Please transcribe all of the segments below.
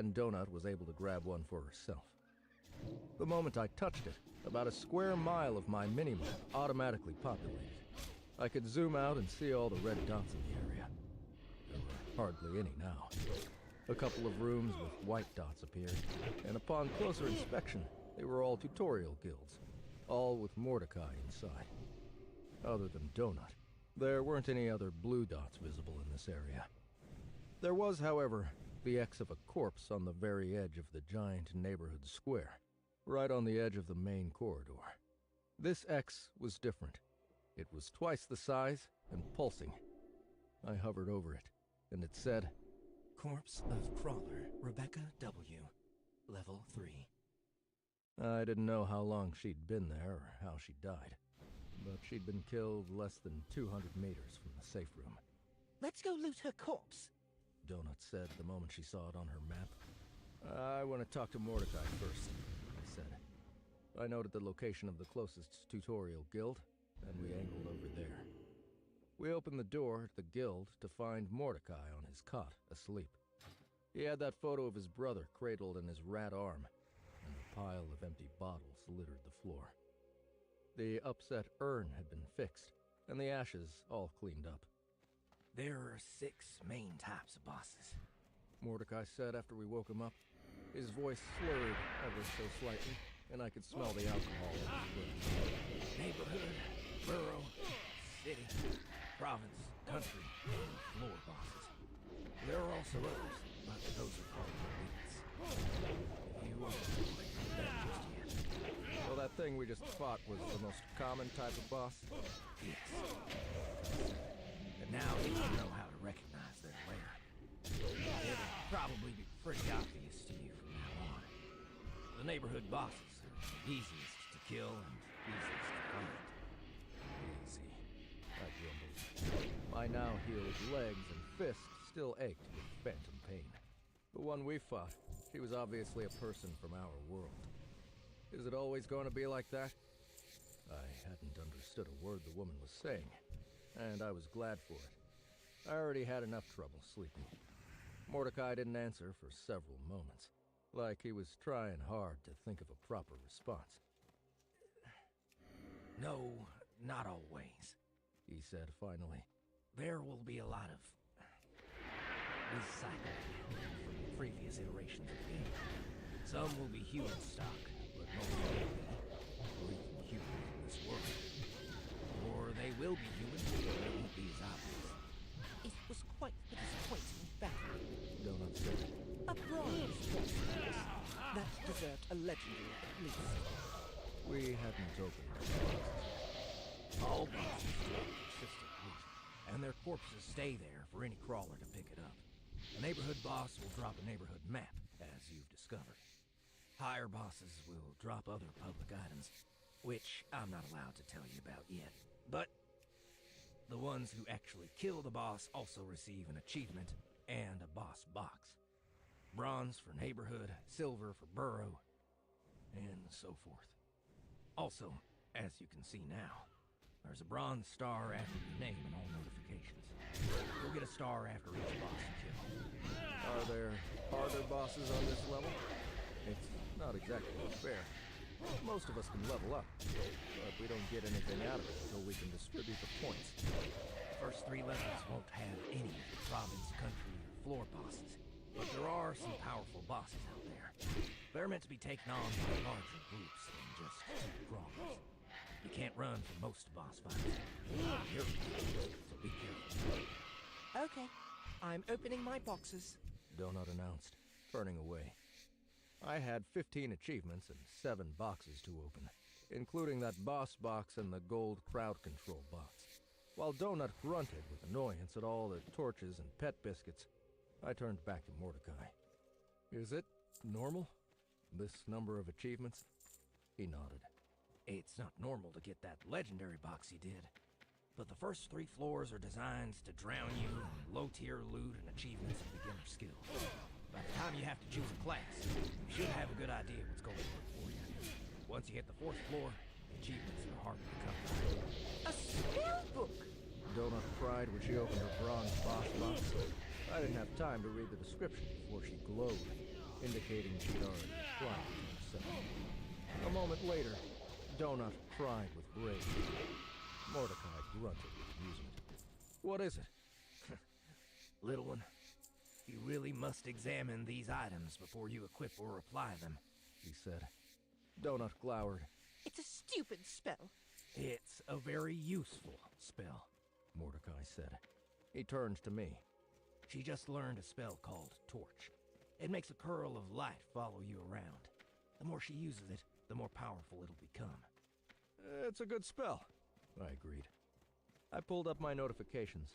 and Donut was able to grab one for herself. The moment I touched it, about a square mile of my minimap automatically populated. I could zoom out and see all the red dots in the area. There were hardly any now. A couple of rooms with white dots appeared, and upon closer inspection, they were all tutorial guilds, all with Mordecai inside. Other than Donut, there weren't any other blue dots visible in this area. There was, however, the X of a corpse on the very edge of the giant neighborhood square, right on the edge of the main corridor. This X was different. It was twice the size and pulsing. I hovered over it, and it said, "Corpse of Crawler, Rebecca W., Level 3. I didn't know how long she'd been there or how she died, but she'd been killed less than 200 meters from the safe room. "Let's go loot her corpse," Donut said the moment she saw it on her map. I want to talk to Mordecai first, I said. I noted the location of the closest tutorial guild, and we angled over there. We opened the door to the guild to find Mordecai on his cot, asleep. He had that photo of his brother cradled in his rat arm, and a pile of empty bottles littered the floor. The upset urn had been fixed, and the ashes all cleaned up. "There are 6 main types of bosses," Mordecai said after we woke him up. His voice slurred ever so slightly, and I could smell the alcohol in his breath. "Neighborhood, borough, city, province, country, and floor bosses. There are also others, but those are called elites. You won't know that just yet." So that thing we just fought was the most common type of boss? "Yes. And now you know how to recognize their lair. It'll probably be pretty obvious to you from now on. The neighborhood bosses are the easiest to kill and easiest to find." Easy, I grumbled. My now healed legs and fists still ached with phantom pain. The one we fought, she was obviously a person from our world. Is it always going to be like that? I hadn't understood a word the woman was saying, and I was glad for it. I already had enough trouble sleeping. Mordecai didn't answer for several moments, like he was trying hard to think of a proper response. "No, not always," he said finally. "There will be a lot of recycling from previous iterations of the game. Some will be human stock, but most will be breathing humans in this world. Or they will be human, but they won't be as obvious." "It was quite a disappointing battle," Donut said. "A bronze force. That deserved a legendary at least." We hadn't opened the box. "All bosses drop consistent loot, and their corpses stay there for any crawler to pick it up. A neighborhood boss will drop a neighborhood map, as you've discovered. Higher bosses will drop other public items, which I'm not allowed to tell you about yet. But the ones who actually kill the boss also receive an achievement and a boss box. Bronze for neighborhood, silver for borough, and so forth. Also, as you can see now, there's a bronze star after your name in all notifications. You'll get a star after each boss you kill." Are there harder bosses on this level? It's not exactly fair. Most of us can level up, but we don't get anything out of it until we can distribute the points. The first 3 levels won't have any of the province, country, or floor bosses, but there are some powerful bosses out there. They're meant to be taken on by larger groups than just 2 crawlers. You can't run from most boss fights. You're so be careful. "Okay, I'm opening my boxes," Donut announced, turning away. I had 15 achievements and 7 boxes to open, including that boss box and the gold crowd control box. While Donut grunted with annoyance at all the torches and pet biscuits, I turned back to Mordecai. "Is it normal, this number of achievements?" He nodded. "It's not normal to get that legendary box you did, but the first 3 floors are designed to drown you in low-tier loot and achievements and beginner skill. By the time you have to choose a class, you should have a good idea what's going on for you. Once you hit the 4th floor, the achievements are harder to come by." "A spell book!" Donut cried when she opened her bronze boss box. I didn't have time to read the description before she glowed. indicating she'd already applied to herself. A moment later, Donut cried with rage. Mordecai grunted with amusement. What is it? Little one, you really must examine these items before you equip or apply them, he said. Donut glowered. It's a stupid spell. It's a very useful spell, Mordecai said. He turned to me. She just learned a spell called Torch. It makes a curl of light follow you around. The more she uses it, the more powerful it'll become. It's a good spell, I agreed. I pulled up my notifications.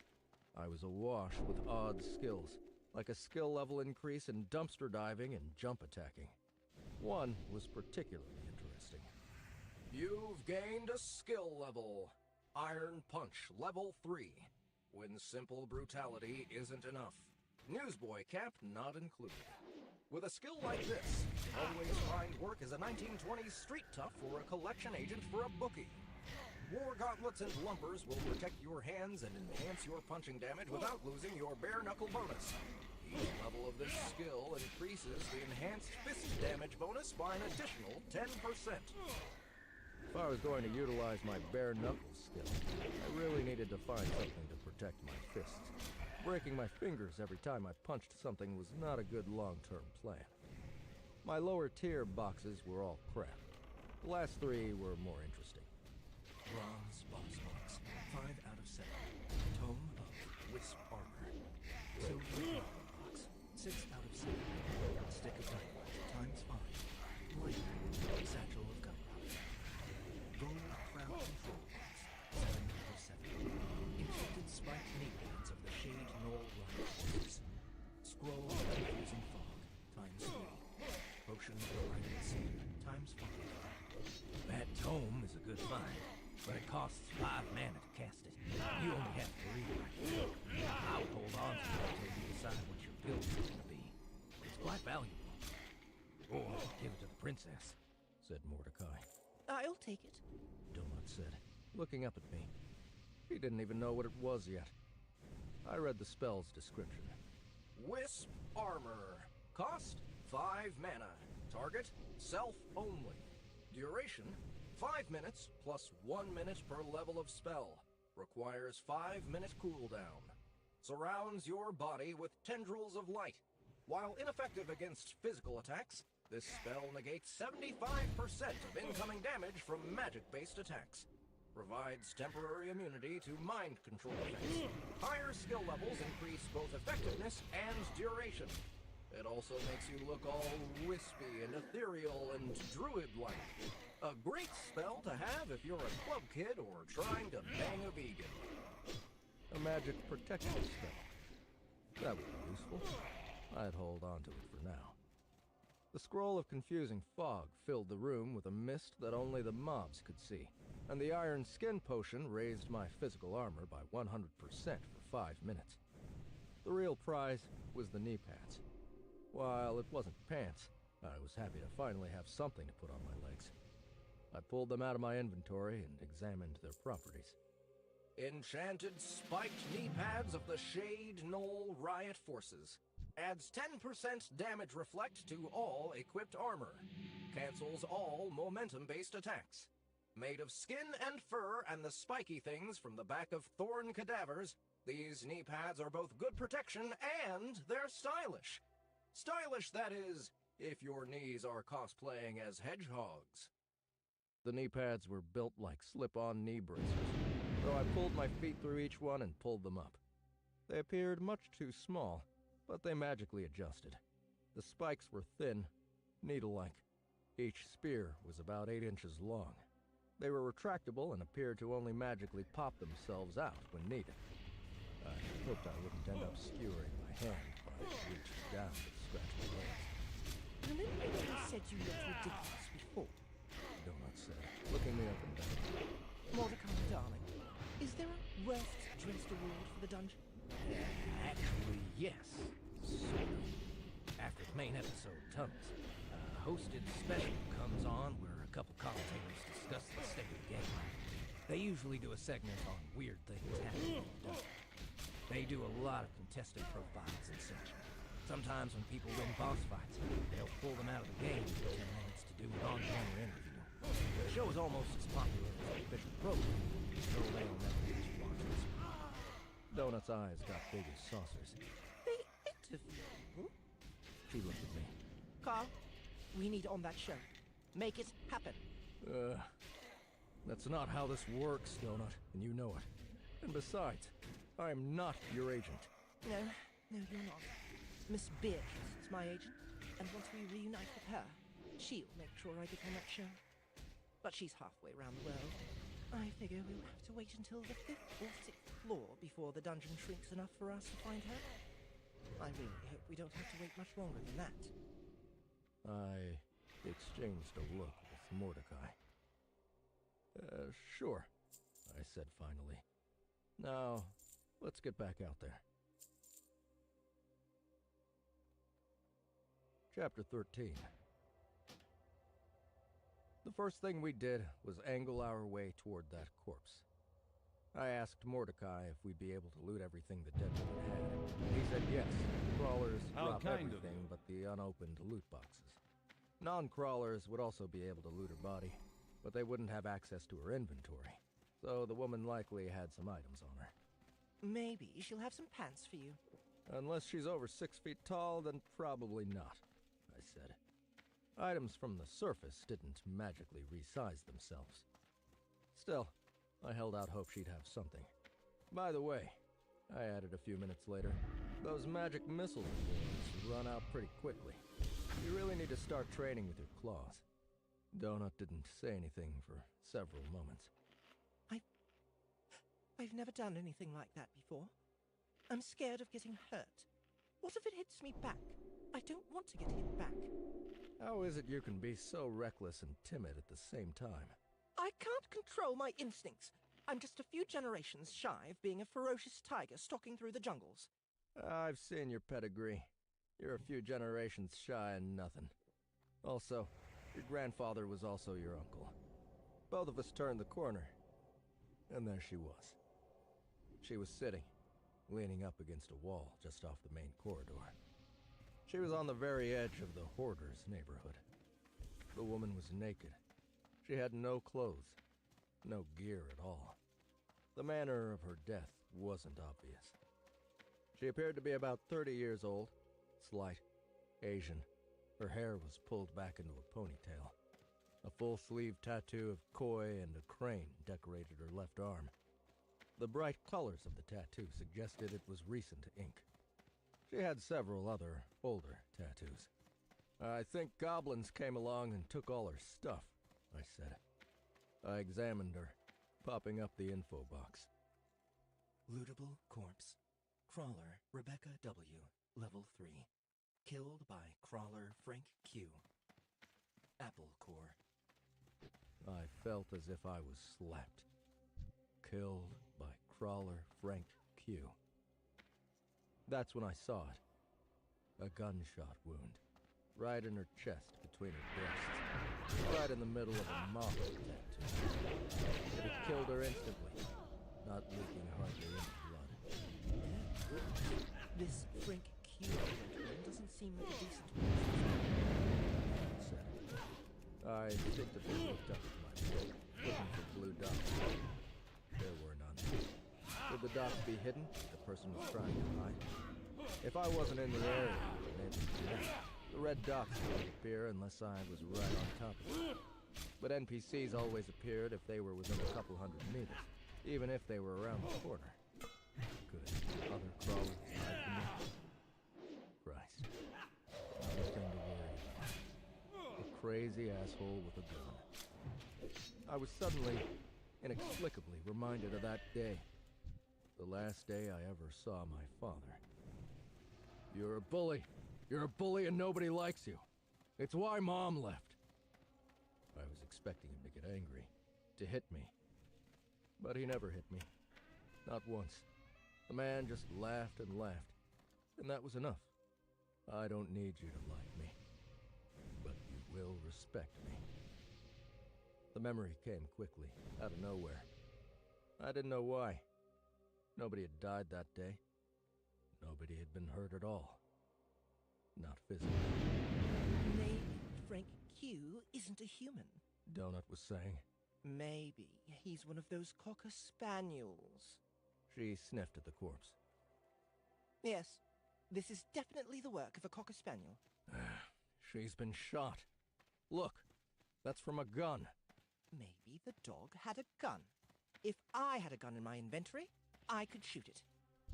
I was awash with odd skills, like a skill level increase in dumpster diving and jump attacking. One was particularly interesting. You've gained a skill level. Iron Punch, level 3. When simple brutality isn't enough. Newsboy cap not included. With a skill like this, always find work as a 1920s street tough or a collection agent for a bookie. War gauntlets and lumpers will protect your hands and enhance your punching damage without losing your bare-knuckle bonus. Each level of this skill increases the enhanced fist damage bonus by an additional 10%. If I was going to utilize my bare-knuckle skill, I really needed to find something to protect my fists. Breaking my fingers every time I punched something was not a good long-term plan. My lower-tier boxes were all crap. The last 3 were more interesting. Bronze boss box, 5 out of 7. Tome of Wisp Armor. Silver box, 6 out of 7. Stick of dynamite, times 5. Blade, satchel of gunpowder. Gold crown control box, 7 out of 7. Infected spiked knee pads of the Shade Knoll Rider horses. Scroll of confusing fog, times 3. Potion of the Rider Seer, times 5. That tome is a good find, but it costs 5 mana to cast it. You only have 3 right now. I would hold on to it until you decide what your build is going to be. It's quite valuable. Or give it to the princess, said Mordecai. I'll take it. Donut said, looking up at me. He didn't even know what it was yet. I read the spell's description. Wisp Armor. Cost 5 mana. Target self only. Duration 5 minutes plus 1 minute per level of spell. Requires 5-minute cooldown. Surrounds your body with tendrils of light. While ineffective against physical attacks, this spell negates 75% of incoming damage from magic-based attacks. Provides temporary immunity to mind control effects. Higher skill levels increase both effectiveness and duration. It also makes you look all wispy and ethereal and druid-like. A great spell to have if you're a club kid or trying to bang a vegan. A magic protection spell. That would be useful. I'd hold on to it for now. The scroll of confusing fog filled the room with a mist that only the mobs could see, and the iron skin potion raised my physical armor by 100% for 5 minutes. The real prize was the knee pads. While it wasn't pants, I was happy to finally have something to put on my legs. I pulled them out of my inventory and examined their properties. Enchanted spiked knee pads of the Shade Knoll Riot Forces. Adds 10% damage reflect to all equipped armor. Cancels all momentum-based attacks. Made of skin and fur and the spiky things from the back of thorn cadavers, these knee pads are both good protection and they're stylish. Stylish, that is, if your knees are cosplaying as hedgehogs. The knee pads were built like slip-on knee bracers, so I pulled my feet through each one and pulled them up. They appeared much too small, but they magically adjusted. The spikes were thin, needle-like. Each spear was about 8 inches long. They were retractable and appeared to only magically pop themselves out when needed. I hoped I wouldn't end up skewering my hand by reaching down to scratch my legs. Remember when you said you looked ridiculous before? Donut said, looking me up and down. Mordecai, darling, is there a worst-dressed award for the dungeon? Actually, yes. Sort of. After the main episode, Tunnels, a hosted special comes on where a couple commentators discuss the state of the game. They usually do a segment on weird things happening in the dungeon. They do a lot of contestant profiles and such. Sometimes when people win boss fights, they'll pull them out of the game for 10 minutes to do an on-camera interview. The show is almost as popular as the official program, so they'll never get you watching this. Donut's eyes got big as saucers. The interview? She looked at me. Carl, we need on that show. Make it happen. That's not how this works, Donut, and you know it. And besides, I am not your agent. No, you're not. Miss Beatrice is my agent, and once we reunite with her, she'll make sure I get on that show. But she's halfway around the world. I figure we'll have to wait until the 5th or 6th floor before the dungeon shrinks enough for us to find her. I really hope we don't have to wait much longer than that. I exchanged a look with Mordecai. Sure, I said finally. Now, let's get back out there. Chapter 13. The first thing we did was angle our way toward that corpse. I asked Mordecai if we'd be able to loot everything the dead woman had. He said yes. Crawlers drop everything but the unopened loot boxes. Non-crawlers would also be able to loot her body, but they wouldn't have access to her inventory, so the woman likely had some items on her. Maybe she'll have some pants for you. Unless she's over 6 feet tall, then probably not, I said. Items from the surface didn't magically resize themselves. Still, I held out hope she'd have something. By the way, I added a few minutes later, those magic missiles of yours run out pretty quickly. You really need to start training with your claws. Donut didn't say anything for several moments. I've never done anything like that before. I'm scared of getting hurt. What if it hits me back? I don't want to get hit back. How is it you can be so reckless and timid at the same time? I can't control my instincts. I'm just a few generations shy of being a ferocious tiger stalking through the jungles. I've seen your pedigree. You're a few generations shy and nothing. Also, your grandfather was also your uncle. Both of us turned the corner, and there she was. She was sitting, leaning up against a wall just off the main corridor. She was on the very edge of the hoarder's neighborhood. The woman was naked. She had no clothes, no gear at all. The manner of her death wasn't obvious. She appeared to be about 30 years old, slight, Asian. Her hair was pulled back into a ponytail. A full-sleeve tattoo of koi and a crane decorated her left arm. The bright colors of the tattoo suggested it was recent ink. She had several other, older tattoos. I think goblins came along and took all her stuff, I said. I examined her, popping up the info box. Lootable corpse. Crawler Rebecca W. Level 3. Killed by Crawler Frank Q. Apple core. I felt as if I was slapped. Killed by Crawler Frank Q. That's when I saw it. A gunshot wound. Right in her chest between her breasts. Right in the middle of a moth tattoo. It had killed her instantly, not leaking hardly any blood. This Frank Q doesn't seem like a decent person. I instinctively looked up at my phone, looking for blue dots. There were none. Would the dots be hidden if the person was trying to hide? If I wasn't in the area, maybe the red dots wouldn't appear unless I was right on top of it. But NPCs always appeared if they were within a couple hundred meters, even if they were around the corner. Could other crawlers hide from me? Christ. Another thing to worry about. A crazy asshole with a gun. I was suddenly, inexplicably reminded of that day. The last day I ever saw my father. You're a bully. You're a bully and nobody likes you. It's why Mom left. I was expecting him to get angry, to hit me. But he never hit me. Not once. The man just laughed and laughed. And that was enough. I don't need you to like me. But you will respect me. The memory came quickly, out of nowhere. I didn't know why. Nobody had died that day. Nobody had been hurt at all. not physically. Maybe Frank Q isn't a human. Donut was saying. Maybe he's one of those Cocker Spaniels. She sniffed at the corpse. Yes, this is definitely the work of a Cocker Spaniel. She's been shot. Look, that's from a gun. Maybe the dog had a gun. If I had a gun in my inventory, I could shoot it.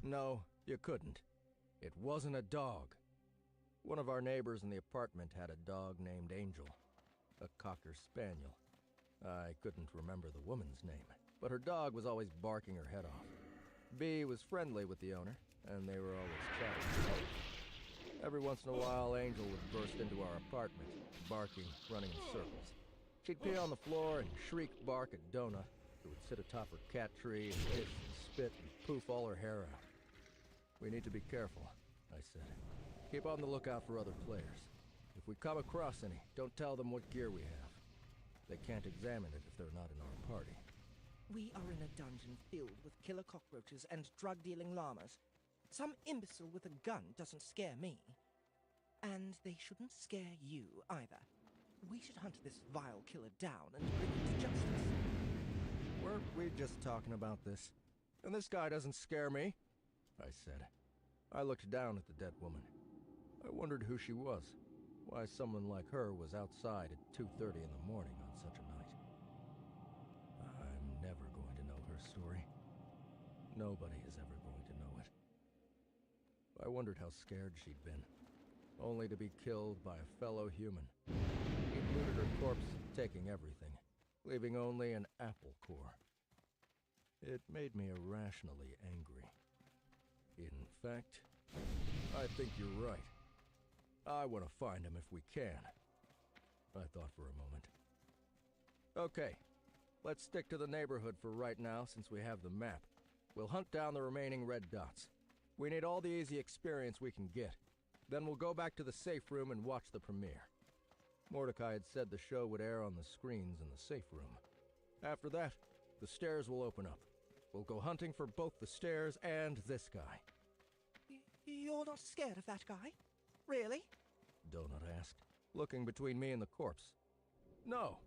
No, you couldn't. It wasn't a dog. One of our neighbors in the apartment had a dog named Angel. A Cocker Spaniel. I couldn't remember the woman's name, but her dog was always barking her head off. Bee was friendly with the owner, and they were always chatting. Every once in a while, Angel would burst into our apartment, barking, running in circles. She'd pee on the floor and shriek bark at Donut, who would sit atop her cat tree and hiss and spit and poof all her hair out. We need to be careful, I said. Keep on the lookout for other players. If we come across any, don't tell them what gear we have. They can't examine it if they're not in our party. We are in a dungeon filled with killer cockroaches and drug-dealing llamas. Some imbecile with a gun doesn't scare me. And they shouldn't scare you either. We should hunt this vile killer down and bring him to justice. Weren't we just talking about this? And this guy doesn't scare me, I said. I looked down at the dead woman. I wondered who she was. Why someone like her was outside at 2:30 in the morning on such a night. I'm never going to know her story. Nobody is ever going to know it. I wondered how scared she'd been, only to be killed by a fellow human. He'd looted her corpse, taking everything, leaving only an apple core. It made me irrationally angry. In fact, I think you're right. I want to find him if we can. I thought for a moment. Okay, let's stick to the neighborhood for right now since we have the map. We'll hunt down the remaining red dots. We need all the easy experience we can get. Then we'll go back to the safe room and watch the premiere. Mordecai had said the show would air on the screens in the safe room. After that, the stairs will open up. We'll go hunting for both the stairs and this guy. You're not scared of that guy? Really? Donut asked, looking between me and the corpse. No,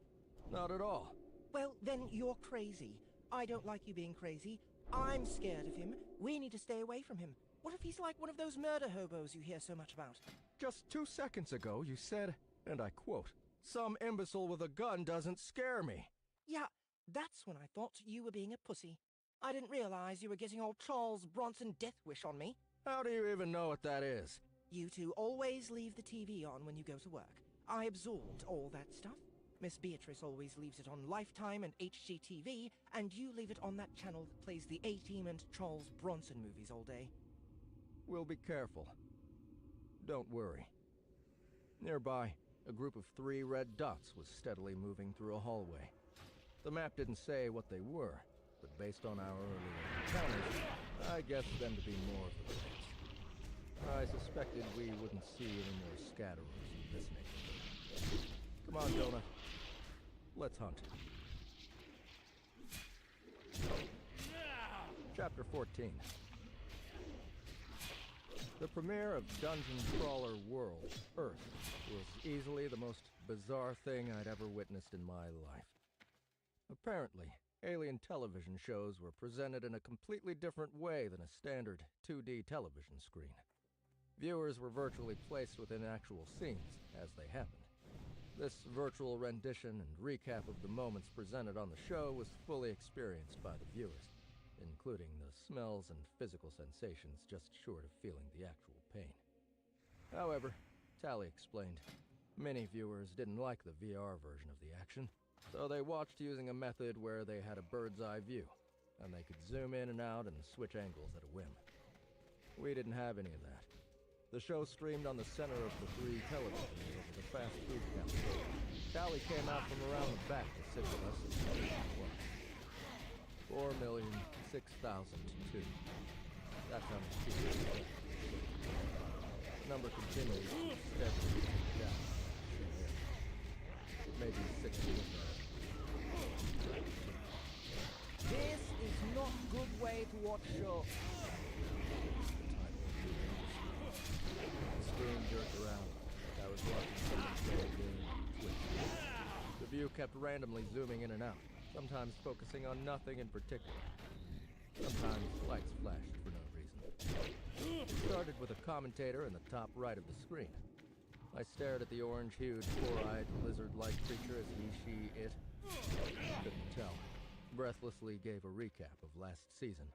not at all. Well, then you're crazy. I don't like you being crazy. I'm scared of him. We need to stay away from him. What if he's like one of those murder hobos you hear so much about? Just 2 seconds ago you said, and I quote, "Some imbecile with a gun doesn't scare me." Yeah, that's when I thought you were being a pussy. I didn't realize you were getting all Charles Bronson death wish on me. How do you even know what that is? You two always leave the TV on when you go to work. I absorbed all that stuff. Miss Beatrice always leaves it on Lifetime and HGTV, and you leave it on that channel that plays the A-Team and Charles Bronson movies all day. We'll be careful. Don't worry. Nearby, a group of 3 red dots was steadily moving through a hallway. The map didn't say what they were, but based on our earlier encounters, I guessed them to be more of the reds. I suspected we wouldn't see any more scatterers in this neighborhood. Come on, Jonah. Let's hunt. Chapter 14. The premiere of Dungeon Crawler World, Earth, was easily the most bizarre thing I'd ever witnessed in my life. Apparently, alien television shows were presented in a completely different way than a standard 2D television screen. Viewers were virtually placed within actual scenes as they happened. This virtual rendition and recap of the moments presented on the show was fully experienced by the viewers, including the smells and physical sensations just short of feeling the actual pain. However, Tally explained, many viewers didn't like the VR version of the action, so they watched using a method where they had a bird's-eye view, and they could zoom in and out and switch angles at a whim. We didn't have any of that. The show streamed on the center of the 3 televisions over the fast food counter. Tally came out from around the back to sit with us and watch. 4,006,002. That's how many people. The number continues steadily down. Maybe 60. This is not a good way to watch show. The screen jerked around, like I was watching someone play a game on Twitch. The view kept randomly zooming in and out, sometimes focusing on nothing in particular. Sometimes lights flashed for no reason. It started with a commentator in the top right of the screen. I stared at the orange-hued, four-eyed, lizard-like creature as he, she, it. Couldn't tell. Breathlessly gave a recap of last season.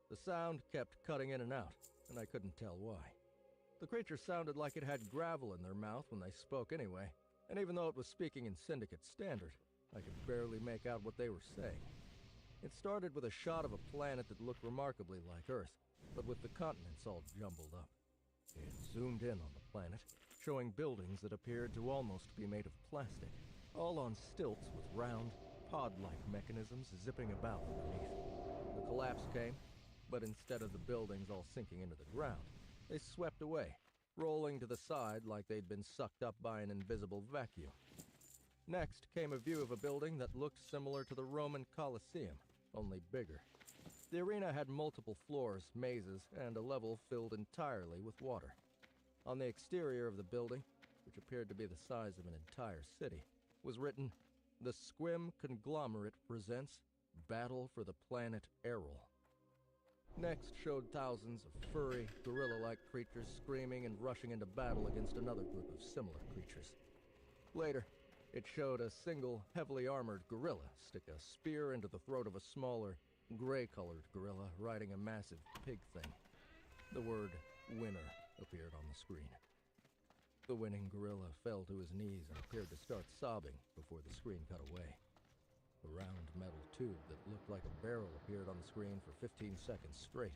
The sound kept cutting in and out, and I couldn't tell why. The creature sounded like it had gravel in their mouth when they spoke anyway, and even though it was speaking in Syndicate Standard, I could barely make out what they were saying. It started with a shot of a planet that looked remarkably like Earth, but with the continents all jumbled up. It zoomed in on the planet, showing buildings that appeared to almost be made of plastic, all on stilts with round, pod-like mechanisms zipping about underneath. The collapse came, but instead of the buildings all sinking into the ground, they swept away, rolling to the side like they'd been sucked up by an invisible vacuum. Next came a view of a building that looked similar to the Roman Colosseum, only bigger. The arena had multiple floors, mazes, and a level filled entirely with water. On the exterior of the building, which appeared to be the size of an entire city, was written, "The Squim Conglomerate presents Battle for the Planet Errol." Next showed thousands of furry, gorilla-like creatures screaming and rushing into battle against another group of similar creatures. Later, it showed a single, heavily armored gorilla stick a spear into the throat of a smaller, gray-colored gorilla riding a massive pig thing. The word "winner" appeared on the screen. The winning gorilla fell to his knees and appeared to start sobbing before the screen cut away. A round metal tube that looked like a barrel appeared on the screen for 15 seconds straight.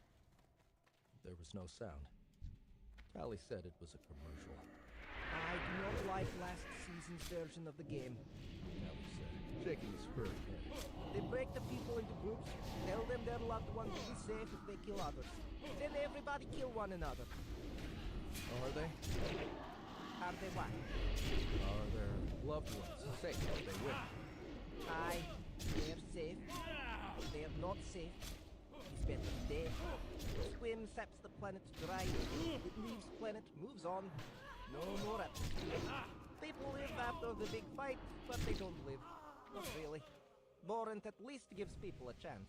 There was no sound. Tally said it was a commercial. I do not like last season's version of the game, Tally said, shaking his furry head. They break the people into groups, tell them their loved ones will be safe if they kill others. Then everybody kill one another. Are they? Are they what? Are their loved ones safe if they win? Aye, they're safe. They're not safe. He's better dead. Squim saps the planet dry. It leaves planet, moves on. No more atmosphere. People live after the big fight, but they don't live. Not really. Borant at least gives people a chance.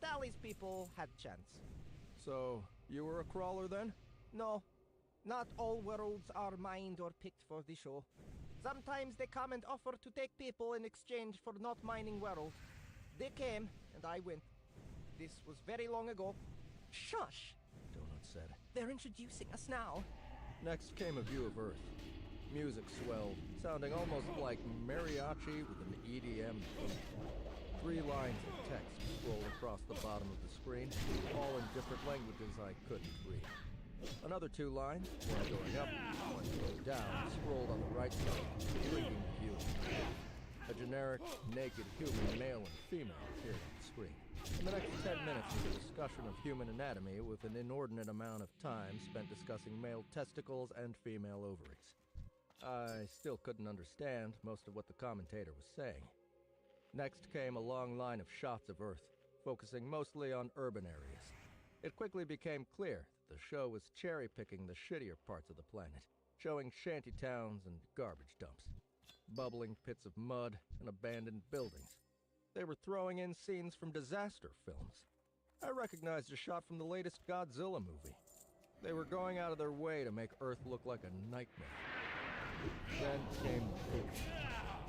Tally's people had chance. So, you were a crawler then? No, not all worlds are mined or picked for the show. Sometimes they come and offer to take people in exchange for not mining worlds. They came, and I went. This was very long ago. Shush! Donut said. They're introducing us now. Next came a view of Earth. Music swelled, sounding almost like mariachi with an EDM beat. 3 lines of text scrolled across the bottom of the screen, all in different languages I couldn't read. Another 2 lines, one going up, one going down, scrolled on the right side, shrinking the view. A generic, naked human male and female appeared on the screen. And the next 10 minutes was a discussion of human anatomy with an inordinate amount of time spent discussing male testicles and female ovaries. I still couldn't understand most of what the commentator was saying. Next came a long line of shots of Earth, focusing mostly on urban areas. It quickly became clear that the show was cherry-picking the shittier parts of the planet, showing shanty towns and garbage dumps, bubbling pits of mud and abandoned buildings. They were throwing in scenes from disaster films. I recognized a shot from the latest Godzilla movie. They were going out of their way to make Earth look like a nightmare. Then came the movie.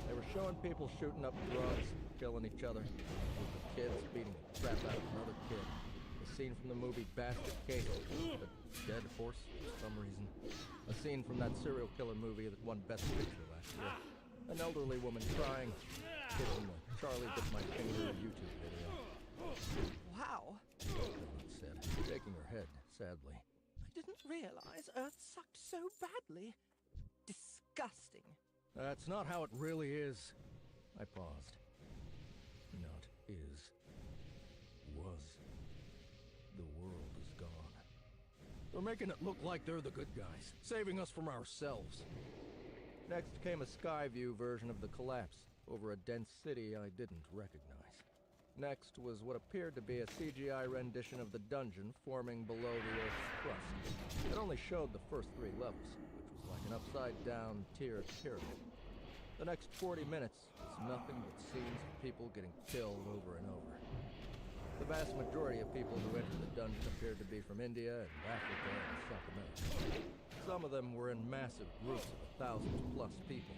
They were showing people shooting up drugs, killing each other, with the kids beating the crap out of another kid. A scene from the movie Basket Case, a dead horse for some reason. A scene from that serial killer movie that won Best Picture last year. An elderly woman crying, kissing the Charlie Bit My Finger YouTube video. Wow, Donut said, shaking her head sadly. I didn't realize Earth sucked so badly. Disgusting. That's not how it really is. I paused. Not is. Was. The world is gone. They're making it look like they're the good guys, saving us from ourselves. Next came a sky view version of the collapse over a dense city I didn't recognize. Next was what appeared to be a CGI rendition of the dungeon forming below the Earth's crust. It only showed the first 3 levels, which was an upside-down tiered pyramid. The next 40 minutes was nothing but scenes of people getting killed over and over. The vast majority of people who entered the dungeon appeared to be from India and Africa and South America. Some of them were in massive groups of 1,000+ people.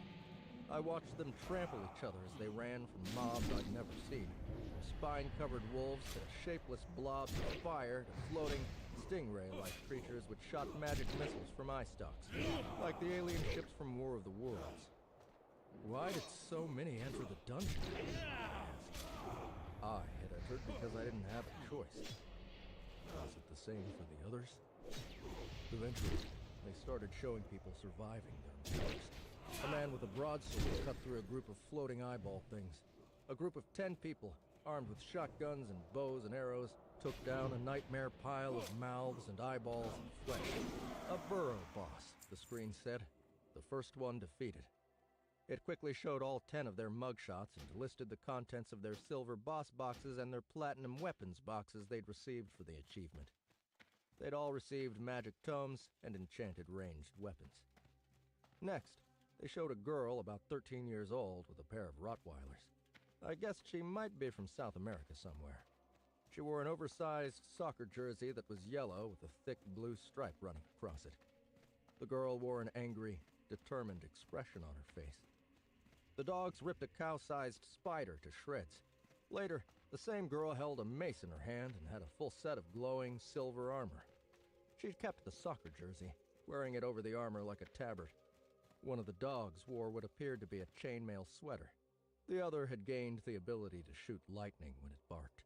I watched them trample each other as they ran from mobs I'd never seen, from spine-covered wolves to shapeless blobs of fire to floating, stingray-like creatures which shot magic missiles from eye stalks, like the alien ships from War of the Worlds. Why did so many enter the dungeon? I had entered because I didn't have a choice. Was it the same for the others? Eventually, they started showing people surviving their mistakes. A man with a broadsword cut through a group of floating eyeball things. A group of 10 people, armed with shotguns and bows and arrows, took down a nightmare pile of mouths and eyeballs and flesh. A burrow boss, the screen said. The first one defeated. It quickly showed all 10 of their mugshots and listed the contents of their silver boss boxes and their platinum weapons boxes they'd received for the achievement. They'd all received magic tomes and enchanted ranged weapons. Next, they showed a girl about 13 years old with a pair of Rottweilers. I guessed she might be from South America somewhere. She wore an oversized soccer jersey that was yellow with a thick blue stripe running across it. The girl wore an angry, determined expression on her face. The dogs ripped a cow-sized spider to shreds. Later, the same girl held a mace in her hand and had a full set of glowing silver armor. She'd kept the soccer jersey, wearing it over the armor like a tabard. One of the dogs wore what appeared to be a chainmail sweater. The other had gained the ability to shoot lightning when it barked.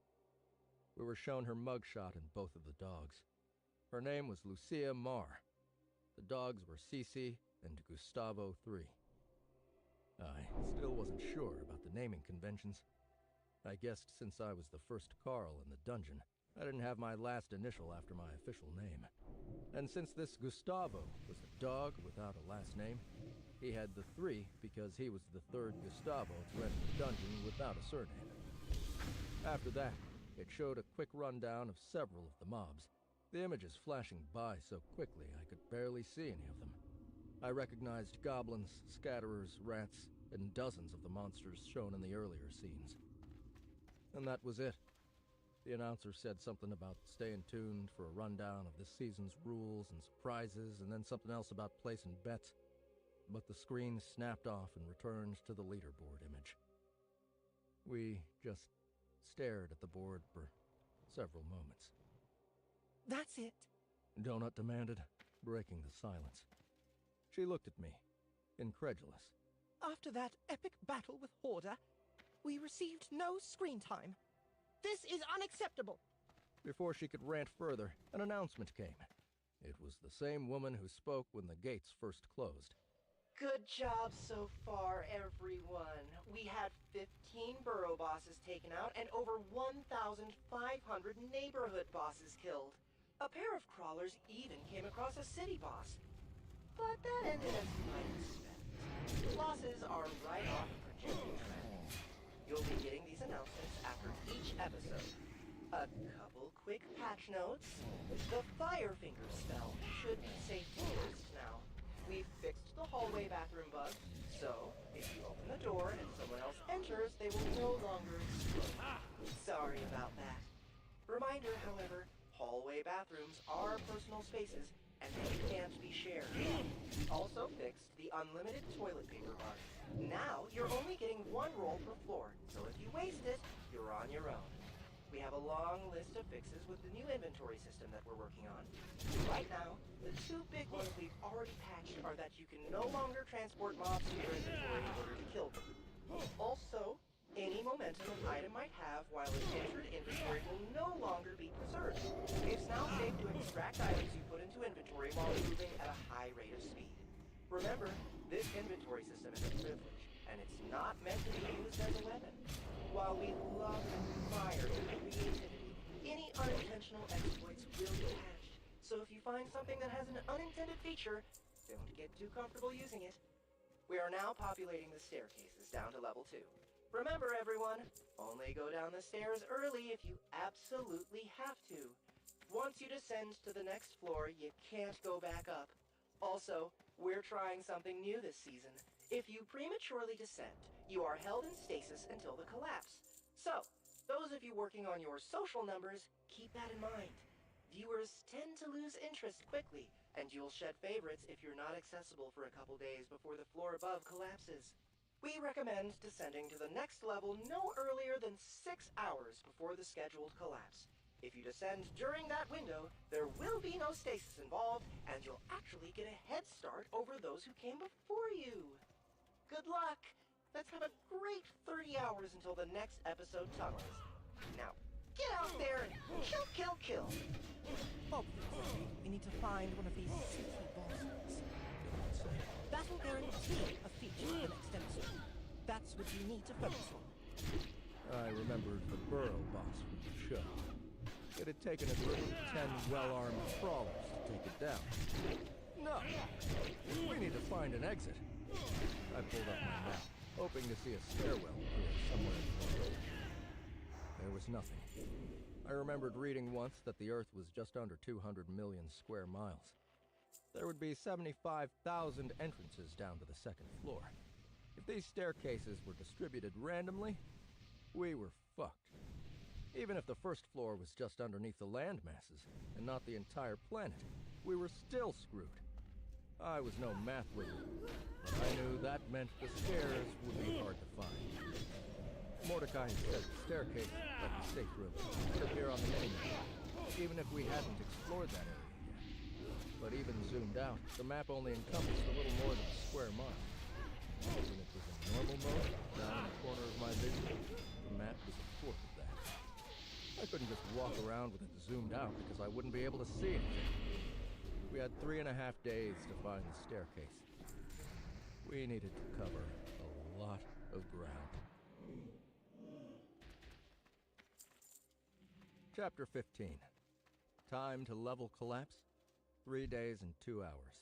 We were shown her mugshot in both of the dogs. Her name was Lucia Marr. The dogs were Cece and Gustavo III. I still wasn't sure about the naming conventions. I guessed since I was the first Carl in the dungeon, I didn't have my last initial after my official name. And since this Gustavo was a dog without a last name, he had the 3 because he was the third Gustavo to enter the dungeon without a surname. After that, it showed a quick rundown of several of the mobs, the images flashing by so quickly I could barely see any of them. I recognized goblins, scatterers, rats, and dozens of the monsters shown in the earlier scenes. And that was it. The announcer said something about staying tuned for a rundown of this season's rules and surprises, and then something else about placing bets. But the screen snapped off and returned to the leaderboard image. We just stared at the board for several moments. That's it. Donut demanded, breaking the silence. She looked at me, incredulous. After that epic battle with Horda, we received no screen time. This is unacceptable! Before she could rant further, an announcement came. It was the same woman who spoke when the gates first closed. Good job so far, everyone. We had 15 burrow bosses taken out and over 1,500 neighborhood bosses killed. A pair of crawlers even came across a city boss. But that ended as you might expect. Losses are right off the projected trend. You'll be getting these announcements after each episode. A couple quick patch notes. The Firefinger spell should be safe to cast now. We've fixed the hallway bathroom bug, so if you open the door and someone else enters, they will no longer explode. Sorry about that. Reminder, however, hallway bathrooms are personal spaces, and they can't be shared. We also fixed the unlimited toilet paper bug. Now, you're only getting 1 roll per floor, so if you waste it, you're on your own. We have a long list of fixes with the new inventory system that we're working on. Right now, the 2 big ones we've already patched are that you can no longer transport mobs to your inventory in order to kill them. Also, any momentum an item might have while it's entered inventory will no longer be preserved. It's now safe to extract items you put into inventory while moving at a high rate of speed. Remember, this inventory system is a privilege, and it's not meant to be used as a weapon. While we love and admire your creativity, any unintentional exploits will be patched. So if you find something that has an unintended feature, don't get too comfortable using it. We are now populating the staircases down to level 2. Remember, everyone, only go down the stairs early if you absolutely have to. Once you descend to the next floor, you can't go back up. Also, We're trying something new this season. If you prematurely descend, you are held in stasis until the collapse. So, those of you working on your social numbers, keep that in mind. Viewers tend to lose interest quickly, and you'll shed favorites if you're not accessible for a couple days before the floor above collapses. We recommend descending to the next level no earlier than 6 hours before the scheduled collapse. If you descend during that window, there will be no stasis involved, and you'll actually get a head start over those who came before you. Good luck! Let's have a great 30 hours until the next episode tunnels. Now, get out there and kill, kill, kill! Obviously, we need to find one of these city bosses. That will guarantee a feature for the next episode. That's what you need to focus on. I remembered the Burrow boss from the show. It had taken a group of 10 well-armed crawlers to take it down. No! We need to find an exit. I pulled up my map, hoping to see a stairwell appear somewhere in the world. There was nothing. I remembered reading once that the Earth was just under 200 million square miles. There would be 75,000 entrances down to the second floor. If these staircases were distributed randomly, we were fucked. Even if the first floor was just underneath the land masses, and not the entire planet, we were still screwed. I was no math wizard, but I knew that meant the stairs would be hard to find. Mordecai had said the staircase, like the safe room, would appear on the minimap, even if we hadn't explored that area yet. But even zoomed out, the map only encompassed a little more than a square mile. When it was in normal mode, down in the corner of my vision, the map was a fourth of that. I couldn't just walk around with it zoomed out because I wouldn't be able to see anything. We had 3.5 days to find the staircase. We needed to cover a lot of ground. Chapter 15. Time to level collapse. 3 days and 2 hours.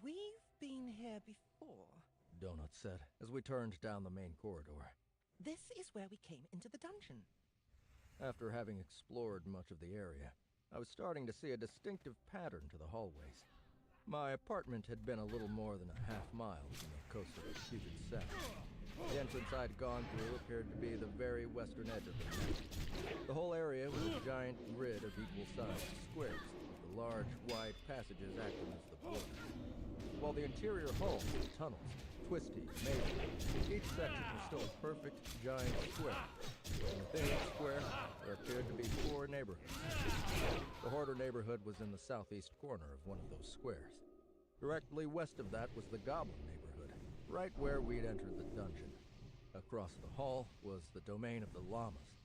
We've been here before. Donut said as we turned down the main corridor. This is where we came into the dungeon. After having explored much of the area, I was starting to see a distinctive pattern to the hallways. My apartment had been a little more than a half mile from the coast of the Puget Sound. The entrance I'd gone through appeared to be the very western edge of the map. The whole area was a giant grid of equal-sized squares, with the large, wide passages acting as the border. While the interior halls and tunnels, twisty, mazy, each section was still a perfect, giant square. And within each square, there appeared to be 4 neighborhoods. The Hoarder neighborhood was in the southeast corner of one of those squares. Directly west of that was the Goblin neighborhood, right where we'd entered the dungeon. Across the hall was the domain of the llamas.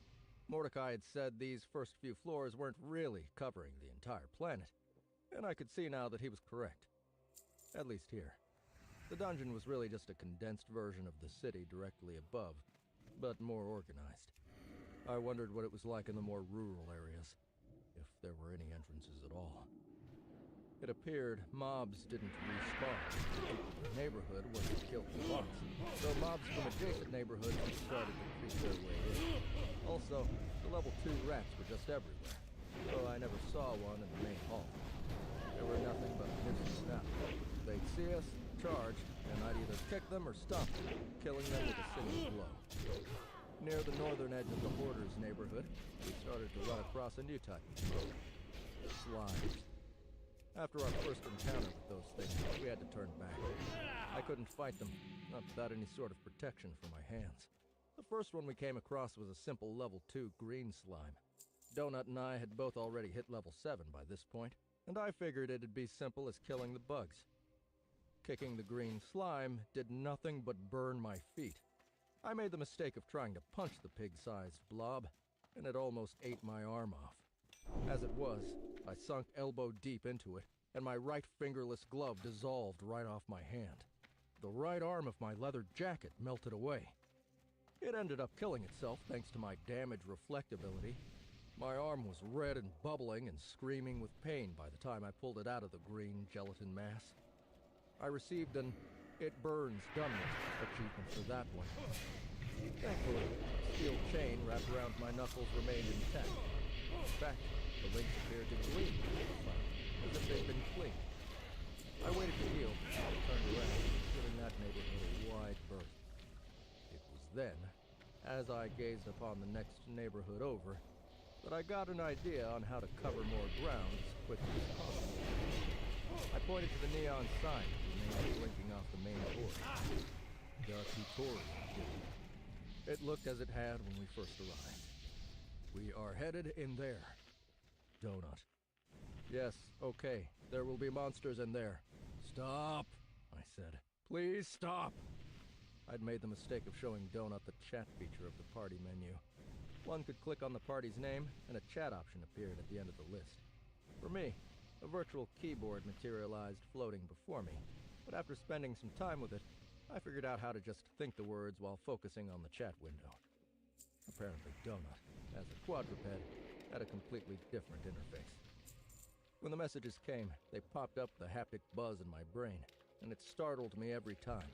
Mordecai had said these first few floors weren't really covering the entire planet, and I could see now that he was correct. At least here. The dungeon was really just a condensed version of the city directly above, but more organized. I wondered what it was like in the more rural areas, if there were any entrances at all. It appeared mobs didn't respawn. The neighborhood wasn't killed for months, though mobs from adjacent neighborhoods had started to creep their way in. Also, the level 2 rats were just everywhere, though I never saw one in the main hall. They were nothing but a nuisance now. They'd see us, charge, and I'd either kick them or stomp them, killing them with a single blow. Near the northern edge of the Hoarders neighborhood, we started to run across a new type of foe. Slimes. After our first encounter with those things, we had to turn back. I couldn't fight them, not without any sort of protection for my hands. The first one we came across was a simple level 2 green slime. Donut and I had both already hit level 7 by this point, and I figured it'd be simple as killing the bugs. Kicking the green slime did nothing but burn my feet. I made the mistake of trying to punch the pig-sized blob, and it almost ate my arm off. As it was, I sunk elbow deep into it, and my right fingerless glove dissolved right off my hand. The right arm of my leather jacket melted away. It ended up killing itself thanks to my damage reflectability. My arm was red and bubbling and screaming with pain by the time I pulled it out of the green gelatin mass. I received an "It Burns Dumbness" achievement for that one. Thankfully, the steel chain wrapped around my knuckles remained intact. In fact, the links appeared to gleam as if they'd been cleaned. I waited to heal, turned around, giving that neighborhood a wide berth. It was then, as I gazed upon the next neighborhood over, that I got an idea on how to cover more ground as quickly as possible. I pointed to the neon sign that remained blinking off the main board. The tutorial did. It looked as it had when we first arrived. We are headed in there. Donut. Yes, okay. There will be monsters in there. Stop, I said. Please stop. I'd made the mistake of showing Donut the chat feature of the party menu. One could click on the party's name, and a chat option appeared at the end of the list. For me, a virtual keyboard materialized floating before me, but after spending some time with it, I figured out how to just think the words while focusing on the chat window. Apparently Donut, as a quadruped, had a completely different interface. When the messages came, they popped up with a haptic buzz in my brain, and it startled me every time.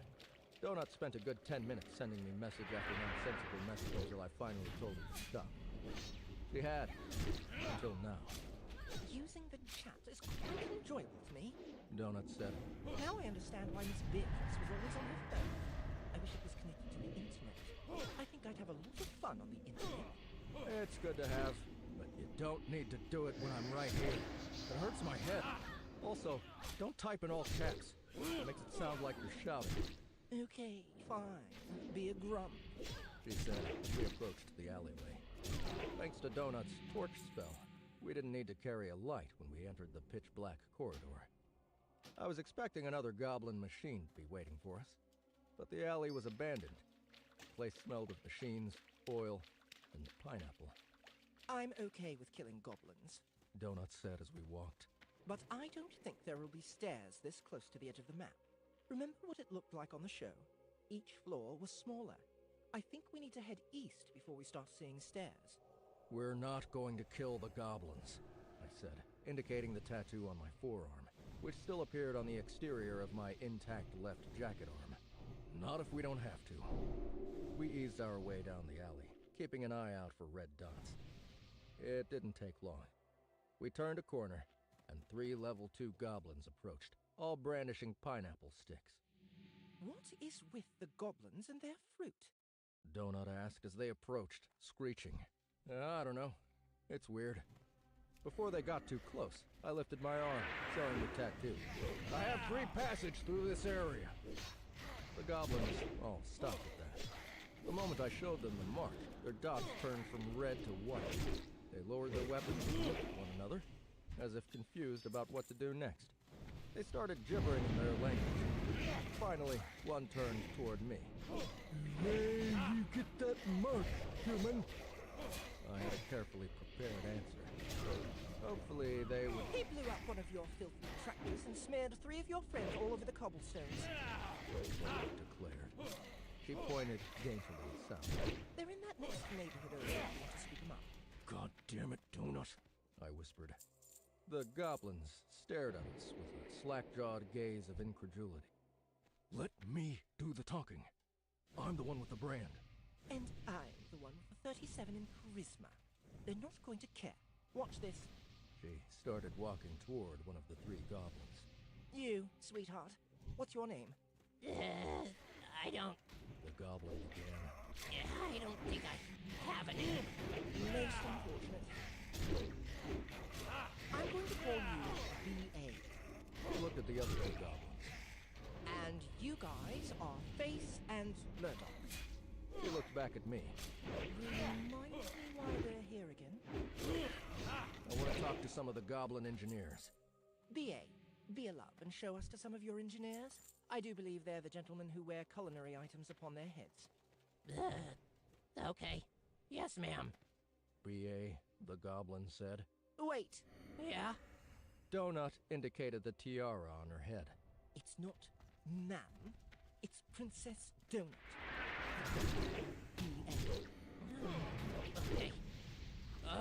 Donut spent a good 10 minutes sending me message after nonsensical message until I finally told her to stop. She had, until now. Using the chat is quite enjoyable to me. Donut said. Now I understand why Miss Beatrice was always on her phone. I wish it was connected to the internet. I think I'd have a lot of fun on the internet. It's good to have, but you don't need to do it when I'm right here. It hurts my head. Also, don't type in all caps. It makes it sound like you're shouting. Okay, fine. Be a grump. She said as we approached the alleyway. Thanks to Donut's torch spell, we didn't need to carry a light when we entered the pitch-black corridor. I was expecting another goblin machine to be waiting for us, but the alley was abandoned. The place smelled of machines, oil, and pineapple. I'm okay with killing goblins, Donut said as we walked. but I don't think there will be stairs this close to the edge of the map. Remember what it looked like on the show? Each floor was smaller. I think we need to head east before we start seeing stairs. We're not going to kill the goblins, I said, indicating the tattoo on my forearm, which still appeared on the exterior of my intact left jacket arm. Not if we don't have to. We eased our way down the alley, keeping an eye out for red dots. It didn't take long. We turned a corner, and 3 level 2 goblins approached, all brandishing pineapple sticks. What is with the goblins and their fruit? Donut asked as they approached, screeching. I don't know. It's weird. Before they got too close, I lifted my arm, showing the tattoo. I have free passage through this area. The goblins all stopped at that. The moment I showed them the mark, their dots turned from red to white. They lowered their weapons and looked at one another, as if confused about what to do next. They started gibbering in their language. Finally, one turned toward me. May you get that mark, human? I had a carefully prepared answer. Hopefully they would... He blew up one of your filthy tractors and smeared 3 of your friends all over the cobblestones. Donut declared. She pointed daintily south. They're in that next neighborhood over there if you want to scoop them up. God damn it, Donut, I whispered. The goblins stared at us with a slack-jawed gaze of incredulity. Let me do the talking. I'm the one with the brand. And I'm the one with the 37 in charisma. They're not going to care. Watch this. She started walking toward one of the 3 goblins. You, sweetheart. What's your name? I don't... The goblin began. I don't think I have a name. Most unfortunate. I'm going to call you B.A. She looked at the other 2 goblins. And you guys are Face and Murdoch. She looked back at me. Remind me why we're here again. I want to talk to some of the goblin engineers. B.A., be a love and show us to some of your engineers. I do believe they're the gentlemen who wear culinary items upon their heads. Okay. Yes, ma'am. B.A., the goblin said. Wait, Yeah? Donut indicated the tiara on her head. it's not ma'am, it's Princess Donut. B.A. Okay.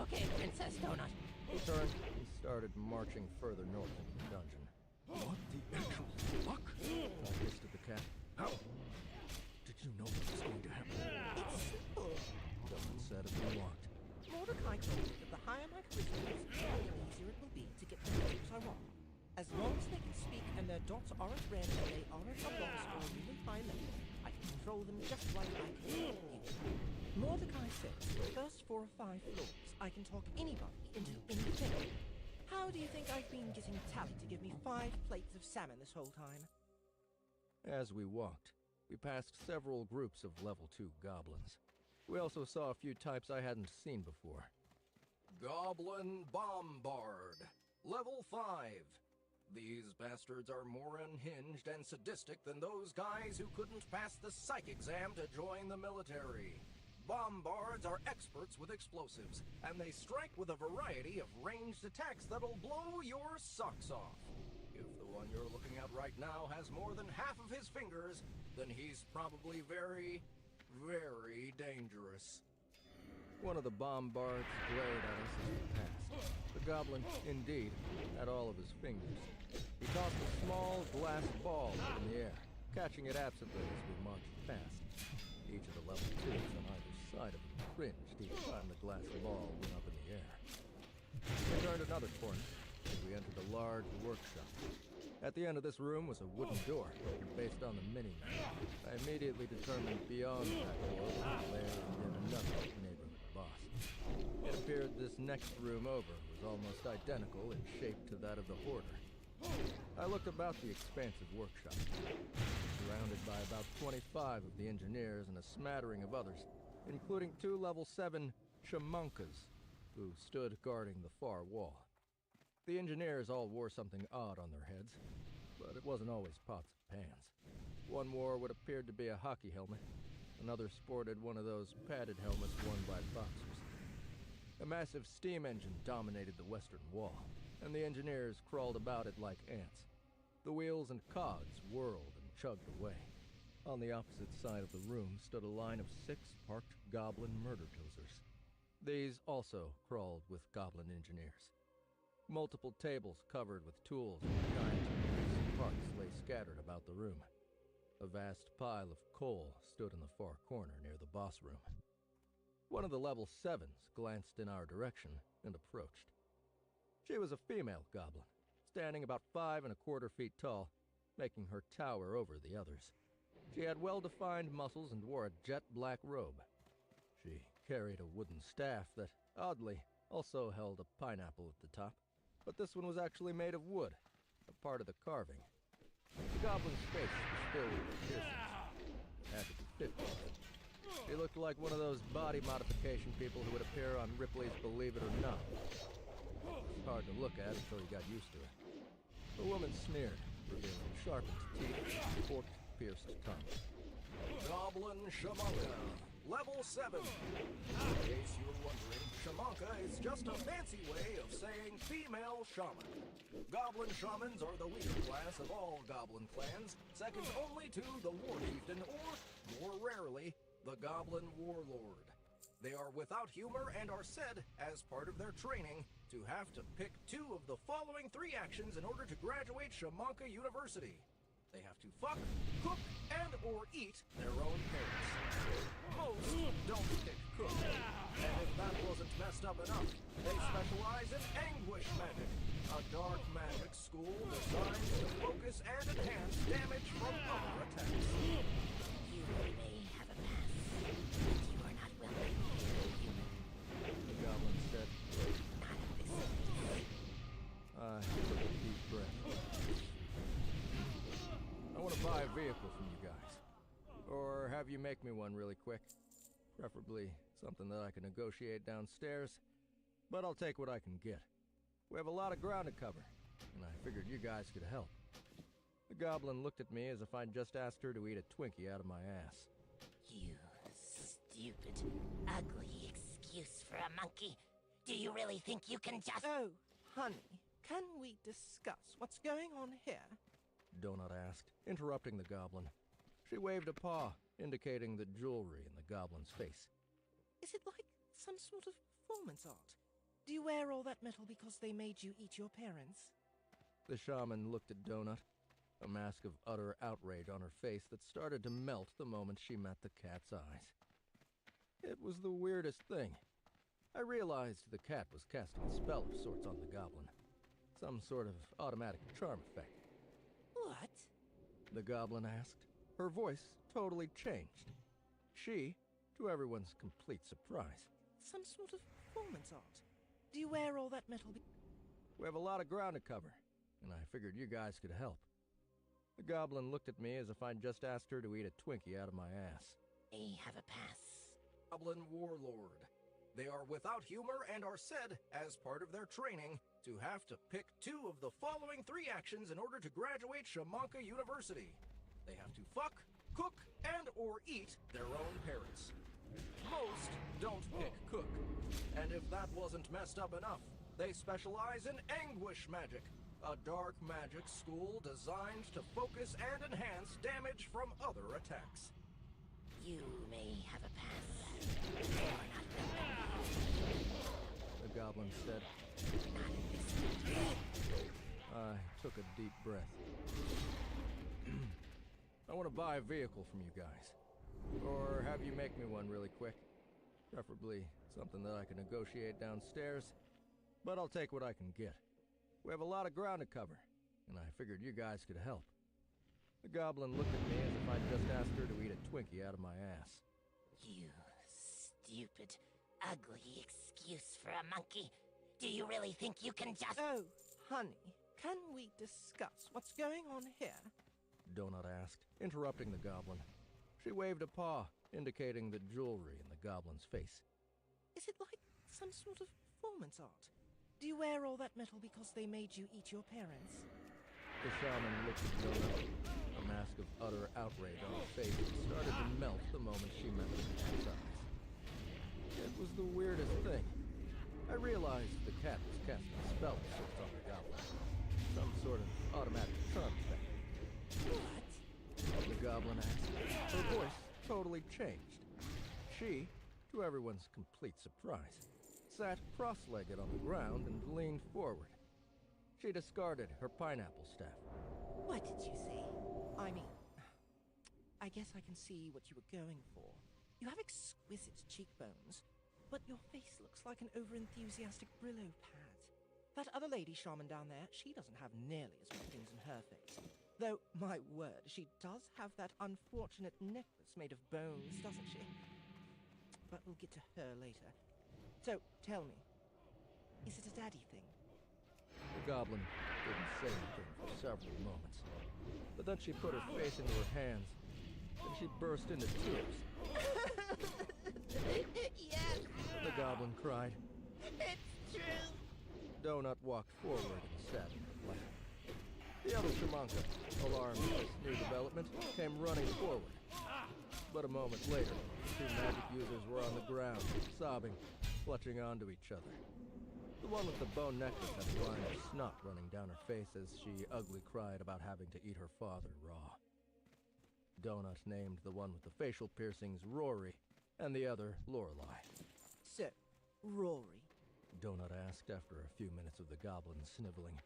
Okay, Princess Donut. He turned and started marching further north into the dungeon. What the actual fuck? I hissed at the cat. How? Did you know what was going to happen? It's simple. Donut said as we walked. Mordecai told me that the higher my charisma is, the easier it will be to get the things I want. As long as they can speak and their dots aren't red and they aren't a boss or a really high level, I can control them just like I can you. Mordecai says the first 4 or 5 floors, I can talk anybody into anything. How do you think I've been getting Tally to give me 5 plates of salmon this whole time? As we walked, we passed several groups of level 2 goblins. We also saw a few types I hadn't seen before. Goblin Bombard, level 5. These bastards are more unhinged and sadistic than those guys who couldn't pass the psych exam to join the military. Bombards are experts with explosives, and they strike with a variety of ranged attacks that'll blow your socks off. If the one you're looking at right now has more than half of his fingers, then he's probably very, very dangerous. One of the bombards glared at us as we passed. The goblin, indeed, had all of his fingers. He tossed a small glass ball up in the air, catching it absently as we marched past. Each of the level 2s on either side of him cringed each time the glass ball went up in the air. We turned another corner as we entered a large workshop. At the end of this room was a wooden door, based on the mini-map. I immediately determined beyond that door lay in another neighborhood boss. It appeared this next room over was almost identical in shape to that of the Hoarder. I looked about the expansive workshop, surrounded by about 25 of the engineers and a smattering of others, including 2 level 7 shamankas, who stood guarding the far wall. The engineers all wore something odd on their heads, but it wasn't always pots and pans. One wore what appeared to be a hockey helmet, another sported one of those padded helmets worn by boxers. A massive steam engine dominated the western wall, and the engineers crawled about it like ants. The wheels and cogs whirled and chugged away. On the opposite side of the room stood a line of 6 parked goblin murder-dozers. These also crawled with goblin engineers. Multiple tables covered with tools and giant greasy parts lay scattered about the room. A vast pile of coal stood in the far corner near the boss room. One of the level 7s glanced in our direction and approached. She was a female goblin, standing about 5¼ feet tall, making her tower over the others. She had well-defined muscles and wore a jet-black robe. She carried a wooden staff that, oddly, also held a pineapple at the top, but this one was actually made of wood, a part of the carving. The goblin's face was filled with piercings. It had to be fit for it. She looked like one of those body modification people who would appear on Ripley's Believe It or Not. It was hard to look at until you got used to it. The woman sneered, revealing sharpened teeth and forked, pierced tongue. Goblin Shamanka, level 7. In case you were wondering, Shamanka is just a fancy way of saying female shaman. Goblin shamans are the leader class of all goblin clans, second only to the war chieftain or, more rarely, the goblin warlord. They are without humor and are said, as part of their training, to have to pick 2 of the following 3 actions in order to graduate Shamanka University. They have to fuck, cook, and or eat their own parents. Most don't pick cook. And if that wasn't messed up enough, they specialize in anguish magic, a dark magic school designed to focus and enhance damage from other attacks. You may have a pass, but you are not welcome here, human. The goblin said. Not at this place. I took a deep breath. I want to buy a vehicle from you guys. Or have you make me one really quick. Preferably something that I can negotiate downstairs. But I'll take what I can get. We have a lot of ground to cover, and I figured you guys could help. The goblin looked at me as if I'd just asked her to eat a Twinkie out of my ass. You stupid, ugly excuse for a monkey. Do you really think you can just— Oh, honey, can we discuss what's going on here? Donut asked, interrupting the goblin. She waved a paw, indicating the jewelry in the goblin's face. Is it like some sort of performance art? Do you wear all that metal because they made you eat your parents? The shaman looked at Donut, a mask of utter outrage on her face that started to melt the moment she met the cat's eyes. It was the weirdest thing. I realized the cat was casting a spell of sorts on the goblin. Some sort of automatic charm effect. What? The goblin asked. Her voice totally changed. She, to everyone's complete surprise. Some sort of performance art. Do you wear all that metal? We have a lot of ground to cover, and I figured you guys could help. The goblin looked at me as if I'd just asked her to eat a Twinkie out of my ass. I have a pass. Goblin Warlord. They are without humor and are said, as part of their training, to have to pick 2 of the following 3 actions in order to graduate Shamanka University. They have to fuck, cook, and or eat their own parents. Most don't pick cook. And if that wasn't messed up enough, they specialize in anguish magic, a dark magic school designed to focus and enhance damage from other attacks. You may have a pass. The goblin said. I took a deep breath. I want to buy a vehicle from you guys. Or have you make me one really quick. Preferably something that I can negotiate downstairs. But I'll take what I can get. We have a lot of ground to cover, and I figured you guys could help. The goblin looked at me as if I'd just asked her to eat a Twinkie out of my ass. You stupid, ugly excuse for a monkey. Do you really think you can just— Oh, honey, can we discuss what's going on here? Donut asked, interrupting the goblin. She waved a paw, indicating the jewelry in the goblin's face. Is it like some sort of performance art? Do you wear all that metal because they made you eat your parents? The shaman looked at Donut, a mask of utter outrage on her face that started to melt the moment she met the cat's eyes. It was the weirdest thing. I realized the cat was casting a spell of sorts on the goblin. Some sort of automatic charm effect. What? The goblin asked. Her voice totally changed. She, to everyone's complete surprise, sat cross-legged on the ground and leaned forward. She discarded her pineapple staff. What did you say? I mean, I guess I can see what you were going for. You have exquisite cheekbones, but your face looks like an over-enthusiastic Brillo pad. That other lady shaman down there, she doesn't have nearly as many things in her face. Though, my word, she does have that unfortunate necklace made of bones, doesn't she? But we'll get to her later. So, tell me, is it a daddy thing? The goblin didn't say anything for several moments. But then she put her face into her hands, and she burst into tears. Yes, The goblin cried. it's true. Donut walked forward and sat in her lap. The other Shamanka, alarmed at this new development, came running forward. But a moment later, the 2 magic users were on the ground, sobbing, clutching onto each other. The one with the bone necklace had a line of snot running down her face as she ugly cried about having to eat her father raw. Donut named the one with the facial piercings Rory, and the other Lorelei. So, Rory, Donut asked after a few minutes of the goblin sniveling.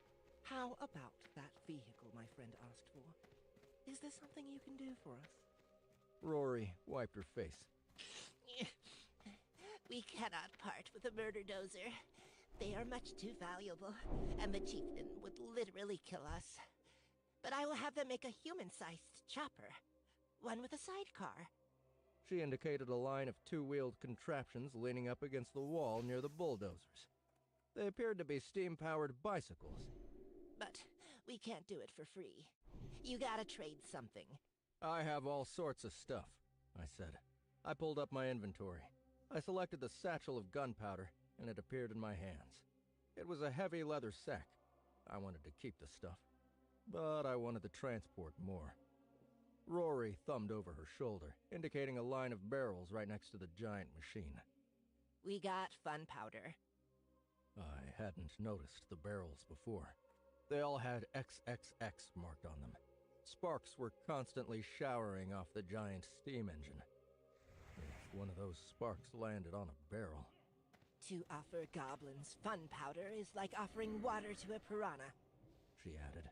how about that vehicle my friend asked for? Is there something you can do for us? Rory wiped her face. We cannot part with a murder dozer. They are much too valuable, and the chieftain would literally kill us. But I will have them make a human-sized chopper. One with a sidecar. She indicated a line of 2-wheeled contraptions leaning up against the wall near the bulldozers. They appeared to be steam-powered bicycles. But we can't do it for free. You gotta trade something. I have all sorts of stuff, I said. I pulled up my inventory. I selected the satchel of gunpowder, and it appeared in my hands. It was a heavy leather sack. I wanted to keep the stuff, but I wanted to transport more. Rory thumbed over her shoulder, indicating a line of barrels right next to the giant machine. We got fun powder. I hadn't noticed the barrels before. They all had XXX marked on them. Sparks were constantly showering off the giant steam engine. If one of those sparks landed on a barrel... To offer goblins fun powder is like offering water to a piranha. She added.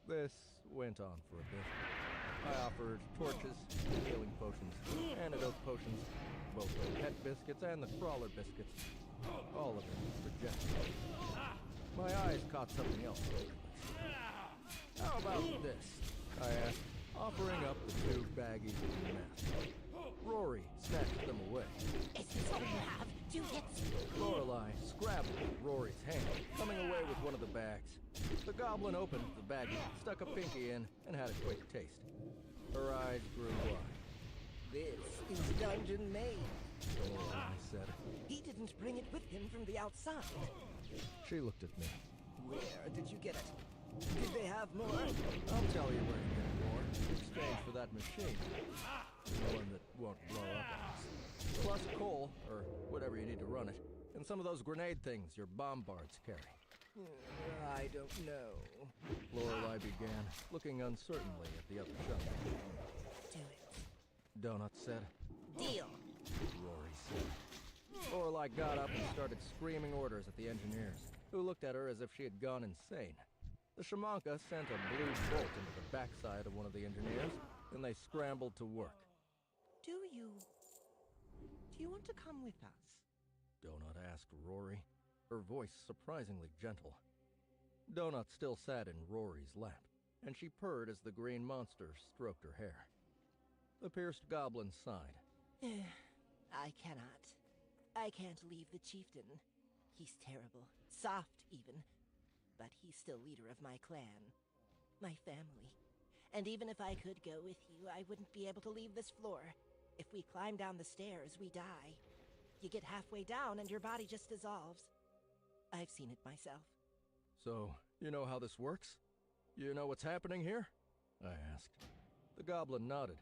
This went on for a bit. I offered torches, healing potions, antidote potions, both the pet biscuits and the crawler biscuits. All of it was rejected. My eyes caught something else. How about this? I asked, offering up the 2 baggies of meth. Rory snatched them away. Is this all you have? 2 hits? Lorelei scrabbled at Rory's hand, coming away with one of the bags. The goblin opened the baggie, stuck a pinky in, and had a quick taste. Her eyes grew wide. This is dungeon made. Lorelei said. He didn't bring it with him from the outside. She looked at me. Where did you get it? Did they have more? I'll tell you where you get more in exchange for that machine. The one that won't blow up on us. Plus coal, or whatever you need to run it, and some of those grenade things your bombards carry. I don't know. Lorelei began, looking uncertainly at the other shelf. Do it. Donut said. Deal. Rory said. Lorelei got up and started screaming orders at the engineers, who looked at her as if she had gone insane. The shamanka sent a blue bolt into the backside of one of the engineers, and they scrambled to work. Do you want to come with us? Donut asked Rory, her voice surprisingly gentle. Donut still sat in Rory's lap, and she purred as the green monster stroked her hair. The pierced goblin sighed. I cannot. I can't leave the chieftain. He's terrible, soft even, but he's still leader of my clan, my family. And even if I could go with you, I wouldn't be able to leave this floor. If we climb down the stairs, we die. You get halfway down and your body just dissolves. I've seen it myself. So, you know how this works? You know what's happening here? I asked. The goblin nodded.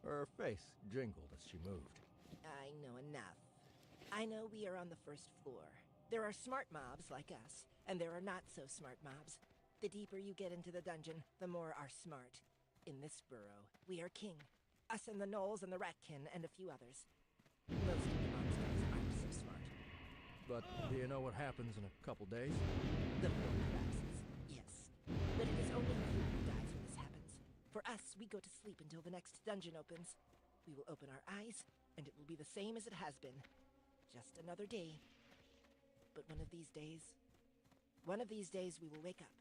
Her face jingled as she moved. I know enough. I know we are on the first floor. There are smart mobs like us, and there are not so smart mobs. The deeper you get into the dungeon, the more are smart. In this burrow, we are king. Us and the gnolls and the ratkin and a few others. Most of the monsters aren't so smart. But do you know what happens in a couple days? The floor collapses, yes. But it is only you who dies when this happens. For us, we go to sleep until the next dungeon opens. We will open our eyes, and it will be the same as it has been. Just another day. But one of these days we will wake up.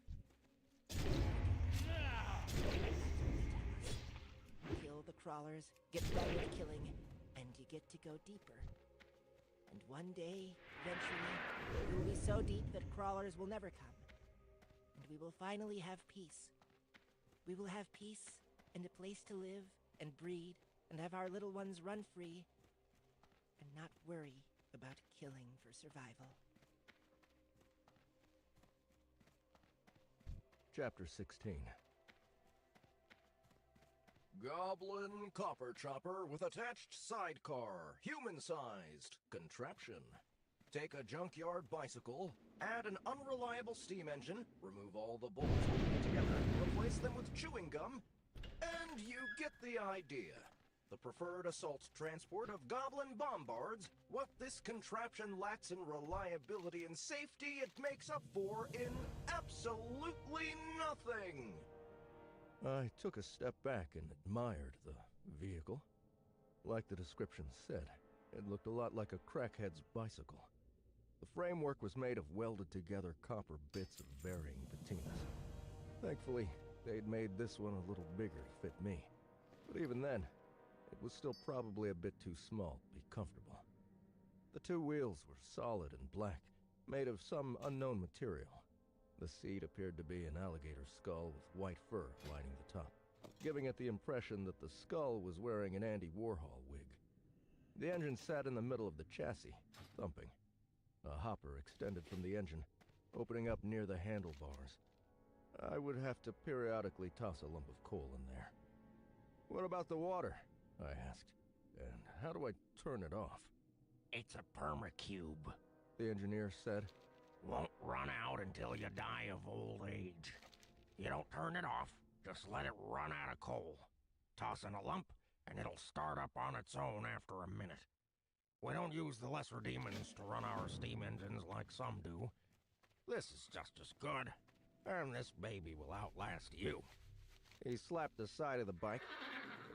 Kill the crawlers, get done with killing, and you get to go deeper. And one day, eventually, we will be so deep that crawlers will never come. And we will finally have peace. We will have peace and a place to live and breed and have our little ones run free and not worry about killing for survival. Chapter 16. Goblin copper chopper with attached sidecar, human-sized contraption. Take a junkyard bicycle, add an unreliable steam engine, remove all the bolts holding it together, replace them with chewing gum, and you get the idea. The preferred assault transport of goblin bombards. What this contraption lacks in reliability and safety, it makes up for in absolutely nothing. I took a step back and admired the vehicle. Like the description said, it looked a lot like a crackhead's bicycle. The framework was made of welded-together copper bits of varying patinas. Thankfully, they'd made this one a little bigger to fit me. But even then, it was still probably a bit too small to be comfortable. The 2 wheels were solid and black, made of some unknown material. The seat appeared to be an alligator skull with white fur lining the top, giving it the impression that the skull was wearing an Andy Warhol wig. The engine sat in the middle of the chassis, thumping. A hopper extended from the engine, opening up near the handlebars. I would have to periodically toss a lump of coal in there. "What about the water?" I asked. "And how do I turn it off?" It's a permacube. The engineer said. Won't run out until you die of old age. You don't turn it off, just let it run out of coal. Toss in a lump, and it'll start up on its own after a minute. We don't use the lesser demons to run our steam engines like some do. This is just as good, and this baby will outlast you. He slapped the side of the bike,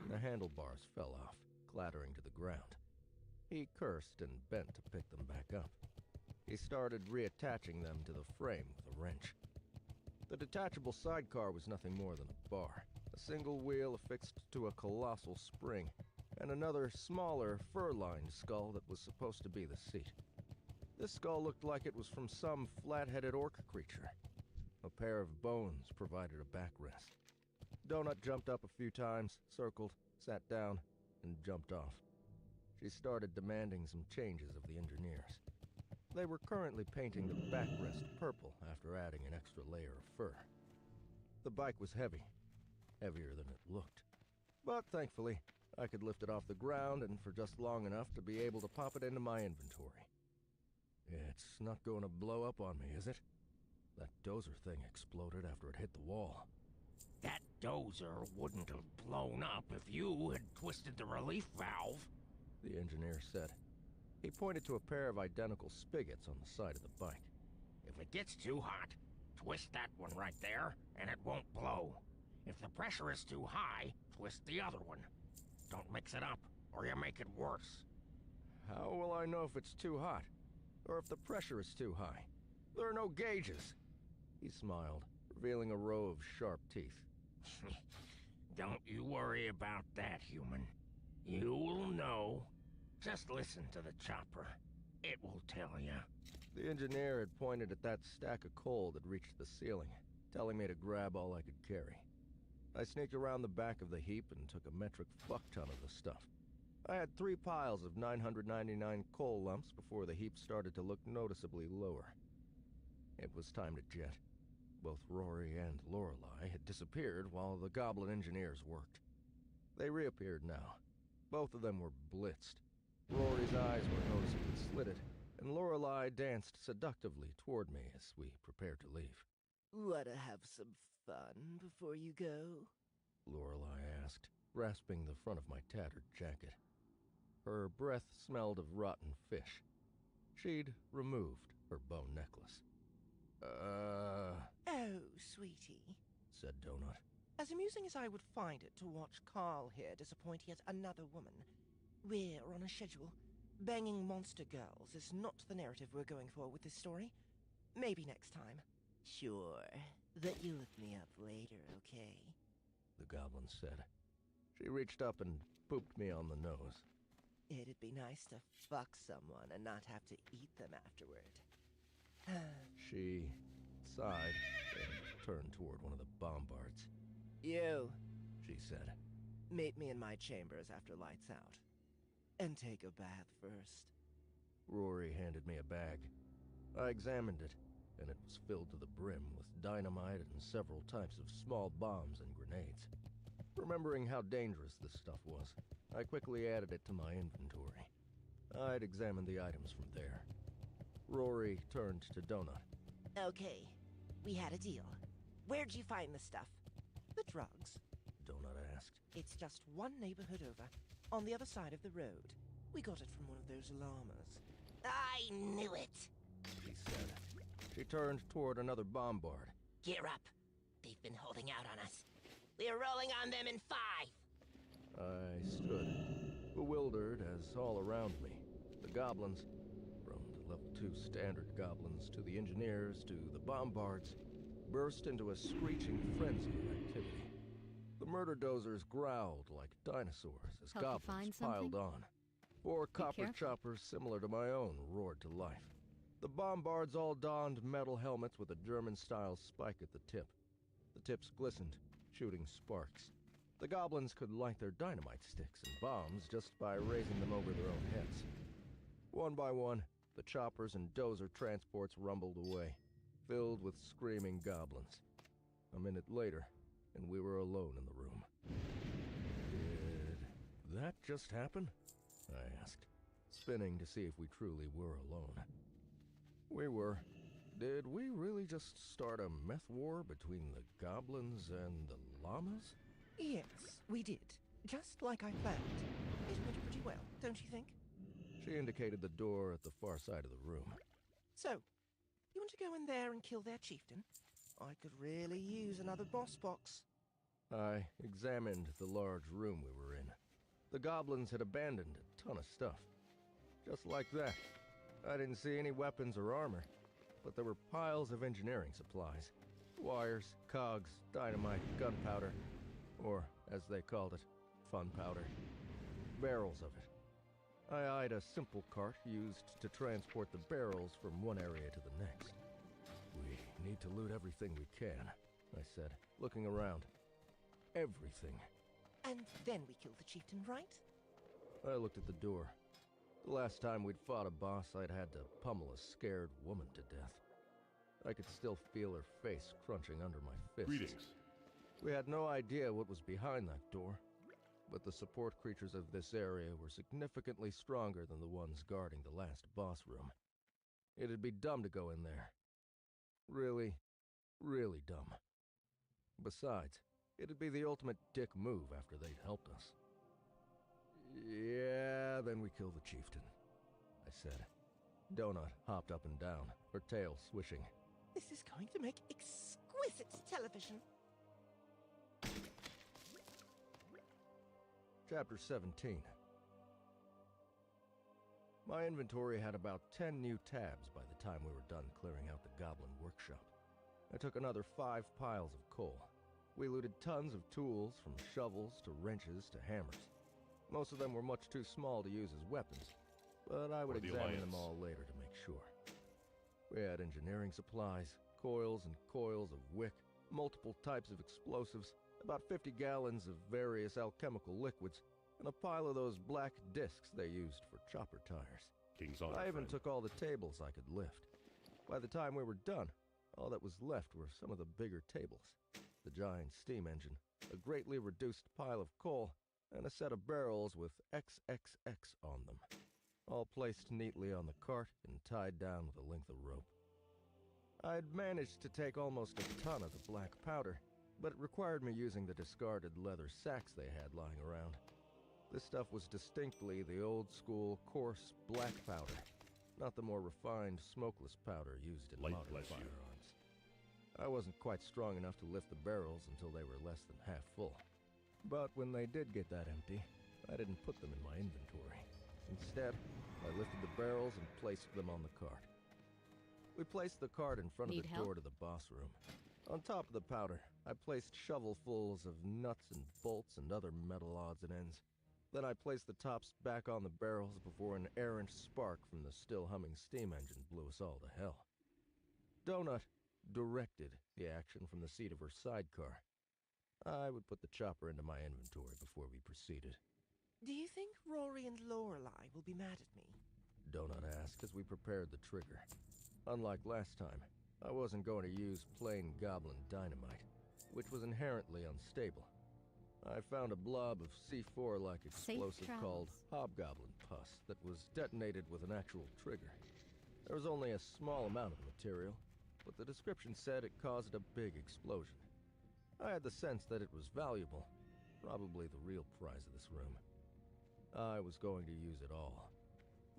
and the handlebars fell off, clattering to the ground. He cursed and bent to pick them back up. He started reattaching them to the frame with a wrench. The detachable sidecar was nothing more than a bar, a single wheel affixed to a colossal spring, and another, smaller, fur-lined skull that was supposed to be the seat. This skull looked like it was from some flat-headed orc creature. A pair of bones provided a backrest. Donut jumped up a few times, circled, sat down, and jumped off. She started demanding some changes of the engineers. They were currently painting the backrest purple after adding an extra layer of fur. The bike was heavy, heavier than it looked. But thankfully, I could lift it off the ground and for just long enough to be able to pop it into my inventory. It's not going to blow up on me, is it? That dozer thing exploded after it hit the wall. That dozer wouldn't have blown up if you had twisted the relief valve, the engineer said. He pointed to a pair of identical spigots on the side of the bike. If it gets too hot, twist that one right there, and it won't blow. If the pressure is too high, twist the other one. Don't mix it up, or you make it worse. How will I know if it's too hot? Or if the pressure is too high? There are no gauges. He smiled, revealing a row of sharp teeth. Don't you worry about that, human. You'll know. Just listen to the chopper. It will tell you. The engineer had pointed at that stack of coal that reached the ceiling, telling me to grab all I could carry. I sneaked around the back of the heap and took a metric fuck-ton of the stuff. I had 3 piles of 999 coal lumps before the heap started to look noticeably lower. It was time to jet. Both Rory and Lorelei had disappeared while the goblin engineers worked. They reappeared now. Both of them were blitzed. Rory's eyes were noticeably slitted, and Lorelei danced seductively toward me as we prepared to leave. Wanna have some fun before you go? Lorelei asked, grasping the front of my tattered jacket. Her breath smelled of rotten fish. She'd removed her bone necklace. Oh, sweetie, said Donut. as amusing as I would find it to watch Carl here disappoint yet another woman, we're on a schedule. Banging monster girls is not the narrative we're going for with this story. Maybe next time. Sure, but you look me up later, okay? The goblin said. She reached up and pooped me on the nose. It'd be nice to fuck someone and not have to eat them afterward. She sighed and turned toward one of the bombards. You, She said. meet me in my chambers after lights out. And take a bath first. Rory handed me a bag. I examined it, and it was filled to the brim with dynamite and several types of small bombs and grenades. Remembering how dangerous this stuff was, I quickly added it to my inventory. I'd examined the items from there. Rory turned to Donut. Okay, we had a deal. Where'd you find the stuff? The drugs. Donut asked. It's just one neighborhood over, on the other side of the road. We got it from one of those llamas. I knew it! She said. She turned toward another bombard. Gear up. They've been holding out on us. We're rolling on them in 5. I stood, bewildered as all around me, the goblins, from the level 2 standard goblins to the engineers to the bombards, burst into a screeching frenzy of activity. The murder dozers growled like dinosaurs as Help you goblins find piled something? on. 4 copper careful. choppers similar to my own roared to life. The bombards all donned metal helmets with a German-style spike at the tip. The tips glistened, shooting sparks. The goblins could light their dynamite sticks and bombs just by raising them over their own heads. One by one, the choppers and dozer transports rumbled away, filled with screaming goblins. A minute later, and we were alone in the room. Did that just happen? I asked, spinning to see if we truly were alone. We were. Did we really just start a meth war between the goblins and the llamas? Yes, we did. Just like I planned. It went pretty well, don't you think? She indicated the door at the far side of the room. So, you want to go in there and kill their chieftain? I could really use another boss box. I examined the large room we were in. The goblins had abandoned a ton of stuff. Just like that, I didn't see any weapons or armor, but there were piles of engineering supplies. Wires, cogs, dynamite, gunpowder, or, as they called it, fun powder. Barrels of it. I eyed a simple cart used to transport the barrels from one area to the next. We need to loot everything we can, I said, looking around. Everything. And then we kill the chieftain, right? I looked at the door. The last time we'd fought a boss, I'd had to pummel a scared woman to death. I could still feel her face crunching under my fists. Greetings. We had no idea what was behind that door, but the support creatures of this area were significantly stronger than the ones guarding the last boss room. It'd be dumb to go in there. Really, really dumb. Besides, it'd be the ultimate dick move after they'd helped us. Yeah, then we killed the chieftain, I said. Donut hopped up and down, her tail swishing. This is going to make exquisite television. Chapter 17. My inventory had about 10 new tabs by the time we were done clearing out the goblin workshop. I took another 5 piles of coal. We looted tons of tools, from shovels to wrenches to hammers. Most of them were much too small to use as weapons, but I would examine them all later to make sure. We had engineering supplies, coils and coils of wick, multiple types of explosives, about 50 gallons of various alchemical liquids, and a pile of those black discs they used for chopper tires. King's honor, I even friend. took all the tables I could lift. By the time we were done, all that was left were some of the bigger tables, the giant steam engine, a greatly reduced pile of coal, and a set of barrels with XXX on them, all placed neatly on the cart and tied down with a length of rope. I'd managed to take almost a ton of the black powder, but it required me using the discarded leather sacks they had lying around. This stuff was distinctly the old-school, coarse black powder, not the more refined, smokeless powder used in Light modern bless you. firearms. I wasn't quite strong enough to lift the barrels until they were less than half full. But when they did get that empty, I didn't put them in my inventory. Instead, I lifted the barrels and placed them on the cart. We placed the cart in front of Need the help? door to the boss room. On top of the powder, I placed shovelfuls of nuts and bolts and other metal odds and ends. Then I placed the tops back on the barrels before an errant spark from the still humming steam engine blew us all to hell. Donut directed the action from the seat of her sidecar. I would put the chopper into my inventory before we proceeded. Do you think Rory and Lorelei will be mad at me? Donut asked as we prepared the trigger. Unlike last time, I wasn't going to use plain goblin dynamite, which was inherently unstable. I found a blob of C4-like explosive called hobgoblin pus that was detonated with an actual trigger. There was only a small amount of the material, but the description said it caused a big explosion. I had the sense that it was valuable, probably the real prize of this room. I was going to use it all.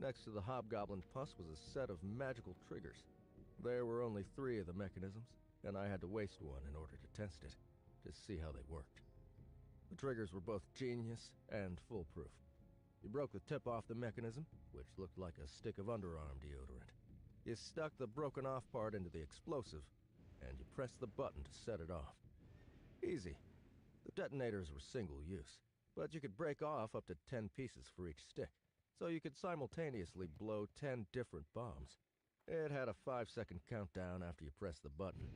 Next to the hobgoblin pus was a set of magical triggers. There were only 3 of the mechanisms, and I had to waste one in order to test it, to see how they worked. The triggers were both genius and foolproof. You broke the tip off the mechanism, which looked like a stick of underarm deodorant. You stuck the broken off part into the explosive, and you pressed the button to set it off. Easy. The detonators were single use, but you could break off up to 10 pieces for each stick, so you could simultaneously blow 10 different bombs. It had a 5-second countdown after you pressed the button.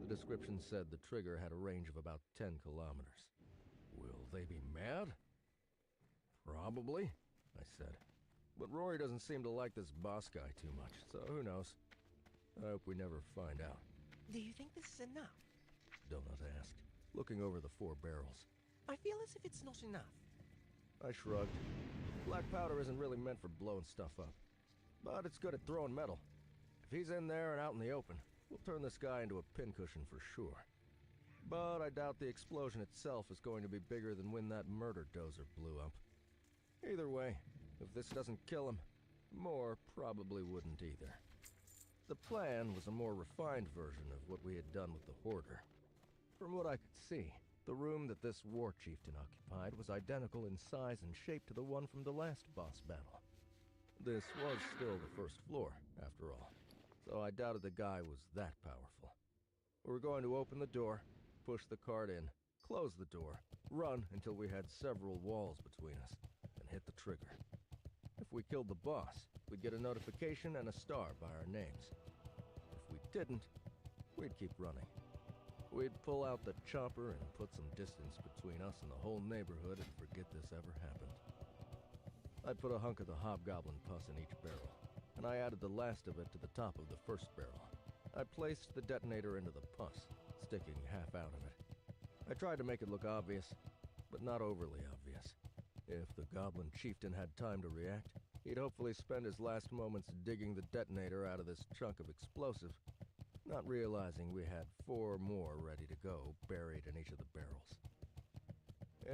The description said the trigger had a range of about 10 kilometers. Will they be mad? Probably, I said. But Rory doesn't seem to like this boss guy too much, so who knows? I hope we never find out. Do you think this is enough? Donut asked, looking over the 4 barrels. I feel as if it's not enough. I shrugged. Black powder isn't really meant for blowing stuff up, but it's good at throwing metal. If he's in there and out in the open, we'll turn this guy into a pincushion for sure. But I doubt the explosion itself is going to be bigger than when that murder dozer blew up. Either way, if this doesn't kill him, more probably wouldn't either. The plan was a more refined version of what we had done with the Hoarder. From what I could see, the room that this war chieftain occupied was identical in size and shape to the one from the last boss battle. This was still the first floor, after all, so I doubted the guy was that powerful. We were going to open the door, push the cart in, close the door, run until we had several walls between us, and hit the trigger. If we killed the boss, we'd get a notification and a star by our names. If we didn't, we'd keep running. We'd pull out the chopper and put some distance between us and the whole neighborhood and forget this ever happened. I put a hunk of the hobgoblin pus in each barrel, and I added the last of it to the top of the first barrel. I placed the detonator into the pus, sticking half out of it. I tried to make it look obvious, but not overly obvious. If the goblin chieftain had time to react, he'd hopefully spend his last moments digging the detonator out of this chunk of explosive, not realizing we had 4 more ready to go, buried in each of the barrels.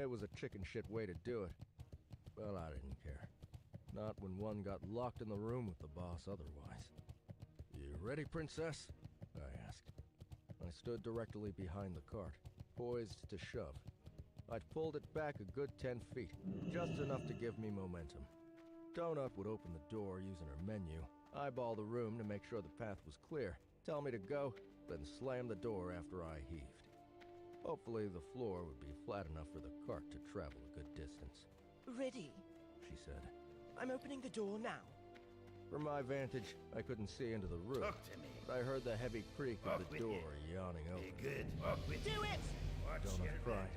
It was a chicken shit way to do it, but I didn't care. Not when one got locked in the room with the boss otherwise. "You ready, princess?" I asked. I stood directly behind the cart, poised to shove. I'd pulled it back a good 10 feet, just enough to give me momentum. Donut would open the door using her menu, eyeball the room to make sure the path was clear, tell me to go, then slam the door after I heaved. Hopefully the floor would be flat enough for the cart to travel a good distance. Ready? She said. I'm opening the door now. From my vantage, I couldn't see into the room, Talk to me. but I heard the heavy creak of Walk the with door you. yawning Be open. good. Walk with Do it! Watch Donut your cried. back.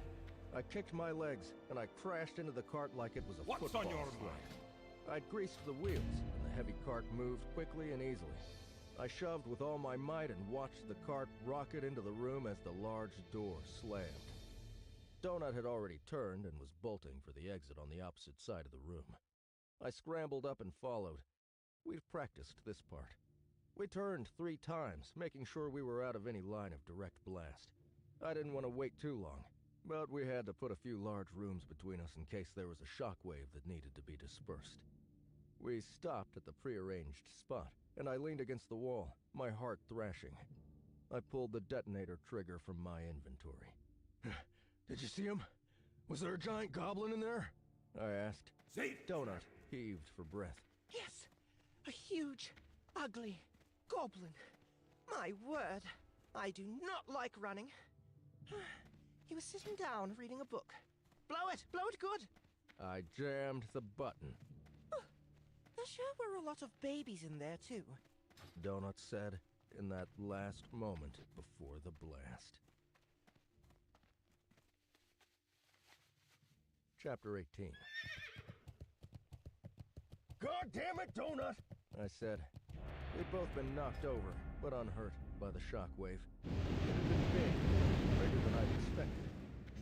I kicked my legs, and I crashed into the cart like it was a What's football on your sled. mind? I'd greased the wheels, and the heavy cart moved quickly and easily. I shoved with all my might and watched the cart rocket into the room as the large door slammed. Donut had already turned and was bolting for the exit on the opposite side of the room. I scrambled up and followed. We'd practiced this part. We turned 3 times, making sure we were out of any line of direct blast. I didn't want to wait too long, but we had to put a few large rooms between us in case there was a shockwave that needed to be dispersed. We stopped at the prearranged spot, and I leaned against the wall, my heart thrashing. I pulled the detonator trigger from my inventory. "Did you see him? Was there a giant goblin in there?" I asked. Safe! Donut heaved for breath. Yes! A huge, ugly goblin. My word, I do not like running. He was sitting down reading a book. Blow it good! I jammed the button. There sure were a lot of babies in there too. Donut said in that last moment before the blast. Chapter 18. "God damn it, Donut!" I said. We'd both been knocked over, but unhurt by the shockwave. It had been big, bigger than I'd expected.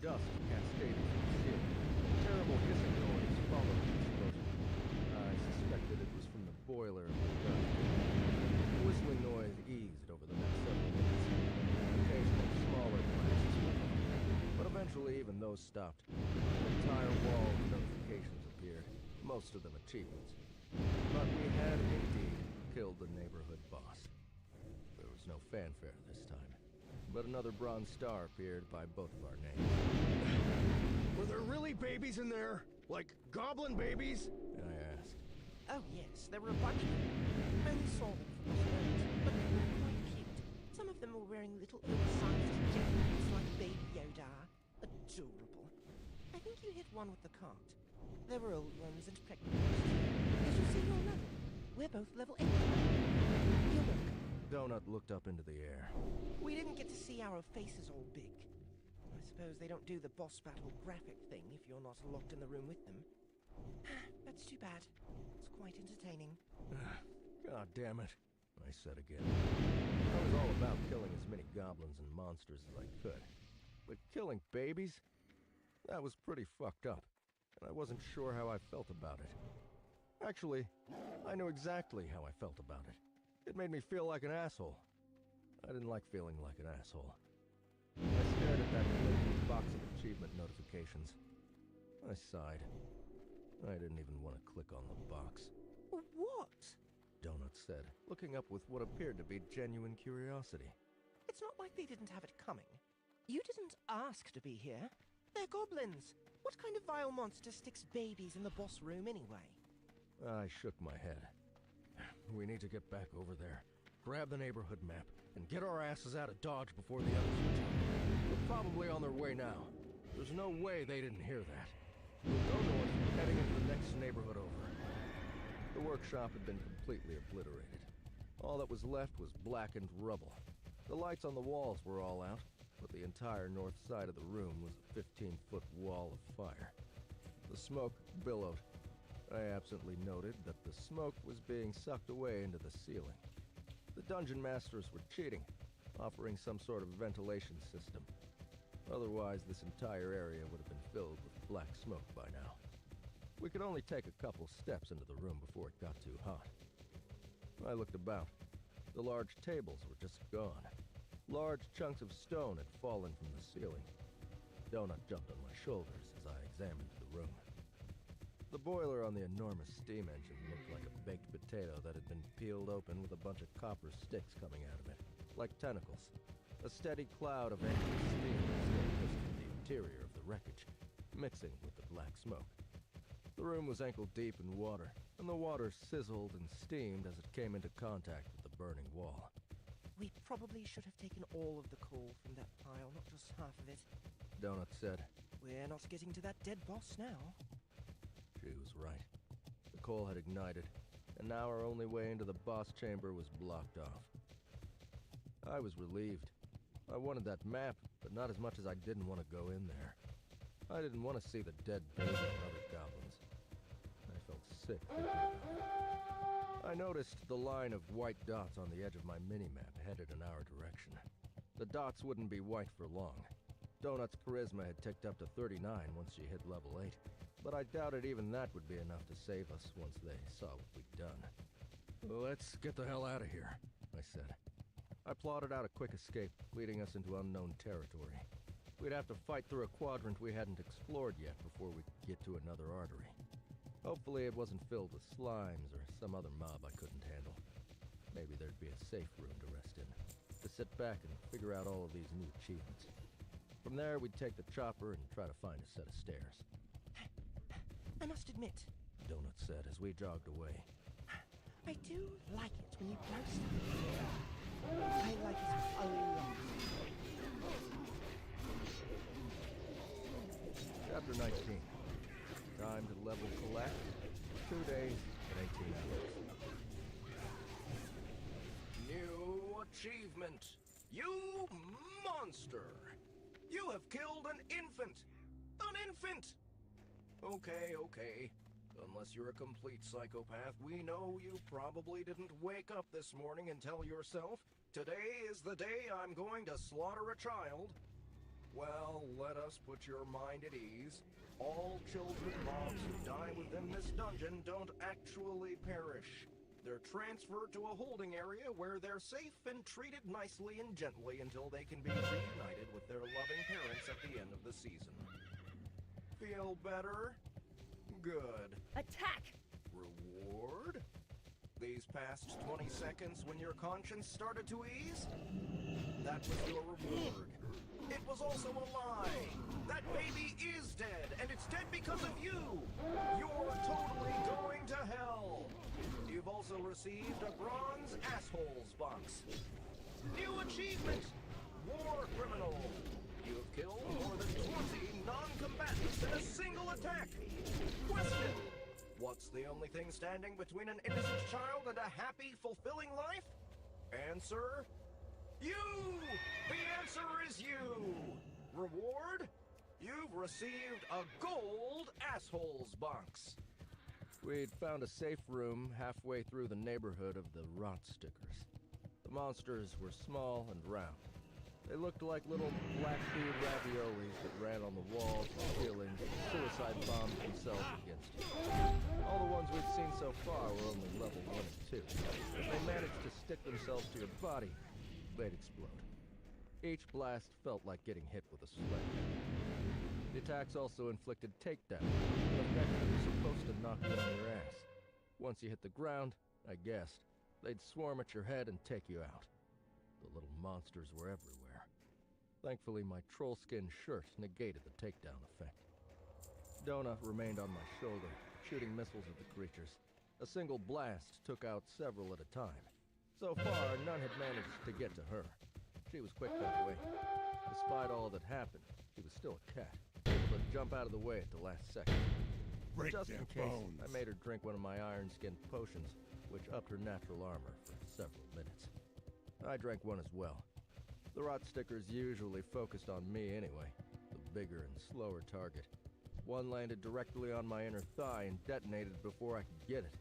Dust cascaded from the ceiling. A terrible hissing noise followed the explosion. I suspected it was from the boiler of the dust. The whistling noise eased over the next several minutes. Occasional smaller blasts went on, but eventually even those stopped. An entire wall of notifications appeared, most of them achievements. But we had indeed killed the neighborhood boss. There was no fanfare this time, but another bronze star appeared by both of our names. "Were there really babies in there? Like goblin babies?" I asked. Oh yes, there were a bunch of them. Only saw them from the road, but they were quite cute. Some of them were wearing little oversized jackets like Baby Yoda. Adorable. I think you hit one with the cart. There were old ones and pregnant ones too. Did you see your level? We're both level 8. You're welcome. Donut looked up into the air. We didn't get to see our faces all big. I suppose they don't do the boss battle graphic thing if you're not locked in the room with them. That's too bad. It's quite entertaining. God damn it, I said again. I was all about killing as many goblins and monsters as I could. But killing babies? That was pretty fucked up, and I wasn't sure how I felt about it. Actually, I knew exactly how I felt about it. It made me feel like an asshole. I didn't like feeling like an asshole. I stared at that blinking box of achievement notifications. I sighed. I didn't even want to click on the box. What? Donut said, looking up with what appeared to be genuine curiosity. It's not like they didn't have it coming. You didn't ask to be here. They're goblins. What kind of vile monster sticks babies in the boss room anyway? I shook my head. We need to get back over there, grab the neighborhood map, and get our asses out of Dodge before the others return. They're probably on their way now. There's no way they didn't hear that. We'll go north, heading into the next neighborhood over. The workshop had been completely obliterated. All that was left was blackened rubble. The lights on the walls were all out, but the entire north side of the room was a 15-foot wall of fire. The smoke billowed. I absently noted that the smoke was being sucked away into the ceiling. The dungeon masters were cheating, offering some sort of ventilation system. Otherwise, this entire area would have been filled with black smoke by now. We could only take a couple steps into the room before it got too hot. I looked about. The large tables were just gone. Large chunks of stone had fallen from the ceiling. Donut jumped on my shoulders as I examined the room. The boiler on the enormous steam engine looked like a baked potato that had been peeled open with a bunch of copper sticks coming out of it, like tentacles. A steady cloud of angry steam still hissed from the interior of the wreckage, mixing with the black smoke. The room was ankle-deep in water, and the water sizzled and steamed as it came into contact with the burning wall. We probably should have taken all of the coal from that pile, not just half of it. Donut said. We're not getting to that dead boss now. She was right. The coal had ignited, and now our only way into the boss chamber was blocked off. I was relieved. I wanted that map, but not as much as I didn't want to go in there. I didn't want to see the dead baby and other goblins. I felt sick thinking about it. I noticed the line of white dots on the edge of my mini-map headed in our direction. The dots wouldn't be white for long. Donut's charisma had ticked up to 39 once she hit level 8, but I doubted even that would be enough to save us once they saw what we'd done. Let's get the hell out of here, I said. I plotted out a quick escape, leading us into unknown territory. We'd have to fight through a quadrant we hadn't explored yet before we could get to another artery. Hopefully it wasn't filled with slimes or some other mob I couldn't handle. Maybe there'd be a safe room to rest in, to sit back and figure out all of these new achievements. From there, we'd take the chopper and try to find a set of stairs. I must admit, Donut said as we jogged away. I do like it when you blow stuff. I like it a lot. Chapter 19. Time to level collect. 2 days and 18 hours. New achievement. You monster! You have killed an infant! An infant! Okay. Unless you're a complete psychopath, we know you probably didn't wake up this morning and tell yourself, today is the day I'm going to slaughter a child. Well, let us put your mind at ease. All children mobs who die within this dungeon don't actually perish. They're transferred to a holding area where they're safe and treated nicely and gently until they can be reunited with their loving parents at the end of the season. Feel better? Good. Attack! Reward? These past 20 seconds when your conscience started to ease? That was your reward. It was also a lie. That baby is dead, and it's dead because of you. You're totally going to hell. You've also received a bronze assholes box. New achievement, War Criminal. You've killed more than 20 non-combatants in a single attack. Question, what's the only thing standing between an innocent child and a happy, fulfilling life? Answer, you! The answer is you! Reward? You've received a gold assholes box. We'd found a safe room halfway through the neighborhood of the rot stickers. The monsters were small and round. They looked like little black food raviolis that ran on the walls and ceilings and suicide bombed themselves against you. All the ones we'd seen so far were only level 1 and 2. If they managed to stick themselves to your body, they'd explode. Each blast felt like getting hit with a sledgehammer. The attacks also inflicted takedown, an effect that was supposed to knock you on your ass. Once you hit the ground, I guessed, they'd swarm at your head and take you out. The little monsters were everywhere. Thankfully, my troll skin shirt negated the takedown effect. Donut remained on my shoulder, shooting missiles at the creatures. A single blast took out several at a time. So far, none had managed to get to her. She was quick that way. Despite all that happened, she was still a cat, able to jump out of the way at the last second. Break Just their in case, bones. I made her drink one of my iron-skinned potions, which upped her natural armor for several minutes. I drank one as well. The rot stickers usually focused on me anyway, the bigger and slower target. One landed directly on my inner thigh and detonated before I could get it,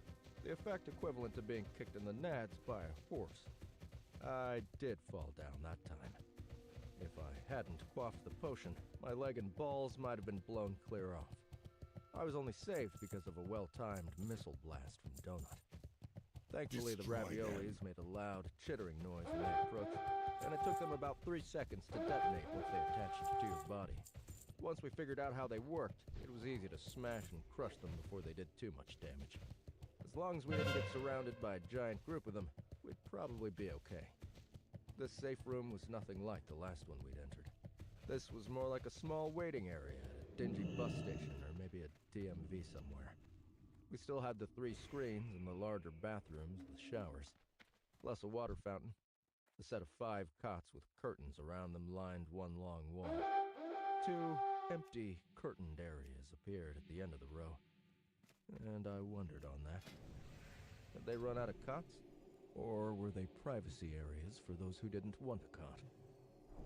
the effect equivalent to being kicked in the nads by a horse. I did fall down that time. If I hadn't quaffed the potion, my leg and balls might have been blown clear off. I was only saved because of a well-timed missile blast from Donut. Thankfully, the Destroy raviolis made a loud, chittering noise when they approached, and it took them about 3 seconds to detonate once they attached to your body. Once we figured out how they worked, it was easy to smash and crush them before they did too much damage. As long as we didn't get surrounded by a giant group of them, we'd probably be okay. This safe room was nothing like the last one we'd entered. This was more like a small waiting area at a dingy bus station or maybe a DMV somewhere. We still had the 3 screens and the larger bathrooms with showers, plus a water fountain, a set of 5 cots with curtains around them lined one long wall. 2 empty, curtained areas appeared at the end of the row, and I wondered on that. Had they run out of cots? Or were they privacy areas for those who didn't want a cot?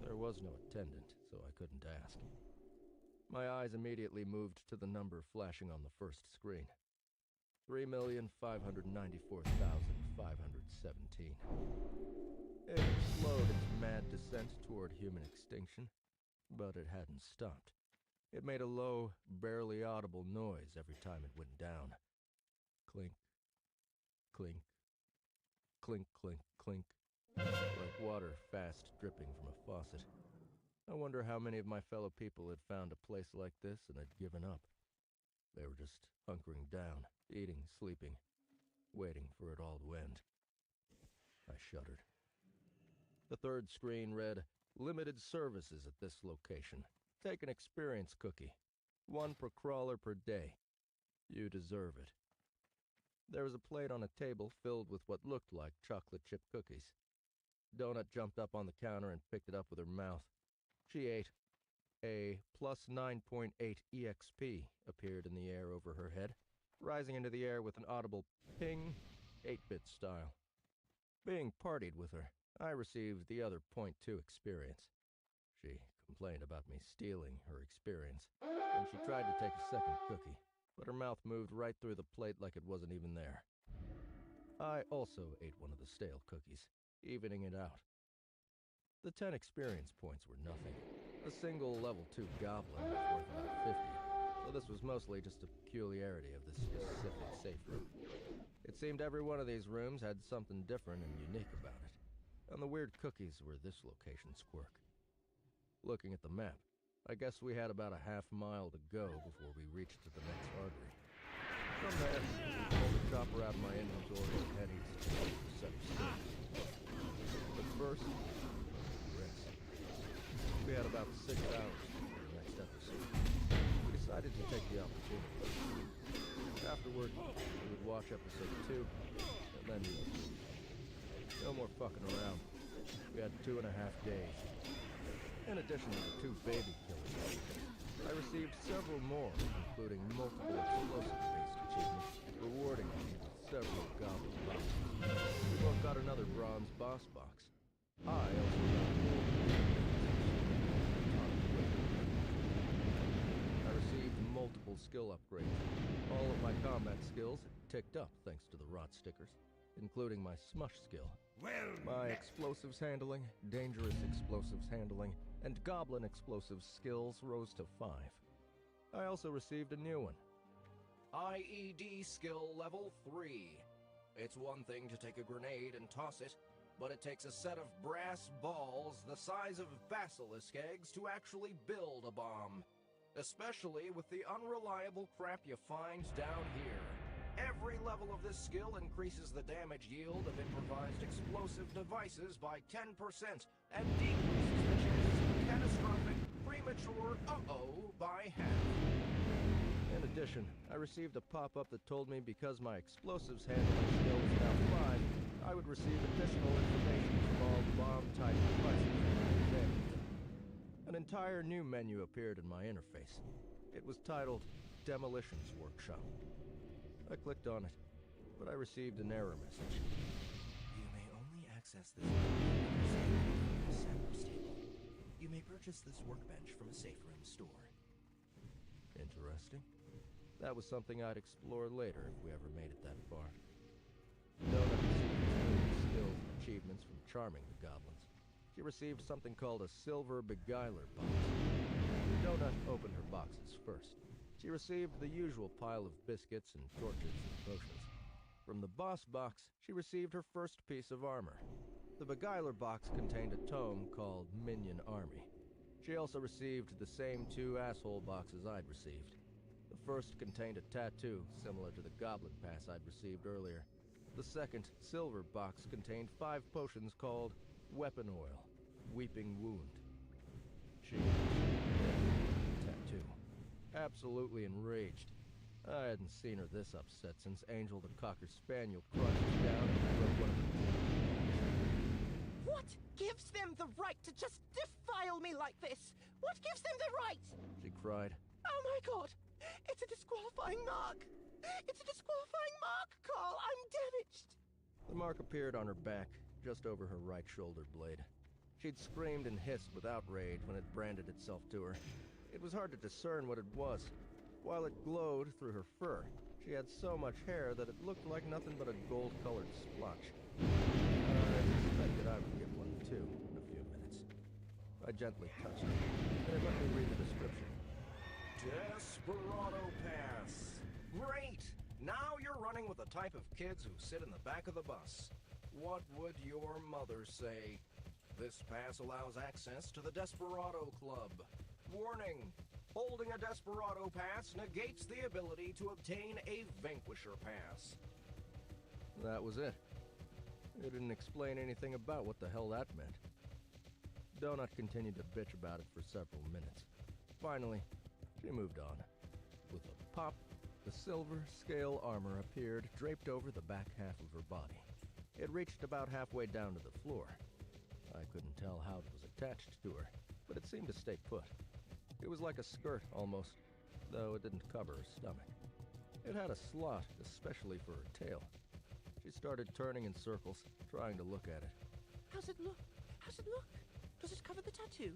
There was no attendant, so I couldn't ask. My eyes immediately moved to the number flashing on the first screen. 3,594,517. It slowed its mad descent toward human extinction, but it hadn't stopped. It made a low, barely audible noise every time it went down. Clink, clink, clink, clink, clink, like water fast dripping from a faucet. I wonder how many of my fellow people had found a place like this and had given up. They were just hunkering down, eating, sleeping, waiting for it all to end. I shuddered. The third screen read, "Limited services at this location. Take an experience cookie. 1 per crawler per day. You deserve it." There was a plate on a table filled with what looked like chocolate chip cookies. Donut jumped up on the counter and picked it up with her mouth. She ate. A plus 9.8 EXP appeared in the air over her head, rising into the air with an audible ping, 8-bit style. Being partied with her, I received the other .2 experience. She complained about me stealing her experience, and she tried to take a second cookie, but her mouth moved right through the plate like it wasn't even there. I also ate one of the stale cookies, evening it out. The 10 experience points were nothing. A single level 2 goblin was worth about 50, so this was mostly just a peculiarity of this specific safe room. It seemed every one of these rooms had something different and unique about it, and the weird cookies were this location's quirk. Looking at the map, I guess we had about a half-mile to go before we reached the next artery. From there, I pulled the chopper out of my inventory and head east to the set of stairs. But first, rest. We had about 6 hours for the next episode. We decided to take the opportunity. Afterward, we would watch episode 2, and then we would leave. No more fucking around. We had 2.5 days. In addition to the 2 baby killers, I received several more, including multiple explosive-based achievements, rewarding me with several goblin boxes. We both got another bronze boss box. I also got gold. I received multiple skill upgrades. All of my combat skills ticked up thanks to the rot stickers, including my smush skill. My explosives handling, dangerous explosives handling, and goblin explosives skills rose to 5. I also received a new one. IED skill level 3. It's one thing to take a grenade and toss it, but it takes a set of brass balls the size of basilisk eggs to actually build a bomb. Especially with the unreliable crap you find down here. Every level of this skill increases the damage yield of improvised explosive devices by 10% and decreases the chances of catastrophic, premature uh-oh by half. In addition, I received a pop-up that told me because my explosives handling skill was now 5, I would receive additional information from all bomb-type devices when I examined them. An entire new menu appeared in my interface. It was titled Demolitions Workshop. I clicked on it, but I received an error message. You may only access this workbench from the stable. You may purchase this workbench from a safe room store. Interesting. That was something I'd explore later if we ever made it that far. Donut received skills and achievements from charming the goblins. She received something called a Silver Beguiler box. Donut opened her boxes first. She received the usual pile of biscuits and torches and potions. From the boss box, she received her first piece of armor. The Beguiler box contained a tome called Minion Army. She also received the same 2 asshole boxes I'd received. The first contained a tattoo similar to the Goblin Pass I'd received earlier. The second, silver box contained 5 potions called Weapon Oil, Weeping Wound. She tattoo. Absolutely enraged. I hadn't seen her this upset since Angel the Cocker Spaniel crouched down and broke one of her teeth. What gives them the right to just defile me like this? What gives them the right? She cried. Oh my god! It's a disqualifying mark! It's a disqualifying mark, Carl! I'm damaged! The mark appeared on her back, just over her right shoulder blade. She'd screamed and hissed with outrage when it branded itself to her. It was hard to discern what it was. While it glowed through her fur, she had so much hair that it looked like nothing but a gold-colored splotch. I suspected I would get one too in a few minutes. I gently touched it, and it let me read the description. Desperado Pass. Great! Now you're running with the type of kids who sit in the back of the bus. What would your mother say? This pass allows access to the Desperado Club. Warning! Holding a Desperado Pass negates the ability to obtain a Vanquisher Pass. That was it. It didn't explain anything about what the hell that meant. Donut continued to bitch about it for several minutes. Finally, she moved on. With a pop, the silver scale armor appeared draped over the back half of her body. It reached about halfway down to the floor. I couldn't tell how it was attached to her, but it seemed to stay put. It was like a skirt, almost, though it didn't cover her stomach. It had a slot, especially for her tail. She started turning in circles, trying to look at it. How's it look? How's it look? Does it cover the tattoo?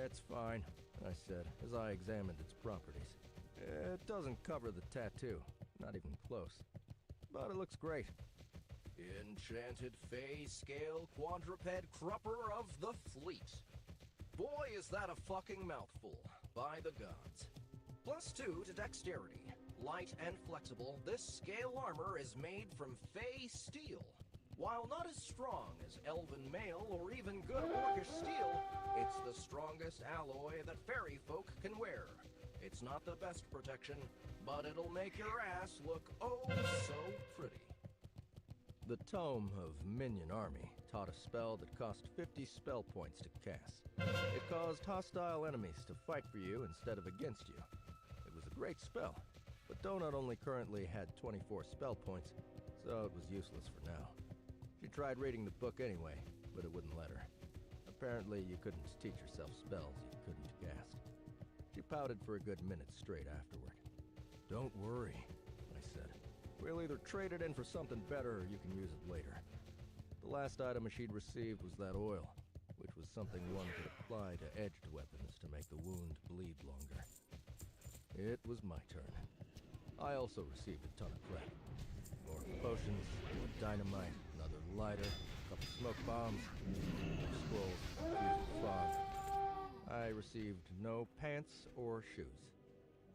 It's fine, I said, as I examined its properties. It doesn't cover the tattoo, not even close. But it looks great. Enchanted Fey Scale Quadruped Crupper of the Fleet. Boy, is that a fucking mouthful, by the gods. +2 to dexterity. Light and flexible, this scale armor is made from Fey steel. While not as strong as elven mail or even good orcish steel, it's the strongest alloy that fairy folk can wear. It's not the best protection, but it'll make your ass look oh so pretty. The Tome of Minion Army taught a spell that cost 50 spell points to cast. It caused hostile enemies to fight for you instead of against you. It was a great spell, but Donut only currently had 24 spell points, so it was useless for now. She tried reading the book anyway, but it wouldn't let her. Apparently, you couldn't teach yourself spells you couldn't cast. She pouted for a good minute straight afterward. "Don't worry," I said. "We'll either trade it in for something better or you can use it later." The last item she'd received was that oil, which was something one could apply to edged weapons to make the wound bleed longer. It was my turn. I also received a ton of crap. More potions, more dynamite, another lighter, a couple smoke bombs, more scrolls, using fog. I received no pants or shoes.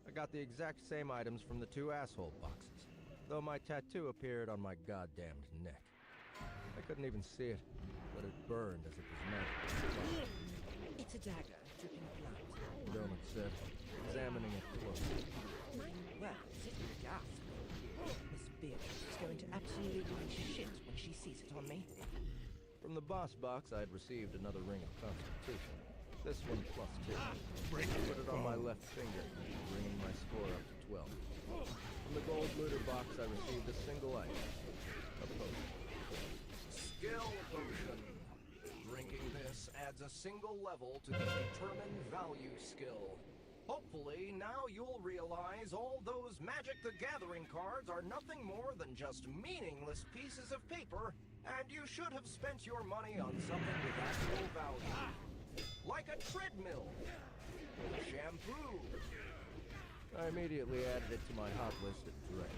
I got the exact same items from the 2 asshole boxes, though my tattoo appeared on my goddamned neck. I couldn't even see it, but it burned as it was magic. It's a dagger, dripping blood. Donut said, examining it closely. My word, it gasped. Miss Beatrice is going to absolutely shit when she sees it on me. From the boss box, I'd received another ring of Constitution. This one +2. I put it on my left finger, bringing my score up to well. From the gold looter box, I received a single item. A potion. Skill potion. Drinking this adds a single level to the determined value skill. Hopefully, now you'll realize all those Magic the Gathering cards are nothing more than just meaningless pieces of paper, and you should have spent your money on something with actual value. Like a treadmill. Shampoo. I immediately added it to my hot list at direct.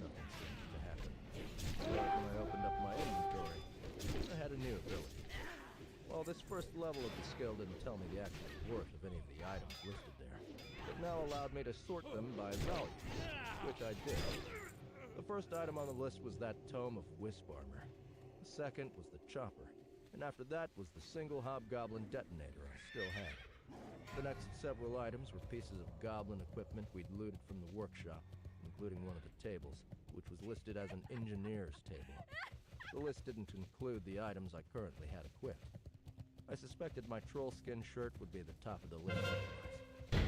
Nothing seemed to happen. But when I opened up my inventory, I had a new ability. While this first level of the skill didn't tell me the actual worth of any of the items listed there, it now allowed me to sort them by value, which I did. The first item on the list was that tome of wisp armor. The second was the chopper, and after that was the single hobgoblin detonator I still had. The next several items were pieces of goblin equipment we'd looted from the workshop, including one of the tables, which was listed as an engineer's table. The list didn't include the items I currently had equipped. I suspected my troll skin shirt would be at the top of the list otherwise.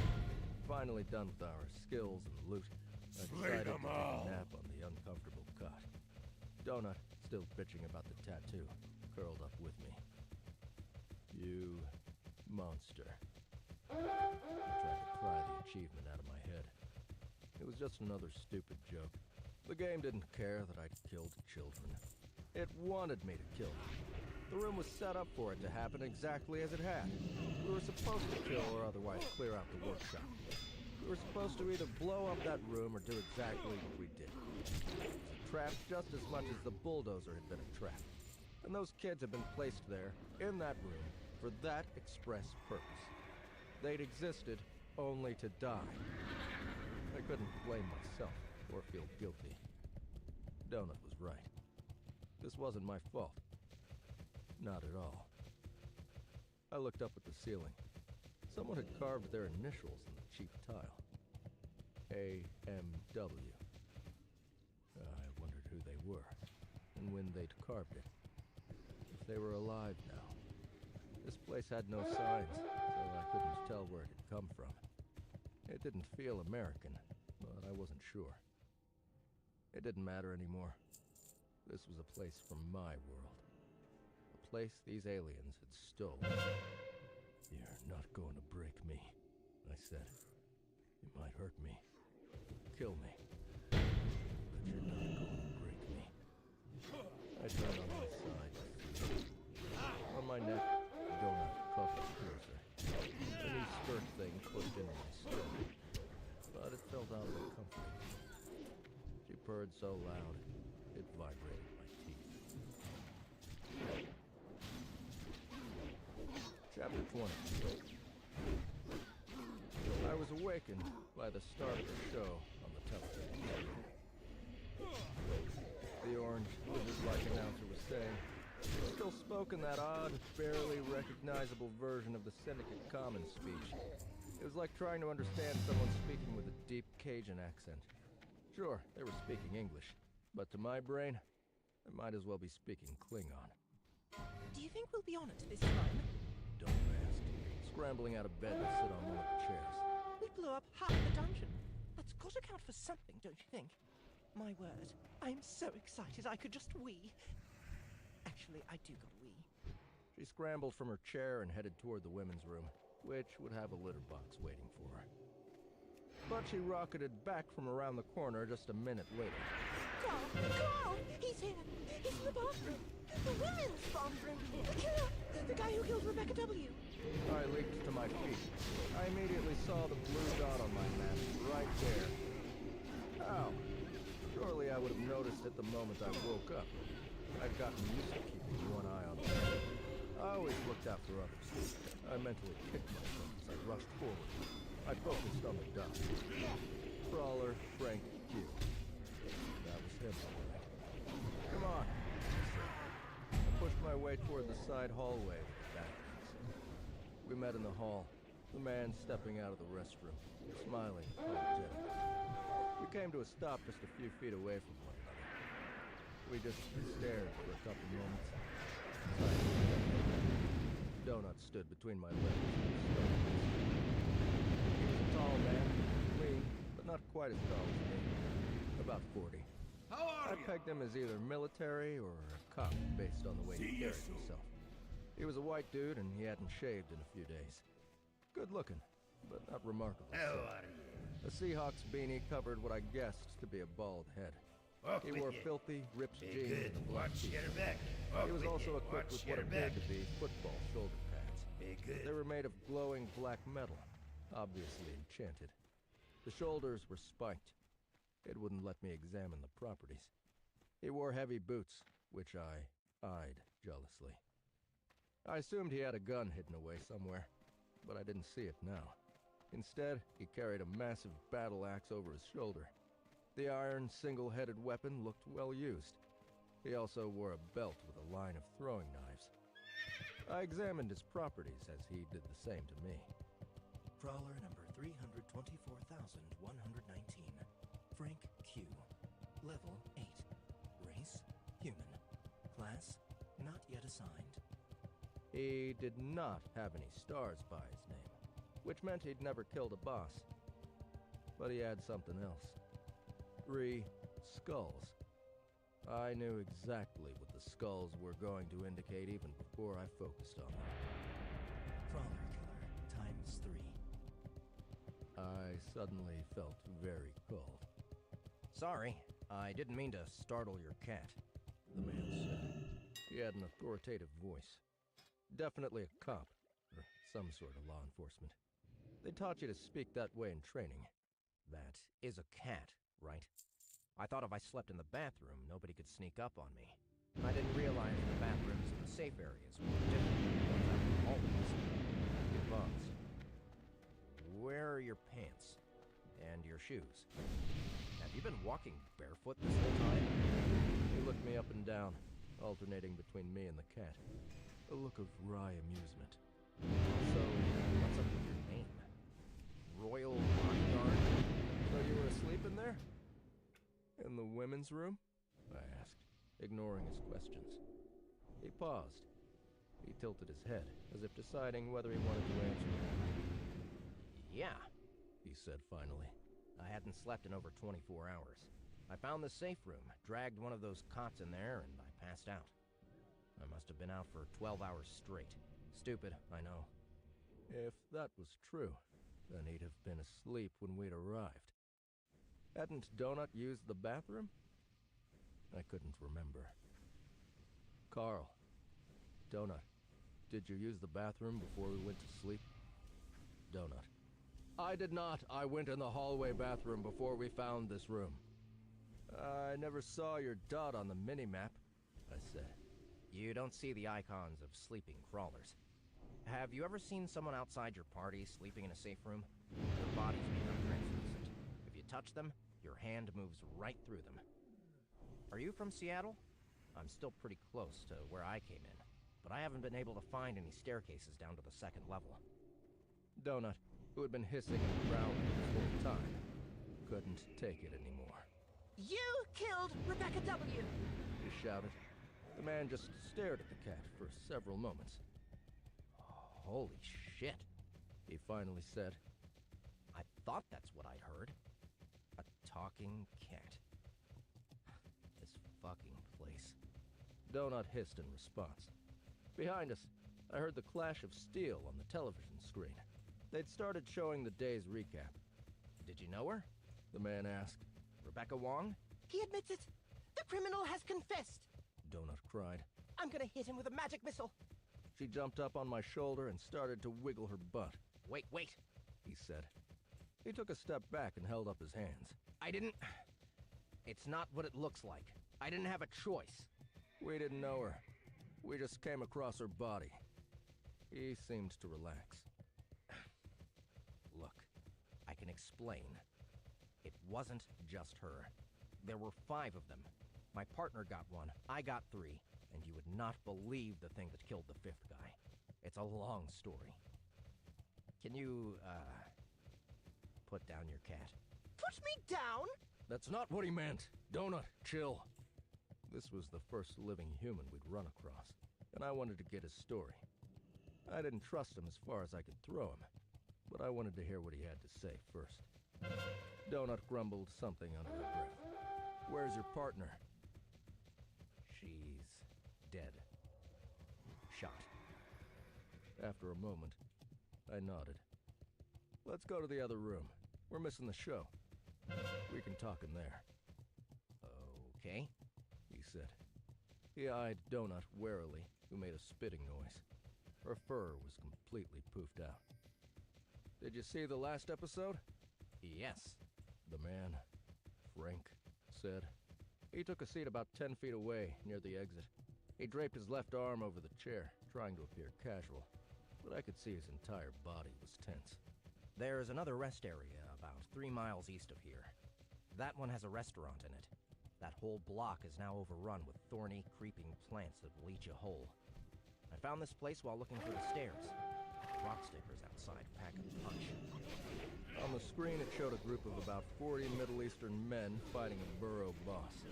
Finally done with our skills and loot, I decided to take a nap on the uncomfortable cot. Donut, still bitching about the tattoo, curled up with me. You monster. I tried to pry the achievement out of my head. It was just another stupid joke. The game didn't care that I'd killed children. It wanted me to kill them. The room was set up for it to happen exactly as it had. We were supposed to kill or otherwise clear out the workshop. We were supposed to either blow up that room or do exactly what we did. It was a trap just as much as the bulldozer had been a trap. And those kids had been placed there, in that room, for that express purpose. They'd existed only to die. I couldn't blame myself or feel guilty. Donut was right. This wasn't my fault. Not at all. I looked up at the ceiling. Someone had carved their initials in the cheap tile. A.M.W. I wondered who they were, and when they'd carved it. If they were alive now. This place had no signs, so I couldn't tell where it had come from. It didn't feel American, but I wasn't sure. It didn't matter anymore. This was a place from my world. A place these aliens had stolen. You're not going to break me, I said. You might hurt me. Kill me. But you're not going to break me. I turned on my side. On my neck, Donut cuffed closer. The new skirt thing pushed into my stomach. But it felt oddly comforting. She purred so loud, it vibrated my teeth. Chapter 20. I was awakened by the start of the show on the television. The orange, lizard-like announcer was saying, still spoke in that odd, barely recognizable version of the Syndicate Common speech. It was like trying to understand someone speaking with a deep Cajun accent. Sure, they were speaking English, but to my brain, they might as well be speaking Klingon. Do you think we'll be on it this time? Don't ask. Scrambling out of bed to sit on one of the chairs. We blew up half the dungeon. That's got to count for something, don't you think? My word, I'm so excited I could just wee. Actually, I do got a wee. She scrambled from her chair and headed toward the women's room, which would have a litter box waiting for her. But she rocketed back from around the corner just a minute later. Carl! Carl! He's here! He's in the bathroom! The women's bathroom! The killer! The guy who killed Rebecca W. I leaped to my feet. I immediately saw the blue dot on my map right there. Ow! Surely I would have noticed it the moment I woke up. I'd gotten used to keeping one eye on the map. I always looked out for others. I mentally kicked myself as I rushed forward. I focused on the dot. Brawler Frank Q. That was him, all right. Come on, I said. I pushed my way toward the side hallway with the bathrooms. We met in the hall, the man stepping out of the restroom, smiling apologetic. We came to a stop just a few feet away from one another. We just stared for a couple moments. Donut stood between my legs. He was a tall man, clean, but not quite as tall as me. About 40. How are I you? pegged him as either military or a cop based on the way he See ya carried soon. himself. He was a white dude and he hadn't shaved in a few days. Good looking, but not remarkable. How are you? A Seahawks beanie covered what I guessed to be a bald head. Up He with wore you. filthy, ripped Be jeans good. and a black Watch t-shirt. your back. Up He was with also you. equipped Watch with what your appeared back. to be football shoulder pads. Be good. They were made of glowing black metal, obviously enchanted. The shoulders were spiked. It wouldn't let me examine the properties. He wore heavy boots, which I eyed jealously. I assumed he had a gun hidden away somewhere, but I didn't see it now. Instead, he carried a massive battle axe over his shoulder. The iron, single-headed weapon looked well used. He also wore a belt with a line of throwing knives. I examined his properties as he did the same to me. Crawler number 324,119. Frank Q. Level 8. Race, human. Class, not yet assigned. He did not have any stars by his name, which meant he'd never killed a boss. But he had something else. 3 skulls. I knew exactly what the skulls were going to indicate even before I focused on them. Crawler killer times 3. I suddenly felt very cold. Sorry, I didn't mean to startle your cat. The man said. He had an authoritative voice. Definitely a cop, or some sort of law enforcement. They taught you to speak that way in training. That is a cat, right? I thought if I slept in the bathroom, nobody could sneak up on me. I didn't realize the bathrooms in the safe areas were different from the ones out in the hallways. He paused. Where are your pants? And your shoes? Have you been walking barefoot this whole time? He looked me up and down, alternating between me and the cat. A look of wry amusement. So, what's up with your name? Royal Bodyguard? So you were asleep in there? In the women's room? I asked, ignoring his questions. He paused. He tilted his head, as if deciding whether he wanted to answer or not. Yeah, He said finally. I hadn't slept in over 24 hours. I found the safe room, dragged one of those cots in there, and I passed out. I must have been out for 12 hours straight. Stupid, I know. If that was true, then he'd have been asleep when we'd arrived. Hadn't Donut used the bathroom? I couldn't remember. Carl, Donut, did you use the bathroom before we went to sleep? Donut. I did not. I went in the hallway bathroom before we found this room. I never saw your dot on the mini-map, I said. You don't see the icons of sleeping crawlers. Have you ever seen someone outside your party sleeping in a safe room? Their bodies become translucent. If you touch them, your hand moves right through them. Are you from Seattle? I'm still pretty close to where I came in, but I haven't been able to find any staircases down to the second level. Donut, who had been hissing and growling this whole time, couldn't take it anymore. You killed Rebecca W. He shouted. The man just stared at the cat for several moments. Holy shit. He finally said, I thought that's what I'd heard. A talking cat. This fucking place. Donut hissed in response. Behind us, I heard the clash of steel on the television screen. They'd started showing the day's recap. Did you know her? The man asked. Rebecca Wong? He admits it. The criminal has confessed. Donut cried. I'm gonna hit him with a magic missile. She jumped up on my shoulder and started to wiggle her butt, Wait, he said. He took a step back and held up his hands. I didn't... It's not what it looks like. I didn't have a choice. We didn't know her. We just came across her body. He seemed to relax. Look, I can explain. It wasn't just her. There were 5 of them. My partner got 1, I got 3, and you would not believe the thing that killed the 5th guy. It's a long story. Can you, put down your cat? Put me down? That's not what he meant. Donut, chill. This was the first living human we'd run across, and I wanted to get his story. I didn't trust him as far as I could throw him, but I wanted to hear what he had to say first. Donut grumbled something under her breath. Where's your partner? She's dead. Shot. After a moment, I nodded. Let's go to the other room. We're missing the show. We can talk in there. Okay. He said. He eyed Donut warily, who made a spitting noise. Her fur was completely poofed out. Did you see the last episode? Yes. The man, Frank, said. He took a seat about 10 feet away, near the exit. He draped his left arm over the chair, trying to appear casual, but I could see his entire body was tense. There's another rest area about 3 miles east of here. That one has a restaurant in it. That whole block is now overrun with thorny, creeping plants that will eat you whole. I found this place while looking for the stairs. Rock stickers outside pack a punch. On the screen, it showed a group of about 40 Middle Eastern men fighting a burrow boss.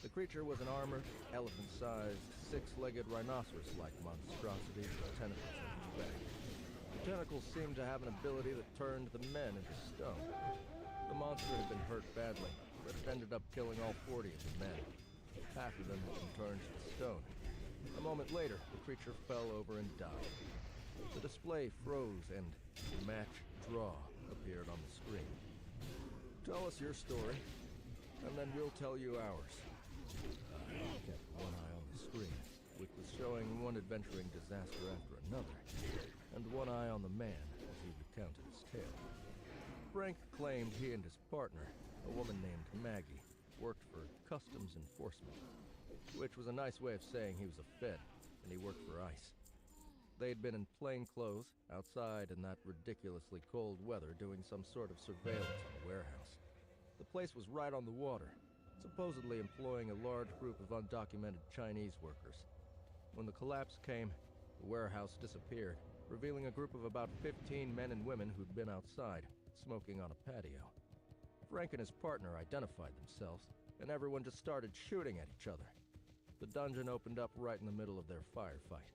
The creature was an armored, elephant-sized, six-legged rhinoceros-like monstrosity with tentacles on its back. The tentacles seemed to have an ability that turned the men into stone. The monster had been hurt badly, but it ended up killing all 40 of the men. Half of them had been turned to stone. A moment later, the creature fell over and died. The display froze and match draw appeared on the screen. Tell us your story, and then we'll tell you ours. I kept one eye on the screen, which was showing one adventuring disaster after another, and one eye on the man as he recounted his tale. Frank claimed he and his partner, a woman named Maggie, worked for customs enforcement, which was a nice way of saying he was a Fed, and he worked for ICE. They'd been in plain clothes, outside in that ridiculously cold weather, doing some sort of surveillance on the warehouse. The place was right on the water, supposedly employing a large group of undocumented Chinese workers. When the collapse came, the warehouse disappeared, revealing a group of about 15 men and women who'd been outside, smoking on a patio. Frank and his partner identified themselves, and everyone just started shooting at each other. The dungeon opened up right in the middle of their firefight.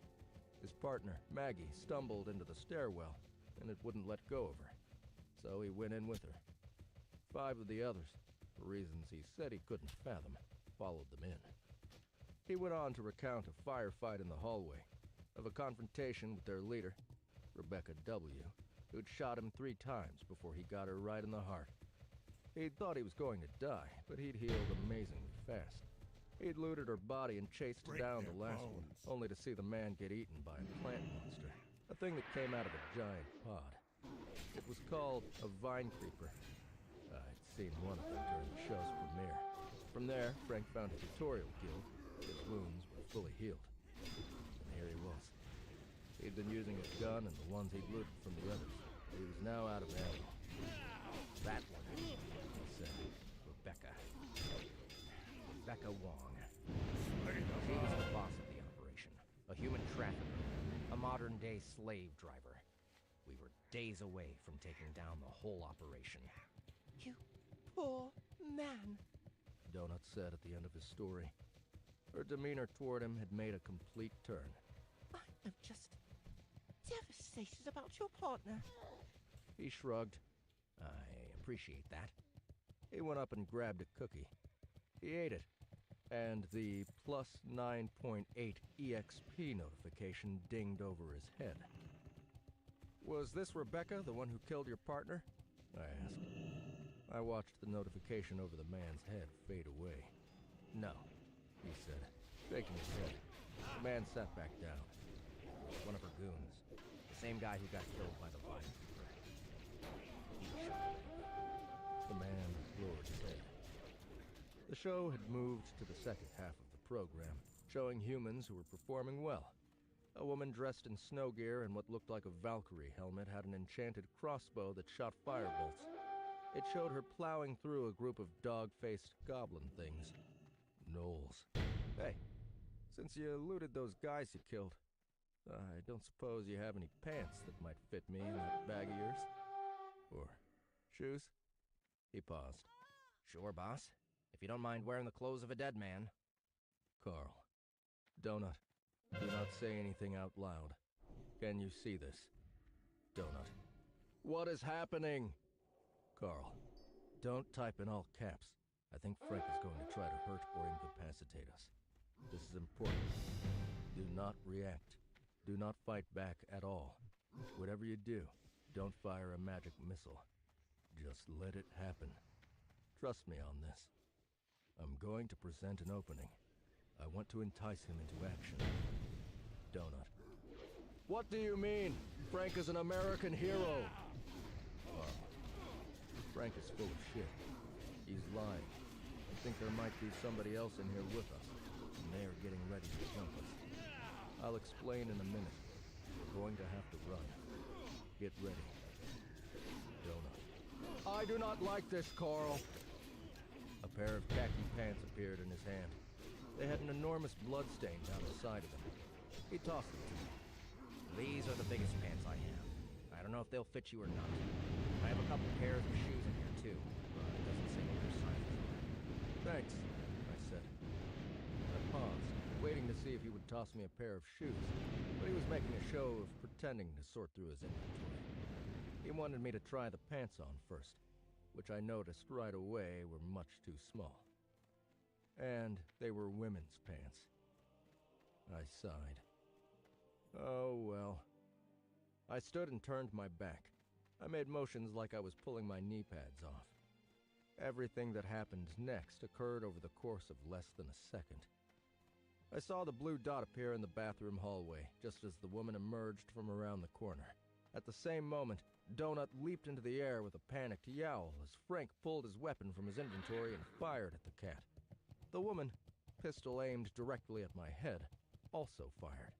His partner, Maggie, stumbled into the stairwell, and it wouldn't let go of her. So he went in with her. 5 of the others, for reasons he said he couldn't fathom, followed them in. He went on to recount a firefight in the hallway, of a confrontation with their leader, Rebecca W., who'd shot him 3 times before he got her right in the heart. He'd thought he was going to die, but he'd healed amazingly fast. He'd looted her body and chased down the last one, only to see the man get eaten by a plant monster, a thing that came out of a giant pod. It was called a vine creeper. I'd seen one of them during the show's premiere. From there, Frank found a tutorial guild. His wounds were fully healed. And here he was. He'd been using his gun and the ones he'd looted from the others. He was now out of ammo. That one, he said. Rebecca. Rebecca Wong. She was the boss of the operation. A human trafficker. A modern-day slave driver. We were days away from taking down the whole operation. You poor man. Donut said at the end of his story. Her demeanor toward him had made a complete turn. I am just devastated about your partner. He shrugged. I appreciate that. He went up and grabbed a cookie. He ate it, and the plus 9.8 EXP notification dinged over his head. Was this Rebecca, the one who killed your partner? I asked. I watched the notification over the man's head fade away. No, he said, shaking his head. The man sat back down. One of her goons. The same guy who got killed by the vine creeper. He shot me. The man lowered his head. The show had moved to the second half of the program, showing humans who were performing well. A woman dressed in snow gear and what looked like a Valkyrie helmet had an enchanted crossbow that shot firebolts. It showed her plowing through a group of dog-faced goblin things. Gnolls. Hey, since you looted those guys you killed, I don't suppose you have any pants that might fit me in that bag of yours? Or shoes? He paused. Sure, boss. If you don't mind wearing the clothes of a dead man. Carl. Donut. Do not say anything out loud. Can you see this? Donut. What is happening? Carl. Don't type in all caps. I think Frank is going to try to hurt or incapacitate us. This is important. Do not react. Do not fight back at all. Whatever you do, don't fire a magic missile. Just let it happen. Trust me on this. I'm going to present an opening. I want to entice him into action. Donut. What do you mean? Frank is an American hero. Oh. Frank is full of shit. He's lying. I think there might be somebody else in here with us, and they are getting ready to jump us. I'll explain in a minute. We're going to have to run. Get ready. Donut. I do not like this, Carl. A pair of khaki pants appeared in his hand. They had an enormous blood stain down the side of them. He tossed them to me. These are the biggest pants I have. I don't know if they'll fit you or not. I have a couple pairs of shoes in here, too. But it doesn't say what their sizes are. Thanks, I said. I paused, waiting to see if he would toss me a pair of shoes, but he was making a show of pretending to sort through his inventory. He wanted me to try the pants on first, which I noticed right away were much too small. And they were women's pants. I sighed. Oh well. I stood and turned my back. I made motions like I was pulling my knee pads off. Everything that happened next occurred over the course of less than a second. I saw the blue dot appear in the bathroom hallway, just as the woman emerged from around the corner. At the same moment, Donut leaped into the air with a panicked yowl as Frank pulled his weapon from his inventory and fired at the cat. The woman, pistol aimed directly at my head, also fired.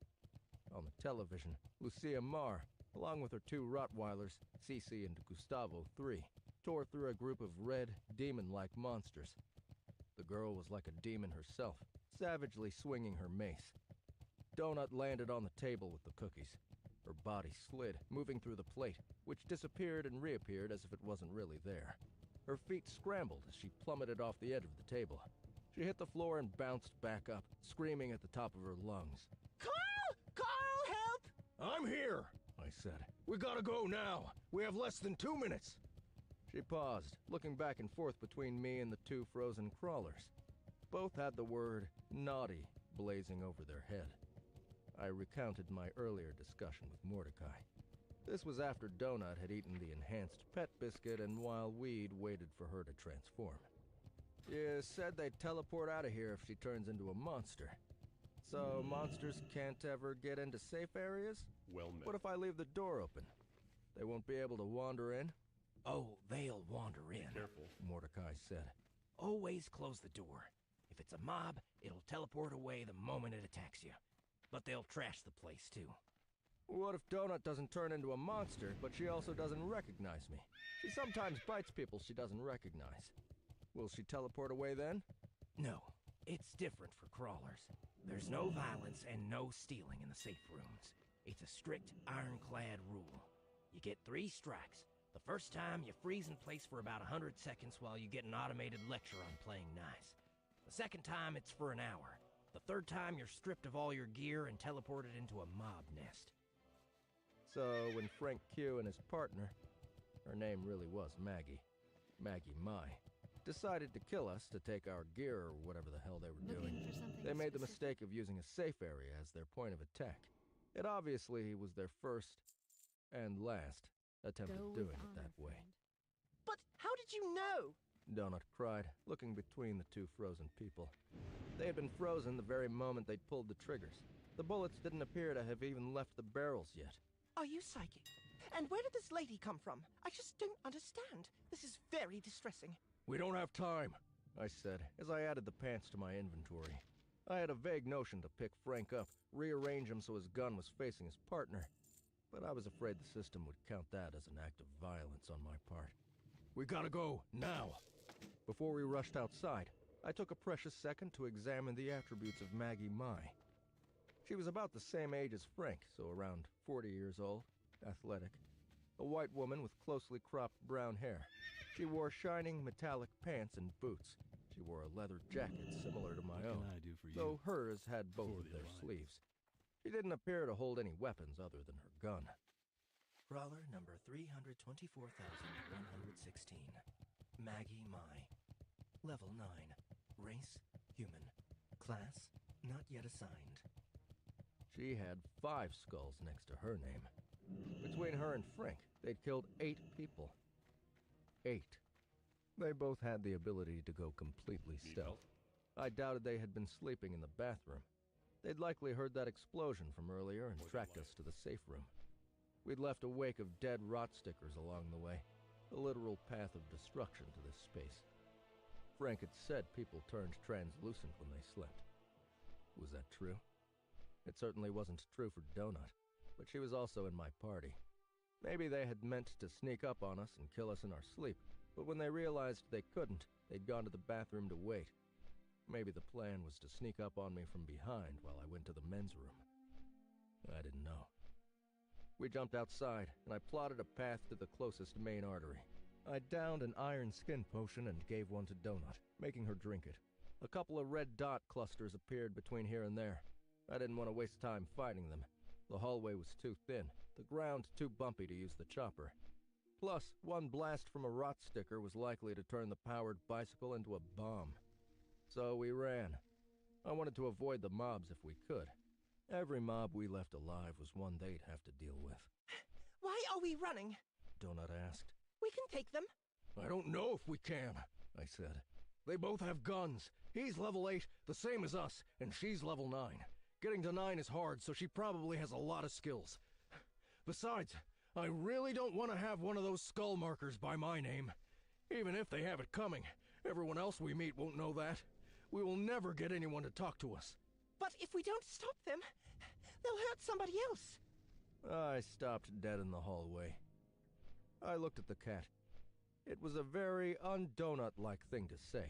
On the television, Lucia Marr, along with her two Rottweilers, Cece and Gustavo III, tore through a group of red, demon-like monsters. The girl was like a demon herself, savagely swinging her mace. Donut landed on the table with the cookies. Her body slid, moving through the plate, which disappeared and reappeared as if it wasn't really there. Her feet scrambled as she plummeted off the edge of the table. She hit the floor and bounced back up, screaming at the top of her lungs. Carl! Carl, help! I'm here, I said. We gotta go now. We have less than 2 minutes. She paused, looking back and forth between me and the two frozen crawlers. Both had the word naughty blazing over their head. I recounted my earlier discussion with Mordecai. This was after Donut had eaten the enhanced pet biscuit and while Weed waited for her to transform. You said they'd teleport out of here if she turns into a monster. So monsters can't ever get into safe areas? Well met. What if I leave the door open? They won't be able to wander in? Oh, they'll wander in. Careful. Mordecai said. Always close the door. If it's a mob, it'll teleport away the moment it attacks you. But they'll trash the place, too. What if Donut doesn't turn into a monster, but she also doesn't recognize me? She sometimes bites people she doesn't recognize. Will she teleport away then? No, it's different for crawlers. There's no violence and no stealing in the safe rooms. It's a strict, ironclad rule. You get 3 strikes. The first time, you freeze in place for about 100 seconds while you get an automated lecture on playing nice. The second time, it's for an hour. The third time, you're stripped of all your gear and teleported into a mob nest. So when Frank Q and his partner, her name really was Maggie Mai, decided to kill us to take our gear or whatever the hell they were doing, they made the mistake of using a safe area as their point of attack. It obviously was their first and last attempt at doing it that way. But how did you know? Donut cried, looking between the two frozen people. They had been frozen the very moment they'd pulled the triggers. The bullets didn't appear to have even left the barrels yet. Are you psychic? And where did this lady come from? I just don't understand. This is very distressing. We don't have time, I said, as I added the pants to my inventory. I had a vague notion to pick Frank up, rearrange him so his gun was facing his partner, but I was afraid the system would count that as an act of violence on my part. We gotta go, now! Before we rushed outside, I took a precious second to examine the attributes of Maggie Mai. She was about the same age as Frank, so around 40 years old, athletic. A white woman with closely cropped brown hair. She wore shining metallic pants and boots. She wore a leather jacket similar to my own, though hers had both of their sleeves. She didn't appear to hold any weapons other than her gun. Crawler number 324,116. Maggie Mai. Level 9. Race, human. Class, not yet assigned. She had 5 skulls next to her name. Between her and Frank, they'd killed 8 people. 8. They both had the ability to go completely stealth. I doubted they had been sleeping in the bathroom. They'd likely heard that explosion from earlier and tracked us to the safe room. We'd left a wake of dead rot stickers along the way, a literal path of destruction to this space. Frank had said people turned translucent when they slept. Was that true? It certainly wasn't true for Donut, but she was also in my party. Maybe they had meant to sneak up on us and kill us in our sleep, but when they realized they couldn't, they'd gone to the bathroom to wait. Maybe the plan was to sneak up on me from behind while I went to the men's room. I didn't know. We jumped outside, and I plotted a path to the closest main artery. I downed an iron skin potion and gave one to Donut, making her drink it. A couple of red dot clusters appeared between here and there. I didn't want to waste time fighting them. The hallway was too thin, the ground too bumpy to use the chopper. Plus, one blast from a rot sticker was likely to turn the powered bicycle into a bomb. So we ran. I wanted to avoid the mobs if we could. Every mob we left alive was one they'd have to deal with. Why are we running? Donut asked. We can take them. I don't know if we can, I said. They both have guns. He's level 8, the same as us, and she's level 9. Getting to 9 is hard, so she probably has a lot of skills. Besides, I really don't want to have one of those skull markers by my name. Even if they have it coming, everyone else we meet won't know that. We will never get anyone to talk to us. But if we don't stop them, they'll hurt somebody else. I stopped dead in the hallway. I looked at the cat. It was a very un-donut-like thing to say.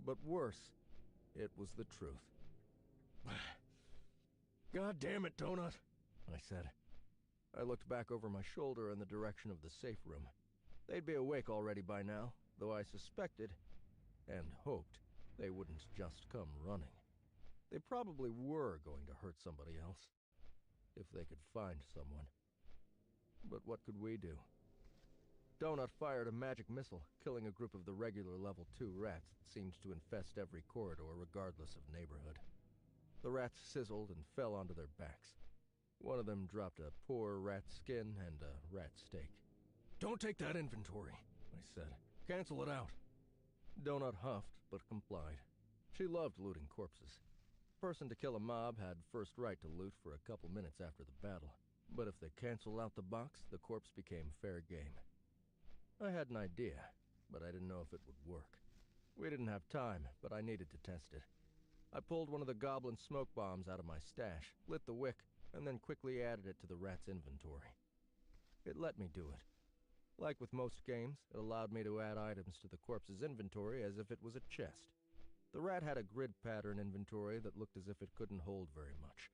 But worse, it was the truth. God damn it, Donut, I said. I looked back over my shoulder in the direction of the safe room. They'd be awake already by now, though I suspected, and hoped, they wouldn't just come running. They probably were going to hurt somebody else, if they could find someone. But what could we do? Donut fired a magic missile, killing a group of the regular level 2 rats that seemed to infest every corridor regardless of neighborhood. The rats sizzled and fell onto their backs. One of them dropped a poor rat skin and a rat steak. Don't take that inventory, I said. Cancel it out. Donut huffed, but complied. She loved looting corpses. The person to kill a mob had first right to loot for a couple minutes after the battle, but if they canceled out the box, the corpse became fair game. I had an idea, but I didn't know if it would work. We didn't have time, but I needed to test it. I pulled one of the goblin smoke bombs out of my stash, lit the wick, and then quickly added it to the rat's inventory. It let me do it. Like with most games, it allowed me to add items to the corpse's inventory as if it was a chest. The rat had a grid pattern inventory that looked as if it couldn't hold very much.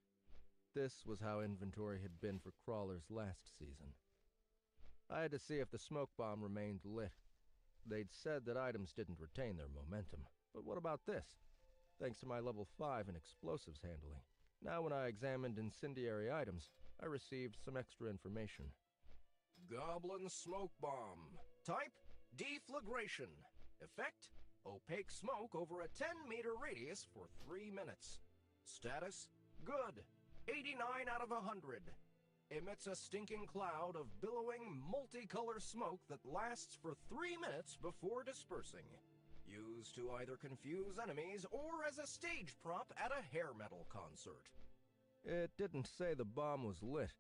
This was how inventory had been for crawlers last season. I had to see if the smoke bomb remained lit. They'd said that items didn't retain their momentum, but what about this? Thanks to my level 5 in explosives handling, now when I examined incendiary items, I received some extra information. Goblin smoke bomb. Type, deflagration. Effect, opaque smoke over a 10-meter radius for 3 minutes. Status, good. 89 out of 100. Emits a stinking cloud of billowing, multicolor smoke that lasts for 3 minutes before dispersing. Used to either confuse enemies or as a stage prop at a hair metal concert. It didn't say the bomb was lit.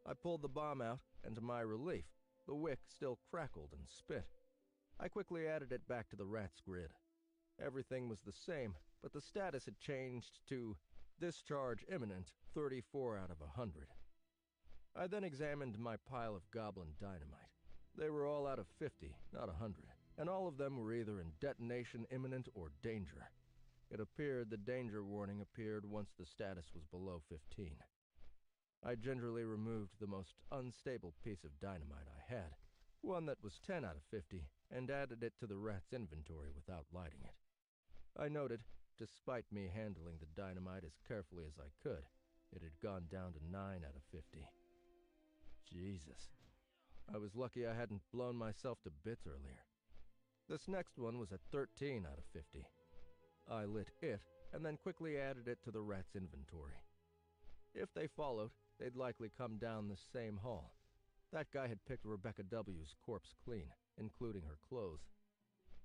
I pulled the bomb out, and to my relief, the wick still crackled and spit. I quickly added it back to the rat's grid. Everything was the same, but the status had changed to discharge imminent, 34 out of 100. I then examined my pile of goblin dynamite. They were all out of 50, not 100, and all of them were either in detonation imminent or danger. It appeared the danger warning appeared once the status was below 15. I gingerly removed the most unstable piece of dynamite I had, one that was 10 out of 50, and added it to the rat's inventory without lighting it. I noted, despite me handling the dynamite as carefully as I could, it had gone down to 9 out of 50. Jesus. I was lucky I hadn't blown myself to bits earlier. This next one was at 13 out of 50. I lit it, and then quickly added it to the rat's inventory. If they followed, they'd likely come down the same hall. That guy had picked Rebecca W.'s corpse clean, including her clothes.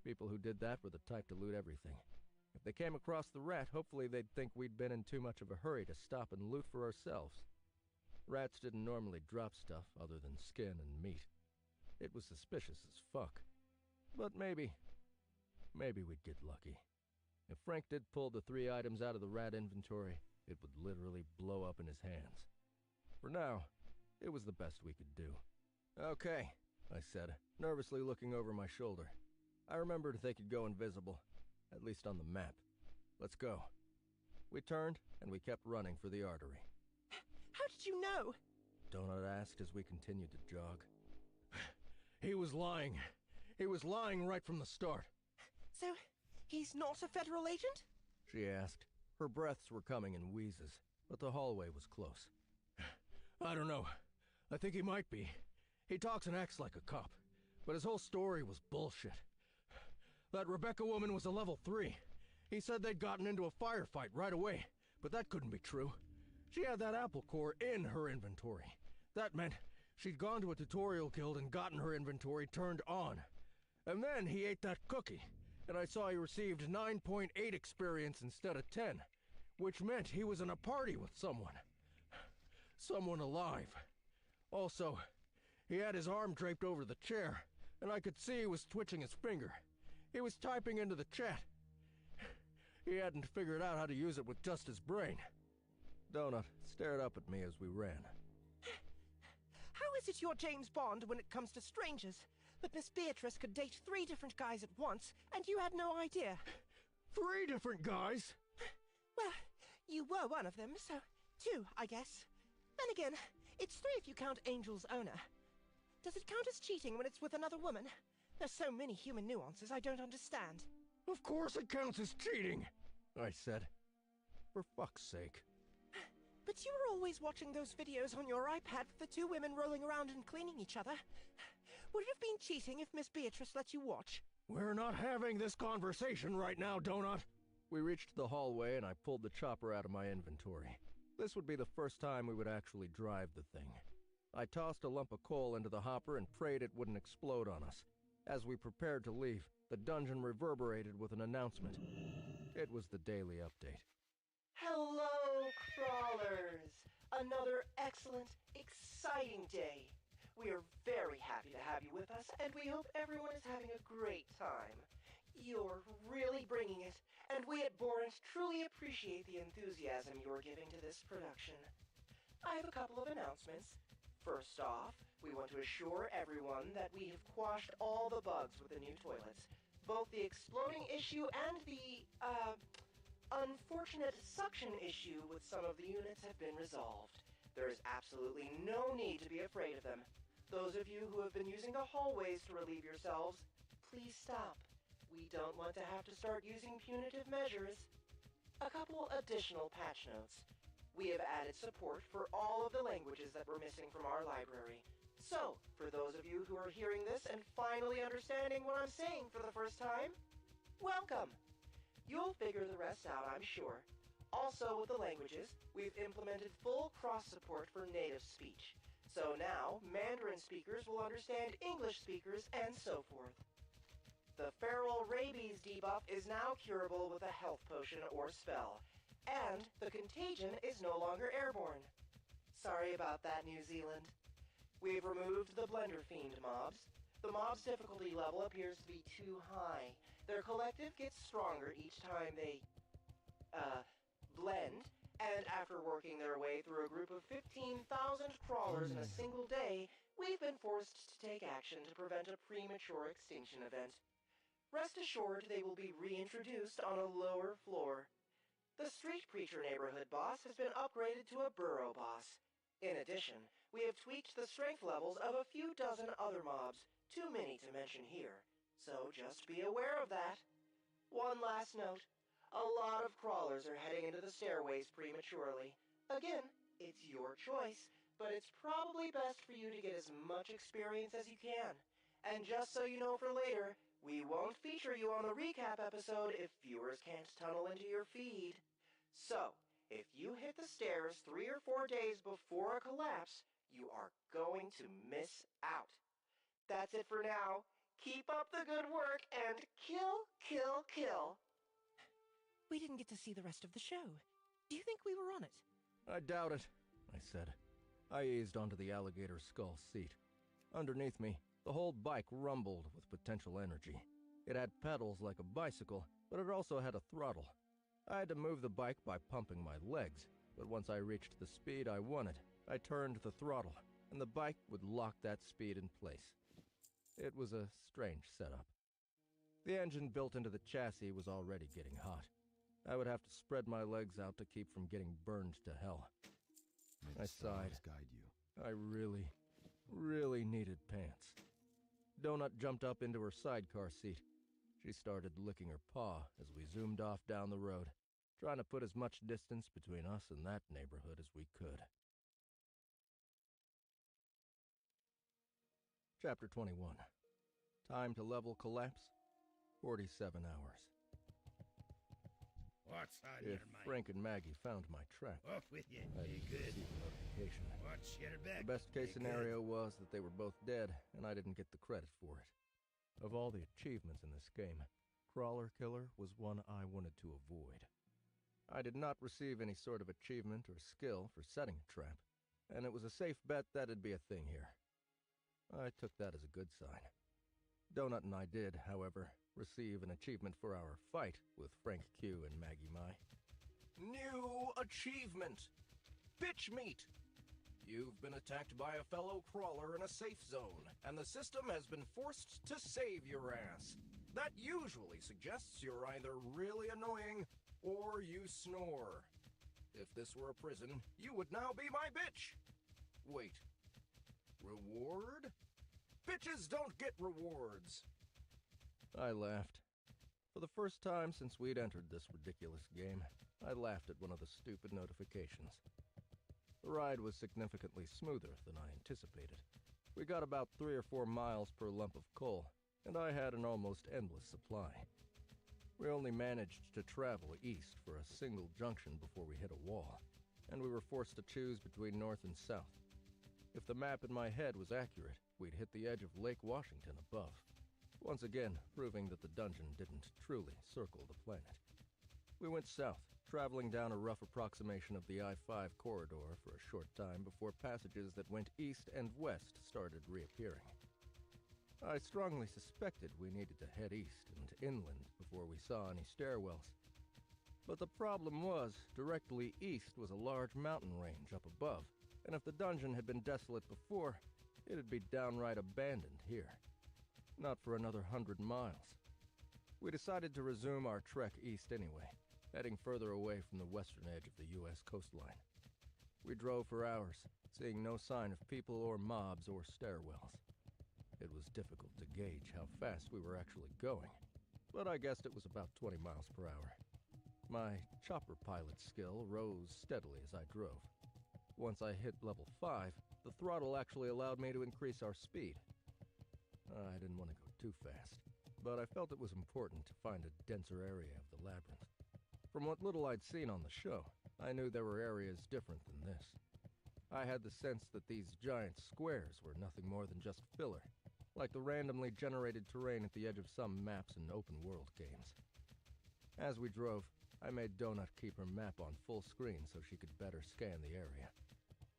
People who did that were the type to loot everything. If they came across the rat, hopefully they'd think we'd been in too much of a hurry to stop and loot for ourselves. Rats didn't normally drop stuff other than skin and meat. It was suspicious as fuck. But maybe we'd get lucky. If Frank did pull the 3 items out of the rat inventory, it would literally blow up in his hands. For now, it was the best we could do. Okay, I said, nervously looking over my shoulder. I remembered they could go invisible, at least on the map. Let's go. We turned, and we kept running for the artery. How did you know? Donut asked as we continued to jog. He was lying. He was lying right from the start. So, he's not a federal agent? She asked. Her breaths were coming in wheezes, but the hallway was close. I don't know. I think he might be. He talks and acts like a cop, but his whole story was bullshit. That Rebecca woman was a level 3. He said they'd gotten into a firefight right away, but that couldn't be true. She had that apple core in her inventory. That meant she'd gone to a tutorial guild and gotten her inventory turned on. And then he ate that cookie, and I saw he received 9.8 experience instead of 10, which meant he was in a party with someone. Someone alive. Also, he had his arm draped over the chair, and I could see he was twitching his finger. He was typing into the chat. He hadn't figured out how to use it with just his brain. Donut stared up at me as we ran. How is it you're James Bond when it comes to strangers, but Miss Beatrice could date 3 different guys at once, and you had no idea? 3 different guys? Well, you were one of them, so 2, I guess. Then again, it's 3 if you count Angel's owner. Does it count as cheating when it's with another woman? There's so many human nuances I don't understand. Of course it counts as cheating, I said. For fuck's sake. But you were always watching those videos on your iPad with the 2 women rolling around and cleaning each other. Would it have been cheating if Miss Beatrice let you watch? We're not having this conversation right now, Donut. We reached the hallway and I pulled the chopper out of my inventory. This would be the first time we would actually drive the thing. I tossed a lump of coal into the hopper and prayed it wouldn't explode on us. As we prepared to leave, the dungeon reverberated with an announcement. It was the daily update. Hello, crawlers! Another excellent, exciting day. We are very happy to have you with us, and we hope everyone is having a great time. You're really bringing it, and we at Borant truly appreciate the enthusiasm you're giving to this production. I have a couple of announcements. First off, we want to assure everyone that we have quashed all the bugs with the new toilets. Both the exploding issue and the, unfortunate suction issue with some of the units have been resolved. There is absolutely no need to be afraid of them. Those of you who have been using the hallways to relieve yourselves, please stop. We don't want to have to start using punitive measures. A couple additional patch notes. We have added support for all of the languages that were missing from our library. So, for those of you who are hearing this and finally understanding what I'm saying for the first time, welcome! You'll figure the rest out, I'm sure. Also, with the languages, we've implemented full cross-support for native speech. So now, Mandarin speakers will understand English speakers, and so forth. The feral rabies debuff is now curable with a health potion or spell, and the contagion is no longer airborne. Sorry about that, New Zealand. We've removed the Blender Fiend mobs. The mob's difficulty level appears to be too high. Their collective gets stronger each time they, blend, and after working their way through a group of 15,000 crawlers in a single day, we've been forced to take action to prevent a premature extinction event. Rest assured they will be reintroduced on a lower floor. The Street Preacher neighborhood boss has been upgraded to a burrow boss. In addition, we have tweaked the strength levels of a few dozen other mobs, too many to mention here, so just be aware of that. One last note. A lot of crawlers are heading into the stairways prematurely. Again, it's your choice, but it's probably best for you to get as much experience as you can. And just so you know for later, we won't feature you on the recap episode if viewers can't tunnel into your feed. So, if you hit the stairs 3 or 4 days before a collapse, you are going to miss out. That's it for now. Keep up the good work and kill, kill, kill. We didn't get to see the rest of the show. Do you think we were on it? I doubt it, I said. I eased onto the alligator skull seat. Underneath me, the whole bike rumbled with potential energy. It had pedals like a bicycle, but it also had a throttle. I had to move the bike by pumping my legs, but once I reached the speed I wanted, I turned the throttle, and the bike would lock that speed in place. It was a strange setup. The engine built into the chassis was already getting hot. I would have to spread my legs out to keep from getting burned to hell. I sighed. Guide you. I really needed pants. Donut jumped up into her sidecar seat. She started licking her paw as we zoomed off down the road, trying to put as much distance between us and that neighborhood as we could. Chapter 21. Time to level collapse, 47 hours. What's on If your mind? Frank and Maggie found my trap, Off with you. I Be didn't good. receive a notification. Watch your back. The best case Be good. scenario was that they were both dead, and I didn't get the credit for it. Of all the achievements in this game, Crawler Killer was one I wanted to avoid. I did not receive any sort of achievement or skill for setting a trap, and it was a safe bet that'd be a thing here. I took that as a good sign. Donut and I did, however, receive an achievement for our fight with Frank Q and Maggie Mai. New achievement! Bitch meat! You've been attacked by a fellow crawler in a safe zone, and the system has been forced to save your ass. That usually suggests you're either really annoying or you snore. If this were a prison, you would now be my bitch. Wait. Reward? Bitches don't get rewards. I laughed. For the first time since we'd entered this ridiculous game, I laughed at one of the stupid notifications. The ride was significantly smoother than I anticipated. We got about 3 or 4 miles per lump of coal, and I had an almost endless supply. We only managed to travel east for a single junction before we hit a wall, and we were forced to choose between north and south. If the map in my head was accurate, we'd hit the edge of Lake Washington above, once again proving that the dungeon didn't truly circle the planet. We went south, traveling down a rough approximation of the I-5 corridor for a short time before passages that went east and west started reappearing. I strongly suspected we needed to head east and inland before we saw any stairwells. But the problem was, directly east was a large mountain range up above, and if the dungeon had been desolate before, it'd be downright abandoned here. Not for another 100 miles. We decided to resume our trek east anyway, heading further away from the western edge of the U.S. coastline. We drove for hours, seeing no sign of people or mobs or stairwells. It was difficult to gauge how fast we were actually going, but I guessed it was about 20 miles per hour. My chopper pilot skill rose steadily as I drove. Once I hit level 5, the throttle actually allowed me to increase our speed. I didn't want to go too fast, but I felt it was important to find a denser area of the labyrinth. From what little I'd seen on the show, I knew there were areas different than this. I had the sense that these giant squares were nothing more than just filler, like the randomly generated terrain at the edge of some maps in open-world games. As we drove, I made Donut keep her map on full screen so she could better scan the area,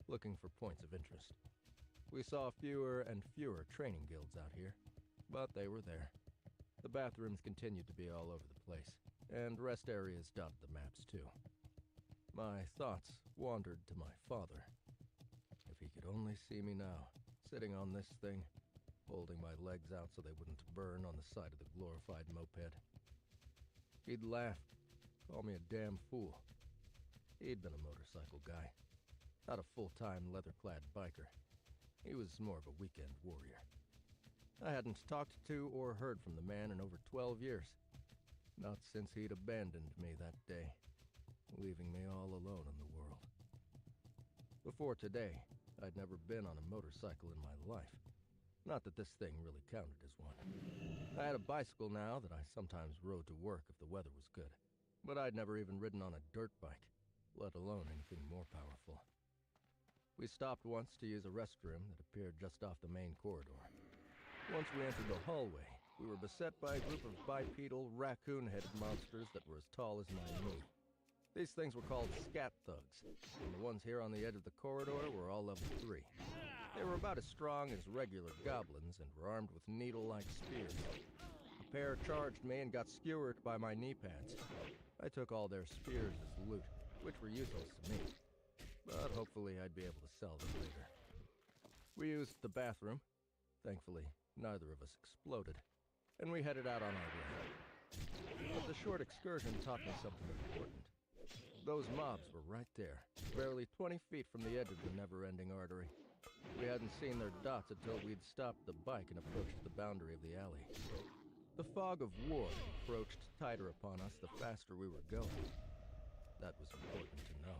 looking for points of interest. We saw fewer and fewer training guilds out here, but they were there. The bathrooms continued to be all over the place, and rest areas dotted the maps too. My thoughts wandered to my father. If he could only see me now, sitting on this thing, holding my legs out so they wouldn't burn on the side of the glorified moped. He'd laugh, call me a damn fool. He'd been a motorcycle guy, not a full-time leather-clad biker. He was more of a weekend warrior. I hadn't talked to or heard from the man in over 12 years. Not since he'd abandoned me that day, leaving me all alone in the world. Before today, I'd never been on a motorcycle in my life. Not that this thing really counted as one. I had a bicycle now that I sometimes rode to work if the weather was good, but I'd never even ridden on a dirt bike, let alone anything more powerful. We stopped once to use a restroom that appeared just off the main corridor. Once we entered the hallway, we were beset by a group of bipedal, raccoon-headed monsters that were as tall as my knee. These things were called scat thugs, and the ones here on the edge of the corridor were all level 3. They were about as strong as regular goblins and were armed with needle-like spears. A pair charged me and got skewered by my knee pads. I took all their spears as loot, which were useless to me, but hopefully I'd be able to sell them later. We used the bathroom. Thankfully, neither of us exploded, and we headed out on our way. But the short excursion taught me something important. Those mobs were right there, barely 20 feet from the edge of the never-ending artery. We hadn't seen their dots until we'd stopped the bike and approached the boundary of the alley. The fog of war encroached tighter upon us the faster we were going. That was important to know.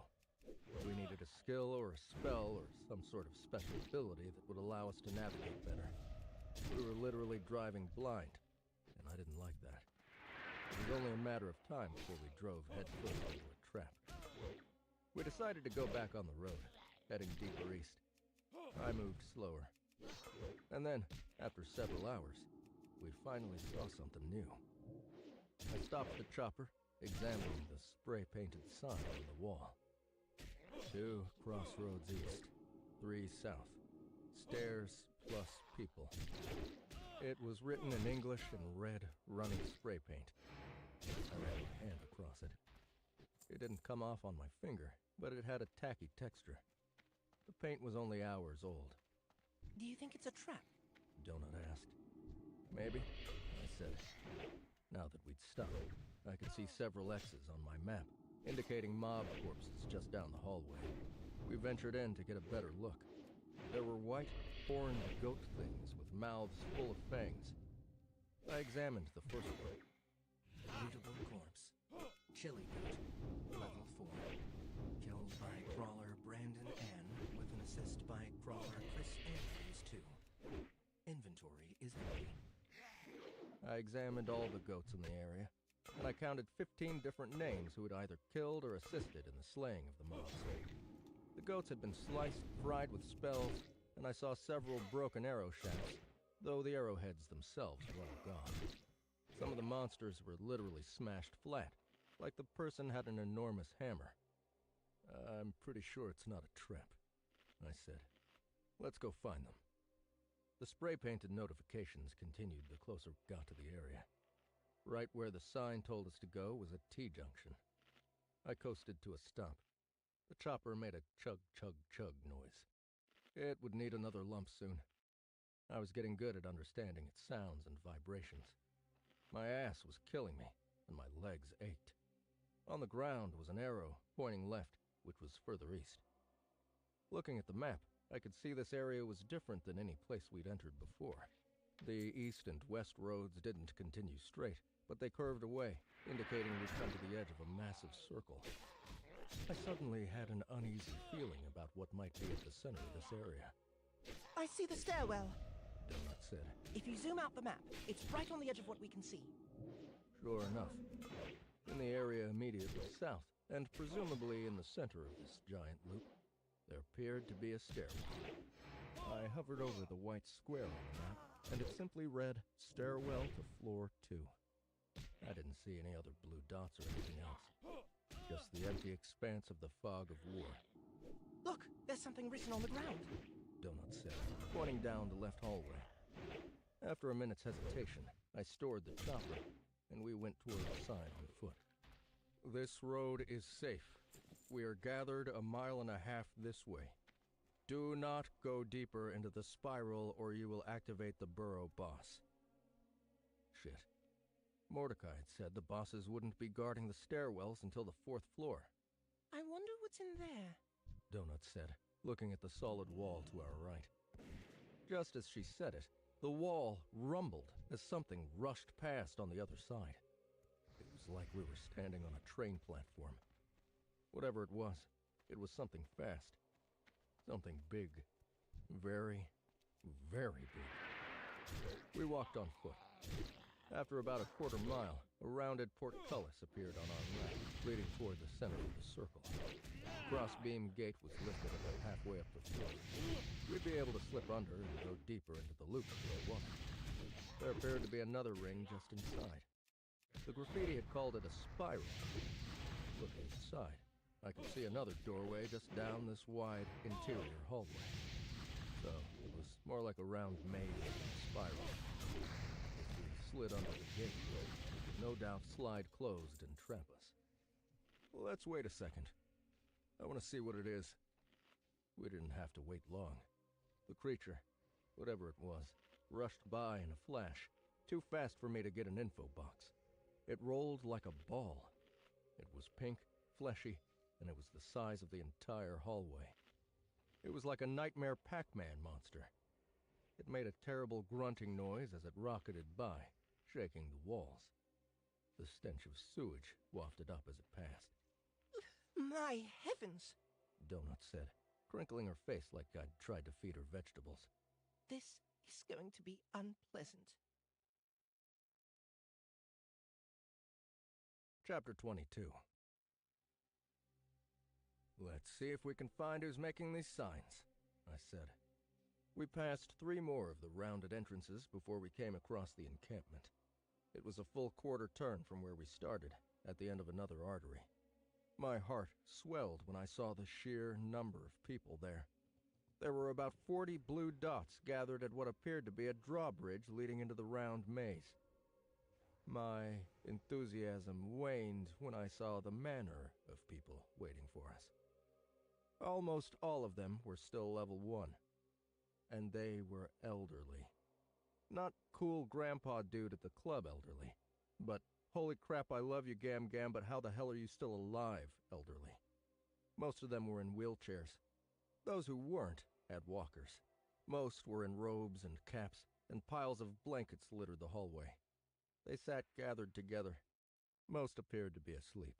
We needed a skill or a spell or some sort of special ability that would allow us to navigate better. We were literally driving blind, and I didn't like that. It was only a matter of time before we drove headfirst into a trap. We decided to go back on the road, heading deeper east. I moved slower. And then, after several hours, we finally saw something new. I stopped the chopper, examining the spray-painted sign on the wall. 2 crossroads east, 3 south. Stairs plus people. It was written in English in red, running spray paint. I ran my hand across it. It didn't come off on my finger, but it had a tacky texture. The paint was only hours old. Do you think it's a trap? Donut asked. Maybe, I said. Now that we'd stopped, I could see several X's on my map, indicating mob corpses just down the hallway. We ventured in to get a better look. There were white, horned goat things with mouths full of fangs. I examined the first one. Mutable corpse. Chili goat. Level 4. Killed by crawler Brandon N. with an assist by crawler Chris Andrews 2. Inventory is empty. I examined all the goats in the area, and I counted 15 different names who had either killed or assisted in the slaying of the mobs. The goats had been sliced, fried with spells, and I saw several broken arrow shafts, though the arrowheads themselves were all gone. Some of the monsters were literally smashed flat, like the person had an enormous hammer. I'm pretty sure it's not a trap, I said. Let's go find them. The spray-painted notifications continued the closer we got to the area. Right where the sign told us to go was a T-junction. I coasted to a stop. The chopper made a chug-chug-chug noise. It would need another lump soon. I was getting good at understanding its sounds and vibrations. My ass was killing me, and my legs ached. On the ground was an arrow pointing left, which was further east. Looking at the map, I could see this area was different than any place we'd entered before. The east and west roads didn't continue straight, but they curved away, indicating we'd come to the edge of a massive circle. I suddenly had an uneasy feeling about what might be at the center of this area. I see the stairwell. Donut said. If you zoom out the map, it's right on the edge of what we can see. Sure enough. In the area immediately south, and presumably in the center of this giant loop, there appeared to be a stairwell. I hovered over the white square on the map, and it simply read, Stairwell to Floor 2. I didn't see any other blue dots or anything else. Just the empty expanse of the fog of war. Look, there's something written on the ground. Donut said, pointing down the left hallway. After a minute's hesitation, I stored the chopper, and we went toward the sign on foot. This road is safe. We are gathered 1.5 miles this way. Do not go deeper into the spiral or you will activate the burrow boss. Shit. Mordecai had said the bosses wouldn't be guarding the stairwells until the 4th floor. I wonder what's in there. Donut said, looking at the solid wall to our right. Just as she said it, the wall rumbled as something rushed past on the other side. It was like we were standing on a train platform. Whatever it was something fast. Something big. Very, very big. We walked on foot. After about a quarter mile, a rounded portcullis appeared on our right, leading toward the center of the circle. A cross-beam gate was lifted about halfway up the floor. We'd be able to slip under and go deeper into the loop if we wanted. There appeared to be another ring just inside. The graffiti had called it a spiral. Looking inside, I could see another doorway just down this wide interior hallway. So it was more like a round maze than a spiral. If we slid under the gate, it would no doubt slide closed and trap us. Well, let's wait a second. I want to see what it is. We didn't have to wait long. The creature, whatever it was, rushed by in a flash, too fast for me to get an info box. It rolled like a ball. It was pink, fleshy, and it was the size of the entire hallway. It was like a nightmare Pac-Man monster. It made a terrible grunting noise as it rocketed by, shaking the walls. The stench of sewage wafted up as it passed. My heavens! Donut said, crinkling her face like I'd tried to feed her vegetables. This is going to be unpleasant. Chapter 22. Let's see if we can find who's making these signs, I said. We passed 3 more of the rounded entrances before we came across the encampment. It was a full quarter turn from where we started, at the end of another artery. My heart swelled when I saw the sheer number of people there. There were about 40 blue dots gathered at what appeared to be a drawbridge leading into the round maze. My enthusiasm waned when I saw the manner of people waiting for us. Almost all of them were still level 1, and they were elderly. Not cool grandpa dude at the club elderly, but holy crap I love you Gam Gam, but how the hell are you still alive elderly. Most of them were in wheelchairs. Those who weren't had walkers. Most were in robes and caps, and piles of blankets littered the hallway. They sat gathered together. Most appeared to be asleep.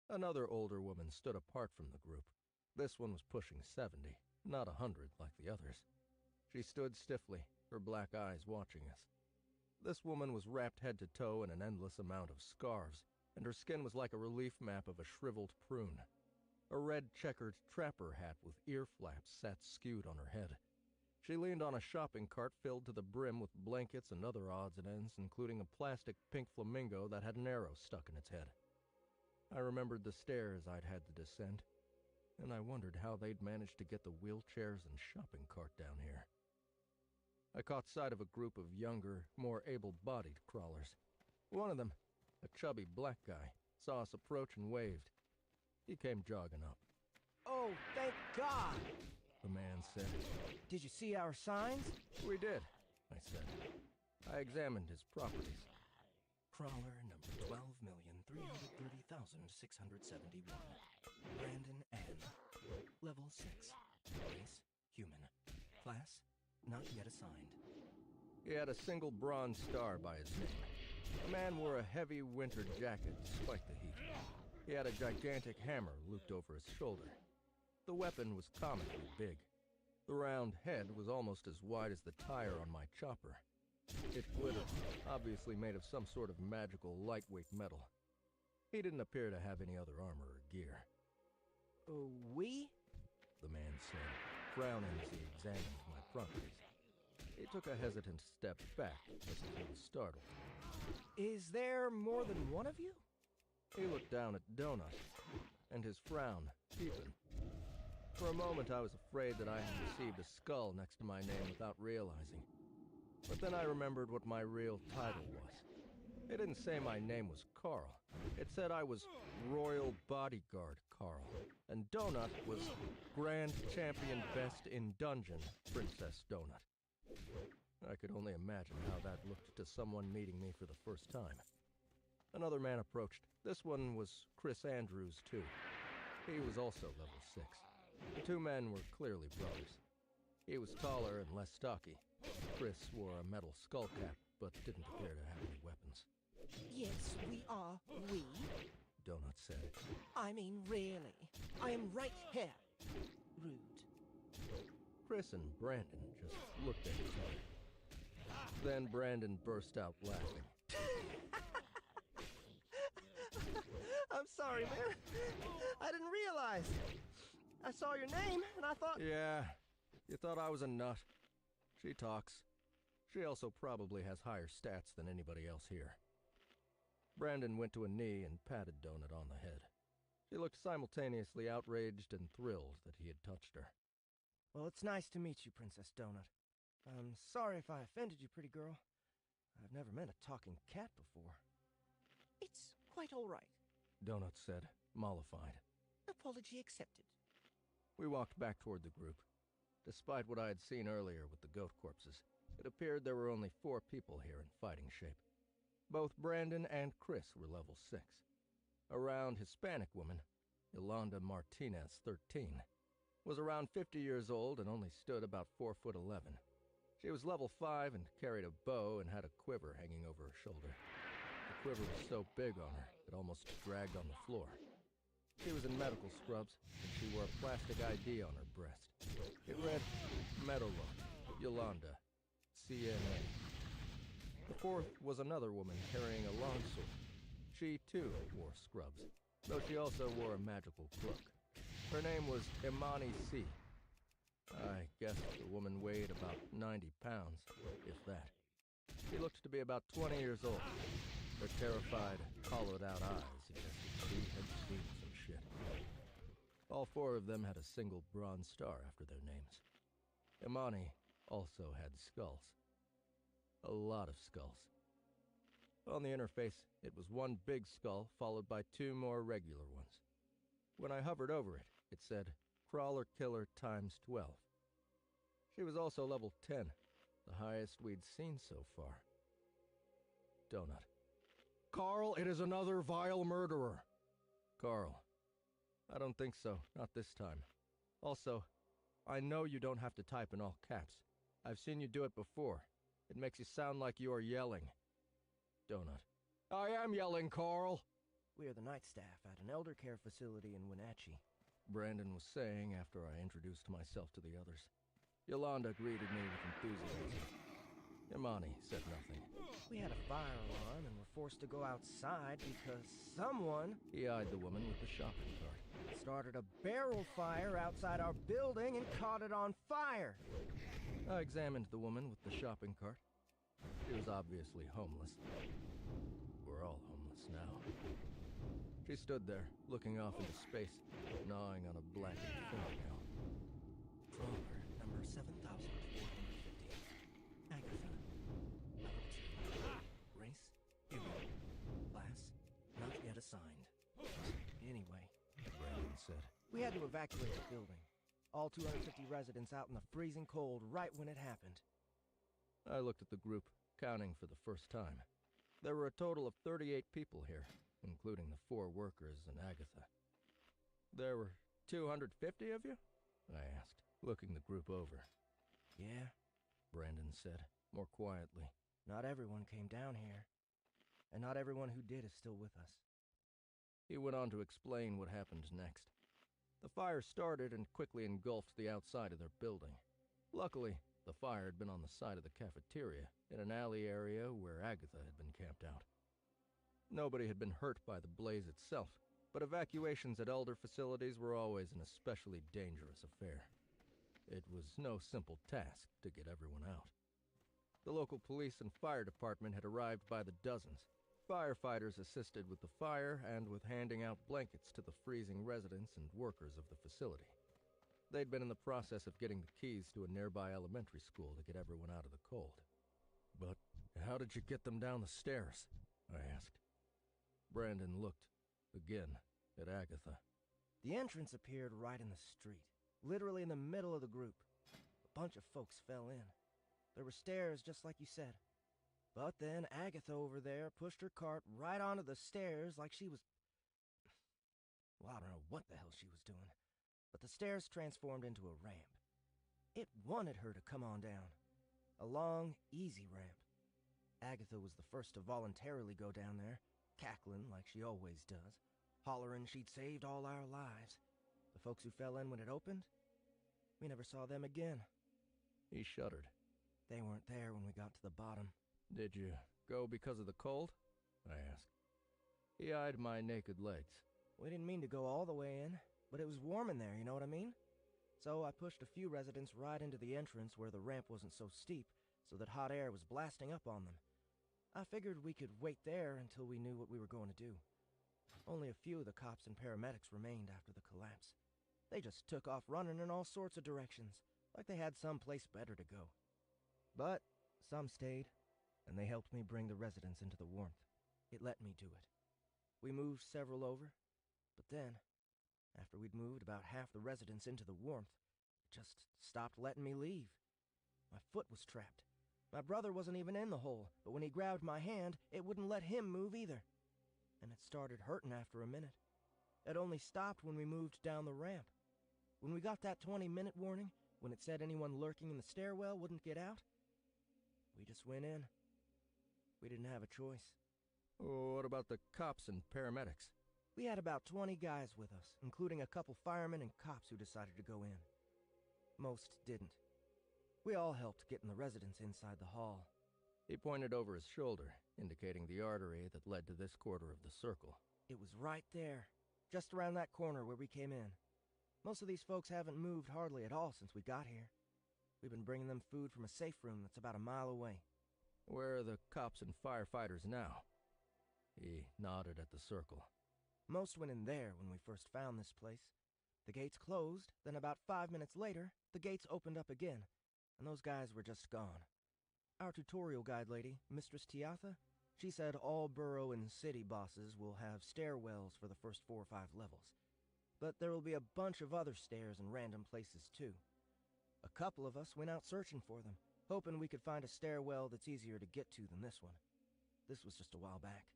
Another older woman stood apart from the group. This one was pushing 70, not 100 like the others. She stood stiffly, her black eyes watching us. This woman was wrapped head to toe in an endless amount of scarves, and her skin was like a relief map of a shriveled prune. A red checkered trapper hat with ear flaps sat skewed on her head. She leaned on a shopping cart filled to the brim with blankets and other odds and ends, including a plastic pink flamingo that had an arrow stuck in its head. I remembered the stairs I'd had to descend, and I wondered how they'd managed to get the wheelchairs and shopping cart down here. I caught sight of a group of younger, more able-bodied crawlers. One of them, a chubby black guy, saw us approach and waved. He came jogging up. Oh, thank God! The man said. Did you see our signs? We did, I said. I examined his properties. Crawler number 12,330,671. Brandon Ann. Level 6. Race, human. Class, not yet assigned. He had a single bronze star by his name. The man wore a heavy winter jacket despite the heat. He had a gigantic hammer looped over his shoulder. The weapon was comically big. The round head was almost as wide as the tire on my chopper. It glittered, obviously made of some sort of magical lightweight metal. He didn't appear to have any other armor or gear. We? The man said, frowning as he examined my properties. He took a hesitant step back as if he was startled. Is there more than one of you? He looked down at Donut, and his frown deepened. For a moment I was afraid that I had received a skull next to my name without realizing. But then I remembered what my real title was. It didn't say my name was Carl. It said I was Royal Bodyguard Carl, and Donut was Grand Champion Best in Dungeon Princess Donut. I could only imagine how that looked to someone meeting me for the first time. Another man approached. This one was Chris Andrews, too. He was also level 6. The two men were clearly brothers. He was taller and less stocky. Chris wore a metal skull cap, but didn't appear to have any weapons. Yes, we are we. Donut said. I mean, really. I am right here. Rude. Chris and Brandon just looked at each other. Then Brandon burst out laughing. I'm sorry, man. I didn't realize. I saw your name, and I thought... Yeah, you thought I was a nut. She talks. She also probably has higher stats than anybody else here. Brandon went to a knee and patted Donut on the head. She looked simultaneously outraged and thrilled that he had touched her. Well, it's nice to meet you, Princess Donut. I'm sorry if I offended you, pretty girl. I've never met a talking cat before. It's quite all right. Donut said, mollified. Apology accepted. We walked back toward the group. Despite what I had seen earlier with the goat corpses, it appeared there were only 4 people here in fighting shape. Both Brandon and Chris were level 6. A round Hispanic woman, Yolanda Martinez, 13, was around 50 years old and only stood about 4'11". She was level 5 and carried a bow and had a quiver hanging over her shoulder. The quiver was so big on her, it almost dragged on the floor. She was in medical scrubs, and she wore a plastic ID on her breast. It read, Medalo, Yolanda, CNA. The 4th was another woman carrying a longsword. She, too, wore scrubs, though she also wore a magical cloak. Her name was Imani C. I guess the woman weighed about 90 pounds, if that. She looked to be about 20 years old. Her terrified, hollowed-out eyes suggested she had seen some shit. All 4 of them had a single bronze star after their names. Imani also had skulls. A lot of skulls. On the interface, it was one big skull followed by 2 more regular ones. When I hovered over it, it said, Crawler Killer times 12. She was also level 10, the highest we'd seen so far. Donut. Carl, it is another vile murderer. Carl. I don't think so, not this time. Also, I know you don't have to type in all caps. I've seen you do it before. It makes you sound like you are yelling. Donut. I am yelling, Carl! We are the night staff at an elder care facility in Wenatchee. Brandon was saying after I introduced myself to the others. Yolanda greeted me with enthusiasm. Imani said nothing. We had a fire alarm and were forced to go outside because someone... He eyed the woman with the shopping cart. ...started a barrel fire outside our building and caught it on fire. I examined the woman with the shopping cart. She was obviously homeless. We're all homeless now. She stood there, looking off into space, gnawing on a blackened fingernail. Crawler number 7450. Agatha. Level 2. Race, human. Class, not yet assigned. Anyway, Brandon said. We had to evacuate the building. All 250 residents out in the freezing cold right when it happened. I looked at the group, counting for the first time. There were a total of 38 people here, including the 4 workers and Agatha. There were 250 of you? I asked, looking the group over. Yeah, Brandon said, more quietly. Not everyone came down here. And not everyone who did is still with us. He went on to explain what happened next. The fire started and quickly engulfed the outside of their building. Luckily, the fire had been on the side of the cafeteria, in an alley area where Agatha had been camped out. Nobody had been hurt by the blaze itself, but evacuations at elder facilities were always an especially dangerous affair. It was no simple task to get everyone out. The local police and fire department had arrived by the dozens. Firefighters assisted with the fire and with handing out blankets to the freezing residents and workers of the facility. They'd been in the process of getting the keys to a nearby elementary school to get everyone out of the cold. But how did you get them down the stairs? I asked. Brandon looked, again, at Agatha. The entrance appeared right in the street, literally in the middle of the group. A bunch of folks fell in. There were stairs just like you said. But then Agatha over there pushed her cart right onto the stairs like she was... Well, I don't know what the hell she was doing. But the stairs transformed into a ramp. It wanted her to come on down. A long, easy ramp. Agatha was the first to voluntarily go down there, cackling like she always does, hollering she'd saved all our lives. The folks who fell in when it opened, we never saw them again. He shuddered. They weren't there when we got to the bottom. Did you go because of the cold? I asked. He eyed my naked legs. We didn't mean to go all the way in, but it was warm in there, you know what I mean? So I pushed a few residents right into the entrance where the ramp wasn't so steep, so that hot air was blasting up on them. I figured we could wait there until we knew what we were going to do. Only a few of the cops and paramedics remained after the collapse. They just took off running in all sorts of directions, like they had some place better to go. But some stayed, and they helped me bring the residents into the warmth. It let me do it. We moved several over, but then, after we'd moved about half the residents into the warmth, it just stopped letting me leave. My foot was trapped. My brother wasn't even in the hole, but when he grabbed my hand, it wouldn't let him move either. And it started hurting after a minute. It only stopped when we moved down the ramp. When we got that 20-minute warning, when it said anyone lurking in the stairwell wouldn't get out, we just went in. We didn't have a choice. What about the cops and paramedics? We had about 20 guys with us, including a couple firemen and cops who decided to go in. Most didn't. We all helped getting the residents inside the hall. He pointed over his shoulder, indicating the artery that led to this quarter of the circle. It was right there, just around that corner where we came in. Most of these folks haven't moved hardly at all since we got here. We've been bringing them food from a safe room that's about a mile away. Where are the cops and firefighters now? He nodded at the circle. Most went in there when we first found this place. The gates closed, then about 5 minutes later, the gates opened up again, and those guys were just gone. Our tutorial guide lady, Mistress Tiatha, she said all borough and city bosses will have stairwells for the first 4 or 5 levels. But there will be a bunch of other stairs in random places too. A couple of us went out searching for them, hoping we could find a stairwell that's easier to get to than this one. This was just a while back.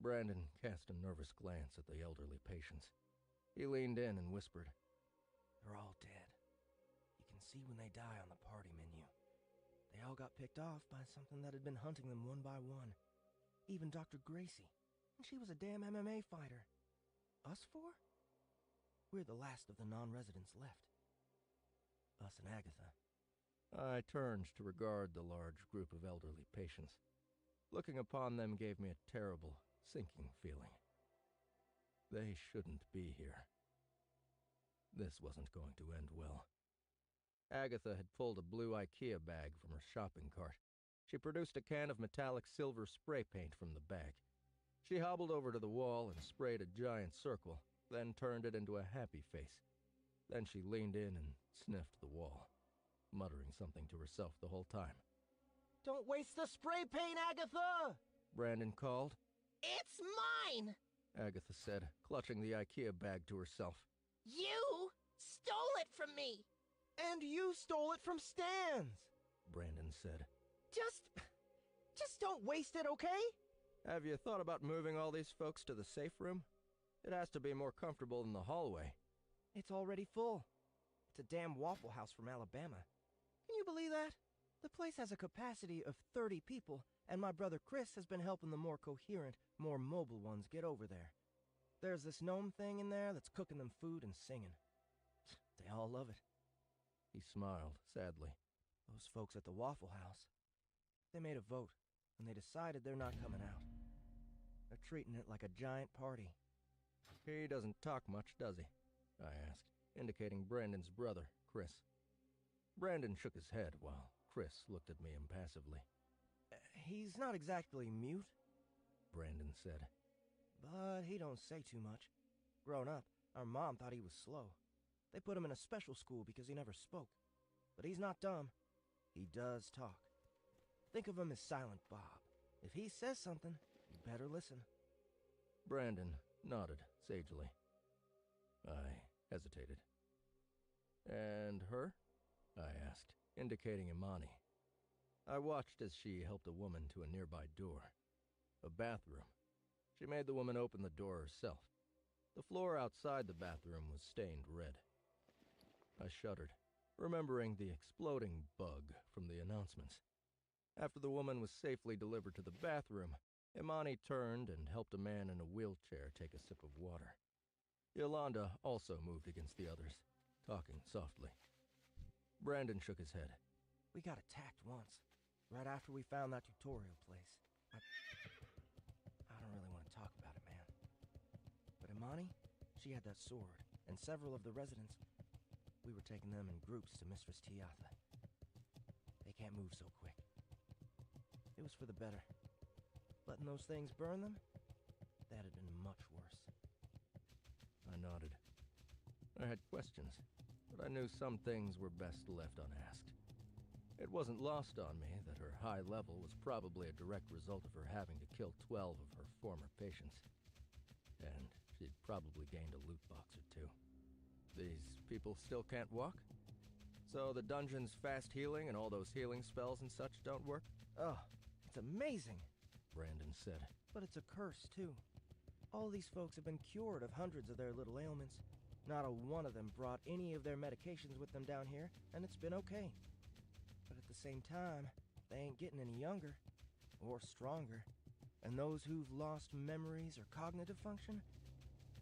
Brandon cast a nervous glance at the elderly patients. He leaned in and whispered, They're all dead. You can see when they die on the party menu. They all got picked off by something that had been hunting them one by one. Even Dr. Gracie. And she was a damn MMA fighter. Us 4? We're the last of the non-residents left. Us and Agatha. I turned to regard the large group of elderly patients. Looking upon them gave me a terrible, sinking feeling. They shouldn't be here. This wasn't going to end well. Agatha had pulled a blue IKEA bag from her shopping cart. She produced a can of metallic silver spray paint from the bag. She hobbled over to the wall and sprayed a giant circle, then turned it into a happy face. Then she leaned in and sniffed the wall, muttering something to herself the whole time. Don't waste the spray paint, Agatha! Brandon called. It's mine! Agatha said, clutching the IKEA bag to herself. You stole it from me! And you stole it from Stan's! Brandon said. Just don't waste it, okay? Have you thought about moving all these folks to the safe room? It has to be more comfortable than the hallway. It's already full. It's a damn Waffle House from Alabama. Can you believe that? The place has a capacity of 30 people, and my brother Chris has been helping the more coherent, more mobile ones get over there. There's this gnome thing in there that's cooking them food and singing. They all love it. He smiled sadly. Those folks at the Waffle House, they made a vote, and they decided they're not coming out. They're treating it like a giant party. He doesn't talk much, does he? I asked, indicating Brandon's brother, Chris. Brandon shook his head while Chris looked at me impassively. He's not exactly mute, Brandon said. but he don't say too much. Growing up, our mom thought he was slow. They put him in a special school because he never spoke. But he's not dumb. He does talk. Think of him as Silent Bob. If he says something, you better listen. Brandon nodded sagely. I hesitated. And her? I asked, indicating Imani. I watched as she helped a woman to a nearby door. A bathroom. She made the woman open the door herself. The floor outside the bathroom was stained red. I shuddered, remembering the exploding bug from the announcements. After the woman was safely delivered to the bathroom, Imani turned and helped a man in a wheelchair take a sip of water. Yolanda also moved against the others, talking softly. Brandon shook his head. We got attacked once, right after we found that tutorial place. I don't really want to talk about it, man. But Imani, she had that sword, and several of the residents, we were taking them in groups to Mistress Tiatha. They can't move so quick. It was for the better. Letting those things burn them, that'd have been much worse. I nodded. I had questions, but I knew some things were best left unasked. It wasn't lost on me that her high level was probably a direct result of her having to kill 12 of her former patients. And she'd probably gained a loot box or two. These people still can't walk? So the dungeon's fast healing and all those healing spells and such don't work? Oh, it's amazing, Brandon said. but it's a curse, too. All these folks have been cured of hundreds of their little ailments. Not a one of them brought any of their medications with them down here, and it's been okay. But at the same time, they ain't getting any younger, or stronger. And those who've lost memories or cognitive function,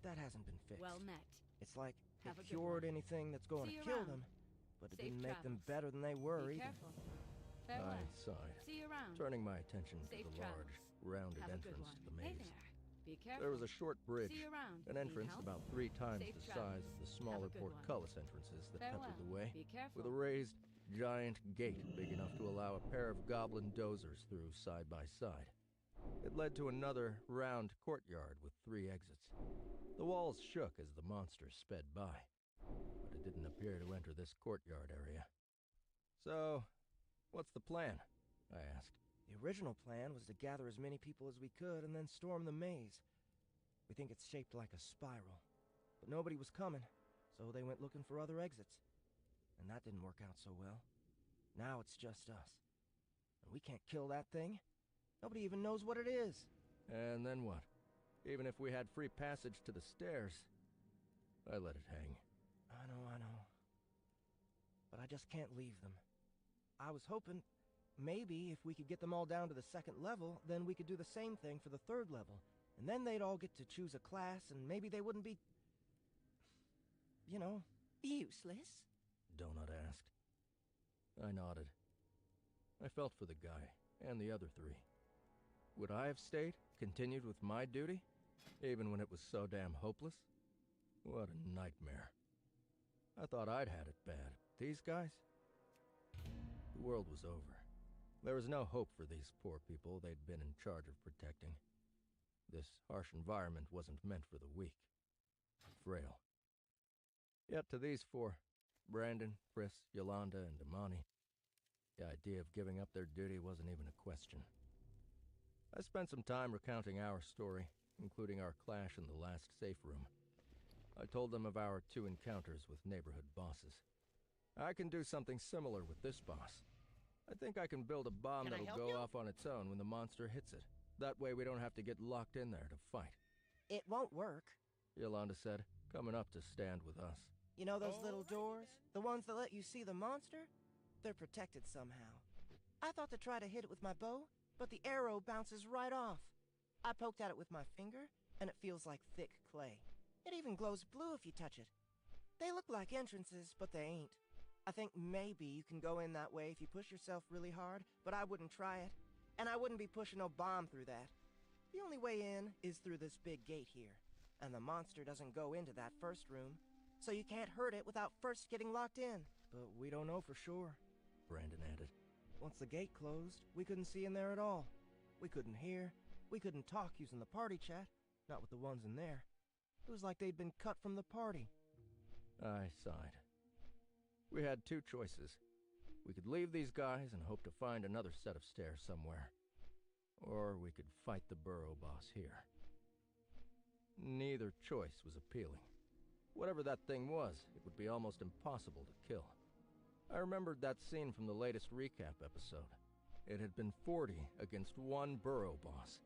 that hasn't been fixed. Well met. It's like Have it a good cured one. anything that's going See to you kill around. them, but it Safe didn't make them travels. better than they were Be either. careful. I Farewell. sighed, See you around. turning my attention to Safe the travels. large, rounded Have a good entrance one. to the Hey maze. there. Be careful. There was a short bridge, See you around. an Need entrance help? about 3 times Safe the travels. size of the smaller good one. portcullis entrances that Farewell. peppered the way, Be careful. with a raised, giant gate big enough to allow a pair of goblin dozers through side by side. It led to another round courtyard with 3 exits. The walls shook as the monster sped by, but it didn't appear to enter this courtyard area. So, what's the plan? I asked. The original plan was to gather as many people as we could and then storm the maze. We think it's shaped like a spiral. But nobody was coming, so they went looking for other exits. And that didn't work out so well. Now it's just us. And we can't kill that thing. Nobody even knows what it is. And then what? Even if we had free passage to the stairs, I let it hang. I know. But I just can't leave them. I was hoping maybe if we could get them all down to the 2nd level, then we could do the same thing for the 3rd level. And then they'd all get to choose a class, and maybe they wouldn't be... you know... Useless? Donut asked. I nodded. I felt for the guy, and the other 3. Would I have stayed, continued with my duty, even when it was so damn hopeless? What a nightmare. I thought I'd had it bad. These guys? The world was over. There was no hope for these poor people they'd been in charge of protecting. This harsh environment wasn't meant for the weak. Frail. Yet to these 4, Brandon, Chris, Yolanda, and Imani, the idea of giving up their duty wasn't even a question. I spent some time recounting our story, including our clash in the last safe room. I told them of our 2 encounters with neighborhood bosses. I can do something similar with this boss. I think I can build a bomb Can I that'll help go you? off on its own when the monster hits it. That way we don't have to get locked in there to fight, It won't work. Yolanda said, coming up to stand with us. You know those little doors? The ones that let you see the monster? They're protected somehow. I thought to try to hit it with my bow, but the arrow bounces right off. I poked at it with my finger, and it feels like thick clay. It even glows blue if you touch it. They look like entrances, but they ain't. I think maybe you can go in that way if you push yourself really hard, but I wouldn't try it. And I wouldn't be pushing no bomb through that. The only way in is through this big gate here. And the monster doesn't go into that first room, so you can't hurt it without first getting locked in. But we don't know for sure, Brandon added. Once the gate closed, we couldn't see in there at all. We couldn't hear. We couldn't talk using the party chat. Not with the ones in there. It was like they'd been cut from the party. I sighed. We had 2 choices. We could leave these guys and hope to find another set of stairs somewhere. Or we could fight the burrow boss here. Neither choice was appealing. Whatever that thing was, it would be almost impossible to kill. I remembered that scene from the latest recap episode. It had been 40 against 1 burrow boss,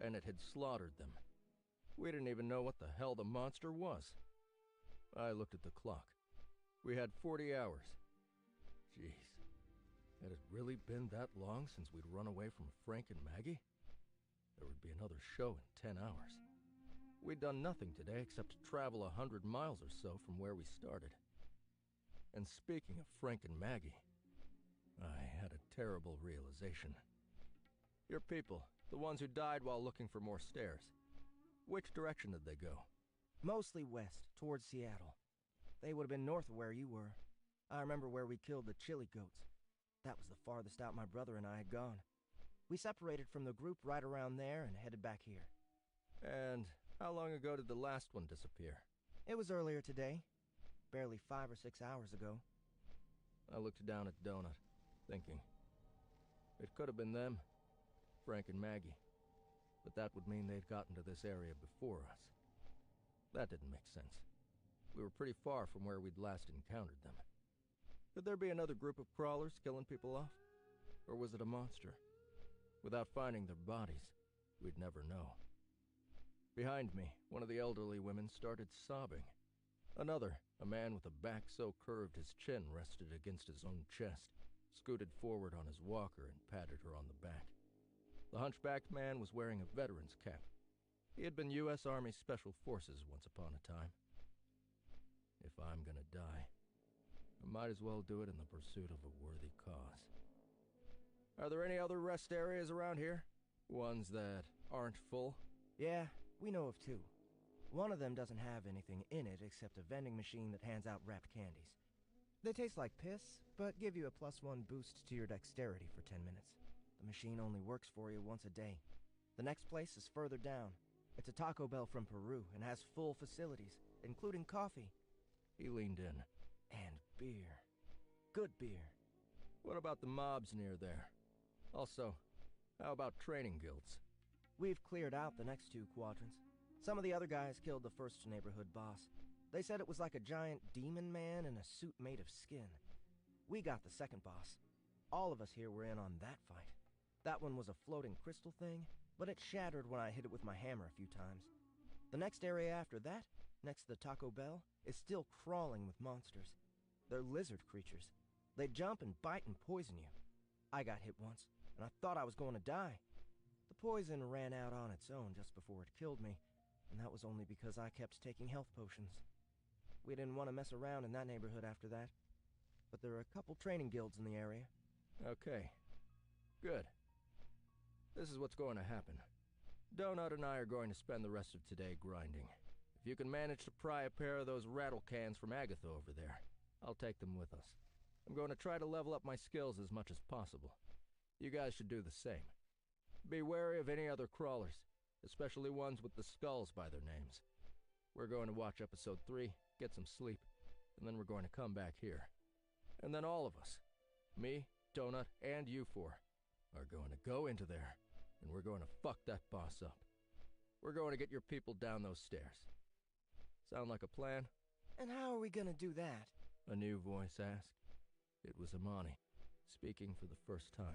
and it had slaughtered them. We didn't even know what the hell the monster was. I looked at the clock. We had 40 hours. Jeez. Had it really been that long since we'd run away from Frank and Maggie? There would be another show in 10 hours. We'd done nothing today except travel 100 miles or so from where we started. And speaking of Frank and Maggie, I had terrible realization. Your people, the ones who died while looking for more stairs. Which direction did they go? Mostly west, towards Seattle. They would have been north of where you were. I remember where we killed the chili goats. That was the farthest out my brother and I had gone. We separated from the group right around there and headed back here. And how long ago did the last one disappear? It was earlier today. Barely 5 or 6 hours ago. I looked down at Donut, thinking. It could have been them, Frank and Maggie. But that would mean they'd gotten to this area before us. That didn't make sense. We were pretty far from where we'd last encountered them. Could there be another group of crawlers killing people off? Or was it a monster? Without finding their bodies, we'd never know. Behind me, one of the elderly women started sobbing. Another, a man with a back so curved his chin rested against his own chest, scooted forward on his walker and patted her on the back. The hunchbacked man was wearing a veteran's cap. He had been U.S. Army Special Forces once upon a time. If I'm gonna die, I might as well do it in the pursuit of a worthy cause. Are there any other rest areas around here? Ones that aren't full? Yeah, we know of 2. One of them doesn't have anything in it except a vending machine that hands out wrapped candies. They taste like piss, but give you a +1 boost to your dexterity for 10 minutes. The machine only works for you once a day. The next place is further down. It's a Taco Bell from Peru and has full facilities, including coffee. He leaned in. And beer. Good beer. What about the mobs near there? Also, how about training guilds? We've cleared out the next 2 quadrants. Some of the other guys killed the first neighborhood boss. They said it was like a giant demon man in a suit made of skin. We got the second boss. All of us here were in on that fight. That one was a floating crystal thing, but it shattered when I hit it with my hammer a few times. The next area after that, next to the Taco Bell, is still crawling with monsters. They're lizard creatures. They jump and bite and poison you. I got hit once, and I thought I was going to die. The poison ran out on its own just before it killed me, and that was only because I kept taking health potions. We didn't want to mess around in that neighborhood after that, but there are a couple training guilds in the area. Okay. Good. This is what's going to happen. Donut and I are going to spend the rest of today grinding. If you can manage to pry a pair of those rattle cans from Agatha over there, I'll take them with us. I'm going to try to level up my skills as much as possible. You guys should do the same. Be wary of any other crawlers, especially ones with the skulls by their names. We're going to watch episode 3, get some sleep, and then we're going to come back here. And then all of us, me, Donut, and you 4, are going to go into there, and we're going to fuck that boss up. We're going to get your people down those stairs. Sound like a plan? And how are we gonna do that? A new voice asked. It was Imani, speaking for the first time.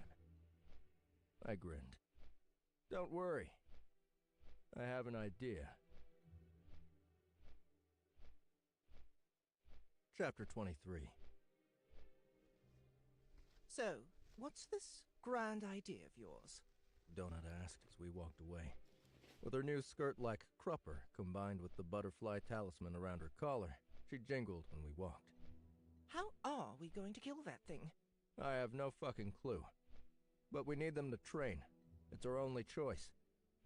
I grinned. Don't worry. I have an idea. Chapter 23. So, what's this grand idea of yours? Donut asked as we walked away. With her new skirt like crupper combined with the butterfly talisman around her collar, she jingled when we walked. How are we going to kill that thing? I have no fucking clue. But we need them to train. It's our only choice.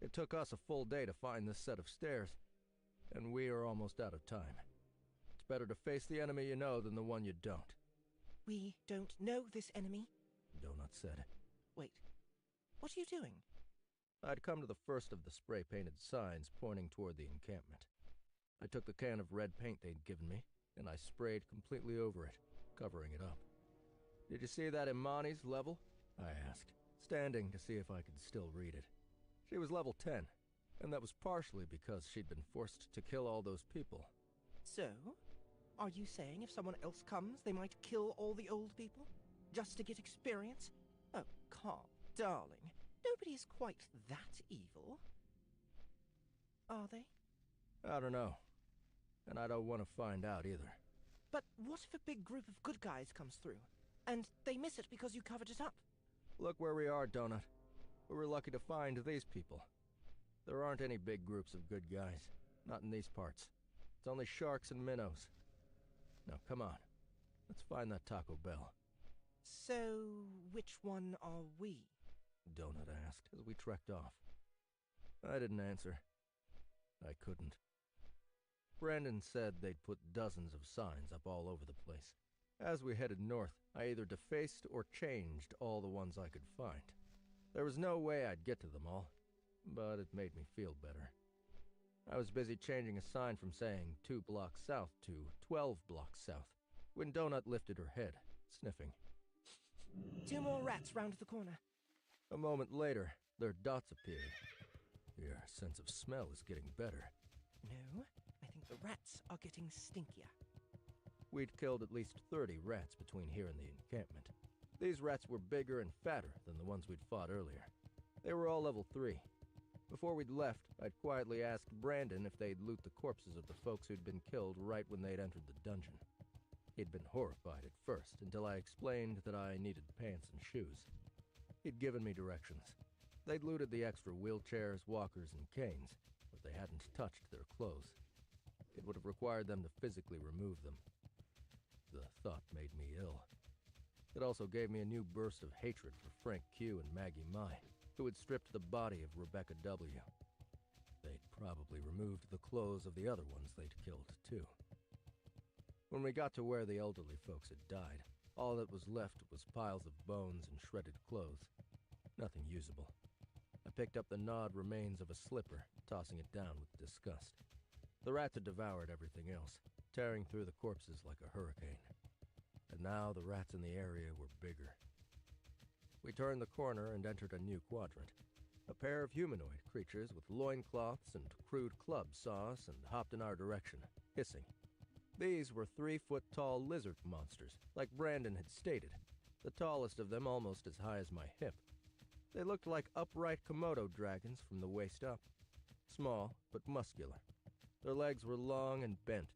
It took us a full day to find this set of stairs, and we are almost out of time. It's better to face the enemy you know than the one you don't. We don't know this enemy? Donut said. Wait, what are you doing? I'd come to the first of the spray-painted signs pointing toward the encampment. I took the can of red paint they'd given me, and I sprayed completely over it, covering it up. Did you see that Imani's level? I asked, standing to see if I could still read it. She was level 10, and that was partially because she'd been forced to kill all those people. So, are you saying if someone else comes, they might kill all the old people? Just to get experience? Oh, calm, darling. Nobody is quite that evil. Are they? I don't know. And I don't want to find out either. But what if a big group of good guys comes through, and they miss it because you covered it up? Look where we are, Donut. We were lucky to find these people. There aren't any big groups of good guys. Not in these parts. It's only sharks and minnows. Now, come on. Let's find that Taco Bell. So, which one are we? Donut asked as we trekked off. I didn't answer. I couldn't. Brandon said they'd put dozens of signs up all over the place. As we headed north, I either defaced or changed all the ones I could find. There was no way I'd get to them all, but it made me feel better. I was busy changing a sign from saying 2 blocks south to 12 blocks south when Donut lifted her head, sniffing. 2 more rats round the corner. A moment later, their dots appeared. Your sense of smell is getting better. No, I think the rats are getting stinkier. We'd killed at least 30 rats between here and the encampment. These rats were bigger and fatter than the ones we'd fought earlier. They were all level 3. Before we'd left, I'd quietly asked Brandon if they'd loot the corpses of the folks who'd been killed right when they'd entered the dungeon. He'd been horrified at first, until I explained that I needed pants and shoes. He'd given me directions. They'd looted the extra wheelchairs, walkers, and canes, but they hadn't touched their clothes. It would have required them to physically remove them. The thought made me ill. It also gave me a new burst of hatred for Frank Q and Maggie Mai, who had stripped the body of Rebecca W. They'd probably removed the clothes of the other ones they'd killed, too. When we got to where the elderly folks had died, all that was left was piles of bones and shredded clothes. Nothing usable. I picked up the gnawed remains of a slipper, tossing it down with disgust. The rats had devoured everything else, tearing through the corpses like a hurricane. And now the rats in the area were bigger. We turned the corner and entered a new quadrant. A pair of humanoid creatures with loincloths and crude clubs saw us and hopped in our direction, hissing. These were 3-foot-tall lizard monsters, like Brandon had stated, the tallest of them almost as high as my hip. They looked like upright Komodo dragons from the waist up, small but muscular. Their legs were long and bent,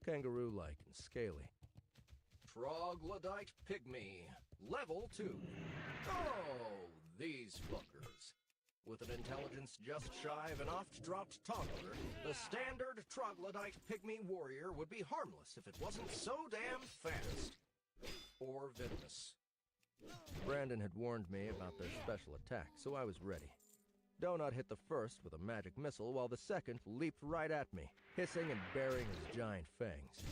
kangaroo-like and scaly. Troglodyte Pygmy, level 2. Oh, these fuckers. With an intelligence just shy of an oft-dropped toddler, the standard Troglodyte Pygmy warrior would be harmless if it wasn't so damn fast. Or venomous. Brandon had warned me about their special attack, so I was ready. Donut hit the first with a magic missile, while the second leaped right at me, hissing and baring his giant fangs.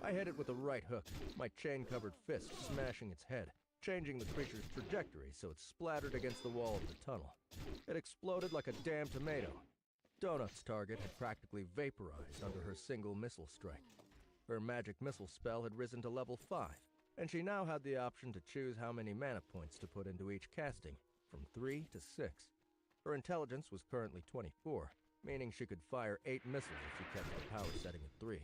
I hit it with a right hook, my chain-covered fist smashing its head, changing the creature's trajectory so it splattered against the wall of the tunnel. It exploded like a damn tomato. Donut's target had practically vaporized under her single missile strike. Her magic missile spell had risen to level 5, and she now had the option to choose how many mana points to put into each casting, from 3 to 6. Her intelligence was currently 24, meaning she could fire 8 missiles if she kept the power setting at 3.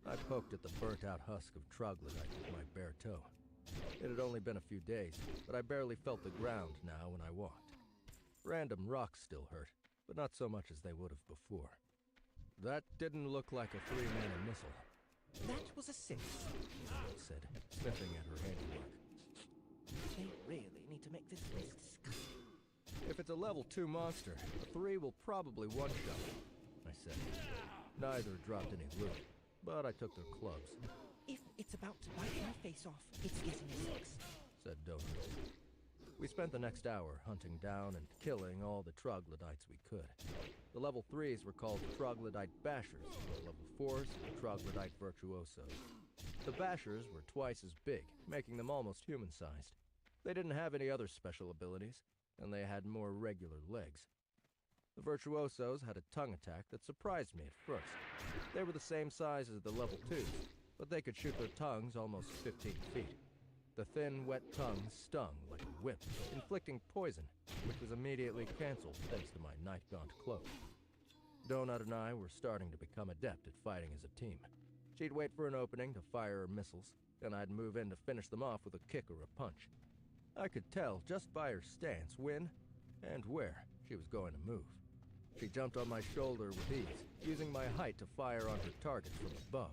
I poked at the burnt-out husk of troglodyte with my bare toe. It had only been a few days, but I barely felt the ground now when I walked. Random rocks still hurt, but not so much as they would have before. That didn't look like a 3-mana missile. That was a 6. I said, sniffing at her handiwork. They really need to make this place disgusting. If it's a level 2 monster, a 3 will probably one-shot it, I said. Neither dropped any loot, but I took their clubs. If it's about to bite my face off, it's getting a 6, said Donut. We spent the next hour hunting down and killing all the troglodytes we could. The level 3s were called troglodyte bashers, the level 4s troglodyte virtuosos. The bashers were twice as big, making them almost human-sized. They didn't have any other special abilities, and they had more regular legs. The virtuosos had a tongue attack that surprised me at first. They were the same size as the level 2s, but they could shoot their tongues almost 15 feet. The thin, wet tongue stung like a whip, inflicting poison, which was immediately canceled thanks to my night-gaunt cloak. Donut and I were starting to become adept at fighting as a team. She'd wait for an opening to fire her missiles, then I'd move in to finish them off with a kick or a punch. I could tell just by her stance when and where she was going to move. She jumped on my shoulder with ease, using my height to fire on her target from above.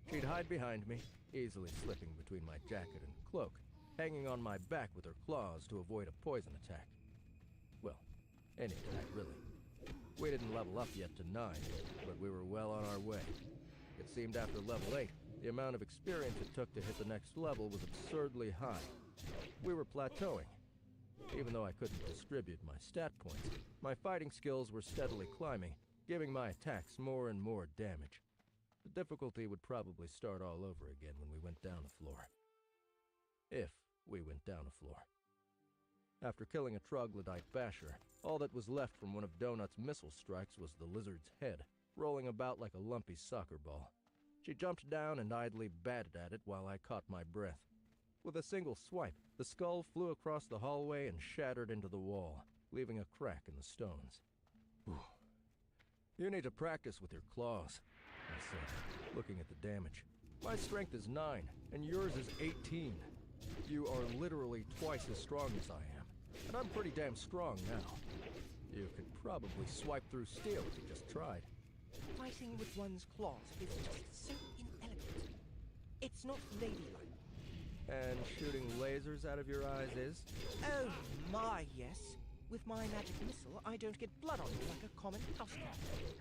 She'd hide behind me, easily slipping between my jacket and cloak, hanging on my back with her claws to avoid a poison attack. Well, any attack, really. We didn't level up yet to 9, but we were well on our way. It seemed after level 8, the amount of experience it took to hit the next level was absurdly high, We were plateauing. Even though I couldn't distribute my stat points, my fighting skills were steadily climbing, giving my attacks more and more damage. The difficulty would probably start all over again when we went down a floor. If we went down a floor. After killing a troglodyte basher, all that was left from one of Donut's missile strikes was the lizard's head, rolling about like a lumpy soccer ball. She jumped down and idly batted at it while I caught my breath. With a single swipe, the skull flew across the hallway and shattered into the wall, leaving a crack in the stones. Whew. You need to practice with your claws, I said, looking at the damage. My strength is 9, and yours is 18. You are literally twice as strong as I am, and I'm pretty damn strong now. You could probably swipe through steel if you just tried. Fighting with one's claws is just so inelegant. It's not ladylike. And shooting lasers out of your eyes is? Oh my, yes. With my magic missile, I don't get blood on me like a common housecat.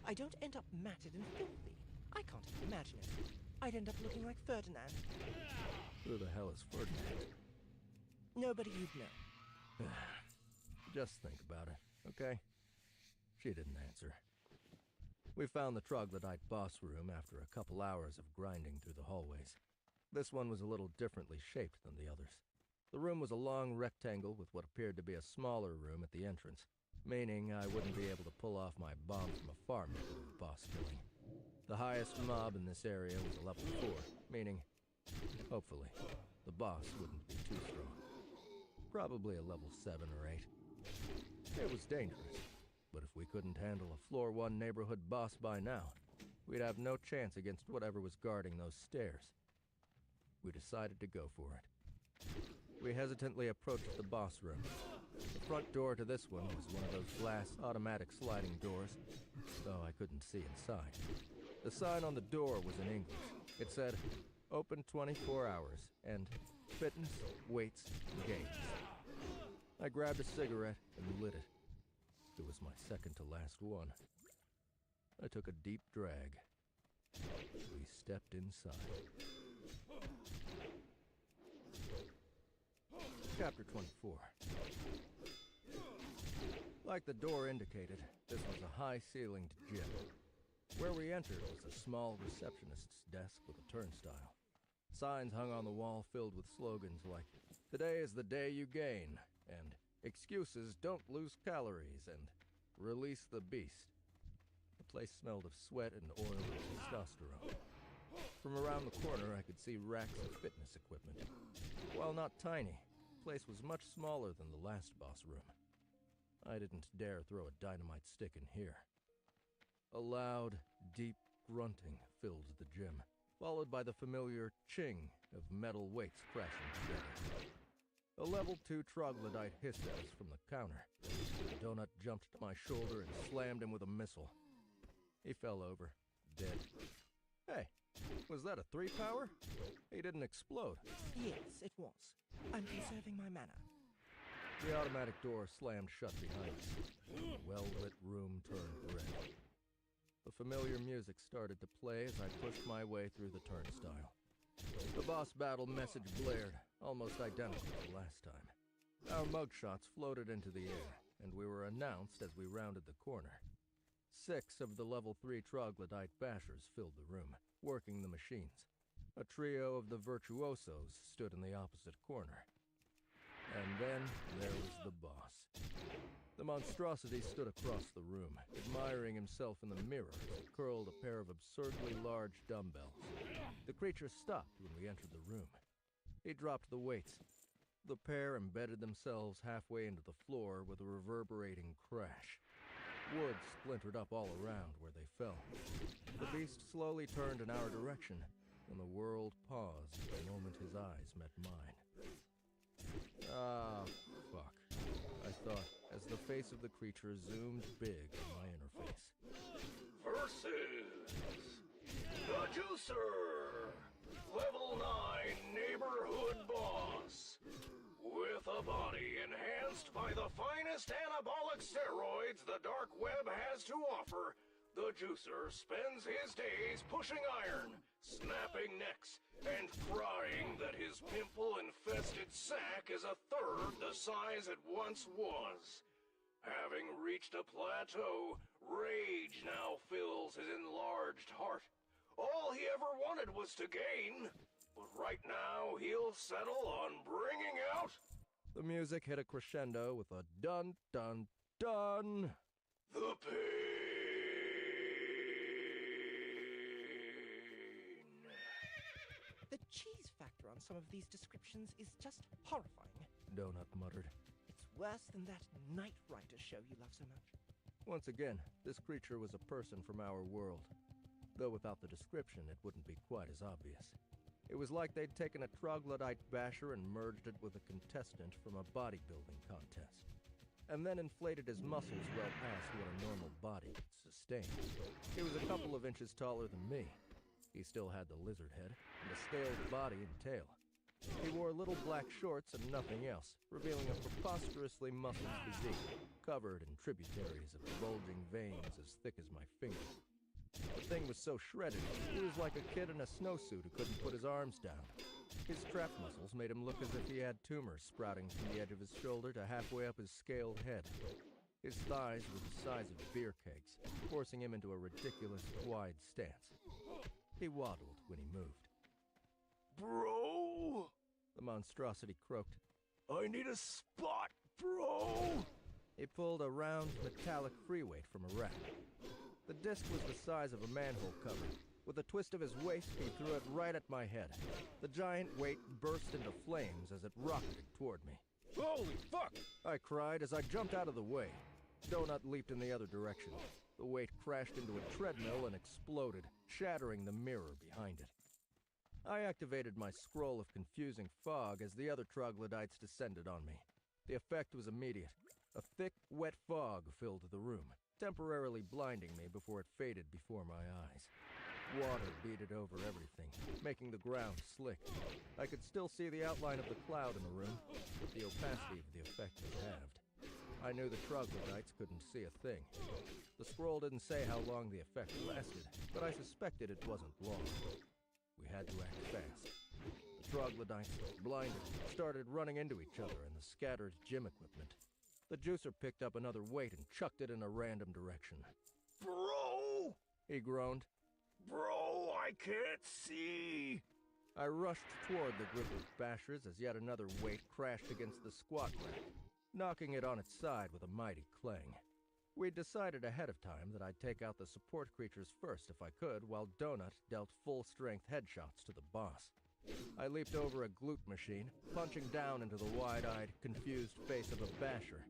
I don't end up matted and filthy. I can't even imagine it. I'd end up looking like Ferdinand. Who the hell is Ferdinand? Nobody you'd know. Just think about it, okay? She didn't answer. We found the troglodyte boss room after a couple hours of grinding through the hallways. This one was a little differently shaped than the others. The room was a long rectangle with what appeared to be a smaller room at the entrance, meaning I wouldn't be able to pull off my bomb from afar method of boss killing. The highest mob in this area was a level 4, meaning, hopefully, the boss wouldn't be too strong. Probably a level 7 or 8. It was dangerous, but if we couldn't handle a floor 1 neighborhood boss by now, we'd have no chance against whatever was guarding those stairs. We decided to go for it. We hesitantly approached the boss room. The front door to this one was one of those glass automatic sliding doors, though I couldn't see inside. The sign on the door was in English. It said, "Open 24 hours," and "Fitness, weights, games." I grabbed a cigarette and lit it. It was my second to last one. I took a deep drag. We stepped inside. Chapter 24. Like the door indicated, this was a high-ceilinged gym. Where we entered was a small receptionist's desk with a turnstile. Signs hung on the wall filled with slogans like, "Today is the day you gain," and "Excuses don't lose calories," and "Release the beast." The place smelled of sweat and oil and testosterone. From around the corner, I could see racks of fitness equipment. While not tiny, the place was much smaller than the last boss room. I didn't dare throw a dynamite stick in here. A loud, deep grunting filled the gym, followed by the familiar ching of metal weights crashing together. A level 2 troglodyte hissed at us from the counter. The donut jumped to my shoulder and slammed him with a missile. He fell over, dead. Hey, was that a 3-power? He didn't explode. Yes, it was. I'm conserving my mana. The automatic door slammed shut behind us. The well-lit room turned red. The familiar music started to play as I pushed my way through the turnstile. The boss battle message blared, almost identical to last time. Our mugshots floated into the air, and we were announced as we rounded the corner. 6 of the level 3 troglodyte bashers filled the room, working the machines. A trio of the virtuosos stood in the opposite corner. And then there was the boss. The monstrosity stood across the room, admiring himself in the mirror as he curled a pair of absurdly large dumbbells. The creature stopped when we entered the room. He dropped the weights. The pair embedded themselves halfway into the floor with a reverberating crash. Wood splintered up all around where they fell. The beast slowly turned in our direction, and the world paused the moment his eyes met mine. Ah, fuck, I thought, as the face of the creature zoomed big on my interface. Versus the Juicer, level 9 neighborhood boss. With a body enhanced by the finest anabolic steroids the dark web has to offer, The juicer spends his days pushing iron, snapping necks, and crying that his pimple-infested sack is a third the size it once was. Having reached a plateau, rage now fills his enlarged heart. All he ever wanted was to gain, but right now he'll settle on bringing out... The music hit a crescendo with a dun dun dun. the pain. The cheese factor on some of these descriptions is just horrifying. Donut muttered. It's worse than that Knight Rider show you love so much. Once again, this creature was a person from our world. Though without the description, it wouldn't be quite as obvious. It was like they'd taken a troglodyte basher and merged it with a contestant from a bodybuilding contest. And then inflated his muscles well past what a normal body could sustain. He was a couple of inches taller than me. He still had the lizard head, and a scaled body and tail. He wore little black shorts and nothing else, revealing a preposterously muscled physique, covered in tributaries of bulging veins as thick as my fingers. The thing was so shredded, he was like a kid in a snowsuit who couldn't put his arms down. His trap muscles made him look as if he had tumors sprouting from the edge of his shoulder to halfway up his scaled head. His thighs were the size of beer kegs, forcing him into a ridiculous wide stance. He waddled when he moved. Bro! The monstrosity croaked. I need a spot, bro! He pulled a round, metallic free weight from a rack. The disc was the size of a manhole cover. With a twist of his waist, he threw it right at my head. The giant weight burst into flames as it rocketed toward me. Holy fuck! I cried as I jumped out of the way. Donut leaped in the other direction. The weight crashed into a treadmill and exploded, shattering the mirror behind it. I activated my scroll of confusing fog as the other troglodytes descended on me. The effect was immediate. A thick, wet fog filled the room, temporarily blinding me before it faded before my eyes. Water beaded over everything, making the ground slick. I could still see the outline of the cloud in the room, but the opacity of the effect was halved. I knew the troglodytes couldn't see a thing. The scroll didn't say how long the effect lasted, but I suspected it wasn't long. We had to act fast. The troglodytes, blinded, started running into each other and the scattered gym equipment. The juicer picked up another weight and chucked it in a random direction. Bro! He groaned. Bro, I can't see! I rushed toward the group of bashers as yet another weight crashed against the squat rack, knocking it on its side with a mighty clang. We'd decided ahead of time that I'd take out the support creatures first if I could, while Donut dealt full-strength headshots to the boss. I leaped over a glute machine, punching down into the wide-eyed, confused face of a basher.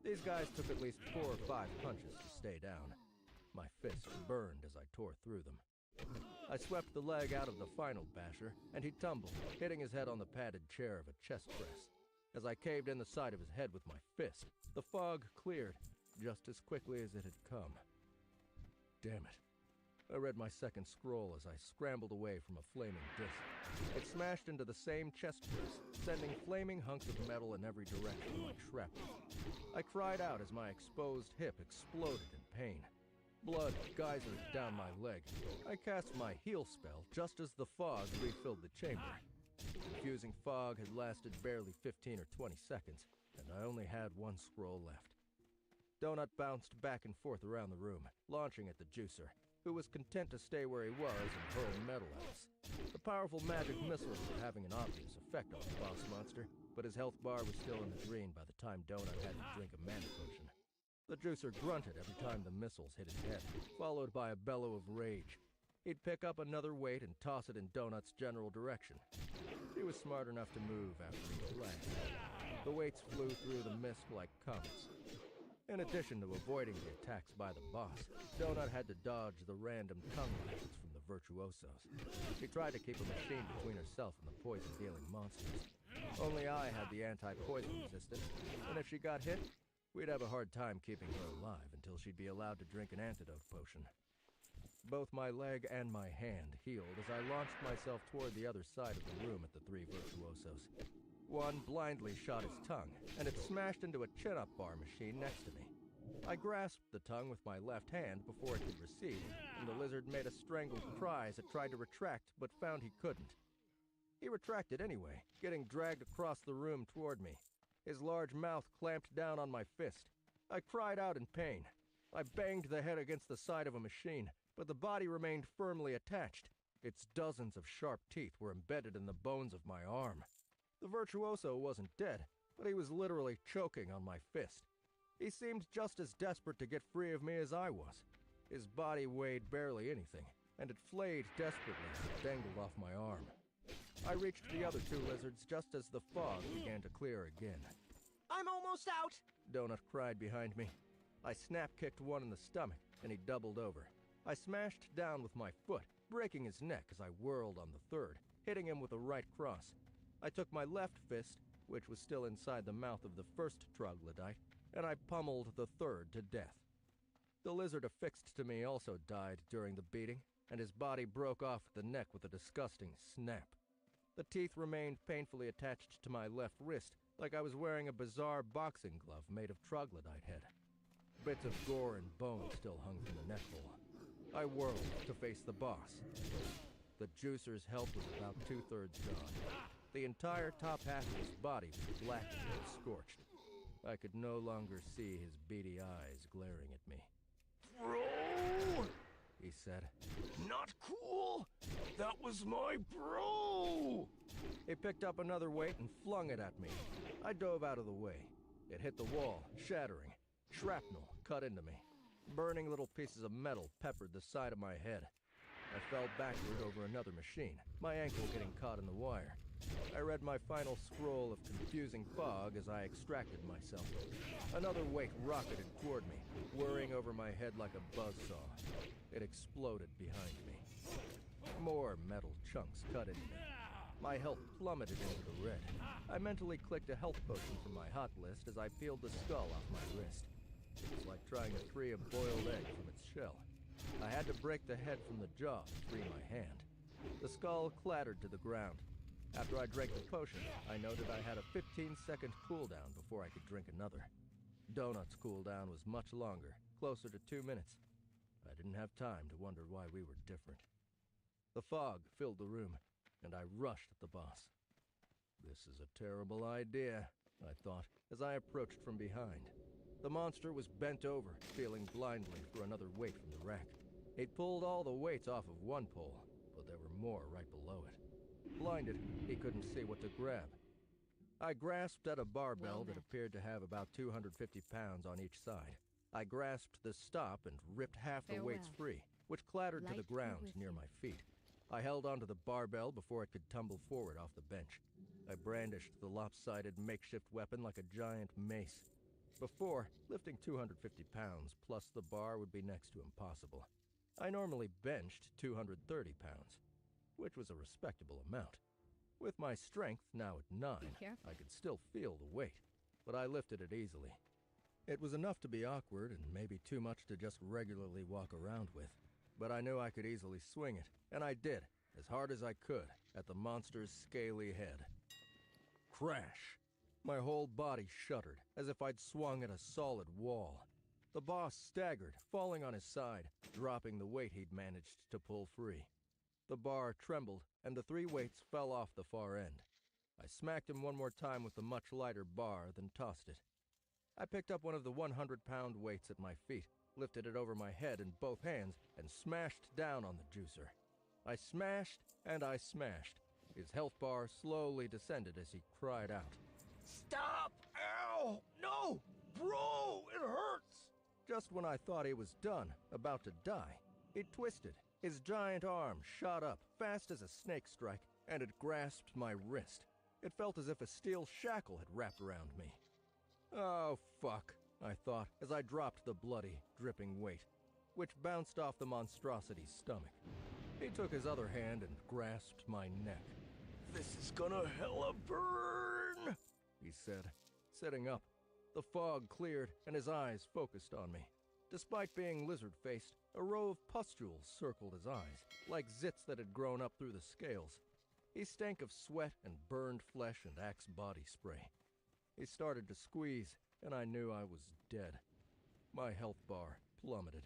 These guys took at least 4 or 5 punches to stay down. My fist burned as I tore through them. I swept the leg out of the final basher, and he tumbled, hitting his head on the padded chair of a chest press. As I caved in the side of his head with my fist, the fog cleared, just as quickly as it had come. Damn it. I read my second scroll as I scrambled away from a flaming disc. It smashed into the same chest press, sending flaming hunks of metal in every direction like shrapnel. I cried out as my exposed hip exploded in pain. Blood geysered down my leg. I cast my heal spell just as the fog refilled the chamber. The confusing fog had lasted barely 15 or 20 seconds, and I only had 1 scroll left. Donut bounced back and forth around the room, launching at the juicer, who was content to stay where he was and hurl metal at us. The powerful magic missiles were having an obvious effect on the boss monster, but his health bar was still in the green by the time Donut had to drink a mana potion. The juicer grunted every time the missiles hit his head, followed by a bellow of rage. He'd pick up another weight and toss it in Donut's general direction. He was smart enough to move after each blast. The weights flew through the mist like comets. In addition to avoiding the attacks by the boss, Donut had to dodge the random tongue lashes from the virtuosos. She tried to keep a machine between herself and the poison-dealing monsters. Only I had the anti-poison resistance, and if she got hit, we'd have a hard time keeping her alive until she'd be allowed to drink an antidote potion. Both my leg and my hand healed as I launched myself toward the other side of the room at the 3 virtuosos. One blindly shot his tongue, and it smashed into a chin-up bar machine next to me. I grasped the tongue with my left hand before it could recede, and the lizard made a strangled cry as it tried to retract, but found he couldn't. He retracted anyway, getting dragged across the room toward me. His large mouth clamped down on my fist. I cried out in pain. I banged the head against the side of a machine, but the body remained firmly attached. Its dozens of sharp teeth were embedded in the bones of my arm. The virtuoso wasn't dead, but he was literally choking on my fist. He seemed just as desperate to get free of me as I was. His body weighed barely anything, and it flayed desperately as it dangled off my arm. I reached the other two lizards just as the fog began to clear again. I'm almost out! Donut cried behind me. I snap-kicked one in the stomach, and he doubled over. I smashed down with my foot, breaking his neck as I whirled on the third, hitting him with a right cross. I took my left fist, which was still inside the mouth of the first troglodyte, and I pummeled the third to death. The lizard affixed to me also died during the beating, and his body broke off at the neck with a disgusting snap. The teeth remained painfully attached to my left wrist, like I was wearing a bizarre boxing glove made of troglodyte head. Bits of gore and bone still hung from the neck hole. I whirled to face the boss. The juicer's health was about 2/3 gone. The entire top half of his body was blackened and scorched. I could no longer see his beady eyes glaring at me. Bro! He said. Not cool! That was my bro! He picked up another weight and flung it at me. I dove out of the way. It hit the wall, shattering. Shrapnel cut into me. Burning little pieces of metal peppered the side of my head. I fell backward over another machine, my ankle getting caught in the wire. I read my final scroll of confusing fog as I extracted myself. Another weight rocketed toward me, whirring over my head like a buzzsaw. It exploded behind me. More metal chunks cut into me. My health plummeted into the red. I mentally clicked a health potion from my hot list as I peeled the skull off my wrist. It was like trying to free a boiled egg from its shell. I had to break the head from the jaw to free my hand. The skull clattered to the ground. After I drank the potion, I noted I had a 15-second cooldown before I could drink another. Donut's cooldown was much longer, closer to 2 minutes. I didn't have time to wonder why we were different. The fog filled the room, and I rushed at the boss. This is a terrible idea, I thought, as I approached from behind. The monster was bent over, feeling blindly for another weight from the rack. He'd pulled all the weights off of one pole, but there were more right below it. Blinded, he couldn't see what to grab. I grasped at a barbell that appeared to have about 250 pounds on each side. I grasped the stop and ripped half the weights free, which clattered to the ground near my feet. I held onto the barbell before it could tumble forward off the bench. I brandished the lopsided makeshift weapon like a giant mace. Before, lifting 250 pounds plus the bar would be next to impossible. I normally benched 230 pounds, which was a respectable amount. With my strength now at 9, I could still feel the weight, but I lifted it easily. It was enough to be awkward and maybe too much to just regularly walk around with, but I knew I could easily swing it, and I did, as hard as I could, at the monster's scaly head. Crash! My whole body shuddered, as if I'd swung at a solid wall. The boss staggered, falling on his side, dropping the weight he'd managed to pull free. The bar trembled, and the 3 weights fell off the far end. I smacked him one more time with the much lighter bar, then tossed it. I picked up one of the 100-pound weights at my feet, lifted it over my head in both hands, and smashed down on the juicer. I smashed, and I smashed. His health bar slowly descended as he cried out. Stop! Ow! No! Bro! It hurts! Just when I thought he was done, about to die, he twisted. His giant arm shot up, fast as a snake strike, and it grasped my wrist. It felt as if a steel shackle had wrapped around me. Oh, fuck, I thought, as I dropped the bloody, dripping weight, which bounced off the monstrosity's stomach. He took his other hand and grasped my neck. This is gonna hella burn! He said, sitting up. The fog cleared, and his eyes focused on me. Despite being lizard-faced, a row of pustules circled his eyes, like zits that had grown up through the scales. He stank of sweat and burned flesh and Axe body spray. He started to squeeze, and I knew I was dead. My health bar plummeted.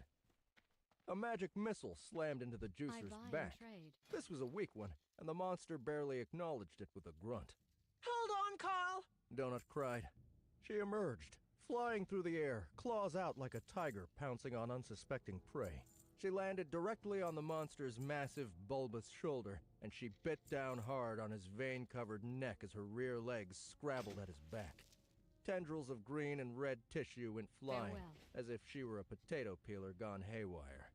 A magic missile slammed into the I juicer's buy back. and trade. This was a weak one, and the monster barely acknowledged it with a grunt. Hold on, Carl! Donut cried. She emerged, flying through the air, claws out like a tiger pouncing on unsuspecting prey. She landed directly on the monster's massive, bulbous shoulder, and she bit down hard on his vein-covered neck as her rear legs scrabbled at his back. Tendrils of green and red tissue went flying, Farewell. as if she were a potato peeler gone haywire.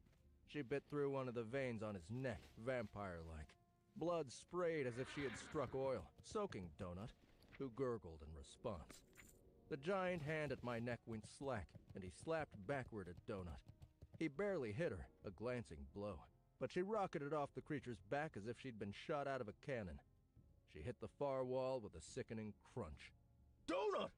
She bit through one of the veins on his neck, vampire-like. Blood sprayed as if she had struck oil, soaking Donut, who gurgled in response. The giant hand at my neck went slack, and he slapped backward at Donut. He barely hit her, a glancing blow, but she rocketed off the creature's back as if she'd been shot out of a cannon. She hit the far wall with a sickening crunch. "Donut!"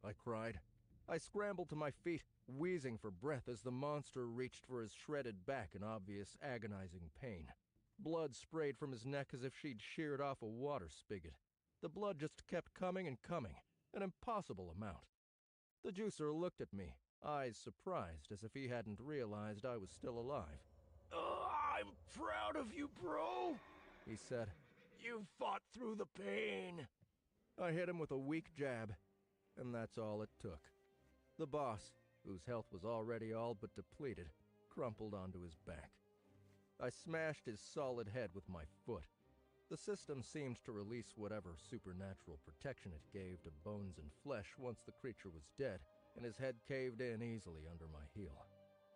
I cried. I scrambled to my feet, wheezing for breath as the monster reached for his shredded back in obvious agonizing pain. Blood sprayed from his neck as if she'd sheared off a water spigot. The blood just kept coming and coming, an impossible amount. The juicer looked at me, eyes surprised as if he hadn't realized I was still alive. I'm proud of you, bro. He said. You fought through the pain. I hit him with a weak jab, and that's all it took. The boss, whose health was already all but depleted, crumpled onto his back. I smashed his solid head with my foot. The system seemed to release whatever supernatural protection it gave to bones and flesh once the creature was dead, and his head caved in easily under my heel.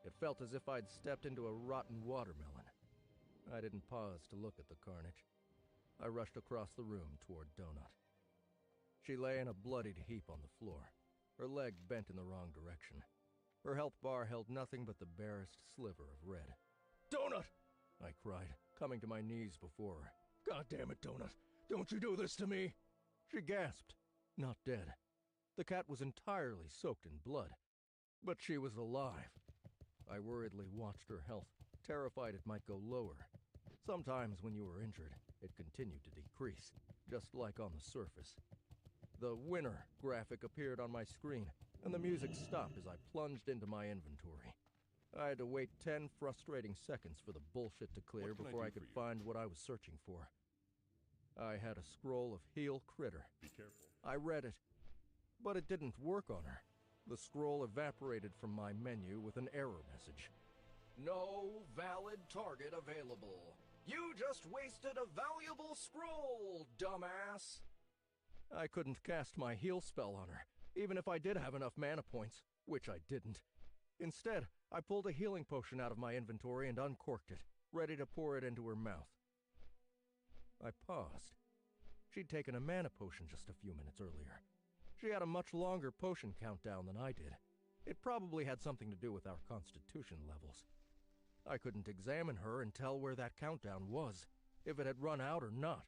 It felt as if I'd stepped into a rotten watermelon. I didn't pause to look at the carnage. I rushed across the room toward Donut. She lay in a bloodied heap on the floor, her leg bent in the wrong direction. Her health bar held nothing but the barest sliver of red. Donut! I cried, coming to my knees before her. God damn it, Donut. Don't you do this to me. She gasped, not dead. The cat was entirely soaked in blood, but she was alive. I worriedly watched her health, terrified it might go lower. Sometimes when you were injured, it continued to decrease, just like on the surface. The winner graphic appeared on my screen, and the music stopped as I plunged into my inventory. I had to wait 10 frustrating seconds for the bullshit to clear before I could find what I was searching for. I had a scroll of Heal Critter. Be careful. I read it, but it didn't work on her. The scroll evaporated from my menu with an error message. No valid target available. You just wasted a valuable scroll, dumbass. I couldn't cast my heal spell on her, even if I did have enough mana points, which I didn't. Instead, I pulled a healing potion out of my inventory and uncorked it, ready to pour it into her mouth. I paused. She'd taken a mana potion just a few minutes earlier. She had a much longer potion countdown than I did. It probably had something to do with our constitution levels. I couldn't examine her and tell where that countdown was, if it had run out or not.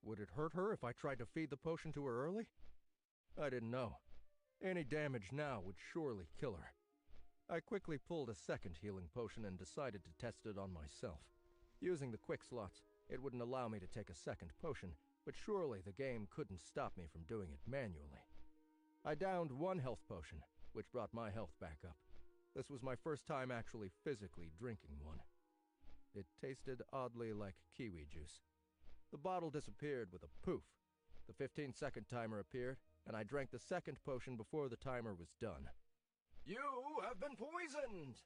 Would it hurt her if I tried to feed the potion to her early? I didn't know. Any damage now would surely kill her. I quickly pulled a second healing potion and decided to test it on myself. Using the quick slots, it wouldn't allow me to take a second potion, but surely the game couldn't stop me from doing it manually. I downed one health potion, which brought my health back up. This was my first time actually physically drinking one. It tasted oddly like kiwi juice. The bottle disappeared with a poof. The 15-second timer appeared, and I drank the second potion before the timer was done. You have been poisoned.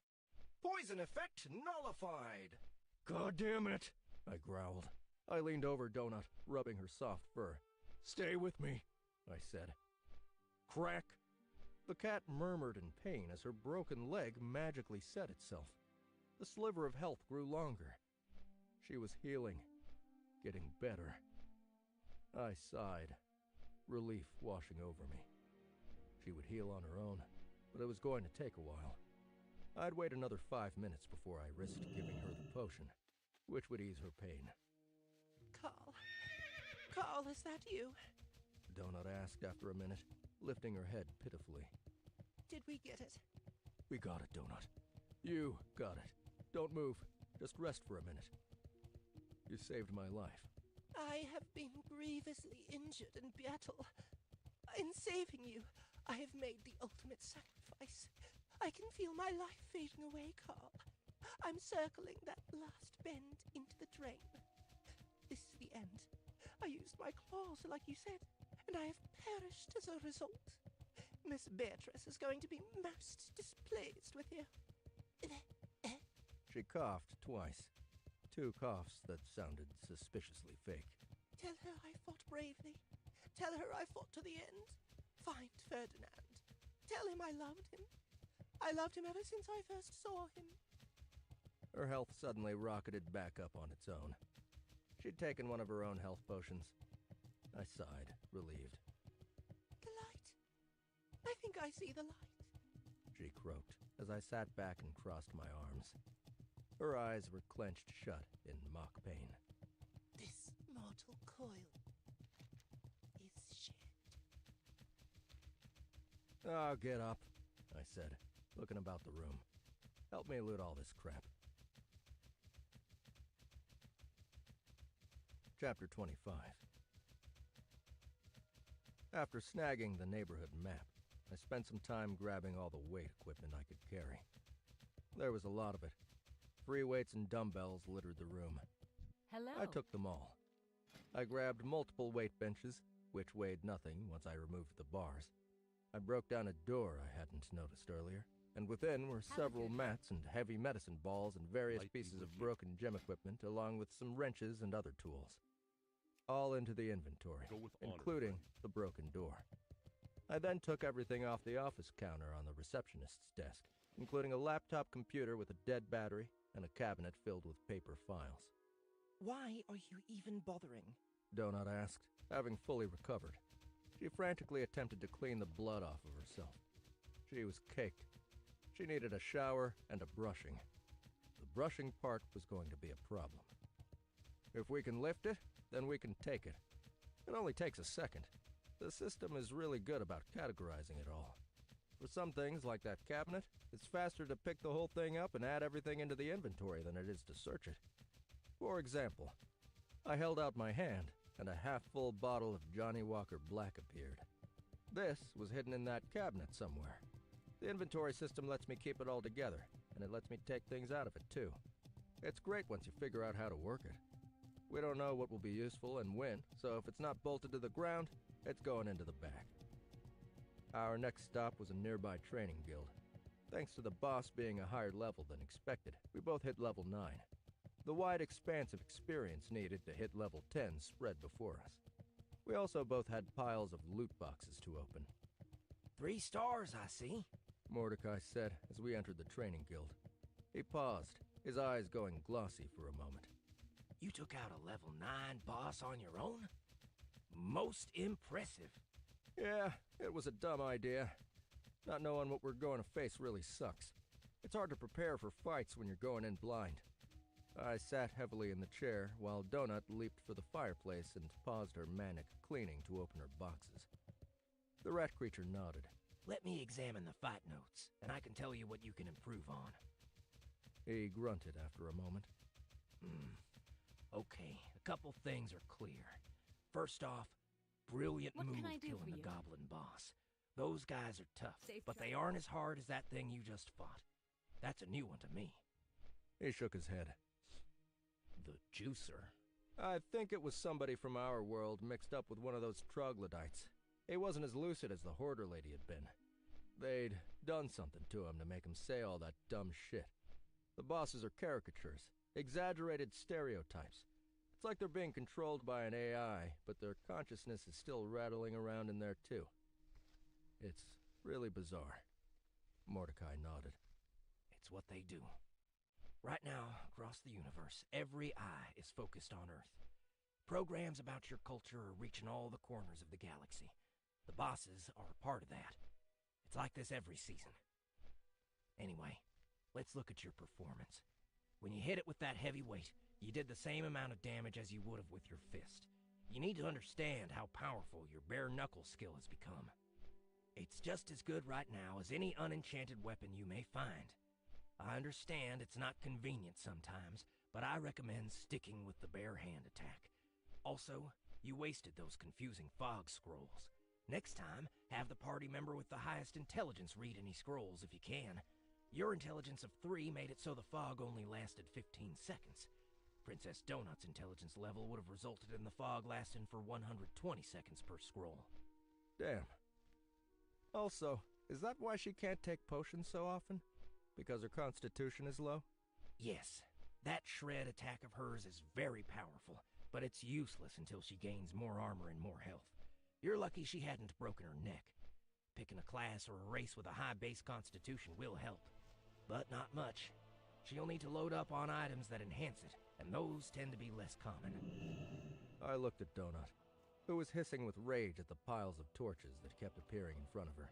Poison effect nullified. God damn it, I growled. I leaned over Donut, rubbing her soft fur. Stay with me, I said. Crack. The cat murmured in pain as her broken leg magically set itself. The sliver of health grew longer. She was healing, getting better. I sighed, relief washing over me. She would heal on her own, but it was going to take a while. I'd wait another 5 minutes before I risked giving her the potion, which would ease her pain. Carl. Carl, is that you? Donut asked after a minute, lifting her head pitifully. Did we get it? We got it, Donut. You got it. Don't move. Just rest for a minute. You saved my life. I have been grievously injured in battle. In saving you, I have made the ultimate sacrifice. I can feel my life fading away, Carl. I'm circling that last bend into the drain. This is the end. I used my claws, like you said, and I have perished as a result. Miss Beatrice is going to be most displeased with you. She coughed twice. 2 coughs that sounded suspiciously fake. Tell her I fought bravely. Tell her I fought to the end. Find Ferdinand. Tell him I loved him. I loved him ever since I first saw him. Her health suddenly rocketed back up on its own. She'd taken one of her own health potions. I sighed, relieved. The light. I think I see the light. She croaked as I sat back and crossed my arms. Her eyes were clenched shut in mock pain. This mortal coil is shit. Oh, get up, I said, looking about the room. Help me loot all this crap. Chapter 25. After snagging the neighborhood map, I spent some time grabbing all the weight equipment I could carry. There was a lot of it. Free weights and dumbbells littered the room. Hello. I took them all. I grabbed multiple weight benches, which weighed nothing once I removed the bars. I broke down a door I hadn't noticed earlier, and within were several mats and heavy medicine balls and various pieces of broken gym equipment, along with some wrenches and other tools. All into the inventory, including the broken door. I then took everything off the office counter on the receptionist's desk, including a laptop computer with a dead battery and a cabinet filled with paper files. Why are you even bothering? Donut asked, having fully recovered. She frantically attempted to clean the blood off of herself. She was caked. She needed a shower and a brushing. The brushing part was going to be a problem. If we can lift it, then we can take it. It only takes a second. The system is really good about categorizing it all. For some things, like that cabinet, it's faster to pick the whole thing up and add everything into the inventory than it is to search it. For example, I held out my hand, and a half-full bottle of Johnny Walker Black appeared. This was hidden in that cabinet somewhere. The inventory system lets me keep it all together, and it lets me take things out of it too. It's great once you figure out how to work it. We don't know what will be useful and when, so if it's not bolted to the ground, it's going into the bag. Our next stop was a nearby training guild. Thanks to the boss being a higher level than expected, we both hit level 9. The wide expanse of experience needed to hit level 10 spread before us. We also both had piles of loot boxes to open. 3 stars, I see, Mordecai said as we entered the training guild. He paused, his eyes going glossy for a moment. You took out a level 9 boss on your own? Most impressive. Yeah, it was a dumb idea. Not knowing what we're going to face really sucks. It's hard to prepare for fights when you're going in blind. I sat heavily in the chair while Donut leaped for the fireplace and paused her manic cleaning to open her boxes. The rat creature nodded. Let me examine the fight notes, and I can tell you what you can improve on. He grunted after a moment. Okay, a couple things are clear. First off, brilliant What move can I do killing for the you? goblin boss. Those guys are tough, Safe but they drive. aren't as hard as that thing you just fought. That's a new one to me. He shook his head. The juicer. I think it was somebody from our world mixed up with one of those troglodytes. He wasn't as lucid as the hoarder lady had been. They'd done something to him to make him say all that dumb shit. The bosses are caricatures, exaggerated stereotypes. It's like they're being controlled by an AI, but their consciousness is still rattling around in there too. It's really bizarre. Mordecai nodded. It's what they do. Right now, across the universe, every eye is focused on Earth. Programs about your culture are reaching all the corners of the galaxy. The bosses are a part of that. It's like this every season. Anyway, let's look at your performance. When you hit it with that heavy weight, you did the same amount of damage as you would have with your fist. You need to understand how powerful your bare-knuckle skill has become. It's just as good right now as any unenchanted weapon you may find. I understand it's not convenient sometimes, but I recommend sticking with the bare hand attack. Also, you wasted those confusing fog scrolls. Next time, have the party member with the highest intelligence read any scrolls if you can. Your intelligence of 3 made it so the fog only lasted 15 seconds. Princess Donut's intelligence level would have resulted in the fog lasting for 120 seconds per scroll. Damn. Also, is that why she can't take potions so often? Because her constitution is low? Yes, that shred attack of hers is very powerful, but it's useless until she gains more armor and more health. You're lucky she hadn't broken her neck. Picking a class or a race with a high base constitution will help, but not much. She'll need to load up on items that enhance it, and those tend to be less common. I looked at Donut, who was hissing with rage at the piles of torches that kept appearing in front of her.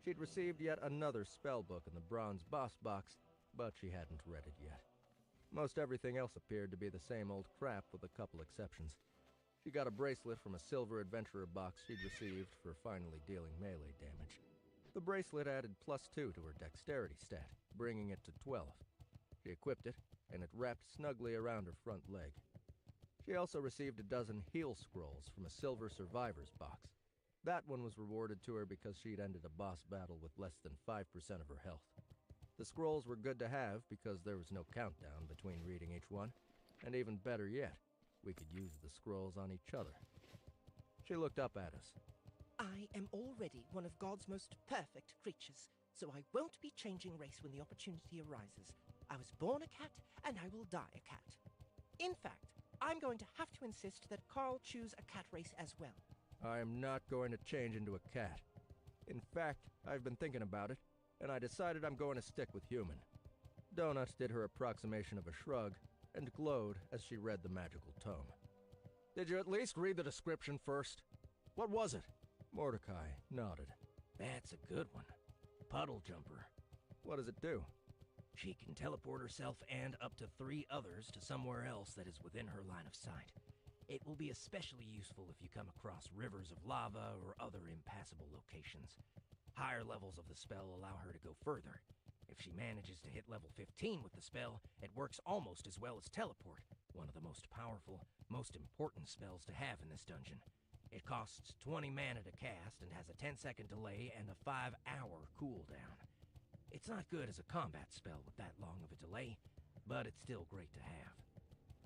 She'd received yet another spell book in the bronze boss box, but she hadn't read it yet. Most everything else appeared to be the same old crap with a couple exceptions. She got a bracelet from a silver adventurer box she'd received for finally dealing melee damage. The bracelet added +2 to her dexterity stat, bringing it to 12. She equipped it, and it wrapped snugly around her front leg. She also received a dozen heal scrolls from a silver survivor's box. That one was rewarded to her because she'd ended a boss battle with less than 5% of her health. The scrolls were good to have because there was no countdown between reading each one, and even better yet, we could use the scrolls on each other. She looked up at us. I am already one of God's most perfect creatures, so I won't be changing race when the opportunity arises. I was born a cat, and I will die a cat. In fact, I'm going to have to insist that Carl choose a cat race as well. I am not going to change into a cat. In fact, I've been thinking about it, and I decided I'm going to stick with human. Donut did her approximation of a shrug, and glowed as she read the magical tome. Did you at least read the description first? What was it? Mordecai nodded. That's a good one. Puddle jumper. What does it do? She can teleport herself and up to 3 others to somewhere else that is within her line of sight. It will be especially useful if you come across rivers of lava or other impassable locations. Higher levels of the spell allow her to go further. If she manages to hit level 15 with the spell, it works almost as well as teleport, one of the most powerful, most important spells to have in this dungeon. It costs 20 mana to cast and has a 10-second delay and a 5-hour cooldown. It's not good as a combat spell with that long of a delay, but it's still great to have.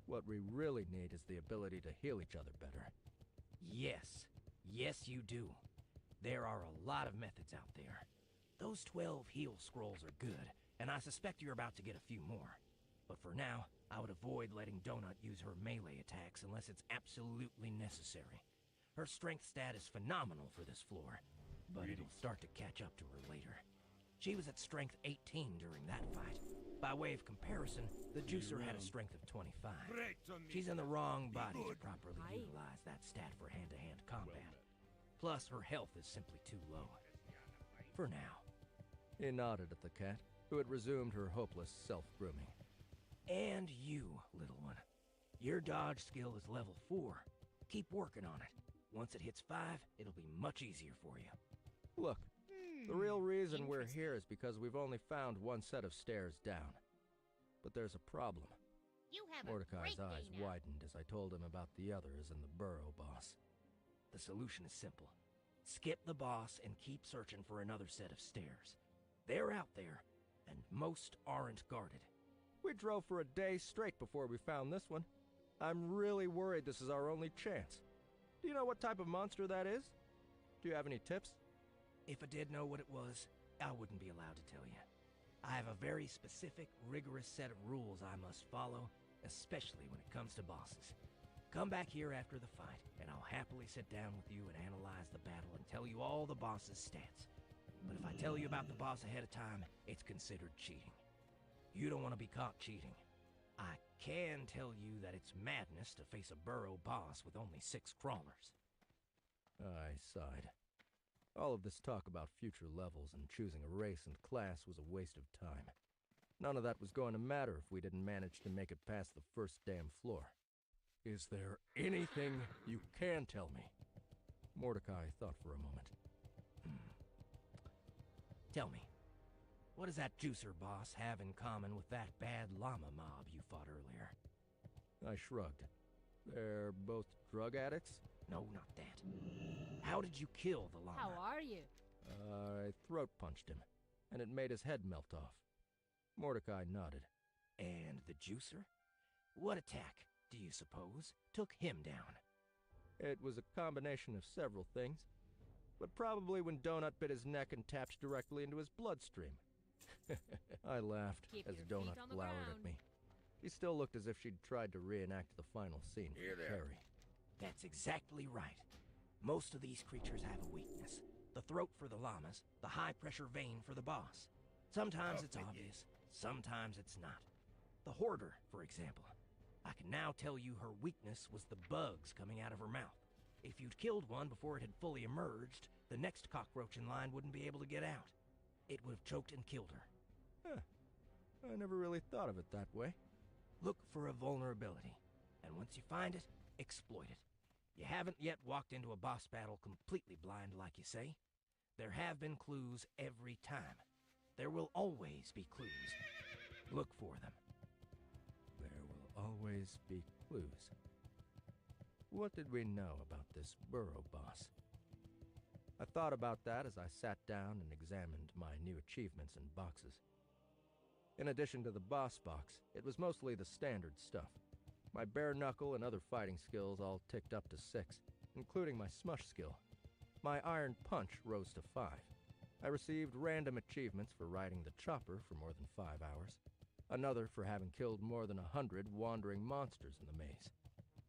What we really need is the ability to heal each other better. Yes. Yes, you do. There are a lot of methods out there. Those 12 heal scrolls are good, and I suspect you're about to get a few more. But for now, I would avoid letting Donut use her melee attacks unless it's absolutely necessary. Her strength stat is phenomenal for this floor, but it'll start to catch up to her later. She was at strength 18 during that fight. By way of comparison, the Juicer had a strength of 25. She's in the wrong body to properly utilize that stat for hand-to-hand combat. Plus, her health is simply too low. For now. He nodded at the cat, who had resumed her hopeless self-grooming. And you, little one. Your dodge skill is level 4. Keep working on it. Once it hits 5, it'll be much easier for you. Look, the real reason we're here is because we've only found one set of stairs down. But there's a problem. You have Mordecai's a great eyes day now. widened as I told him about the others and the burrow boss. The solution is simple. Skip the boss and keep searching for another set of stairs. They're out there, and most aren't guarded. We drove for a day straight before we found this one. I'm really worried this is our only chance. Do you know what type of monster that is? Do you have any tips? If I did know what it was, I wouldn't be allowed to tell you. I have a very specific, rigorous set of rules I must follow, especially when it comes to bosses. Come back here after the fight, and I'll happily sit down with you and analyze the battle and tell you all the boss's stats. But if I tell you about the boss ahead of time, it's considered cheating. You don't want to be caught cheating. I can tell you that it's madness to face a burrow boss with only 6 crawlers. I sighed. All of this talk about future levels and choosing a race and class was a waste of time. None of that was going to matter if we didn't manage to make it past the first damn floor. Is there anything you can tell me? Mordecai thought for a moment. Tell me, what does that Juicer boss have in common with that bad llama mob you fought earlier? I shrugged. They're both drug addicts, No, not that. How did you kill the llama? How are you? I throat punched him, and it made his head melt off. Mordecai nodded. And the juicer? What attack, do you suppose, took him down? It was a combination of several things, but probably when Donut bit his neck and tapped directly into his bloodstream. I laughed Keep as your Donut feet on the glowered ground. at me. She still looked as if she'd tried to reenact the final scene Here from there. Carrie. That's exactly right. Most of these creatures have a weakness. The throat for the llamas, the high-pressure vein for the boss. Sometimes it's obvious, sometimes it's not. The hoarder, for example. I can now tell you her weakness was the bugs coming out of her mouth. If you'd killed one before it had fully emerged, the next cockroach in line wouldn't be able to get out. It would have choked and killed her. Huh. I never really thought of it that way. Look for a vulnerability, and once you find it, exploit it. You haven't yet walked into a boss battle completely blind, like you say. There have been clues every time. There will always be clues. Look for them. There will always be clues. What did we know about this burrow boss? I thought about that as I sat down and examined my new achievements and boxes. In addition to the boss box, it was mostly the standard stuff. My bare knuckle and other fighting skills all ticked up to 6, including my smush skill. My iron punch rose to 5. I received random achievements for riding the chopper for more than 5 hours, another for having killed more than 100 wandering monsters in the maze.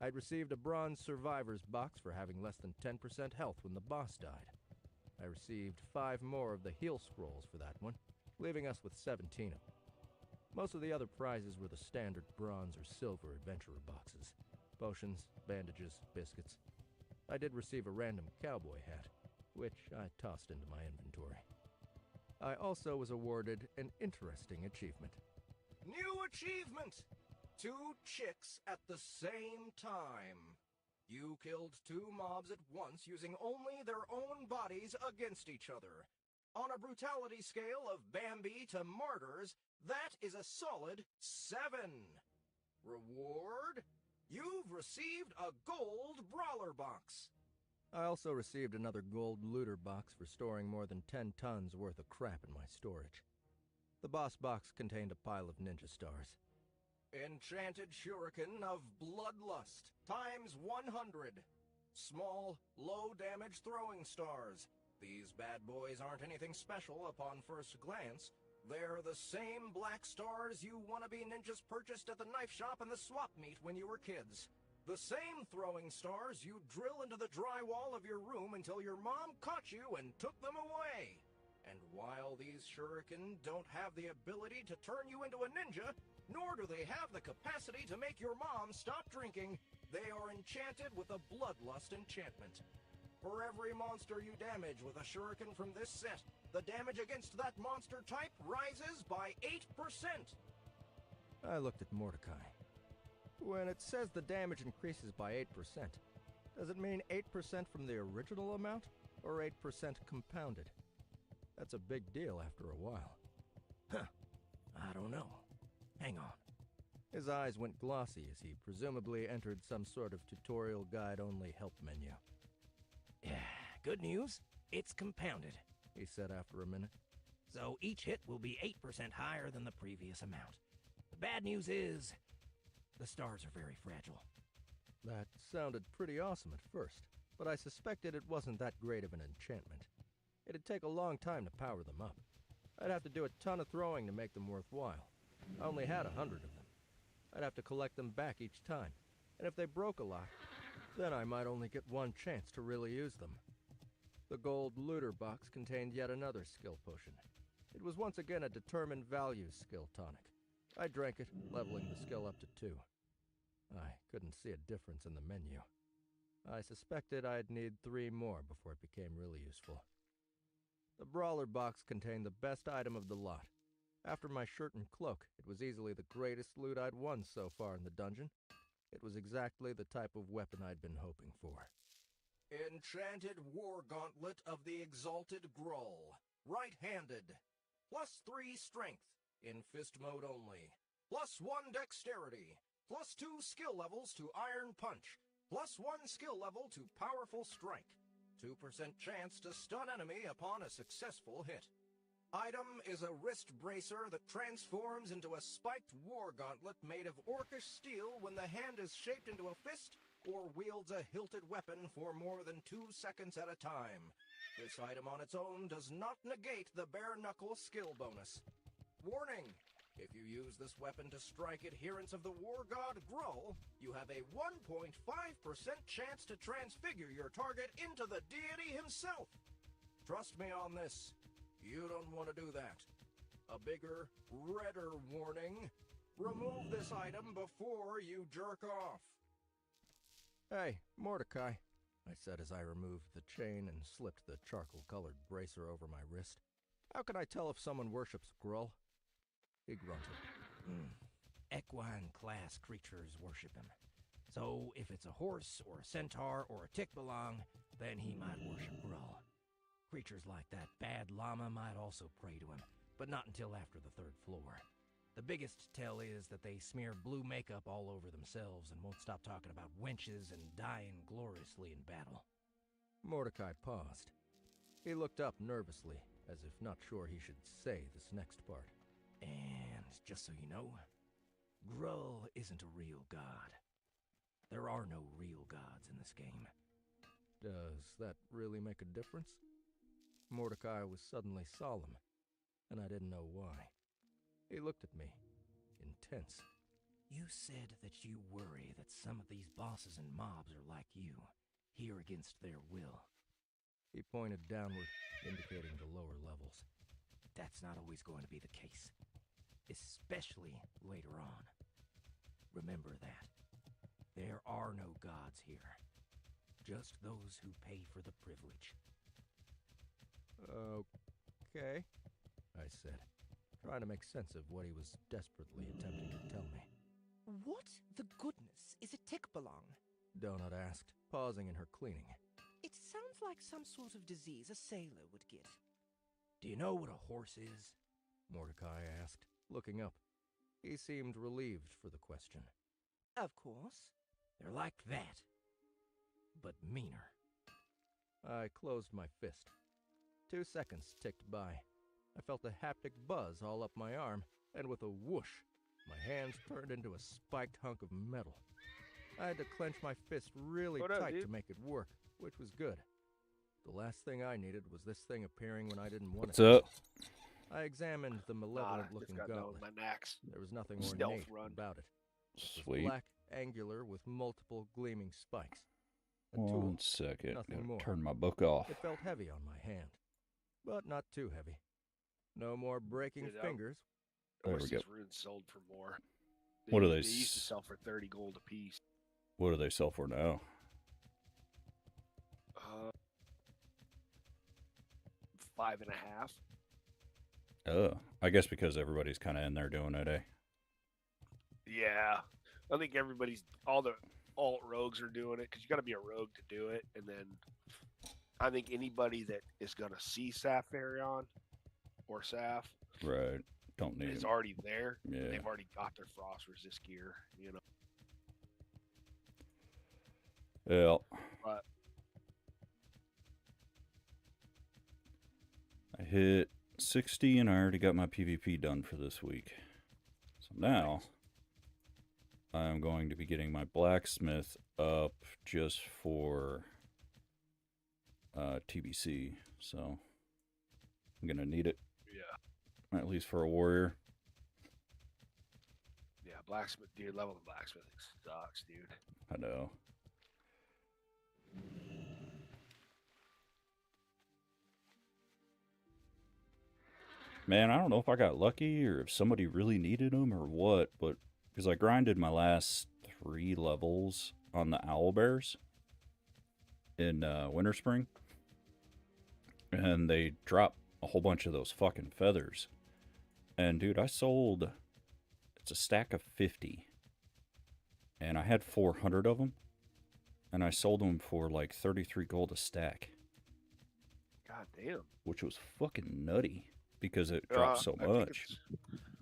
I'd received a bronze survivor's box for having less than 10% health when the boss died. I received 5 more of the heal scrolls for that one, leaving us with 17 of them. Most of the other prizes were the standard bronze or silver adventurer boxes. Potions, bandages, biscuits. I did receive a random cowboy hat, which I tossed into my inventory. I also was awarded an interesting achievement. New achievement! 2 chicks at the same time. You killed 2 mobs at once using only their own bodies against each other. On a brutality scale of Bambi to martyrs, that is a solid 7. Reward? You've received a gold brawler box. I also received another gold looter box for storing more than 10 tons worth of crap in my storage. The boss box contained a pile of ninja stars. Enchanted Shuriken of Bloodlust, times 100. Small, low-damage throwing stars. These bad boys aren't anything special upon first glance. They're the same black stars you wannabe ninjas purchased at the knife shop and the swap meet when you were kids. The same throwing stars you drill into the drywall of your room until your mom caught you and took them away. And while these shuriken don't have the ability to turn you into a ninja, nor do they have the capacity to make your mom stop drinking, they are enchanted with a bloodlust enchantment. For every monster you damage with a shuriken from this set, the damage against that monster type rises by 8%. I looked at Mordecai. When it says the damage increases by 8%, does it mean 8% from the original amount, or 8% compounded? That's a big deal after a while. Huh. I don't know. Hang on. His eyes went glossy as he presumably entered some sort of tutorial guide-only help menu. Yeah, good news. It's compounded, He said after a minute. so each hit will be 8% higher than the previous amount. The bad news is, the stars are very fragile. That sounded pretty awesome at first, but I suspected it wasn't that great of an enchantment. It'd take a long time to power them up. I'd have to do a ton of throwing to make them worthwhile. I only had 100 of them. I'd have to collect them back each time, and if they broke a lot, then I might only get one chance to really use them. The gold looter box contained yet another skill potion. It was once again a determined values skill tonic. I drank it, leveling the skill up to 2. I couldn't see a difference in the menu. I suspected I'd need 3 more before it became really useful. The brawler box contained the best item of the lot. After my shirt and cloak, it was easily the greatest loot I'd won so far in the dungeon. It was exactly the type of weapon I'd been hoping for. Enchanted War Gauntlet of the Exalted Gruul. Right-handed. +3 strength. In fist mode only. +1 dexterity. +2 skill levels to Iron Punch. Plus 1 skill level to Powerful Strike. 2% chance to stun enemy upon a successful hit. Item is a wrist bracer that transforms into a spiked war gauntlet made of orcish steel when the hand is shaped into a fist or wields a hilted weapon for more than 2 seconds at a time. This item on its own does not negate the bare knuckle skill bonus. Warning! If you use this weapon to strike adherents of the war god Grull, you have a 1.5% chance to transfigure your target into the deity himself. Trust me on this. You don't want to do that. A bigger, redder warning. Remove this item before you jerk off. Hey, Mordecai, I said as I removed the chain and slipped the charcoal-colored bracer over my wrist. How can I tell if someone worships Grull? He grunted. Equine class creatures worship him. So if it's a horse or a centaur or a tick-belong, then he might worship Grull. Creatures like that bad llama might also pray to him, but not until after the 3rd floor. The biggest tell is that they smear blue makeup all over themselves and won't stop talking about wenches and dying gloriously in battle. Mordecai paused. He looked up nervously, as if not sure he should say this next part. And just so you know, Grull isn't a real god. There are no real gods in this game. Does that really make a difference? Mordecai was suddenly solemn, and I didn't know why. He looked at me, intense. You said that you worry that some of these bosses and mobs are like you, here against their will. He pointed downward, indicating the lower levels. That's not always going to be the case, especially later on. Remember that. There are no gods here, just those who pay for the privilege. Okay, I said, trying to make sense of what he was desperately attempting to tell me. What the goodness is a tick-belong? Donut asked, pausing in her cleaning. It sounds like some sort of disease a sailor would get. Do you know what a horse is? Mordecai asked, looking up. He seemed relieved for the question. Of course. They're like that, but meaner. I closed my fist. 2 seconds ticked by. I felt a haptic buzz all up my arm, and with a whoosh, my hands turned into a spiked hunk of metal. I had to clench my fist really tight to make it work, which was good. The last thing I needed was this thing appearing when I didn't want What's it. up? I examined the malevolent-looking gauntlet. There was nothing ornate about it. It was Sweet. black, angular, with multiple gleaming spikes. A One tool, second. nothing Gotta more. turn my book off. It felt heavy on my hand, but not too heavy. No more breaking fingers. There we go. These runes sold for more. What do they used to sell for 30 gold a piece. What do they sell for now? 5.5. Oh, I guess because everybody's kind of in there doing it, eh? Yeah, I think all the alt rogues are doing it because you got to be a rogue to do it, and then I think anybody that is going to see Safarion or Saf, Right. Don't need is it. already there. Yeah. They've already got their frost resist gear, you know. Yeah. But I hit 60 and I already got my PvP done for this week. So now I'm going to be getting my blacksmith up just for TBC. So I'm going to need it, yeah, at least for a warrior. yeah, blacksmith, dude, level of blacksmithing sucks, dude. I know. Man, I don't know if I got lucky or if somebody really needed them or what, but because I grinded my last 3 levels on the owlbears in Winterspring, and they dropped a whole bunch of those fucking feathers. And dude, I sold, it's a stack of 50, and I had 400 of them, and I sold them for like 33 gold a stack, God damn. which was fucking nutty. Because it drops so much.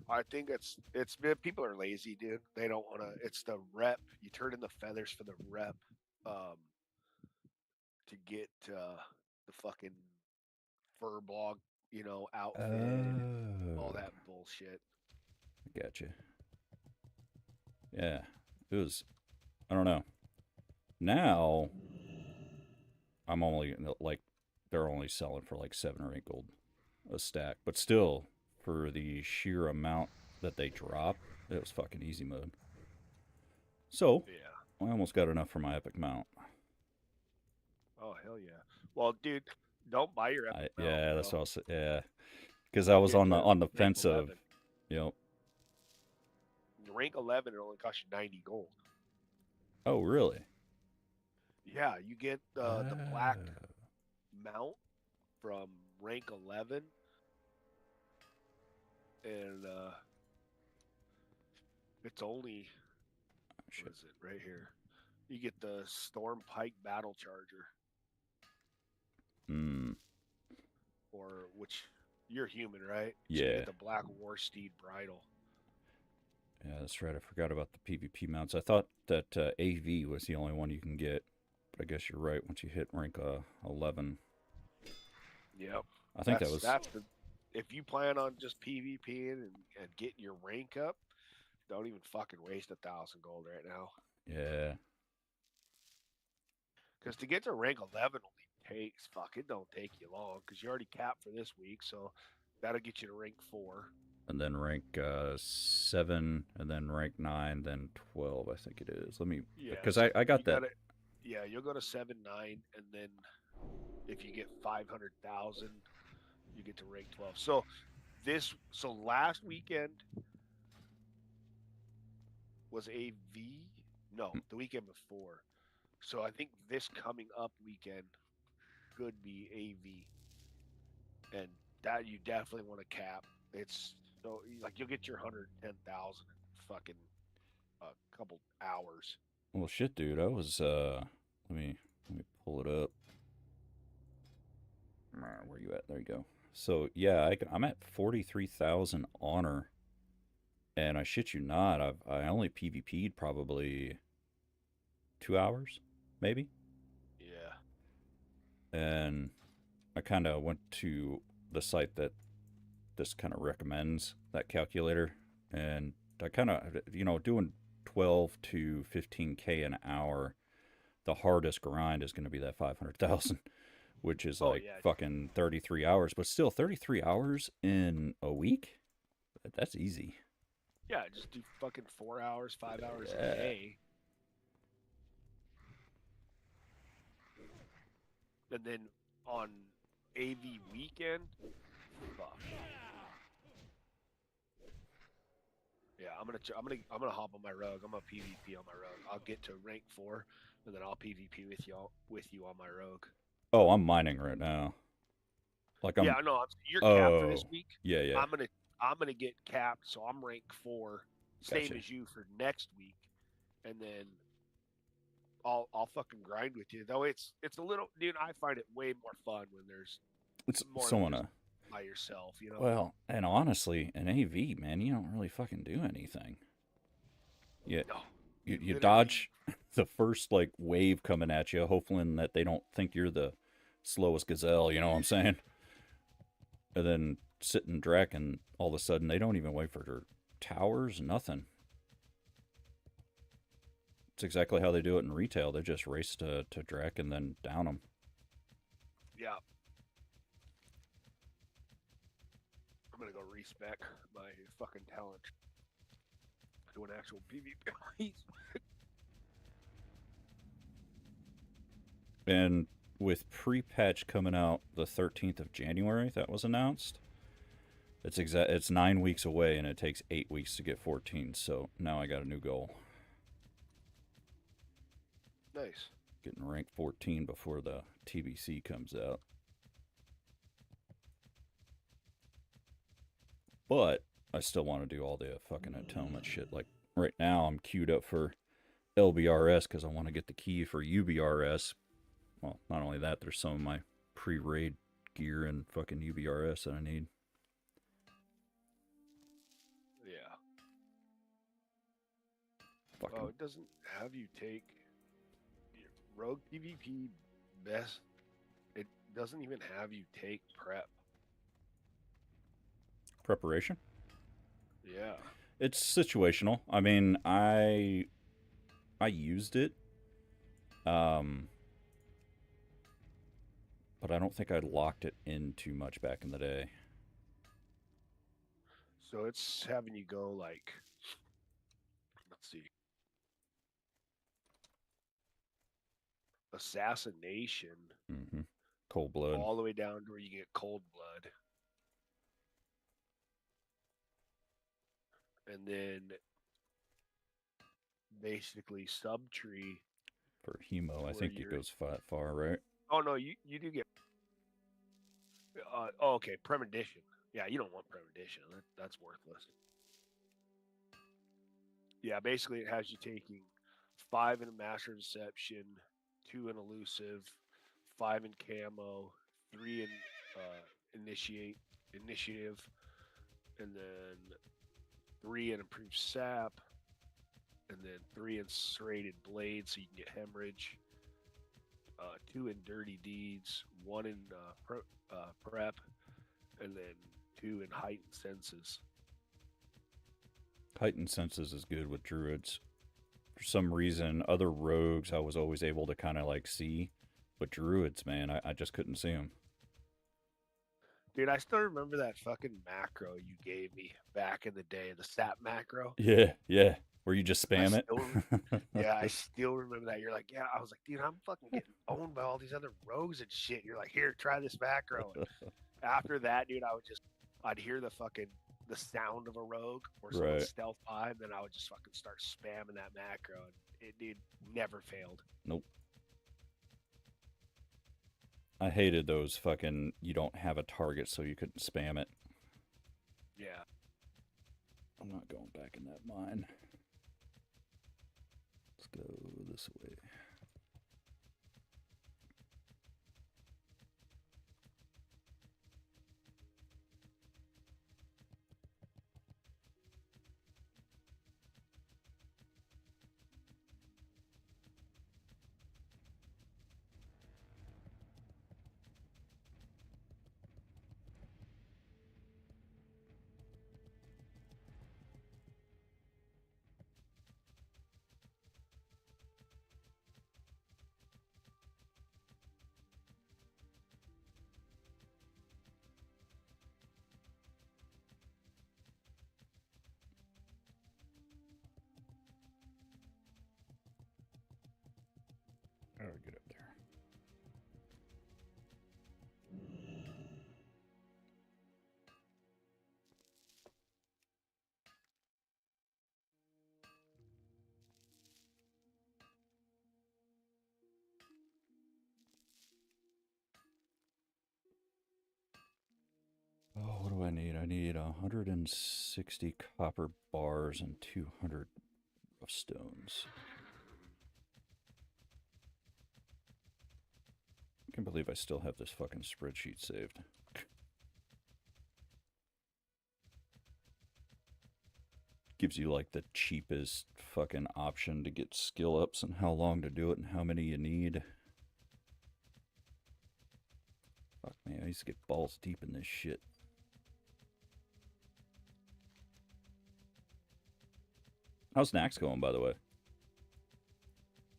I think it's people are lazy, dude. They don't want to. It's the rep. You turn in the feathers for the rep um, to get the fucking fur blog, outfit and all Oh, that bullshit. I gotcha. Yeah, it was. I don't know. Now I'm only like they're only selling for like 7 or 8 gold a stack, but still, for the sheer amount that they drop, it was fucking easy mode. So Yeah. I almost got enough for my epic mount. Oh hell yeah. Well, dude, don't buy your epic mount, Yeah, that's bro. what I was. Yeah, because I was Get the on the rank fence of, 11. you know. Rank 11 it only costs you 90 gold. Oh, really? Yeah, you get the black Oh, mount from rank 11, and it's only shit. what is it right here? You get the Storm Pike Battle Charger, Hmm. or which you're human, right? So you Yeah. get the Black War Steed Bridle. Yeah, that's right. I forgot about the PvP mounts. I thought that AV was the only one you can get, but I guess you're right. Once you hit rank 11, Yep. I think that was. That's the. If you plan on just PvPing and getting your rank up, don't even fucking waste 1,000 gold right now. Yeah. Because to get to rank 11 only takes, it don't take you long because you already capped for this week. So that'll get you to rank 4. And then rank 7, and then rank 9, then 12. I think it is. Let me, Yeah. because So I got you that. gotta, yeah, you'll go to 7, 9, and then if you get 500,000, you get to rank 12. So last weekend was AV. No, the weekend before. So I think this coming up weekend could be AV, and that you definitely want to cap. It's so like you'll get your 110,000 in fucking a couple hours. Well, shit, dude. I was. Let me pull it up. Where you at? There you go. So yeah, I'm at 43,000 honor, and I shit you not, I only PvP'd probably 2 hours, maybe. Yeah. And I kind of went to the site that this kind of recommends that calculator, and I kind of, doing 12 to 15K an hour. The hardest grind is going to be that 500,000, which is Oh like yeah. fucking 33 hours, but still 33 hours in a week. That's easy. Yeah. Just do fucking 4 hours, 5 hours Yeah. a day. And then on AV weekend, fuck. Yeah, I'm gonna hop on my rogue. I'm gonna PvP on my rogue. I'll get to rank 4, and then I'll PvP with you on my rogue. Oh, I'm mining right now. Like Yeah, no, you're capped for this week. Yeah, yeah. I'm gonna get capped, so I'm rank 4, same Gotcha. as you for next week, and then I'll fucking grind with you. Though it's a little, dude. I find it way more fun when there's It's more so than on just a. by yourself, Well, and honestly, in AV, man, you don't really fucking do anything. Yeah, No, you literally- dodge the first like wave coming at you, hoping that they don't think you're the slowest gazelle. You know what I'm saying? And then sit and drac, and all of a sudden they don't even wait for their towers, nothing. It's exactly how they do it in retail. They just race to drac and then down them. Yeah. I'm gonna go respec my fucking talent to an actual PvP. And with pre-patch coming out the 13th of January, that was announced. It's 9 weeks away, and it takes 8 weeks to get 14. So now I got a new goal. Nice. Getting rank 14 before the TBC comes out. But I still want to do all the fucking atonement shit. Like right now, I'm queued up for LBRS because I want to get the key for UBRS. Well, not only that, there's some of my pre-raid gear and fucking UBRS that I need. Yeah. Fucking. Oh, it doesn't have you take Rogue PvP best. It doesn't even have you take prep. Preparation? Yeah. It's situational. I mean, I used it, but I don't think I locked it in too much back in the day. So it's having you go like, let's see, assassination, Mm-hmm. Cold blood. all the way down to where you get cold blood. And then basically subtree. For hemo, I where think it you're- goes far, right? Oh no, you do get. Oh, okay, premonition. Yeah, you don't want premonition. That's worthless. Yeah, basically it has you taking 5 in master deception, 2 in elusive, 5 in camo, 3 in initiative, and then 3 in improved sap, and then 3 in serrated blade so you can get hemorrhage, 2 in dirty deeds, 1 in prep, and then 2 in heightened senses. Heightened senses is good with druids. For some reason, other rogues I was always able to kind of like see, but druids, man, I just couldn't see them. Dude, I still remember that fucking macro you gave me back in the day, the sap macro. Yeah. Where you just spam it. Yeah, I still remember that. You're like, yeah, I was like, dude, I'm fucking getting owned by all these other rogues and shit. You're like, here, try this macro. And after that, dude, I'd hear the sound of a rogue or someone Right. stealth by, and then I would just fucking start spamming that macro, and it dude never failed. Nope. I hated those fucking you don't have a target so you couldn't spam it. Yeah. I'm not going back in that mine. Let's go this way. How do I get up there? Oh, what do I need? I need 160 copper bars and 200 rough stones. I can't believe I still have this fucking spreadsheet saved. Gives you like the cheapest fucking option to get skill ups and how long to do it and how many you need. Fuck man, I used to get balls deep in this shit. How's Nax going, by the way?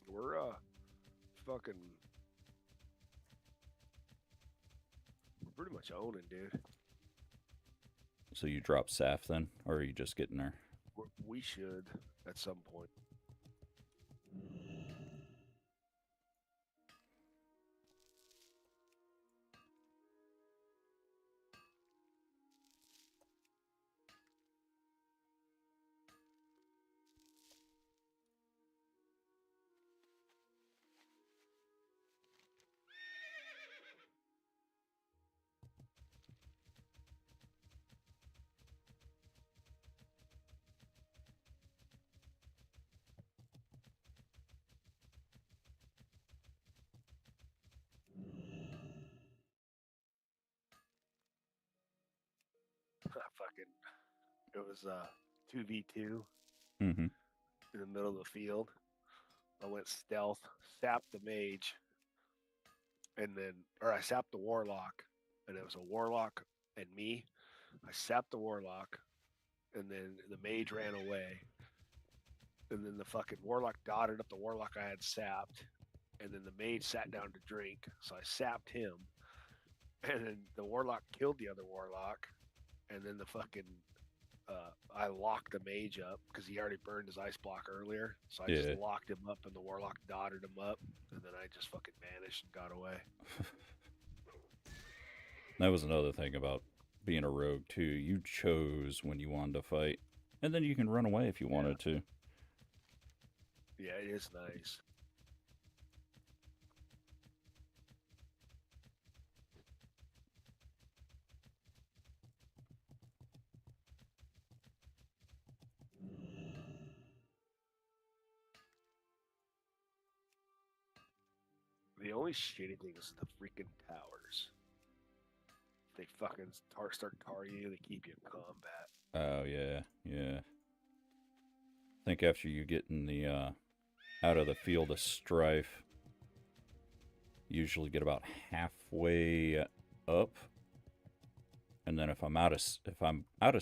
We're fucking pretty much owning, dude. So you drop Saf then, or are you just getting there? We should at some point. Fucking, it was 2v2 Mm-hmm. in the middle of the field. I went stealth, sapped the mage, or I sapped the warlock, and it was a warlock and me. I sapped the warlock, and then the mage ran away, and then the fucking warlock dotted up the warlock I had sapped, and then the mage sat down to drink, so I sapped him, and then the warlock killed the other warlock, and then the fucking I locked the mage up because he already burned his ice block earlier, so I just locked him up, and the warlock dotted him up, and then I just fucking vanished and got away. That was another thing about being a rogue too. You chose when you wanted to fight, and then you can run away if you wanted to. Yeah, it is nice. The only shitty thing is the freaking towers. They fucking start targeting you, they keep you in combat. Oh, yeah, yeah. I think after you get in the, out of the field of strife, you usually get about halfway up. And then if I'm out of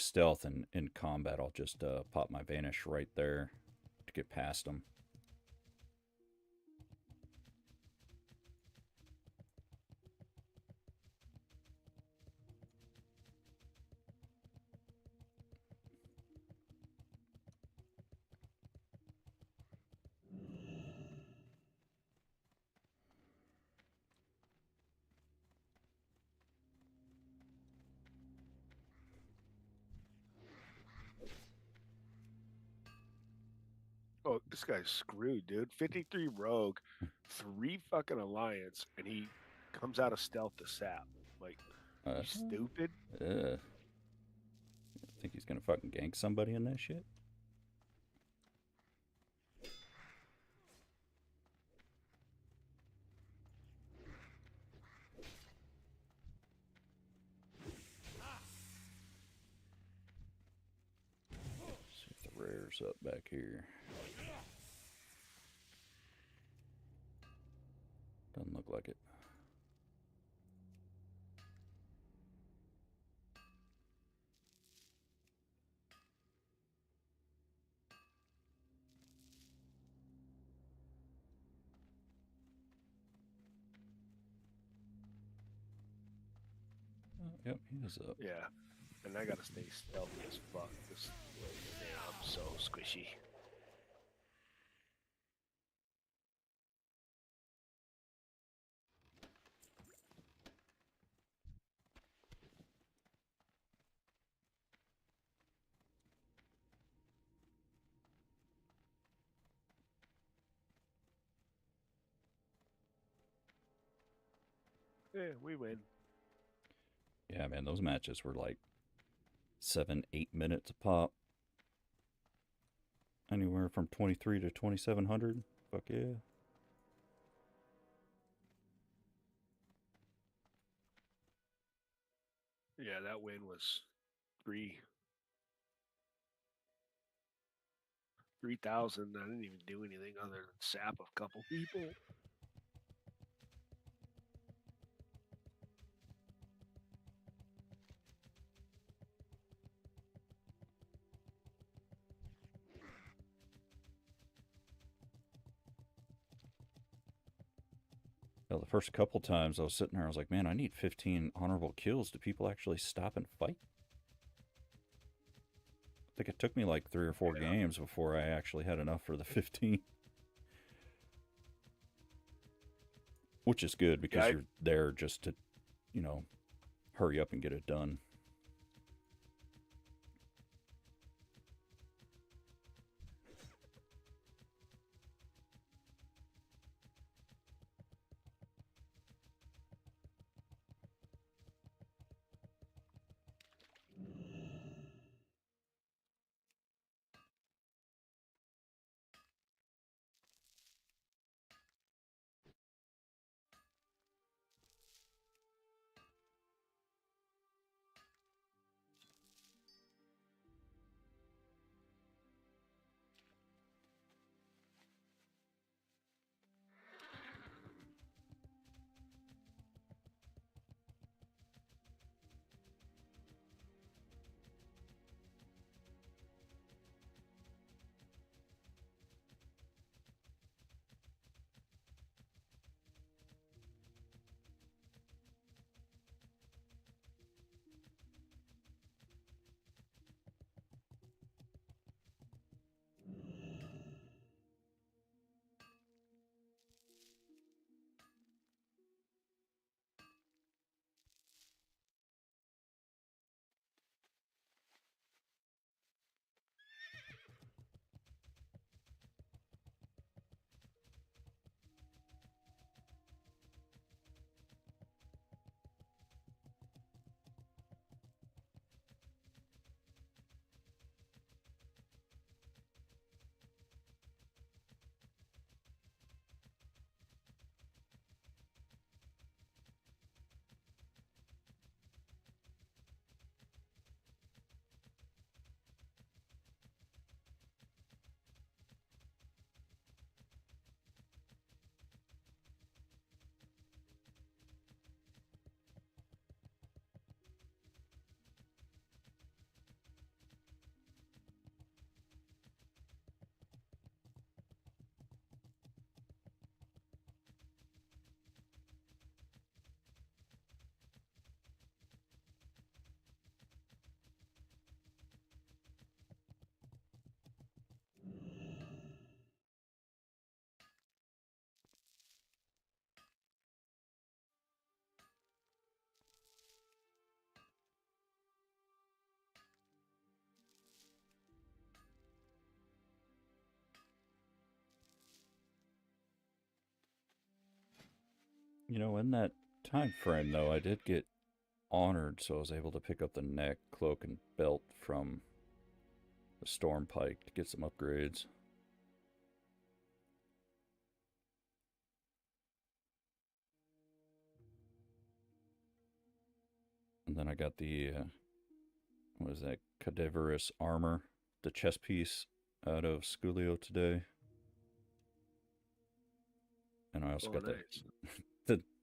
stealth and in combat, I'll just pop my vanish right there to get past them. Oh, this guy's screwed, dude. 53 rogue, 3 fucking alliance, and he comes out of stealth to sap. Like, you stupid? I think he's gonna fucking gank somebody in that shit. See if the rare's up back here. Doesn't look like it. Yep, he is up. Yeah. And I gotta stay stealthy as fuck. I'm so squishy. Yeah, we win. Yeah, man, those matches were like 7-8 minutes a pop. Anywhere from 23 to 2700. Fuck yeah. Yeah, that win was 3,000. I didn't even do anything other than sap a couple people. Well, the first couple times I was sitting there, I was like, man, I need 15 honorable kills. Do people actually stop and fight? I think it took me like 3 or 4 games before I actually had enough for the 15. Which is good because you're there just to, you know, hurry up and get it done. You know, in that time frame, though, I did get honored, so I was able to pick up the neck, cloak, and belt from the Storm Pike to get some upgrades. And then I got the, what is that, cadaverous armor, the chest piece out of Sculio today. And I also got nice.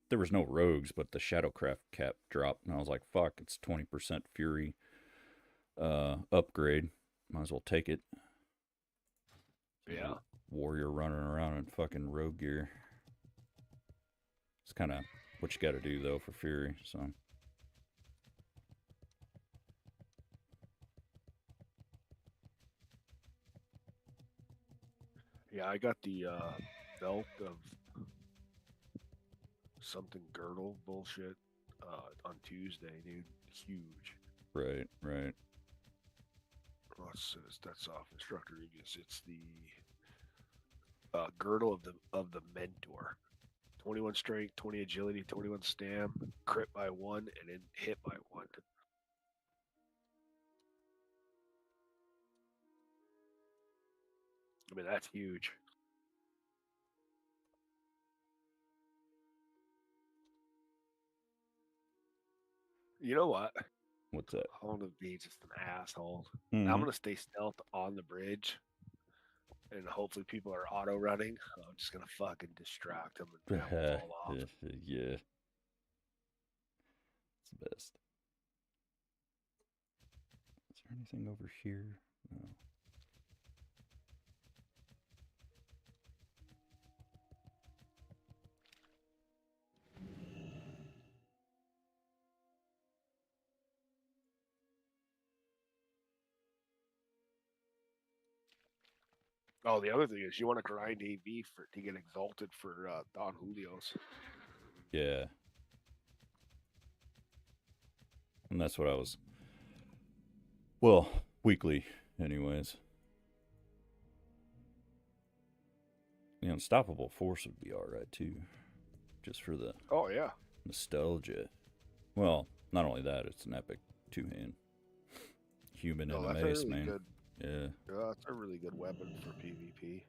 there was no rogues, but the Shadowcraft cap dropped, and I was like, fuck, it's 20% Fury upgrade. Might as well take it. Yeah. Warrior running around in fucking rogue gear. It's kind of what you got to do, though, for Fury, so... Yeah, I got the belt of something girdle bullshit on Tuesday, dude. Huge. Right, right. That's off Instructor Regis. It's the girdle of the Mentor. 21 strength, 20 agility, 21 stam, crit by 1, and then hit by 1. I mean, that's huge. You know what? What's that? I'm gonna be just an asshole. Mhm. I'm gonna stay stealth on the bridge, and hopefully people are auto running. I'm just gonna fucking distract them and have them fall off. Yeah. It's the best. Is there anything over here? No. Oh, the other thing is you want to grind AV to get exalted for Don Julio's. Yeah. And that's what I was... Well, weekly, anyways. The Unstoppable Force would be alright, too. Just for the... Oh, yeah. Nostalgia. Well, not only that, it's an epic two-hand. Human and a mace, man. Good. Yeah. That's a really good weapon for PvP.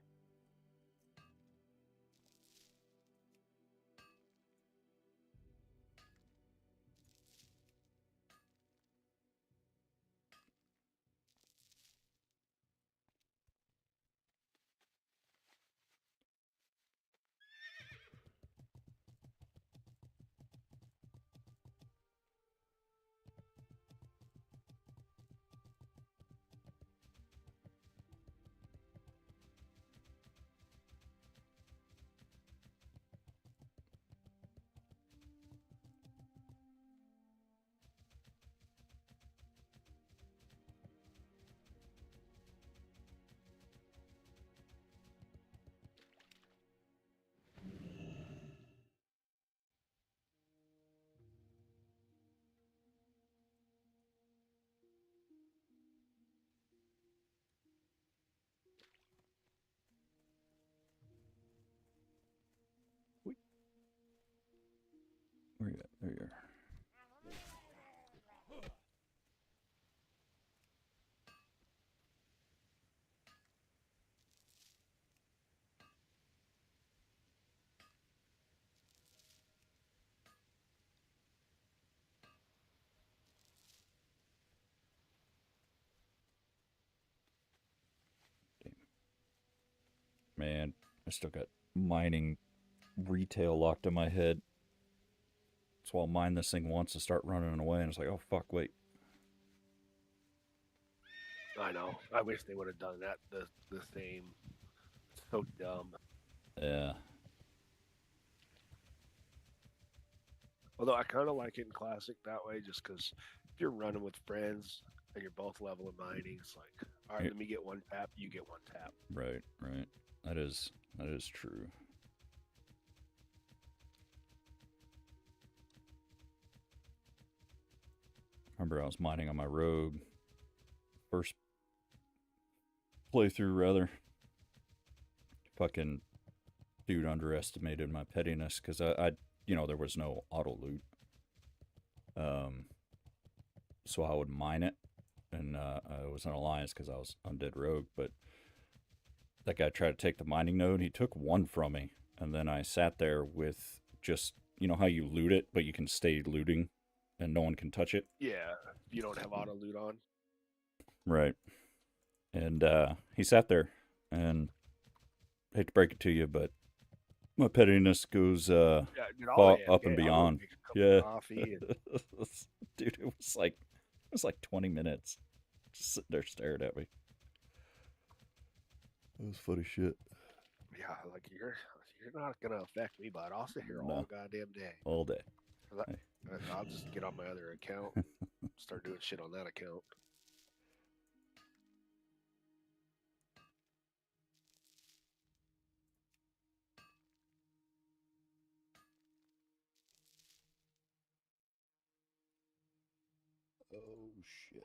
Where you at? There you are. Man, I still got mining retail locked in my head. So I'll mine this thing once and start running away, and it's like, oh fuck, wait. I know. I wish they would have done that the same. It's so dumb. Yeah. Although I kind of like it in Classic that way, just because if you're running with friends and you're both level in mining, it's like, all right, let me get one tap, you get one tap. Right, right. That is true. Remember, I was mining on my rogue. First playthrough, rather. Fucking dude underestimated my pettiness, because I you know, there was no auto loot. So I would mine it, and I was an alliance because I was undead rogue, but that guy tried to take the mining node. He took one from me, and then I sat there with just, you know how you loot it, but you can stay looting, and no one can touch it? Yeah, you don't have auto loot on. Right. And he sat there, and I hate to break it to you, but my pettiness goes Yeah, dude, far AFK, up and I'll go beyond. make a cup of Yeah. coffee and Dude, it was like 20 minutes just sitting there staring at me. It was funny shit. yeah, like you're not gonna affect me, bud. I'll sit here No. all goddamn day. All day. Hey. I'll just get on my other account, start doing shit on that account. Oh, shit.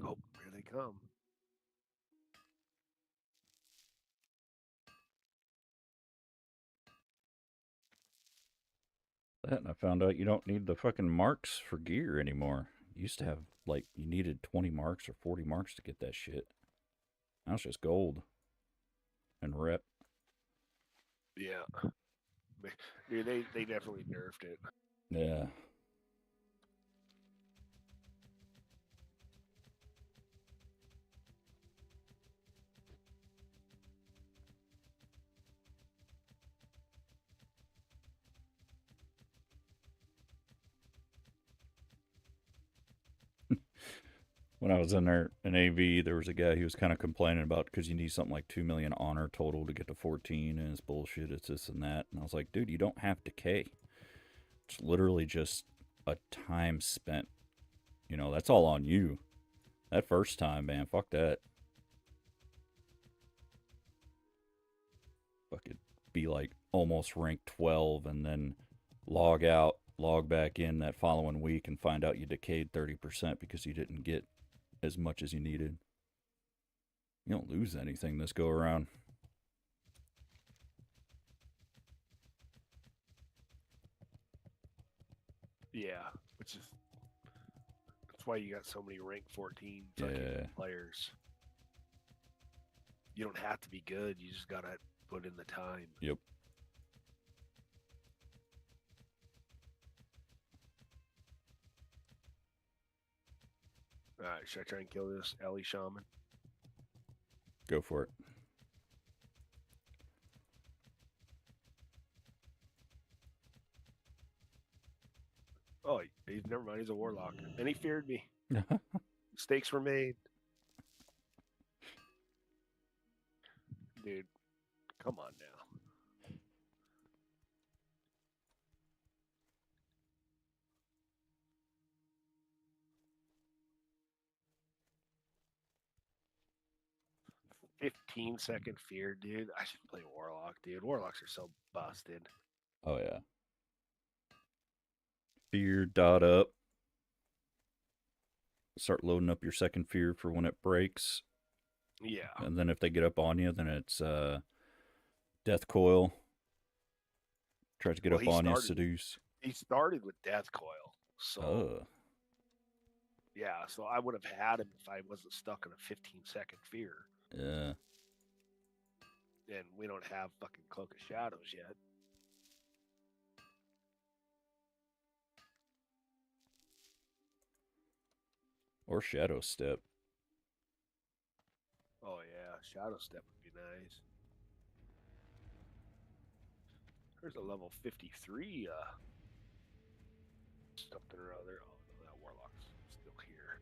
Oh, here they come. That, and I found out you don't need the fucking marks for gear anymore. You used to have, like, you needed 20 marks or 40 marks to get that shit. Now it's just gold and rep. Yeah, dude, they definitely nerfed it. Yeah. When I was in there in AV, there was a guy who was kind of complaining about because you need something like 2 million honor total to get to 14, and it's bullshit, it's this and that. And I was like, dude, you don't have decay. It's literally just a time spent. You know, that's all on you. That first time, man, fuck that. Fucking be like almost rank 12 and then log out, log back in that following week and find out you decayed 30% because you didn't get as much as you needed. You don't lose anything this go around. Yeah, which is that's why you got so many rank 14 fucking players. You don't have to be good. You just gotta put in the time. Yep. All right, should I try and kill this Ellie Shaman? Go for it. Oh, never mind. He's a warlock, and he feared me. Mistakes were made, dude. Come on now. "15-second fear, dude. I should play warlock, dude. Warlocks are so busted." Oh, yeah. Fear dot up. Start loading up your second fear for when it breaks. Yeah. And then if they get up on you, then it's death coil. Tries to get up on you, seduce. He started with death coil, so yeah. So I would have had him if I wasn't stuck in a 15-second fear. Yeah. And we don't have fucking Cloak of Shadows yet. Or Shadow Step. Oh yeah, Shadow Step would be nice. There's a level 53 something or other. Oh no, that Warlock's still here.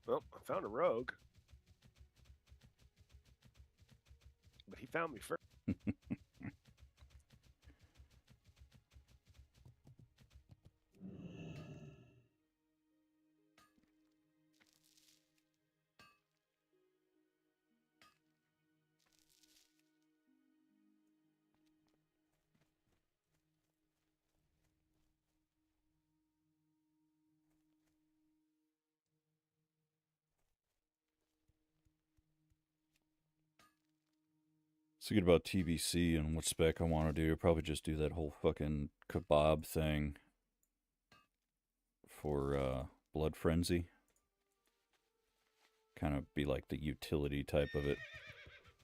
Well, I found a rogue. But he found me first. Thinking about TBC and what spec I want to do. Probably just do that whole fucking kebab thing for Blood Frenzy. Kind of be like the utility type of it.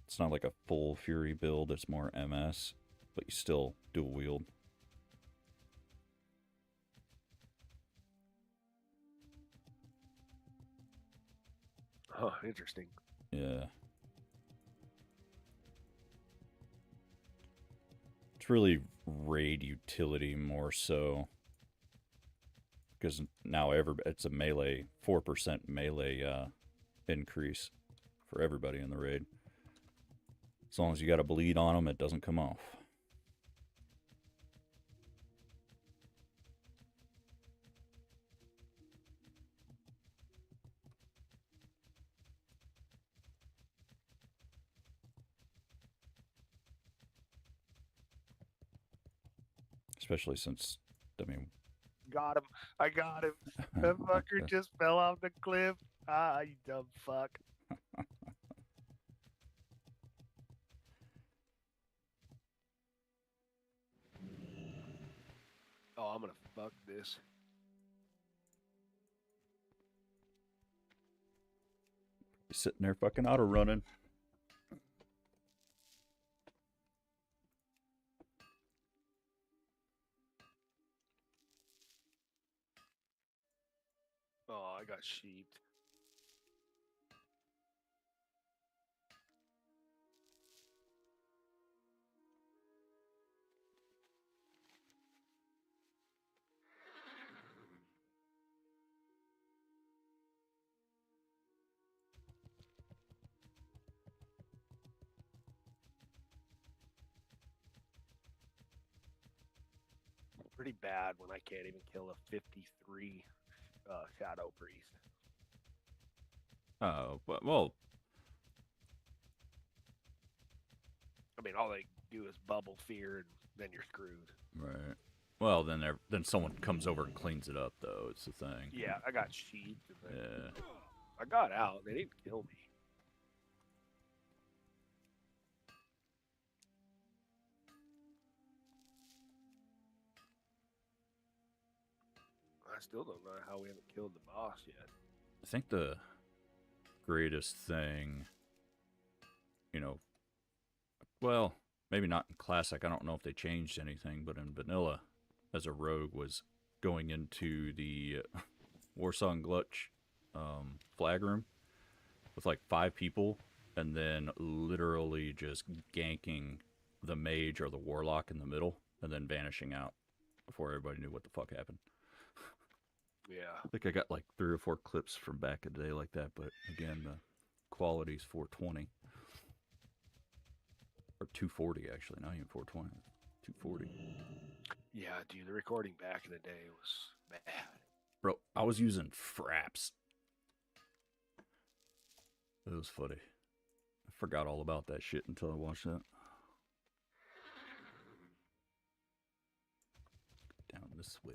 It's not like a full Fury build, it's more MS, but you still dual wield. Oh, interesting. Yeah. It's really raid utility more so. Because now it's a melee, 4% melee increase for everybody in the raid. As long as you got a bleed on them, it doesn't come off. Especially since, I mean... Got him. I got him. That fucker just fell off the cliff. Ah, you dumb fuck. Oh, I'm gonna fuck this. Sitting there fucking auto running. Oh, I got sheeped. Pretty bad when I can't even kill a 53 Shadow Priest. Oh, well... I mean, all they do is bubble fear, and then you're screwed. Right. Well, then someone comes over and cleans it up, though. It's the thing. Yeah, I got sheeped. And then Yeah. I got out. They didn't kill me. I still don't know how we haven't killed the boss yet. I think the greatest thing, you know, well, maybe not in Classic. I don't know if they changed anything, but in Vanilla, as a rogue, was going into the Warsong Glutch flag room with like 5 people, and then literally just ganking the mage or the warlock in the middle, and then vanishing out before everybody knew what the fuck happened. Yeah. I think I got like 3 or 4 clips from back in the day like that, but again, the quality's 420. Or 240, actually, not even 420. 240. Yeah, dude, the recording back in the day was bad. Bro, I was using fraps. It was funny. I forgot all about that shit until I watched that. this way.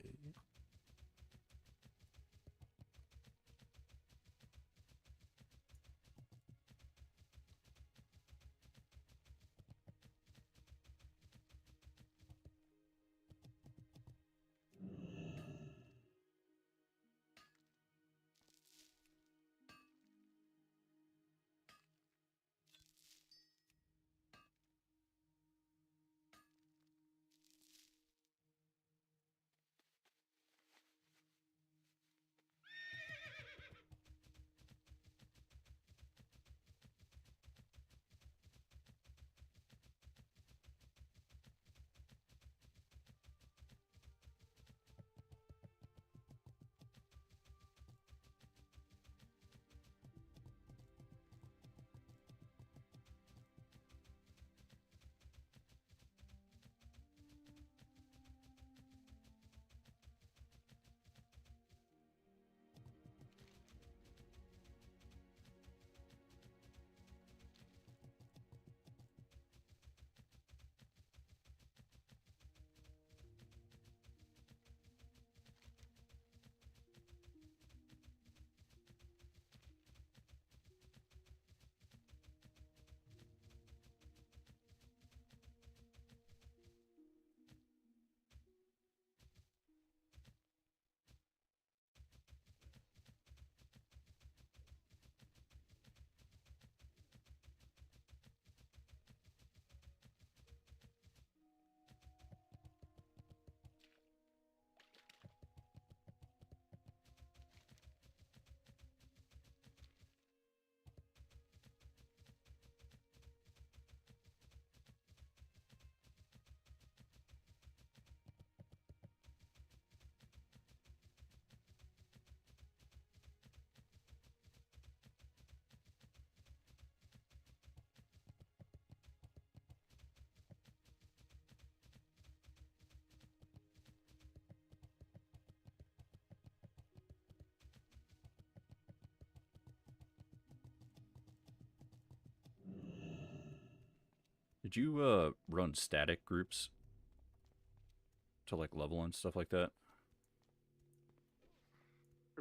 Did you run static groups to like level and stuff like that?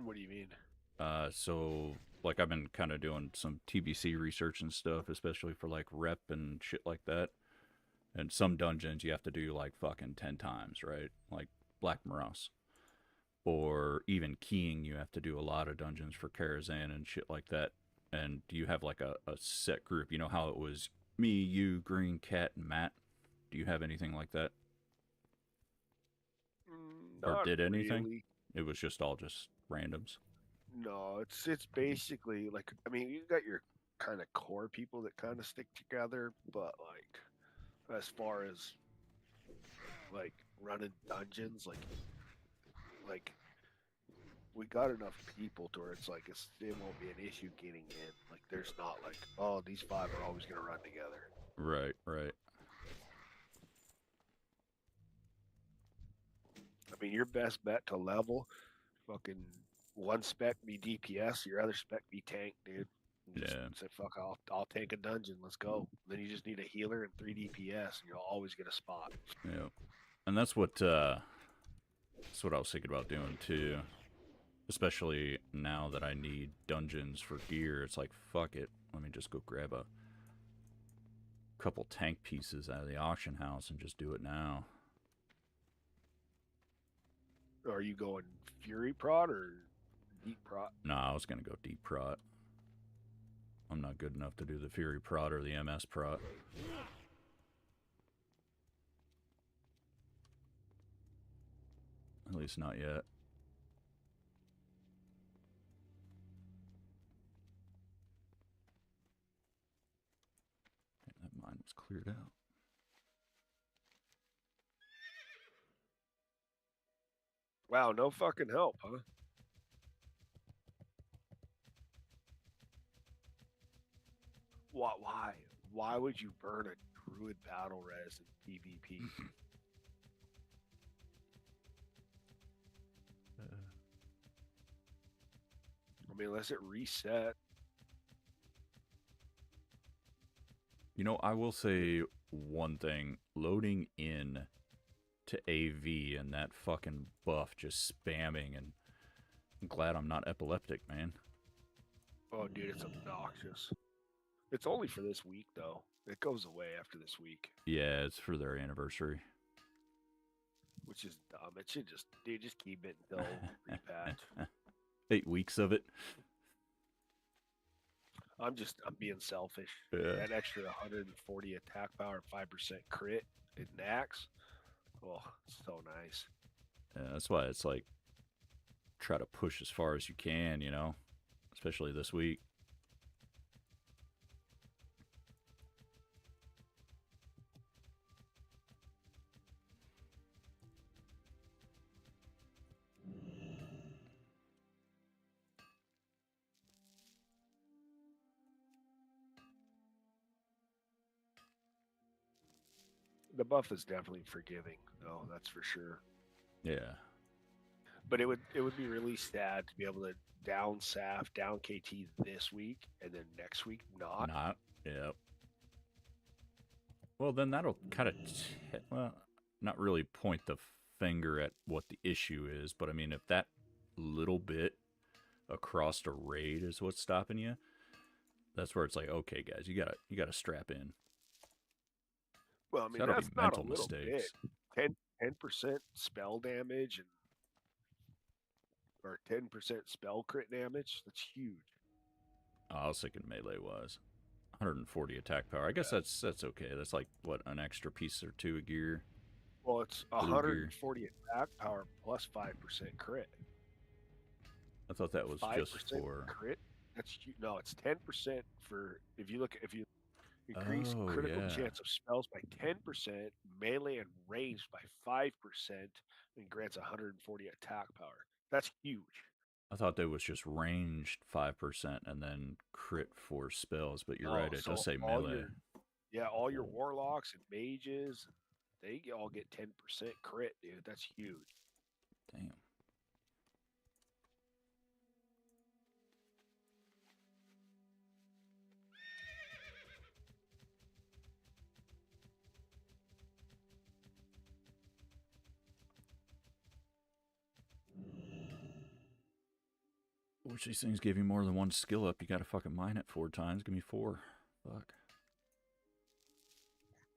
What do you mean? So like I've been kind of doing some TBC research and stuff, especially for like rep and shit like that. And some dungeons you have to do like fucking 10 times, right? Like Black Morass. Or even keying, you have to do a lot of dungeons for Karazhan and shit like that. And do you have like a set group? You know how it was me, you, Green, Cat, and Matt? Do you have anything like that? Or did anything? Really. It was just all just randoms. No, it's basically like, I mean, you got your kind of core people that kind of stick together, but like as far as like running dungeons, like we got enough people to where it's like it won't be an issue getting in. Like there's not like, oh, these five are always gonna run together. Right, right. I mean, your best bet to level, fucking one spec be DPS, your other spec be tank, dude. You just Yeah. say, fuck, I'll tank a dungeon, let's go. Then you just need a healer and 3 DPS, and you'll always get a spot. Yeah. And that's what I was thinking about doing too. Especially now that I need dungeons for gear, it's like, fuck it. Let me just go grab a couple tank pieces out of the auction house and just do it now. Are you going Fury Prot or Deep Prot? Nah, I was gonna go Deep Prot. I'm not good enough to do the Fury Prot or the MS Prot. At least not yet. That mine was cleared out. Wow, no fucking help, huh? What? Why? Why would you burn a Druid battle res in PvP? I mean, unless it reset. You know, I will say one thing. Loading in to AV and that fucking buff just spamming, and I'm glad I'm not epileptic, man. Oh, dude, it's obnoxious. It's only for this week, though. It goes away after this week. Yeah, it's for their anniversary. Which is dumb. It should just, dude, just keep it until repatch. 8 weeks of it. I'm being selfish. Yeah. That extra 140 attack power, 5% crit in Nax. Oh, so nice. Yeah, that's why it's like, try to push as far as you can, you know, especially this week. The buff is definitely forgiving, though, that's for sure. Yeah. But it would be really sad to be able to down Saf, down KT this week, and then next week not. Yeah. Well, then that'll kind of, well, not really point the finger at what the issue is, but I mean, if that little bit across a raid is what's stopping you, that's where it's like, okay, guys, you gotta strap in. Well, I mean, that'll that's be not mental a little mistakes. bit. 10% spell damage or 10% spell crit damage. That's huge. Oh, I was thinking melee was 140 attack power. I guess that's okay. That's like what, an extra piece or two of gear. Well, it's 140 attack power plus 5% crit. I thought that was just for crit. That's no, it's 10% for if you increase critical chance of spells by 10%, melee and ranged by 5%, and grants 140 attack power. That's huge. I thought that was just ranged 5% and then crit for spells, but you're right, it does say melee. All your warlocks and mages, they all get 10% crit, dude. That's huge. Damn. Which these things give you more than one skill up. You gotta fucking mine it 4 times. Give me 4. Fuck.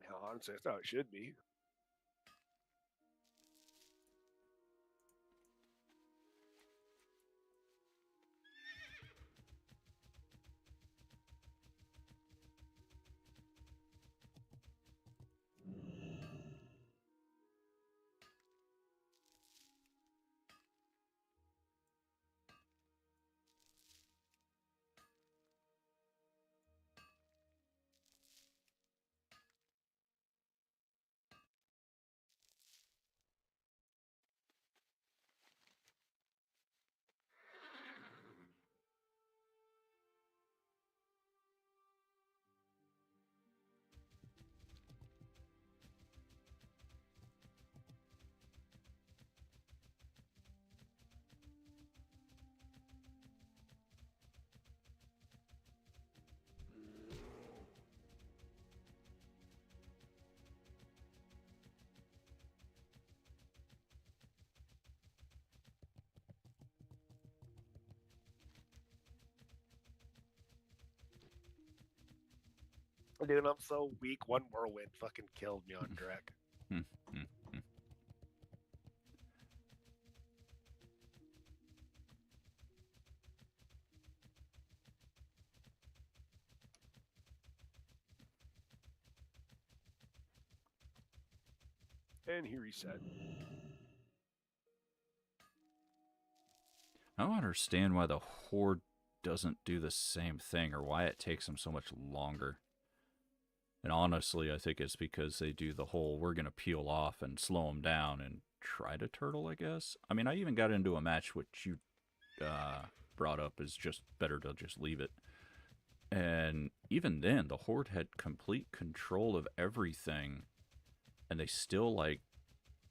Yeah, honestly, that's how it should be. Dude, I'm so weak. One whirlwind fucking killed me on Drek. And he reset. I don't understand why the Horde doesn't do the same thing, or why it takes them so much longer. And honestly, I think it's because they do the whole, we're going to peel off and slow them down and try to turtle, I guess. I mean, I even got into a match which you brought up is just better to just leave it. And even then, the Horde had complete control of everything, and they still, like,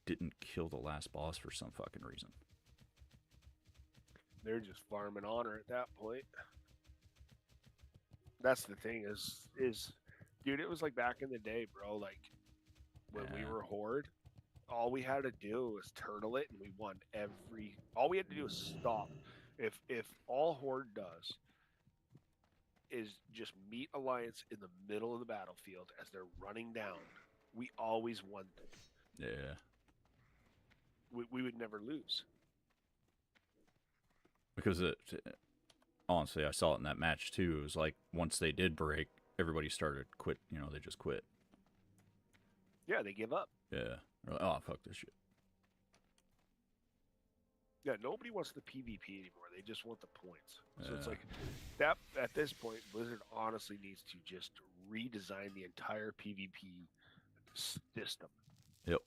didn't kill the last boss for some fucking reason. They're just farming honor at that point. That's the thing is dude, it was like back in the day, bro, like when we were Horde, all we had to do was turtle it, and we won every. All we had to do was stop. If all Horde does is just meet Alliance in the middle of the battlefield as they're running down, we always won them. Yeah. We would never lose. Because honestly, I saw it in that match too. It was like once they did break, everybody started quit. You know, they just quit. Yeah, they give up. Yeah. They're like, oh, fuck this shit. Yeah, nobody wants the PvP anymore. They just want the points. So it's Yeah. like that at this point, Blizzard honestly needs to just redesign the entire PvP system. Yep.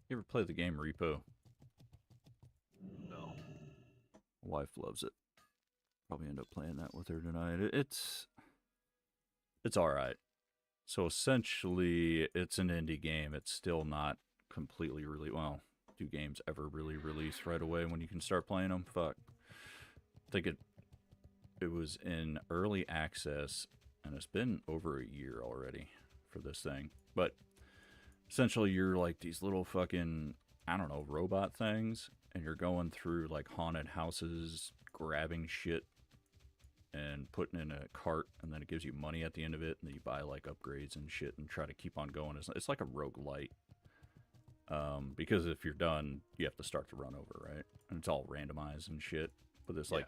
You ever play the game Repo? No. Wife loves it. Probably end up playing that with her tonight. It's all right. So essentially, it's an indie game. It's still not completely really well. Do games ever really release right away when you can start playing them? Fuck. I think it was in early access, and it's been over a year already for this thing. But essentially, you're like these little fucking, I don't know, robot things, and you're going through like haunted houses, grabbing shit and putting in a cart, and then it gives you money at the end of it, and then you buy like upgrades and shit and try to keep on going. It's like a roguelite. Because if you're done, you have to start the run over, right? And it's all randomized and shit. But it's like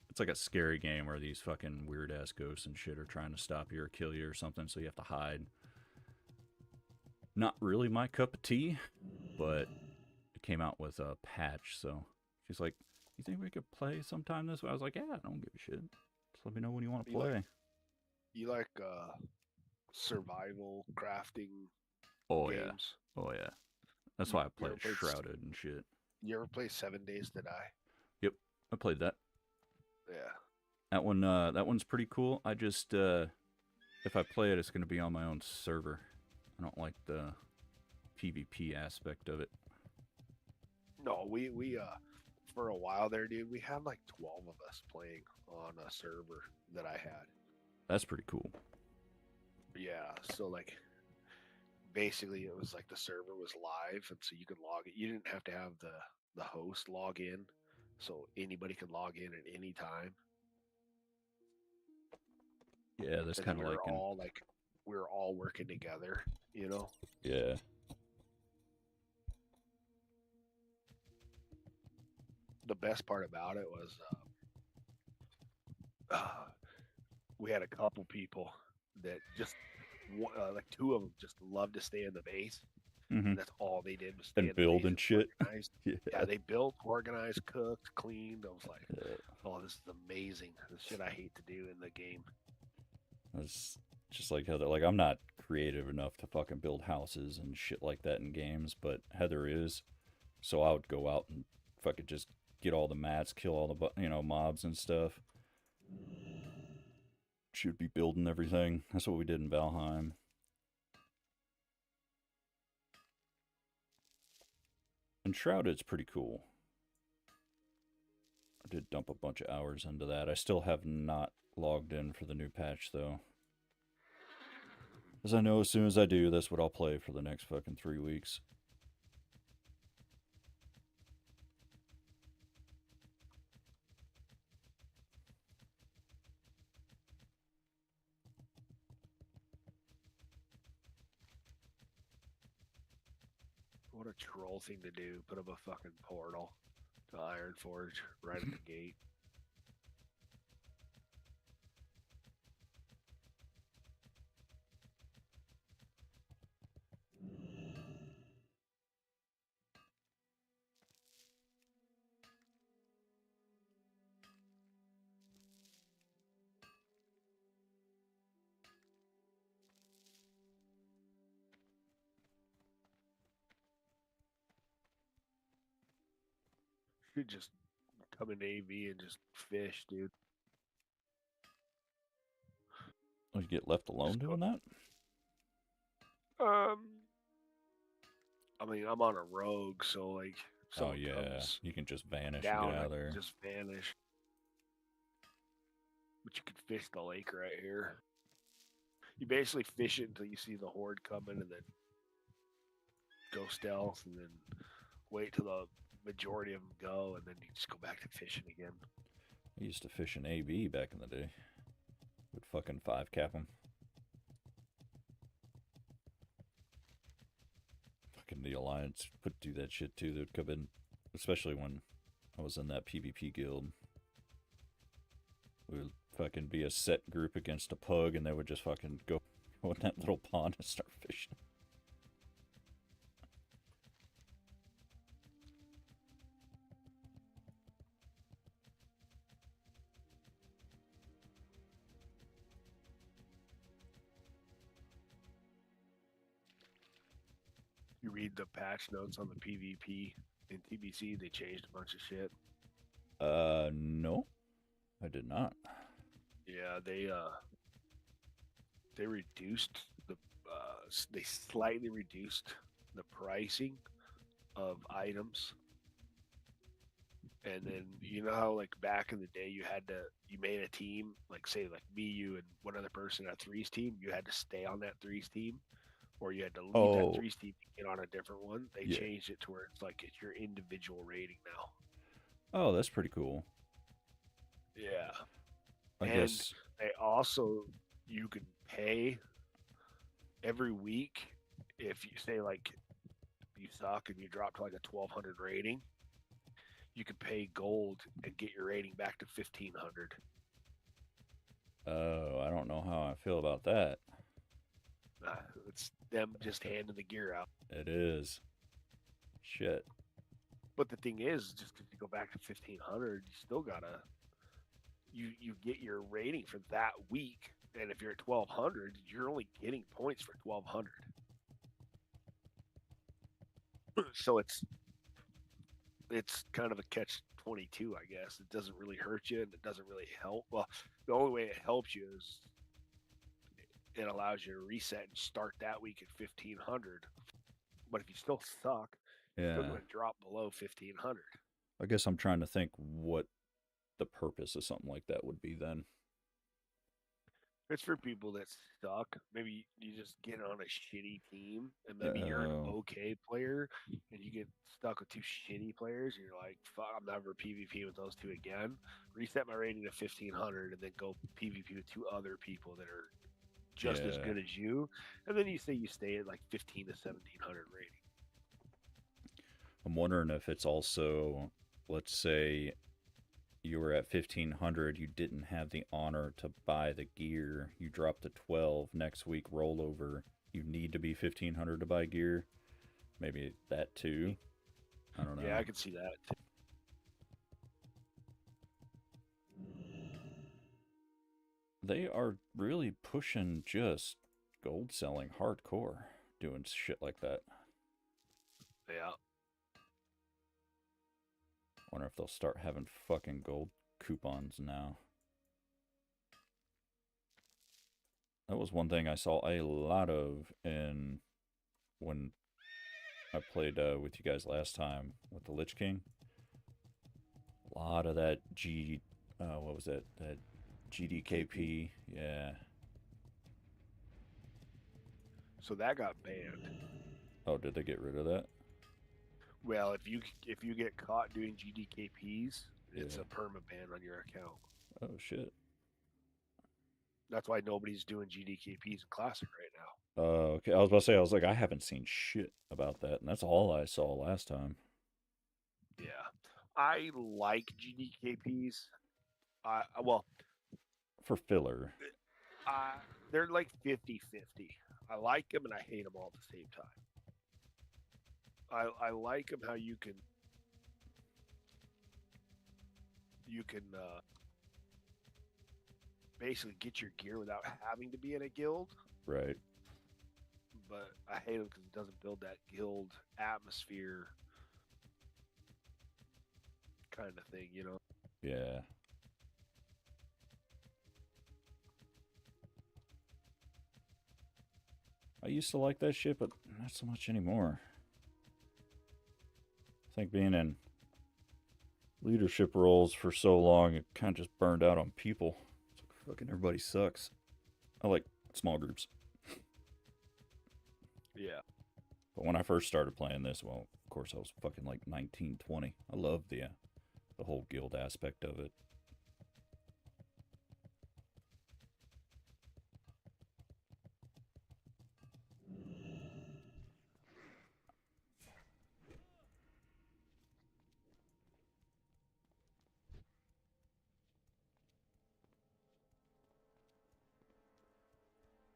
it's like a scary game where these fucking weird ass ghosts and shit are trying to stop you or kill you or something, so you have to hide. Not really my cup of tea, but it came out with a patch, so she's like, "You think we could play sometime this way?" I was like, "Yeah, I don't give a shit. Just let me know when you want to play." You like survival crafting games? Oh yeah. That's why I You ever played played Shrouded and shit. You ever play 7 Days to Die? Yep, I played that. Yeah. That one's pretty cool. I just if I play it, it's gonna be on my own server. I don't like the PvP aspect of it. No, we for a while there, dude, we had like 12 of us playing on a server that I had. That's pretty cool. Yeah, so like basically it was like the server was live, and so you could log it. You didn't have to have the host log in, so anybody could log in at any time. Yeah, that's And kind of like we were all working together, you know. yeah. The best part about it was we had a couple people that just like two of them just loved to stay in the base. Mm-hmm. That's all they did was stay And in the build base and shit. Yeah, they built, organized, cooked, cleaned. I was like, oh, this is amazing. The shit I hate to do in the game. It's just like Heather. Like, I'm not creative enough to fucking build houses and shit like that in games, but Heather is. So I would go out and fucking just get all the mats, kill all the mobs and stuff. She would be building everything. That's what we did in Valheim. And Shrouded's pretty cool. I did dump a bunch of hours into that. I still have not logged in for the new patch, though. As I know as soon as I do, that's what I'll play for the next fucking 3 weeks. What a troll thing to do. Put up a fucking portal to Ironforge right at the gate. You just come in AV and just fish, dude. Oh, you get left alone doing that? I mean, I'm on a rogue, so like, Oh yeah, you can just vanish down, and get out of there. Just vanish. But you can fish the lake right here. You basically fish it until you see the horde coming, and then go stealth, and then wait till the majority of them go, and then you just go back to fishing again. I used to fish in AB back in the day. Would fucking 5-cap them. Fucking the Alliance would do that shit too. They would come in, especially when I was in that PvP guild. We would fucking be a set group against a pug, and they would just fucking go in that little pond and start fishing. You read the patch notes on the PvP in TBC, they changed a bunch of shit. No, I did not. Yeah, they reduced they slightly reduced the pricing of items. And then you know how like back in the day you made a team, like say like me, you, and one other person, a threes team, you had to stay on that threes team. or you had to leave Oh. that 3-steep to get on a different one. They Yeah. changed it to where it's like it's your individual rating now. Oh, that's pretty cool. Yeah. I And guess. they also, you can pay every week if you say like you suck and you drop to like a 1200 rating, you can pay gold and get your rating back to 1500. Oh, I don't know how I feel about that. It's them just handing the gear out. It is. Shit. But the thing is, just because you go back to 1500, you still gotta you get your rating for that week, and if you're at 1200, you're only getting points for 1200. So it's kind of a catch-22, I guess. It doesn't really hurt you, and it doesn't really help. Well, the only way it helps you is it allows you to reset and start that week at 1500. But if you still suck, you're still Yeah. going to drop below 1500. I guess I'm trying to think what the purpose of something like that would be then. It's for people that suck. Maybe you just get on a shitty team, and maybe you're an Oh. okay player, and you get stuck with two shitty players, and you're like, fuck, I'm never PvP with those two again. Reset my rating to 1500, and then go PvP with two other people that are just as Yeah. good as you. And then you say you stay at like 15 to 1700 rating. I'm wondering if it's also, let's say you were at 1500, you didn't have the honor to buy the gear, you drop to 12, next week rollover, you need to be 1500 to buy gear. Maybe that too. I don't know. Yeah, I could see that too. They are really pushing just gold selling hardcore, doing shit like that. Yeah. Wonder if they'll start having fucking gold coupons now. That was one thing I saw a lot of when I played with you guys last time with the Lich King. A lot of that what was that? That GDKP, yeah. So that got banned. Oh, did they get rid of that? Well, if you get caught doing GDKPs, it's Yeah. a permaban on your account. Oh shit. That's why nobody's doing GDKPs in Classic right now. Okay. I was about to say, I was like, I haven't seen shit about that, and that's all I saw last time. Yeah, I like GDKPs. Well, For filler. they're like 50-50. I like them and I hate them all at the same time. I like them how you can basically get your gear without having to be in a guild. Right. But I hate them because it doesn't build that guild atmosphere kind of thing, you know? Yeah. I used to like that shit, but not so much anymore. I think being in leadership roles for so long, it kind of just burned out on people. It's like, fucking everybody sucks. I like small groups. Yeah. But when I first started playing this, well, of course, I was fucking like 19, 20. I loved the whole guild aspect of it.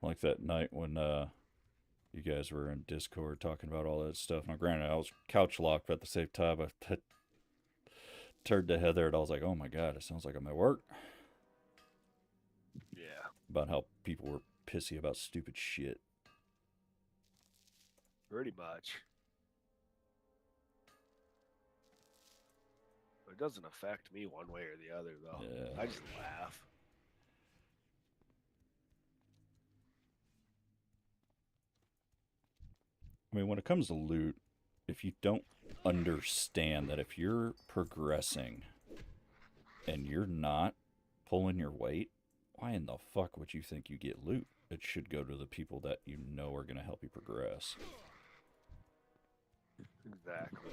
Like that night when you guys were in Discord talking about all that stuff. Now, granted, I was couch locked, but at the same time, I turned to Heather and I was like, oh my God, it sounds like I'm at work. Yeah. About how people were pissy about stupid shit. Pretty much. It doesn't affect me one way or the other, though. Yeah. I just laugh. I mean, when it comes to loot, if you don't understand that if you're progressing and you're not pulling your weight, why in the fuck would you think you get loot? It should go to the people that you know are going to help you progress. Exactly.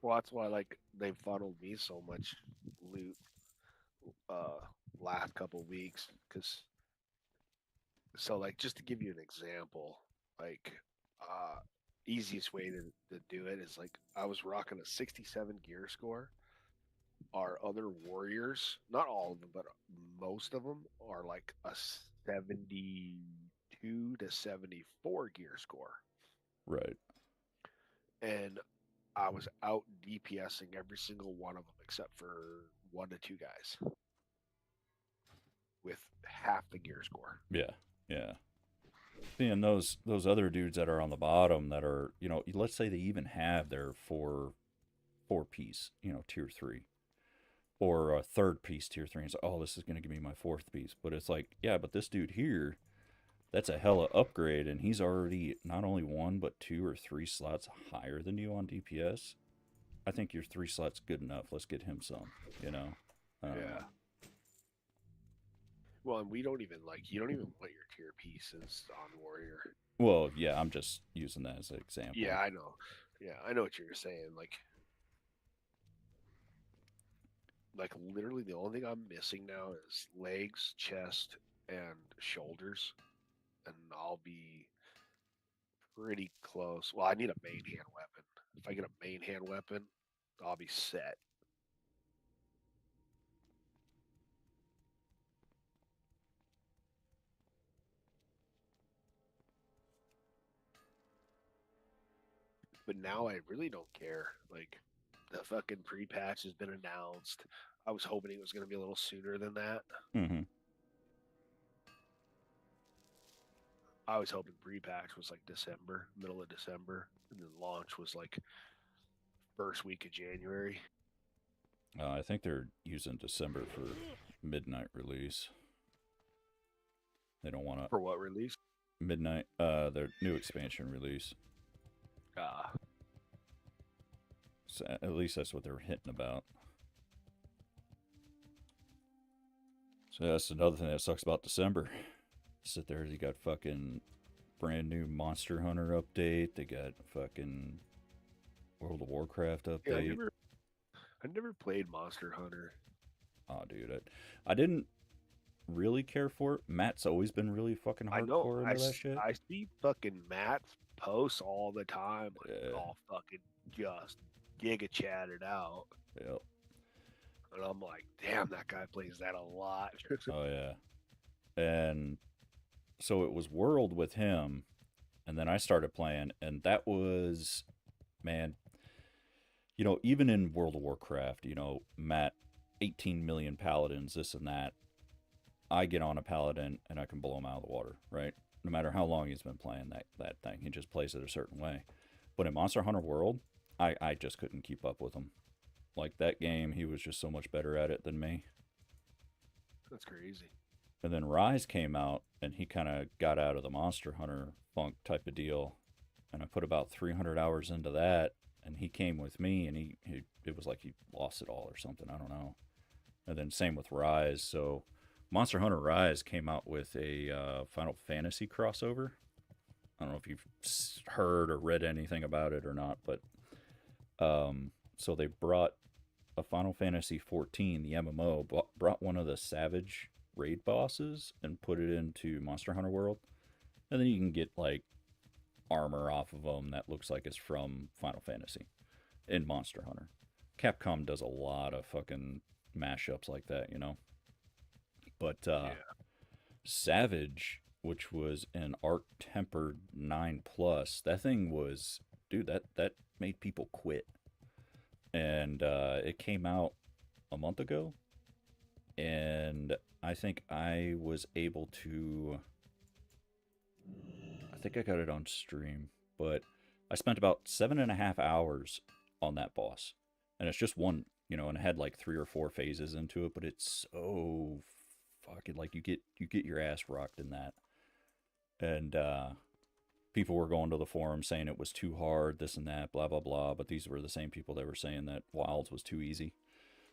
Well, that's why like they funneled me so much loot last couple weeks, because so like just to give you an example, like easiest way to do it is like I was rocking a 67 gear score. Our other warriors, not all of them, but most of them are like a 72 to 74 gear score. Right. And I was out DPSing every single one of them except for 1 to 2 guys with half the gear score. Yeah. Yeah. Seeing those other dudes that are on the bottom that are, you know, let's say they even have their four piece, you know, tier 3. Or a third piece tier 3, and it's like, oh, this is going to give me my 4th piece. But it's like, yeah, but this dude here, that's a hella upgrade, and he's already not only 1, but 2 or 3 slots higher than you on DPS. I think your 3 slots good enough. Let's get him some, you know? Yeah. Well, and we don't even, like, you don't even put your tier pieces on Warrior. Well, yeah, I'm just using that as an example. Yeah, I know. Yeah, I know what you're saying. Like literally the only thing I'm missing now is legs, chest, and shoulders. And I'll be pretty close. Well, I need a main hand weapon. If I get a main hand weapon, I'll be set. But now I really don't care. Like, the fucking pre-patch has been announced. I was hoping it was going to be a little sooner than that. Mm-hmm. I was hoping pre-patch was like December, middle of December, and then launch was like first week of January. I think they're using December for midnight release. They don't want to... For what release? Midnight, their new expansion release. So at least that's what they're hinting about. So that's another thing that sucks about December. Sit there, you got fucking brand new Monster Hunter update. They got fucking World of Warcraft update. Yeah, I never played Monster Hunter. Oh, dude, I didn't really care for it. Matt's always been really fucking hardcore into that shit. I see fucking Matt's posts all the time, like all fucking just giga chatted out. Yep. And I'm like, damn, that guy plays that a lot. Oh yeah. And so it was World with him, and then I started playing, and that was, man, you know, even in World of Warcraft, you know, Matt, 18 million paladins, this and that. I get on a paladin and I can blow him out of the water, right? No matter how long he's been playing that thing, he just plays it a certain way. But in Monster Hunter World, I just couldn't keep up with him. Like that game, he was just so much better at it than me. That's crazy. And then Rise came out, and he kind of got out of the Monster Hunter funk type of deal. And I put about 300 hours into that, and he came with me, and he it was like he lost it all or something. I don't know. And then same with Rise. So Monster Hunter Rise came out with a Final Fantasy crossover. I don't know if you've heard or read anything about it or not, but so they brought a Final Fantasy 14, the MMO, brought one of the Savage raid bosses and put it into Monster Hunter World. And then you can get like armor off of them that looks like it's from Final Fantasy in Monster Hunter. Capcom does a lot of fucking mashups like that, you know. But Savage, which was an Arc Tempered 9+, that thing was, dude, that made people quit. And it came out a month ago, and I think I was able to, I think I got it on stream, but I spent about 7.5 hours on that boss. And it's just one, you know, and it had like 3 or 4 phases into it, but it's so fucking, like, you get your ass rocked in that. And people were going to the forum saying it was too hard, this and that, blah, blah, blah. But these were the same people that were saying that Wilds was too easy.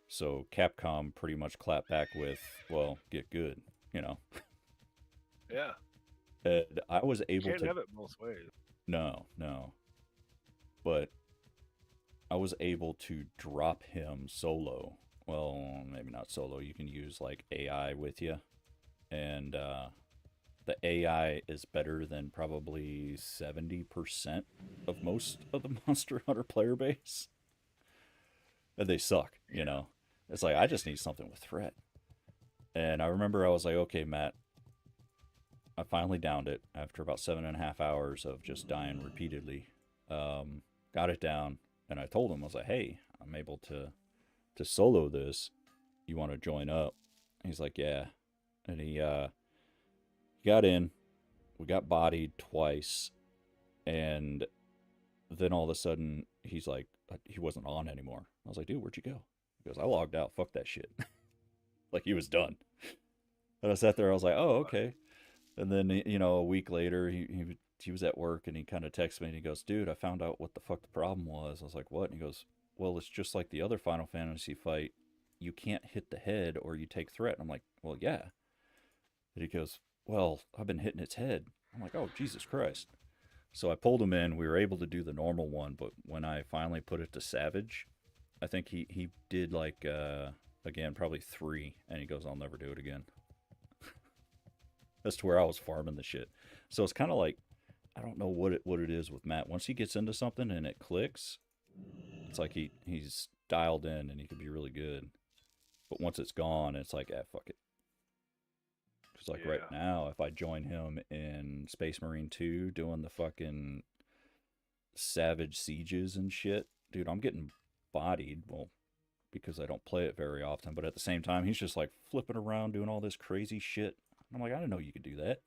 So Capcom pretty much clapped back with, well, get good. you know. Yeah. And I was You able can't to. have it both ways. No, no. But I was able to drop him solo. Well, maybe not solo. You can use like AI with you. And the AI is better than probably 70% of most of the Monster Hunter player base. And they suck, you know. It's like, I just need something with threat. And I remember I was like, okay, Matt, I finally downed it after about 7.5 hours of just dying repeatedly. Got it down, and I told him, I was like, hey, I'm able to solo this. You want to join up? And he's like, yeah. And he got in. We got bodied twice, and then all of a sudden he's like, he wasn't on anymore. I was like, dude, where'd you go? He goes, I logged out. Fuck that shit. Like he was done. And I sat there. I was like, oh, okay. And then, you know, a week later, he was at work and he kind of texted me and he goes, dude, I found out what the fuck the problem was. I was like, what? And he goes, well, it's just like the other Final Fantasy fight. You can't hit the head or you take threat. And I'm like, well, yeah. And he goes, well, I've been hitting its head. I'm like, oh, Jesus Christ. So I pulled him in. We were able to do the normal one. But when I finally put it to Savage, I think he did like, again, probably 3. And he goes, I'll never do it again. That's to where I was farming the shit. So it's kind of like, I don't know what it is with Matt. Once he gets into something and it clicks, it's like he's dialed in and he can be really good. But once it's gone, it's like, ah, fuck it. Because like right now, if I join him in Space Marine 2 doing the fucking savage sieges and shit, dude, I'm getting bodied. Well, because I don't play it very often. But at the same time, he's just like flipping around doing all this crazy shit. I'm like, I didn't know you could do that.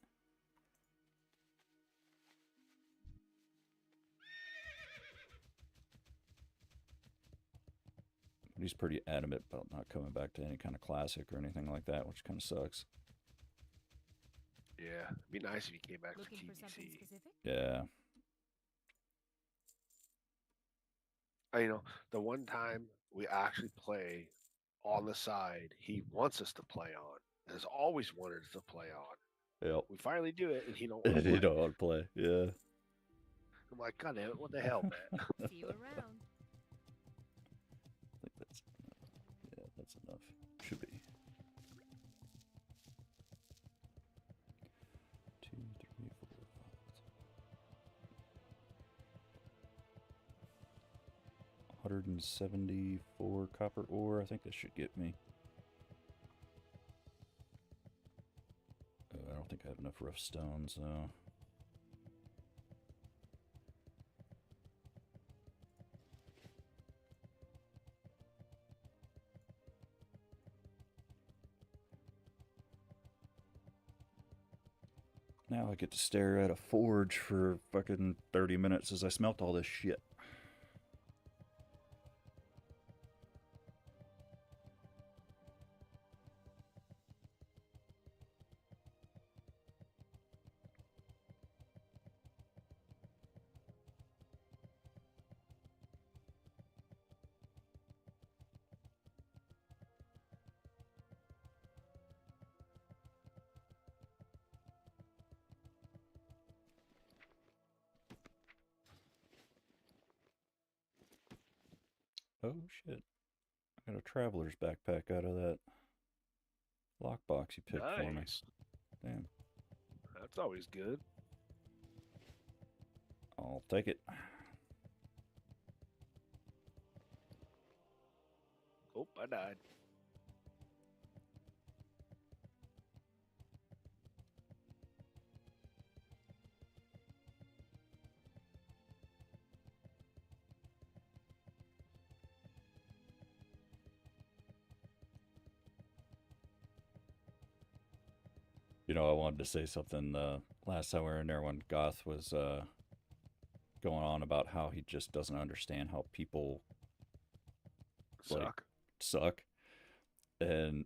But he's pretty adamant about not coming back to any kind of classic or anything like that, which kind of sucks. Yeah, it'd be nice if he came back Looking for for something TBC. specific? Yeah. You know, the one time we actually play on the side he wants us to play on, has always wanted us to play on. Yep. We finally do it, and he don't want to play. He don't want to play. Yeah. I'm like, God damn it, what the hell, man? See you around. I think that's that's enough. Should be. 2, 3, 4, 5. 174 copper ore. I think this should get me. I don't think I have enough rough stones, though. Now I get to stare at a forge for fucking 30 minutes as I smelt all this shit. Oh shit. I got a traveler's backpack out of that lockbox you picked for me. Nice. Damn. That's always good. I'll take it. Oh, I died. You know, I wanted to say something last time we were in there when Goth was going on about how he just doesn't understand how people like suck. And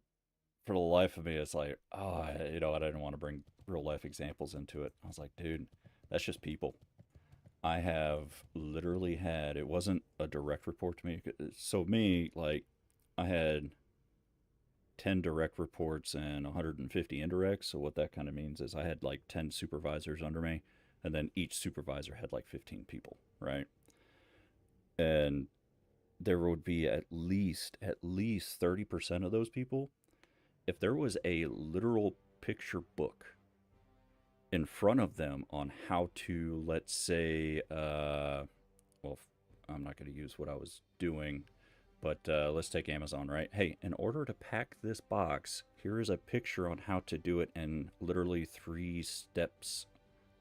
for the life of me, it's like, oh, I didn't want to bring real life examples into it. I was like, dude, that's just people. I have literally had, it wasn't a direct report to me. So me, like, I had 10 direct reports and 150 indirects. So what that kind of means is I had like 10 supervisors under me, and then each supervisor had like 15 people, right? And there would be at least 30% of those people, if there was a literal picture book in front of them on how to, let's say, well, I'm not going to use what I was doing, but let's take Amazon, right? Hey, in order to pack this box, here is a picture on how to do it, and literally 3 steps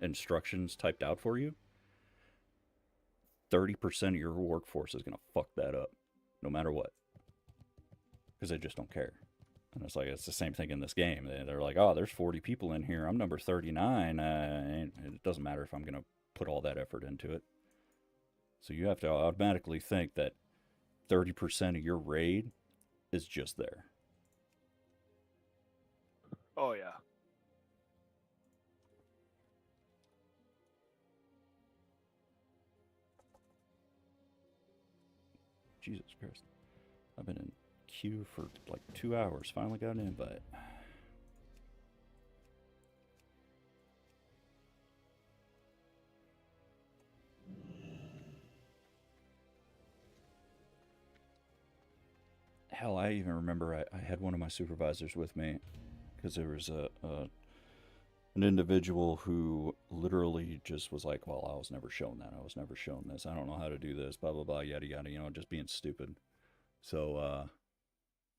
instructions typed out for you. 30% of your workforce is going to fuck that up, no matter what, because they just don't care. And it's like, it's the same thing in this game. They're like, oh, there's 40 people in here. I'm number 39. It doesn't matter if I'm going to put all that effort into it. So you have to automatically think that 30% of your raid is just there. Oh, yeah. Jesus Christ. I've been in queue for like 2 hours. Finally got an invite. Hell, I even remember I had one of my supervisors with me, because there was an individual who literally just was like, well, I was never shown that. I was never shown this. I don't know how to do this, blah, blah, blah, yada, yada, just being stupid. So,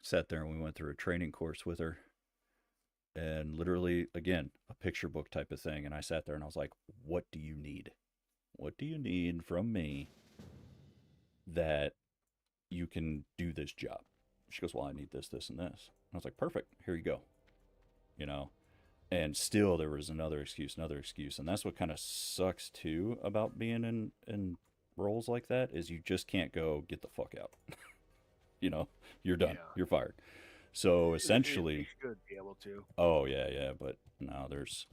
sat there and we went through a training course with her, and literally, again, a picture book type of thing. And I sat there and I was like, what do you need? What do you need from me that you can do this job? She goes, well, I need this, this, and this. I was like, perfect, here you go. And still there was another excuse. And that's what kind of sucks too about being in roles like that, is you just can't go get the fuck out. You're done. Yeah. You're fired. So essentially, you should be able to. Oh yeah, but no, there's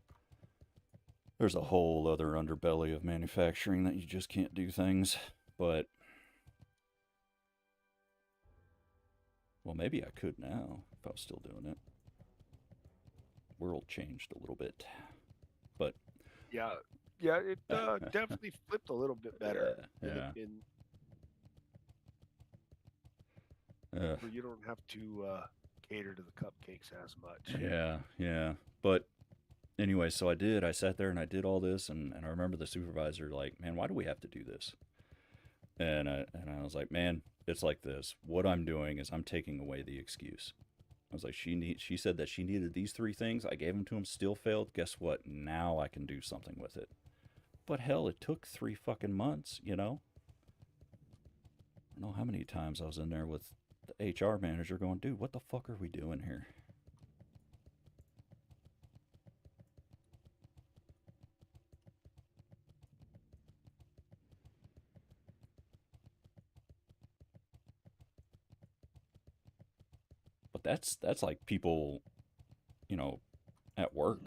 a whole other underbelly of manufacturing that you just can't do things. But well, maybe I could now if I was still doing it. World changed a little bit, but yeah, it definitely flipped a little bit better. Yeah. Where you don't have to cater to the cupcakes as much. Yeah. But anyway, so I sat there and I did all this, and I remember the supervisor like, man, why do we have to do this? And I was like, man, it's like this. What I'm doing is I'm taking away the excuse. I was like, she said that she needed these 3 things. I gave them to him, still failed. Guess what? Now I can do something with it. But hell, it took 3 fucking months, I don't know how many times I was in there with the HR manager going, dude, what the fuck are we doing here? But that's like people, at work,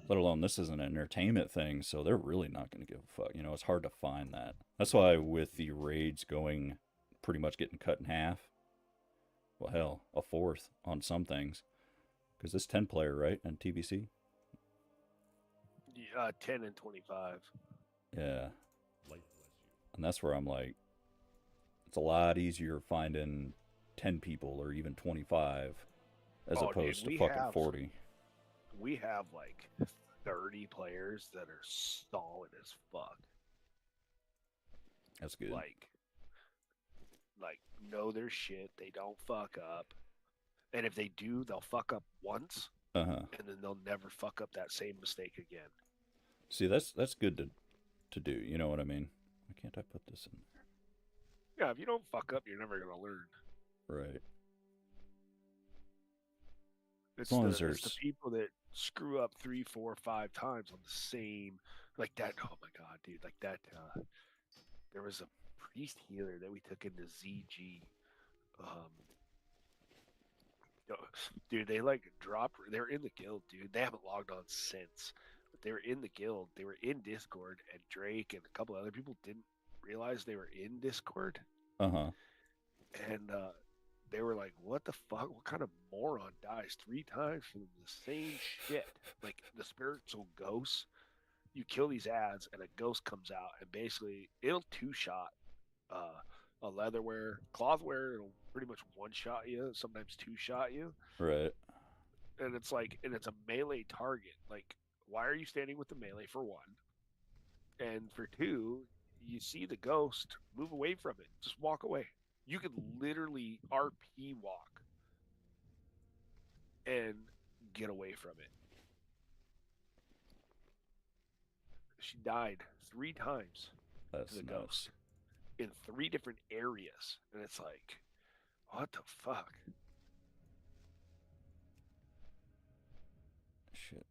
let alone this is an entertainment thing, so they're really not going to give a fuck. It's hard to find that. That's why with the raids going, pretty much getting cut in half, well, hell, a fourth on some things, because this 10 player, right, and TBC? 10 and 25. Yeah. And that's where I'm like, it's a lot easier finding 10 people or even 25 as opposed to fucking 40. We have like 30 players that are solid as fuck. That's good. Like know their shit. They don't fuck up. And if they do, they'll fuck up once. And then they'll never fuck up that same mistake again. See, that's good to do. You know what I mean? Why can't I put this in there? Yeah, if you don't fuck up, you're never going to learn. Right. It's the people that screw up 3, 4, 5 times on the same, like that. Oh my god, dude! Like that. There was a priest healer that we took into ZG. Dude, they like dropped. They're in the guild, dude. They haven't logged on since, but they were in the guild. They were in Discord, and Drake and a couple other people didn't realize they were in Discord. And they were like, "What the fuck? What kind of moron dies 3 times from the same shit?" Like the spiritual ghosts. You kill these ads, and a ghost comes out, and basically it'll two-shot a leatherware, clothware. It'll pretty much one-shot you, sometimes two-shot you, Right. and it's like, and it's a melee target. Like, why are you standing with the melee for one? And for two, you see the ghost, move away from it. Just walk away. You could literally RP walk and get away from it. She died 3 times That's to the nuts. ghost in 3 different areas. And it's like, what the fuck? Shit.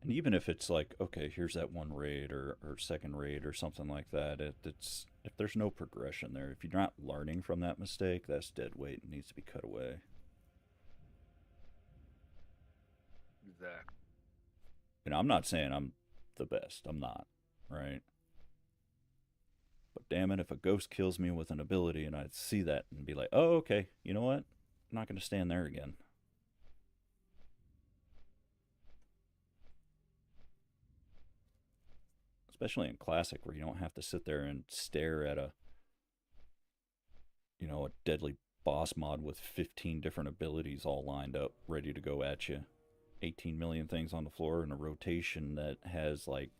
And even if it's like, okay, here's that one raid or second raid or something like that, it's if there's no progression there, if you're not learning from that mistake, that's dead weight and needs to be cut away. Exactly. And I'm not saying I'm the best. I'm not, right? But damn it, if a ghost kills me with an ability and I see that and be like, oh, okay, you know what? I'm not going to stand there again. Especially in Classic, where you don't have to sit there and stare at a deadly boss mod with 15 different abilities all lined up, ready to go at you. 18 million things on the floor in a rotation that has, like,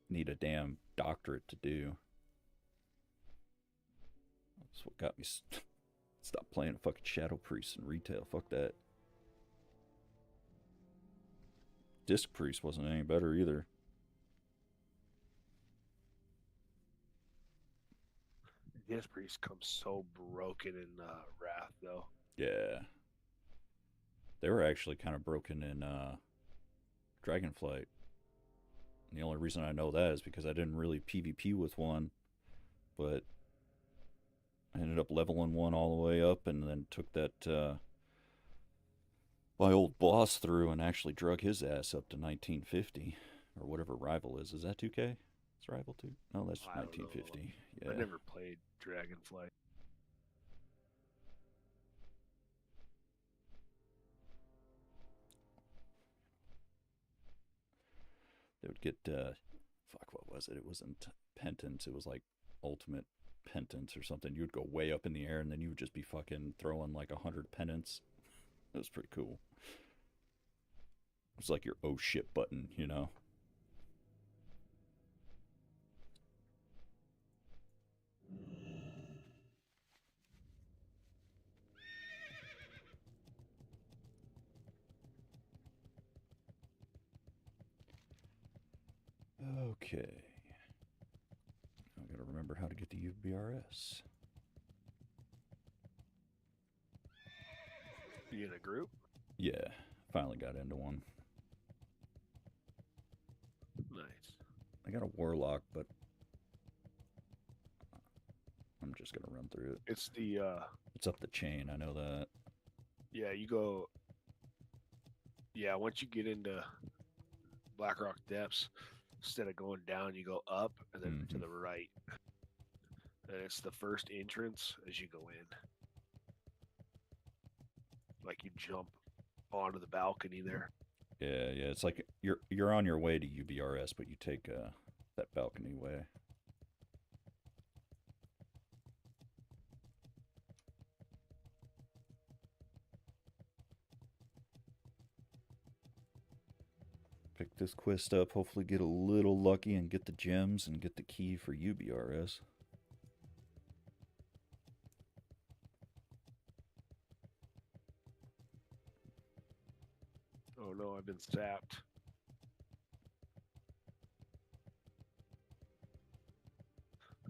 need a damn doctorate to do. That's what got me stop playing fucking Shadow Priest in retail. Fuck that. Disc Priest wasn't any better either. Disc Priest comes so broken in Wrath, though. Yeah. They were actually kind of broken in Dragonflight. And the only reason I know that is because I didn't really PvP with one, but I ended up leveling one all the way up and then took that my old boss through and actually drug his ass up to 1950 or whatever Rival is. Is that 2K? It's Rival 2? No, that's 1950. Yeah. I never played Dragonflight. They would get fuck, what was it? It wasn't Penance. It was like Ultimate Penance or something. You would go way up in the air and then you would just be fucking throwing like 100 penance. It was pretty cool. It was like your oh shit button, you know? Okay. I gotta remember how to get the UBRS. You in a group? Yeah, finally got into one. Nice. I got a Warlock, but I'm just gonna run through it. It's the It's up the chain, I know that. yeah, you go. Yeah, once you get into Blackrock Depths, instead of going down, you go up and then to the right. And it's the first entrance as you go in. Like you jump onto the balcony there. Yeah, it's like you're on your way to UBRS, but you take that balcony way. Pick this quest up, hopefully get a little lucky and get the gems and get the key for UBRS. Oh no, I've been zapped.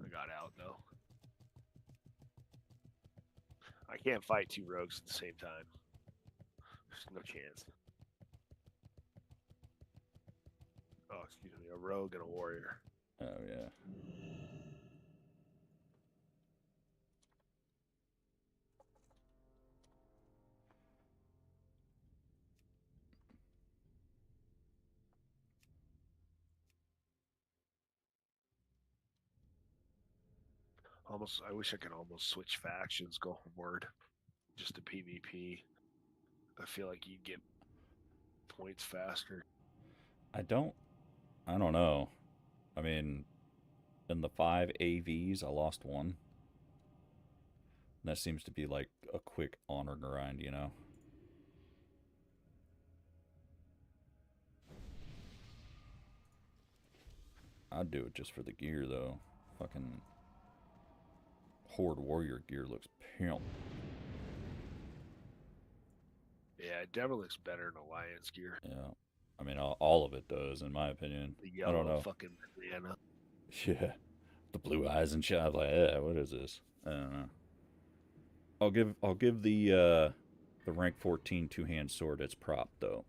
I got out though. I can't fight 2 rogues at the same time. There's no chance. Oh, excuse me, a rogue and a warrior. Oh yeah. Almost, I wish I could almost switch factions, go horde, just to PvP. I feel like you'd get points faster. I don't know. I mean, in the 5 AVs, I lost one. That seems to be like a quick honor grind, you know? I'd do it just for the gear, though. Fucking Horde Warrior gear looks pimp. Yeah, it definitely looks better in Alliance gear. Yeah. I mean, all of it does, in my opinion. The I don't yellow know. fucking banana. Yeah. The blue eyes and shit. I was like, what is this? I don't know. I'll give the rank 14 two-hand sword its prop, though.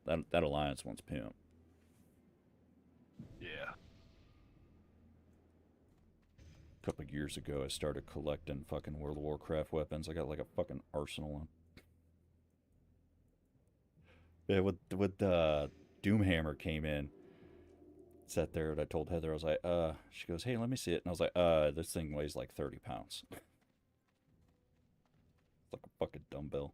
That Alliance one's pimp. Yeah. A couple of years ago, I started collecting fucking World of Warcraft weapons. I got like a fucking arsenal on. Yeah, with Doomhammer came in, sat there, and I told Heather, I was like, she goes, hey, let me see it. And I was like, this thing weighs like 30 pounds. It's like a fucking dumbbell.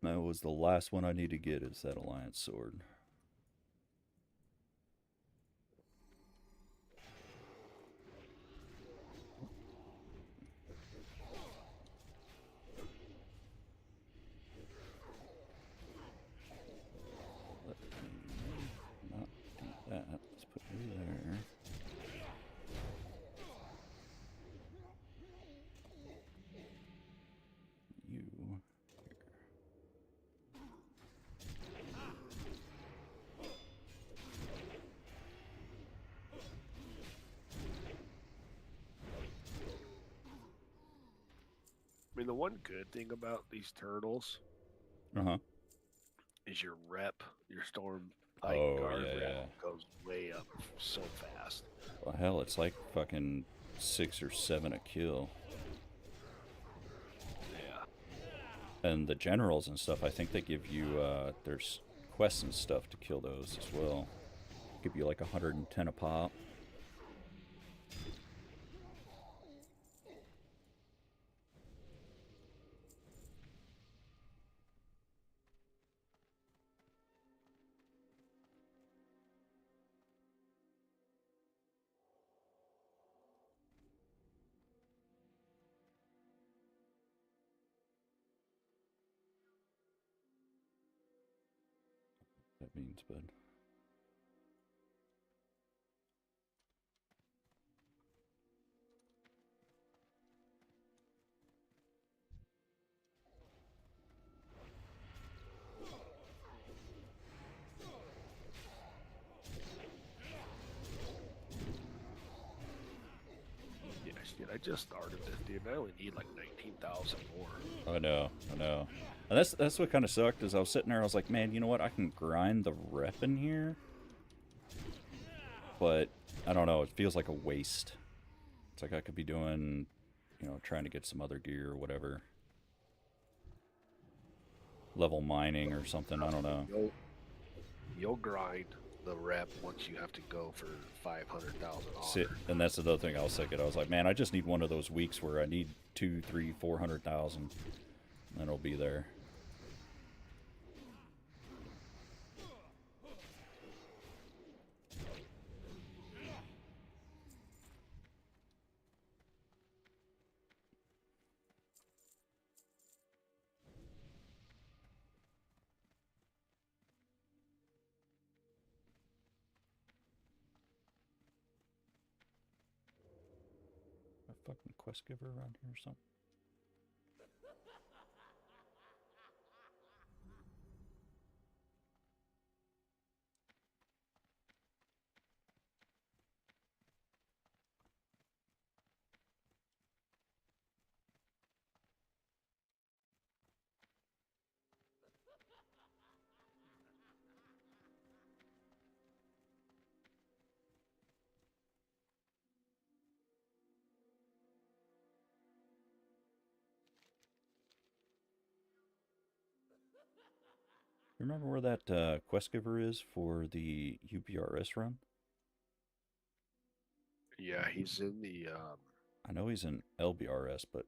That was the last one I need to get, is that Alliance sword. Let me not do that. Let's put you there. You here. I mean, the one good thing about these turtles Uh-huh. is your rep, your storm Oh, guard yeah, rep yeah. goes way up so fast. Well, hell, it's like fucking 6 or 7 a kill. Yeah. And the generals and stuff, I think they give you, there's quests and stuff to kill those as well. Give you like 110 a pop. That means, bud. Yeah, shit, I just started this, dude. I only need like 19,000 more. I know. And that's what kind of sucked, is I was sitting there, I was like, man, you know what, I can grind the rep in here. But, I don't know, it feels like a waste. It's like I could be doing, you know, trying to get some other gear or whatever. Level mining or something, I don't know. You'll grind the rep once you have to go for 500,000 See, and that's another thing I was thinking. I was like, man, I just need one of those weeks where I need 2, 3, 400,000, and it'll be there. A fucking quest giver around here or something? Remember where that quest giver is for the UPRS run? Yeah, he's in the. I know he's in LBRS, but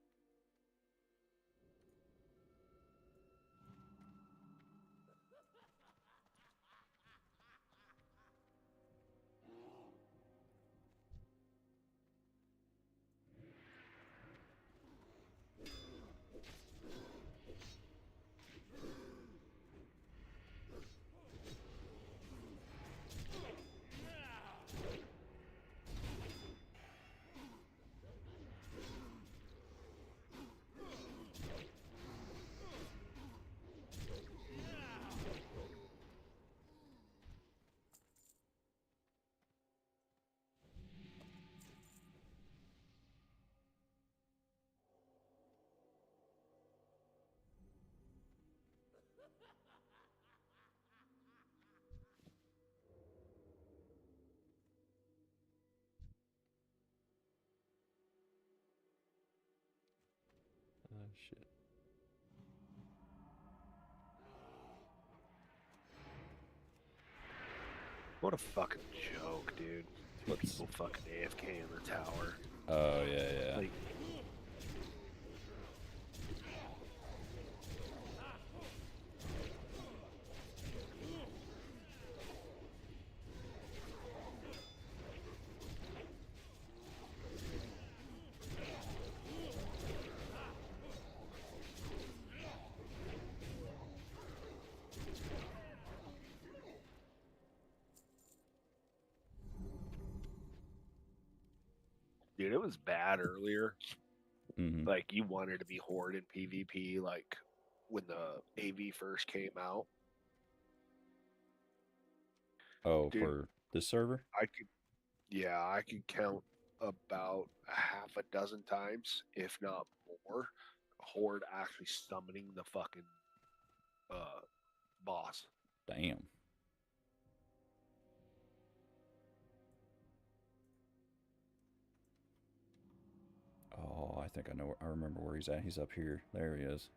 shit. What a fucking joke, dude. What's- People fucking AFK in the tower. Oh yeah. Like, dude, it was bad earlier. Mhm. Like, you wanted to be Horde in PvP, like, when the AV first came out. Oh, Dude. for this server? I could count about a half a dozen times, if not more, Horde actually summoning the fucking boss. Damn. Oh, I think I know. I remember where he's at. He's up here. There he is.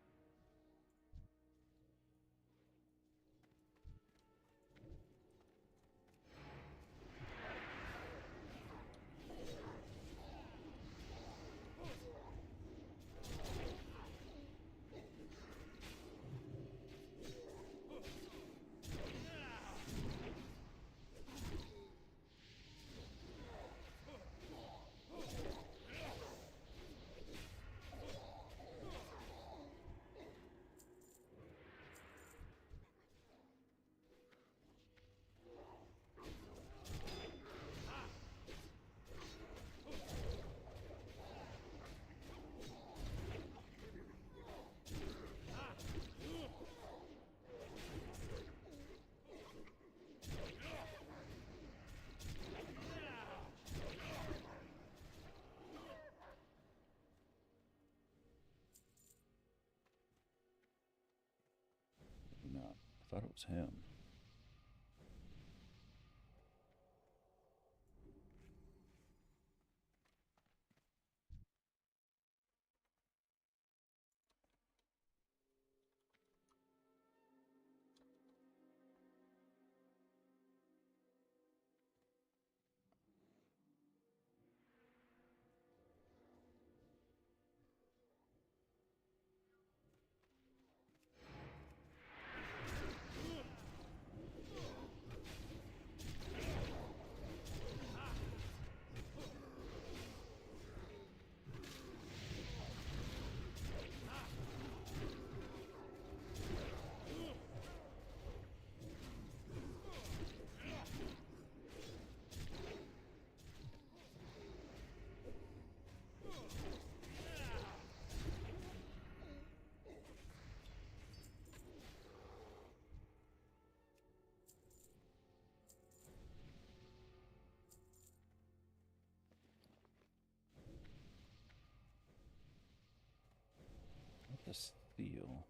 No, I thought it was him. What the steel?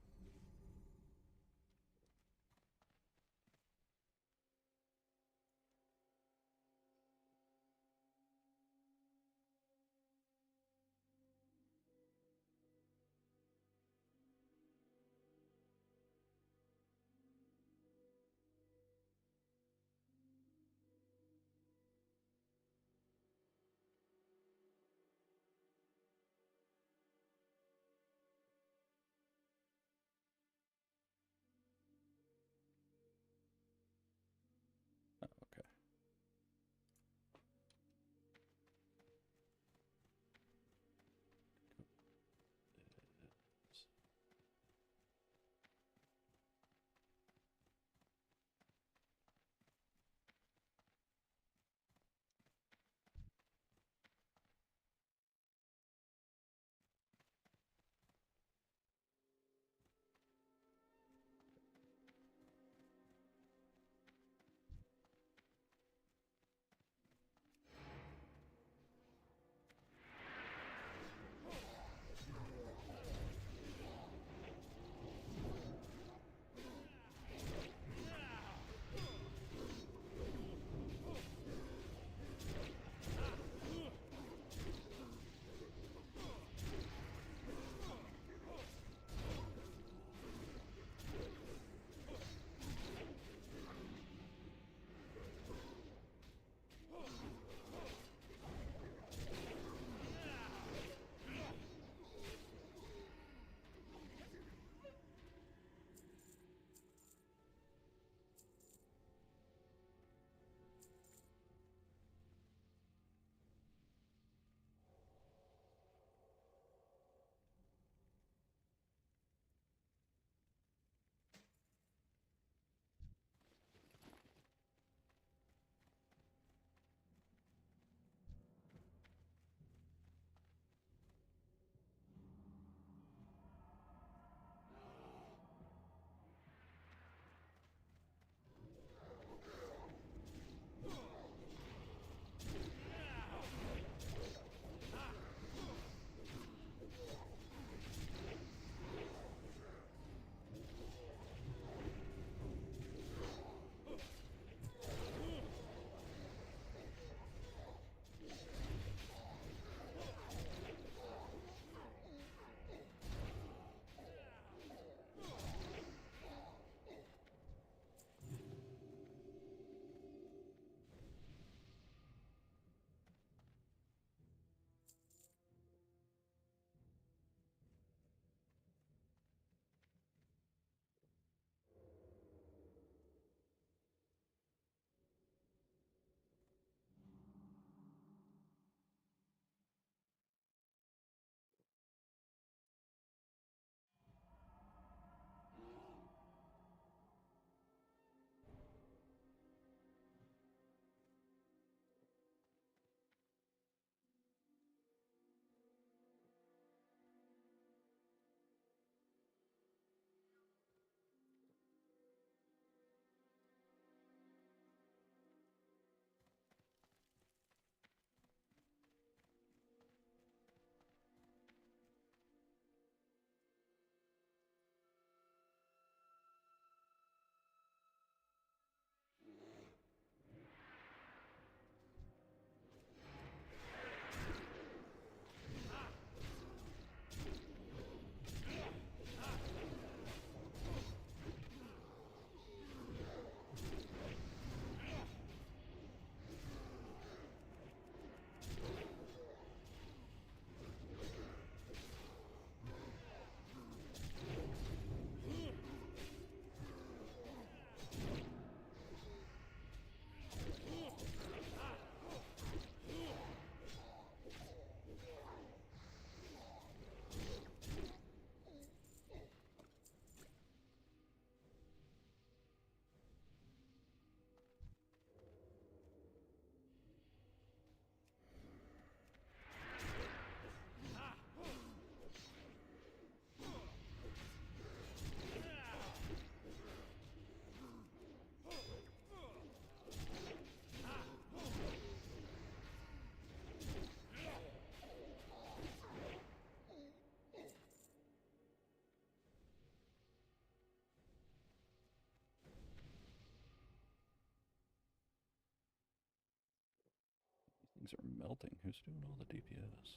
Things are melting. Who's doing all the DPS?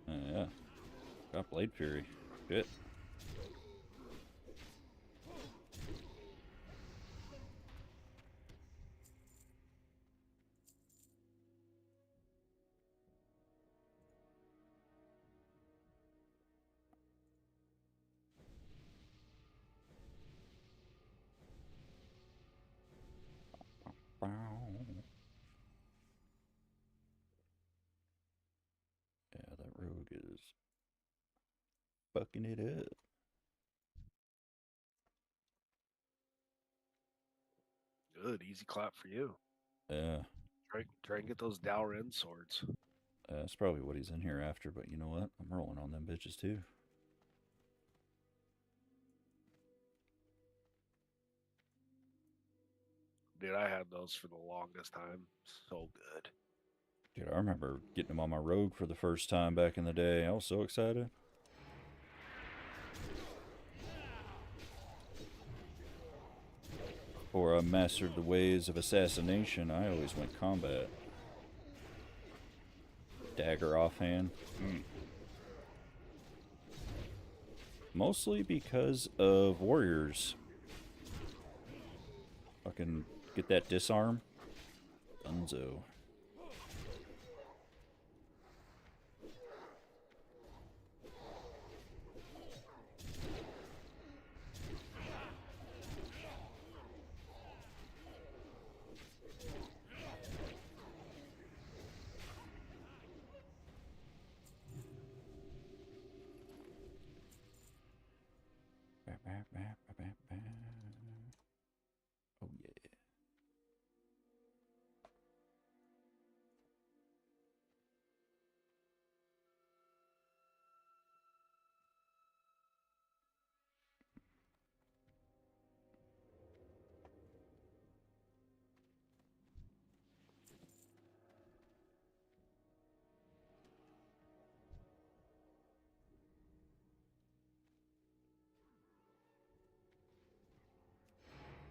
Yeah. Got Blade Fury. Good. Yeah, that rogue is fucking it up. Good, easy clap for you. Yeah, Try and get those Dalren swords. that's probably what he's in here after, but you know what? I'm rolling on them bitches too. Dude, I had those for the longest time. So good. Dude, I remember getting them on my rogue for the first time back in the day. I was so excited. Before I mastered the ways of assassination, I always went combat. Dagger offhand. Mostly because of warriors. Fucking get that disarm. Dunzo. Oh yeah.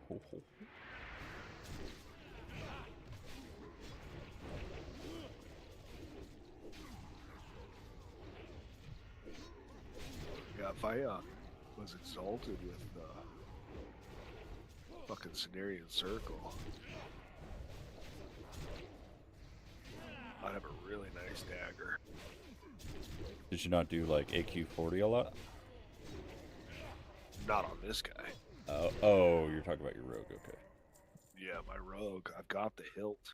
Ho, ho. Yeah, if I was exalted with fucking Cenarian Circle, I'd have a really nice dagger. Did you not do like AQ40 a lot? Not on this guy. Oh, you're talking about your rogue, okay. Yeah, my rogue. I've got the hilt.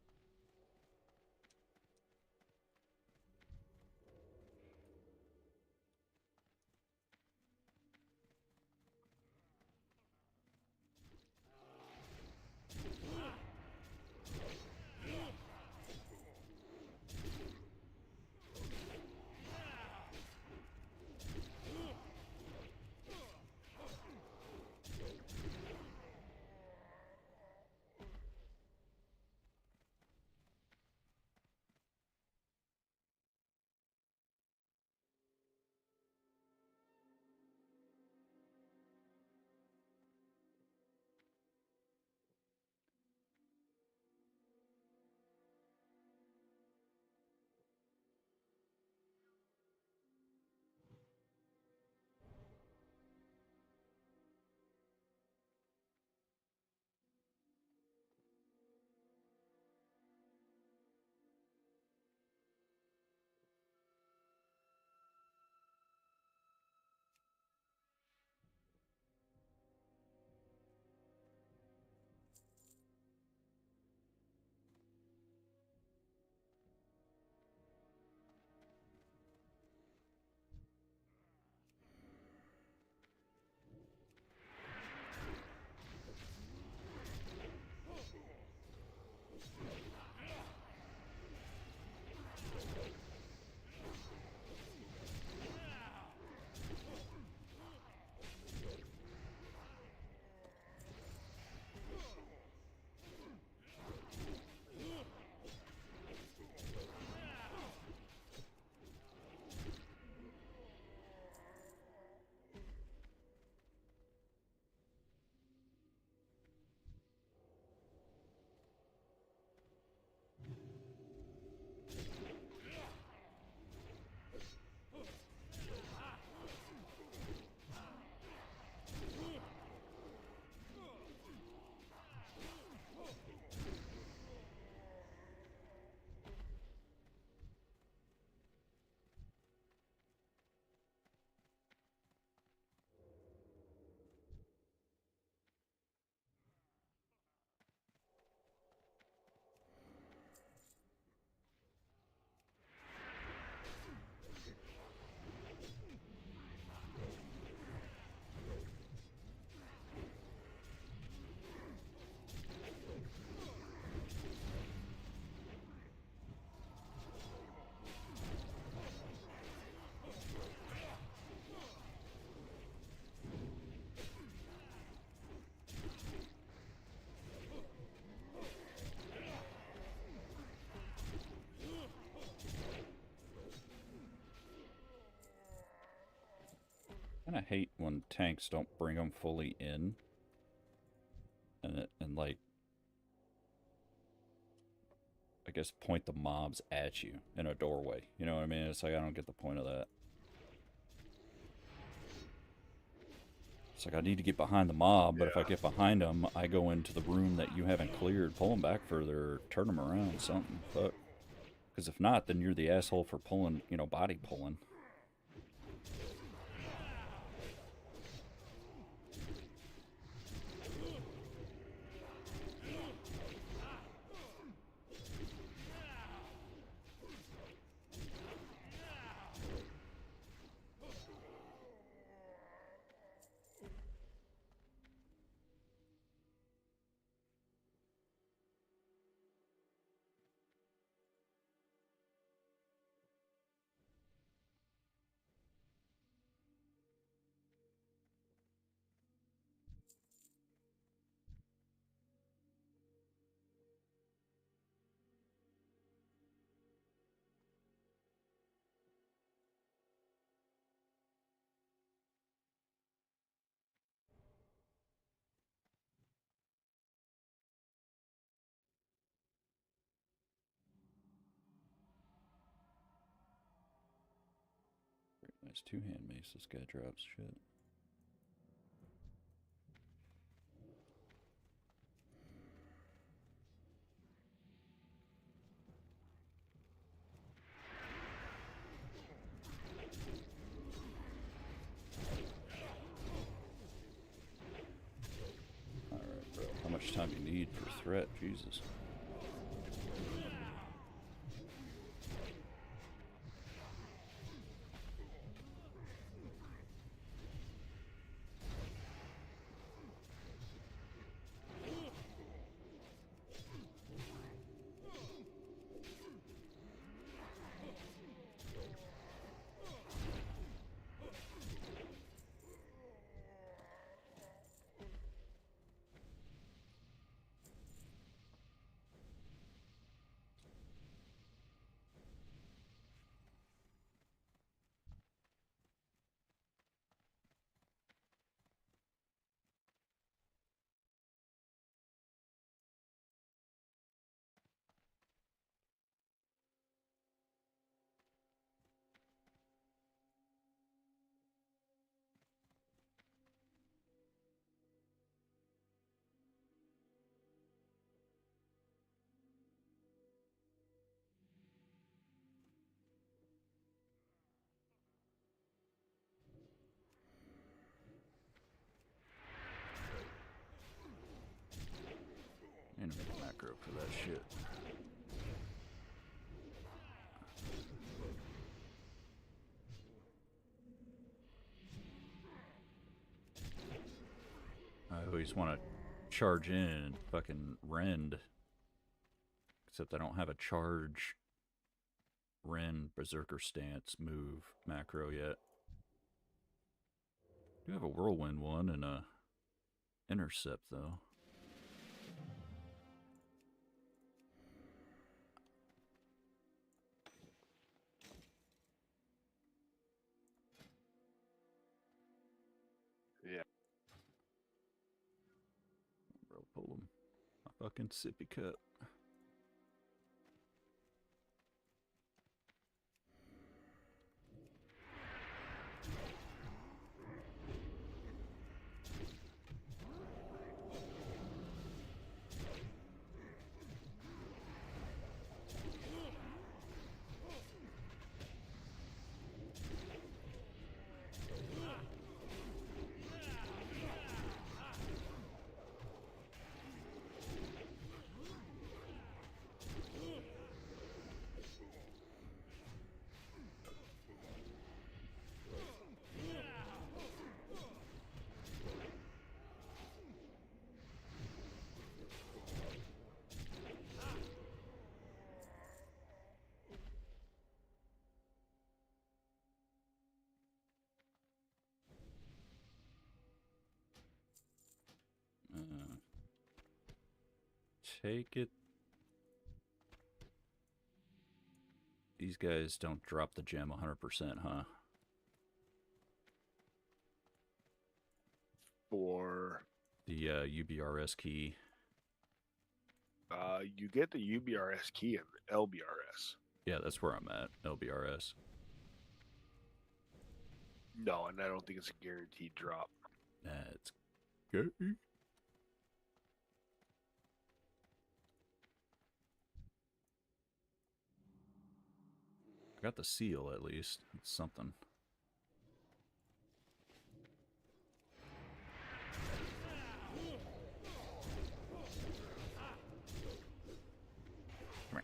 kind of hate when tanks don't bring them fully in. And like, I guess point the mobs at you in a doorway. You know what I mean? It's like, I don't get the point of that. It's like, I need to get behind the mob, but if I get behind them, I go into the room that you haven't cleared, pull them back further, or turn them around, something. Fuck. Because if not, then you're the asshole for pulling, you know, body pulling. Nice two-hand mace this guy drops. Shit. Alright, bro. How much time do you need for threat? Jesus. And make a macro for that shit. I always want to charge in and fucking rend. Except I don't have a charge rend berserker stance move macro yet. I do have a whirlwind one and a intercept though. Yeah. Bro, pull him. My fucking sippy cup. Take it. These guys don't drop the gem 100%, huh? For The UBRS key. you get the UBRS key and LBRS. Yeah, that's where I'm at. LBRS. No, and I don't think it's a guaranteed drop. That's good. I got the seal at least. It's something. Come here.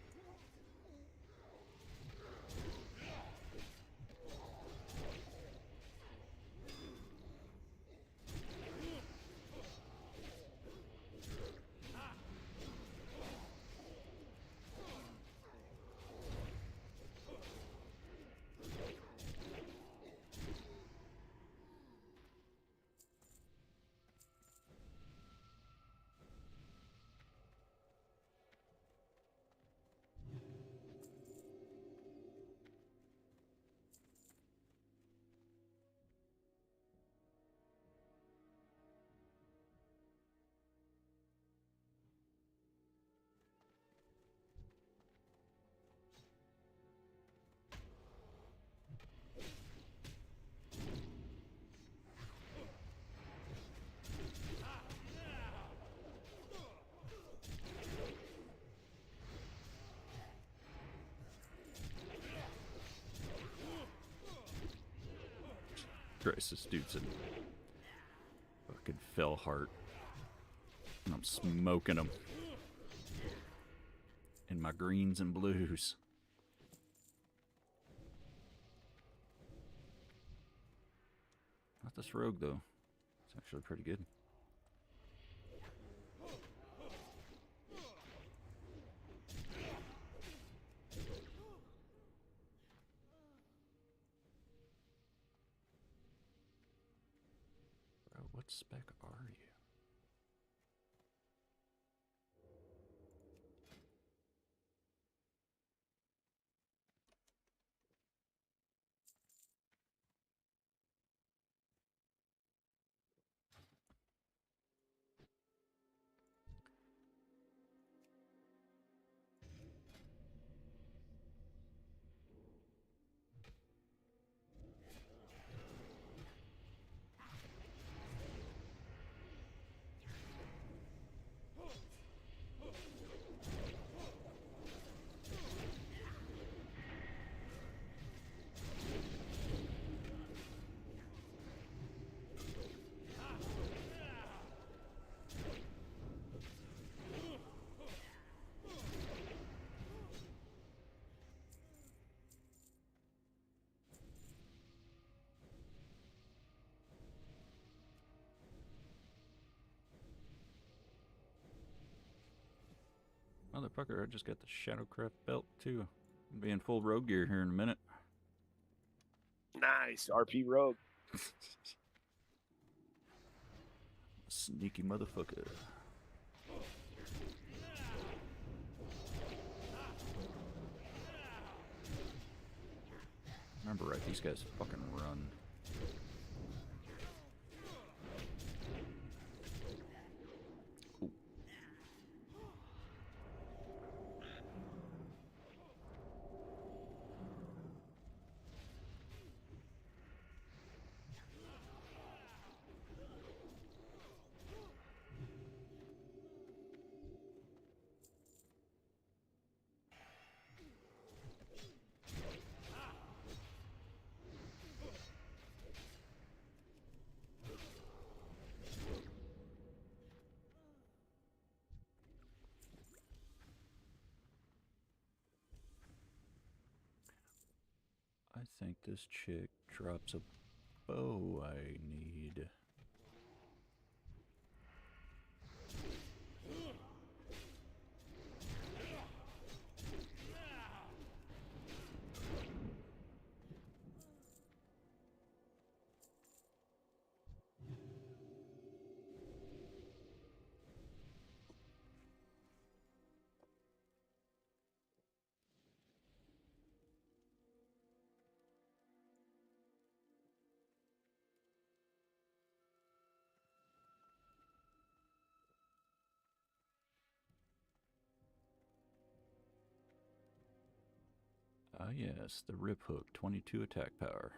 Christ, this dude's a fucking fell heart. And I'm smoking him. In my greens and blues. Not this rogue, though. It's actually pretty good. Bro, what spec are you? Motherfucker, I just got the Shadowcraft belt, too. I'll be in full rogue gear here in a minute. Nice. RP Rogue. Sneaky motherfucker. Remember right, these guys fucking run. Ooh. I think this chick drops a bow I need. Yes, the Rip Hook, 22 attack power.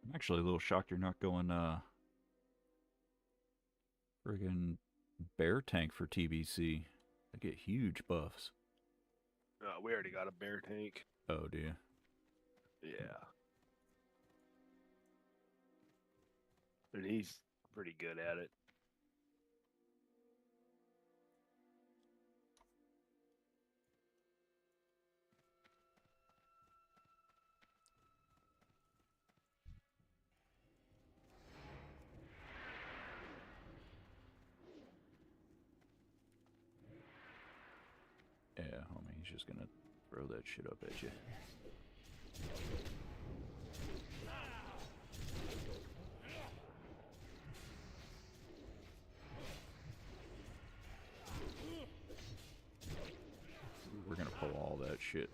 I'm actually a little shocked you're not going friggin' bear tank for TBC. They get huge buffs. We already got a bear tank. Oh, do you? Yeah. And he's pretty good at it. Yeah, homie, he's just gonna throw that shit up at you. We're gonna pull all that shit.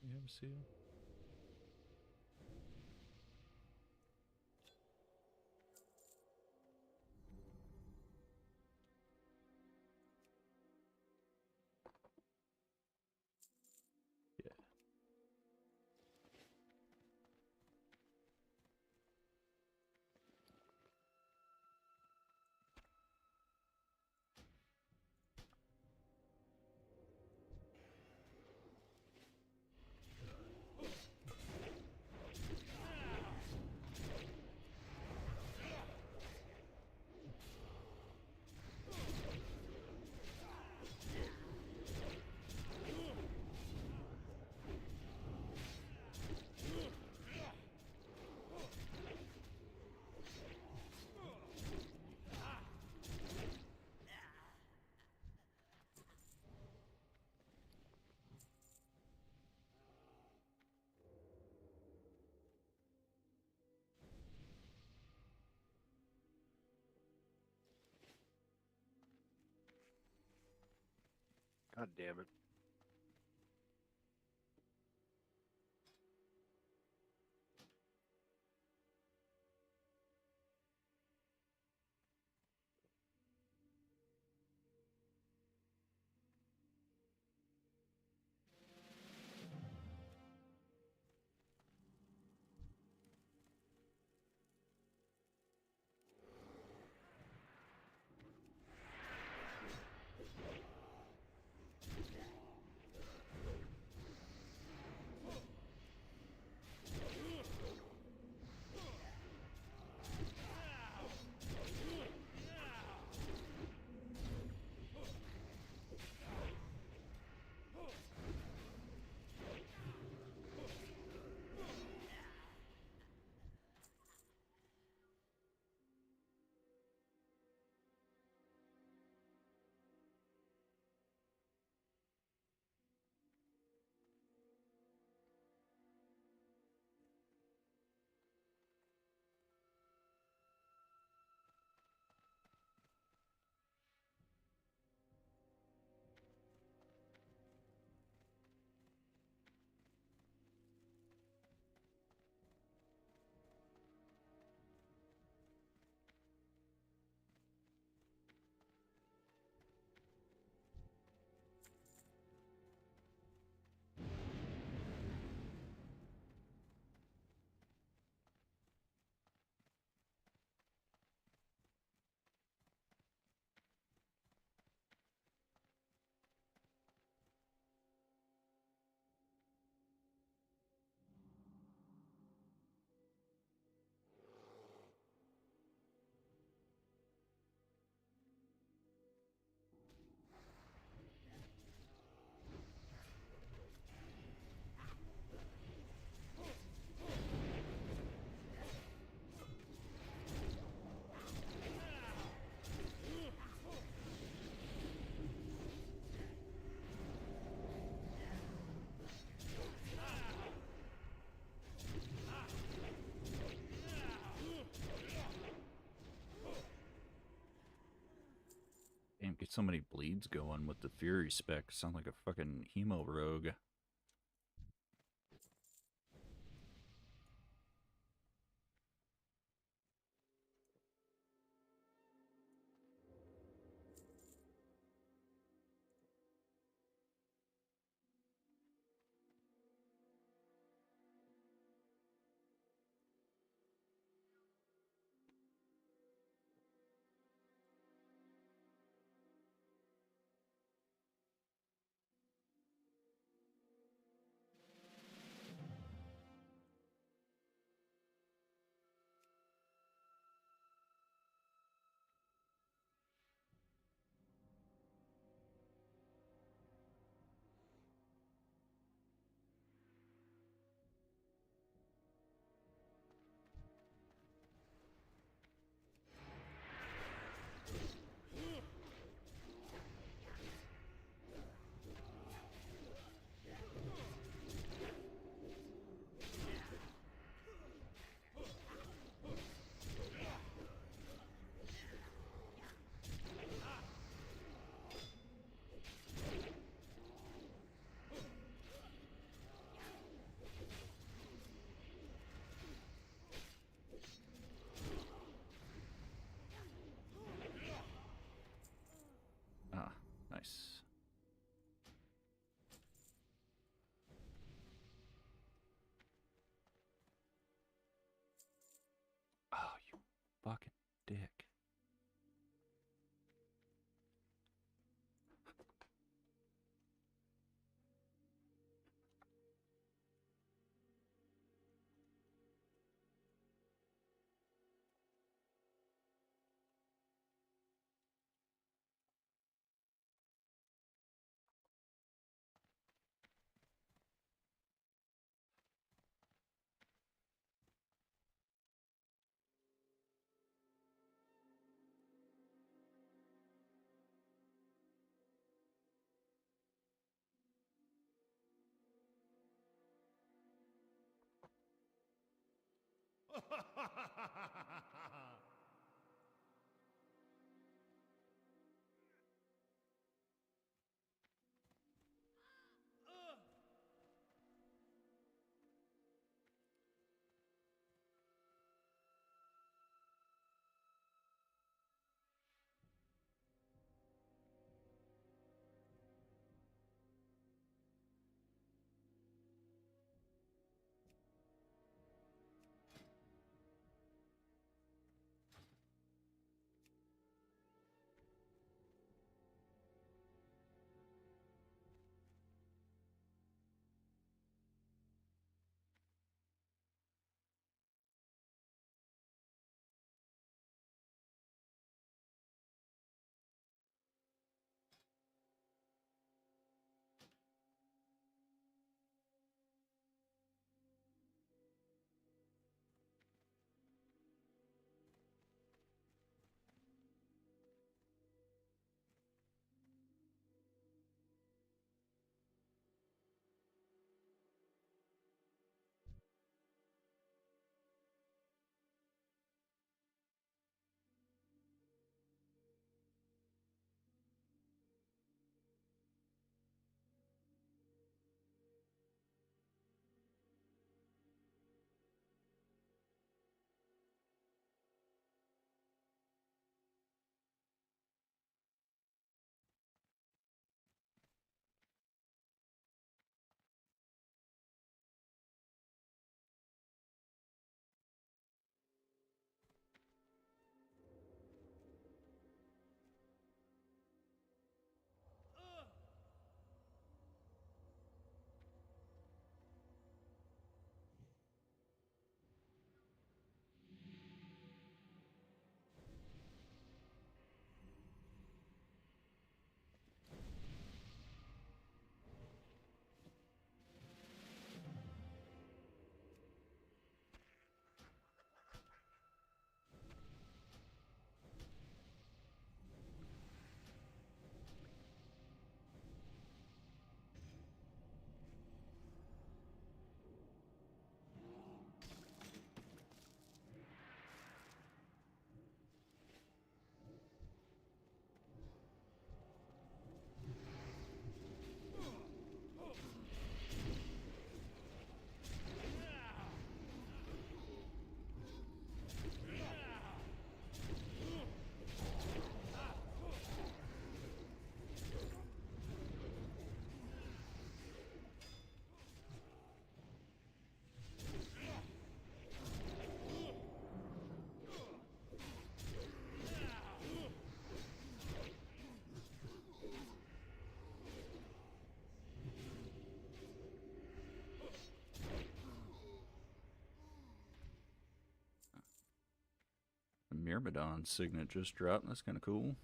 You have a seal? Yeah. God damn it. Get so many bleeds going with the Fury spec. Sound like a fucking hemo rogue. Ah, nice. Oh, you fucking dick. Myrmidon signet just dropped. That's kind of cool.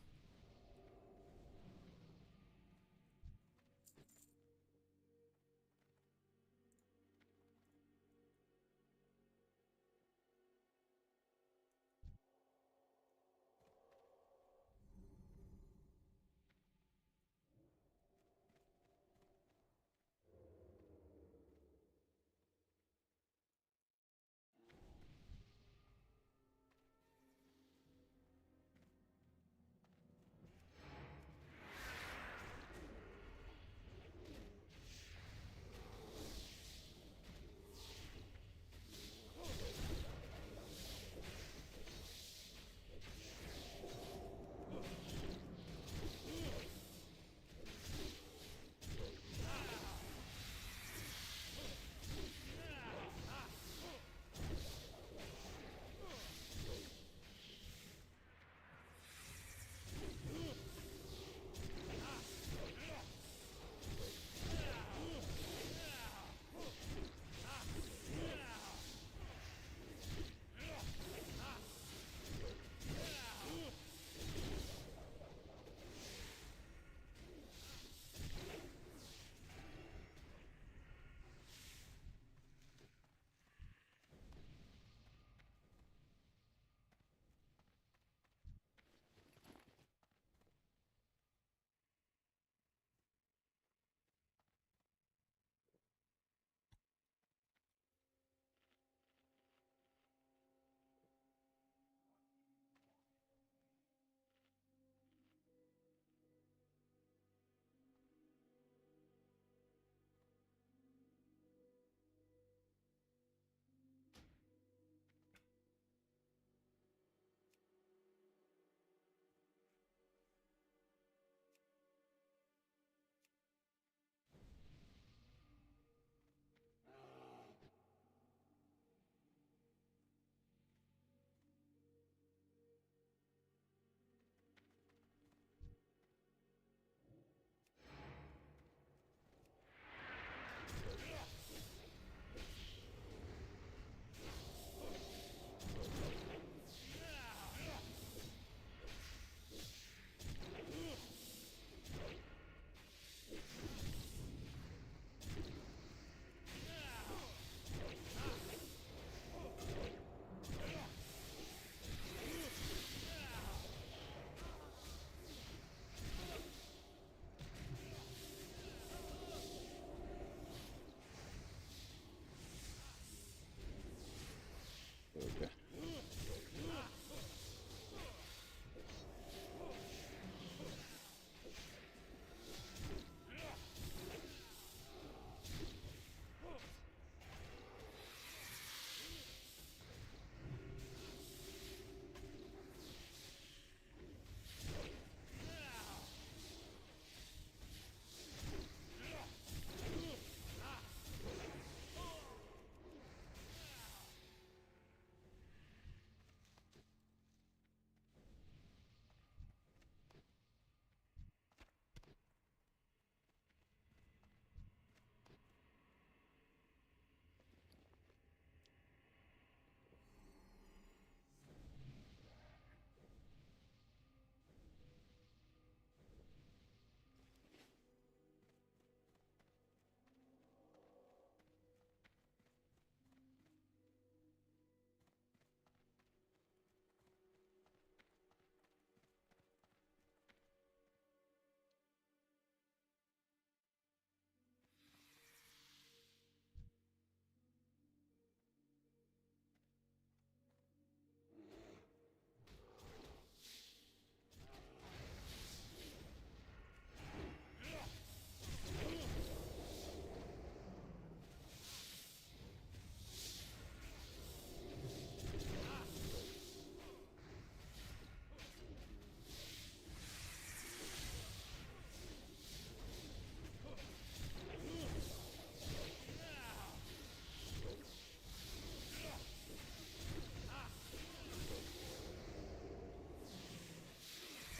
Okay.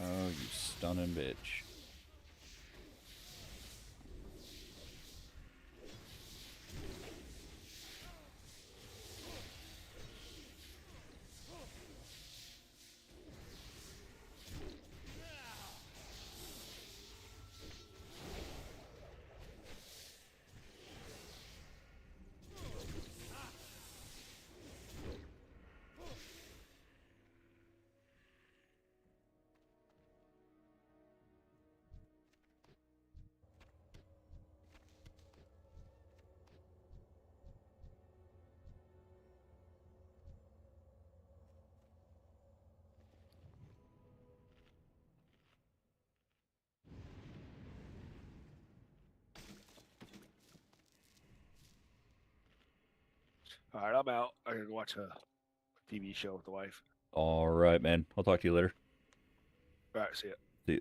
Oh, you stunning bitch. All right, I'm out. I gotta go watch a TV show with the wife. All right, man. I'll talk to you later. All right, see ya. See you.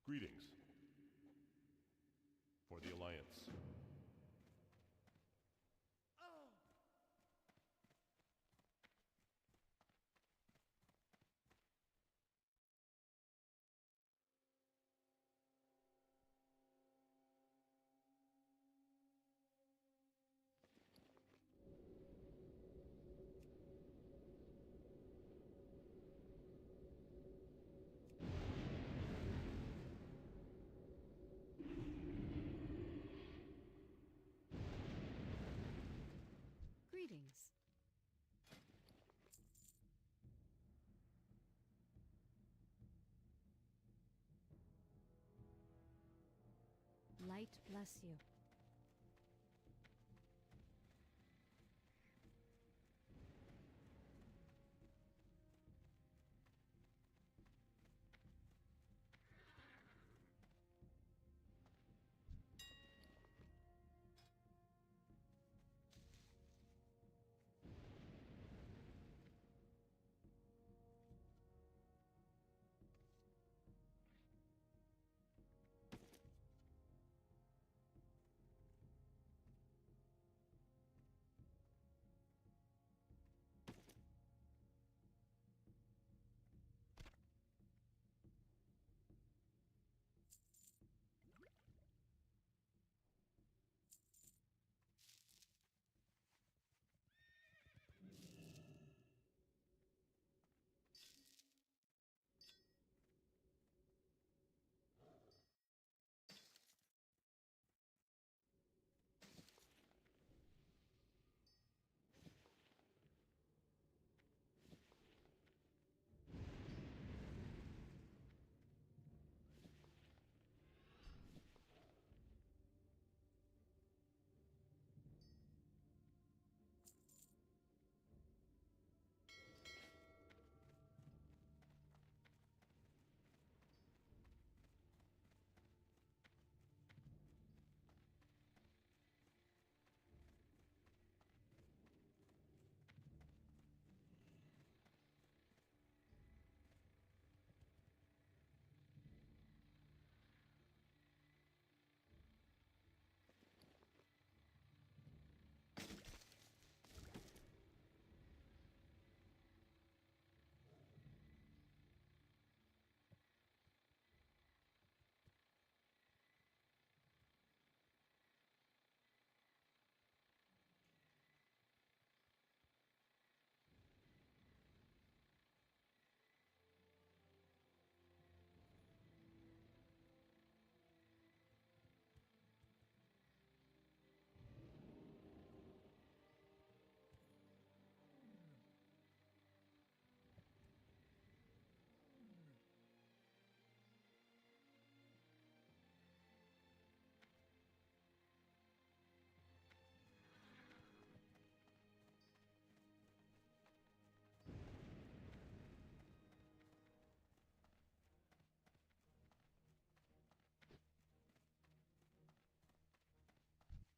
Greetings. For the Alliance. Greetings. Light bless you.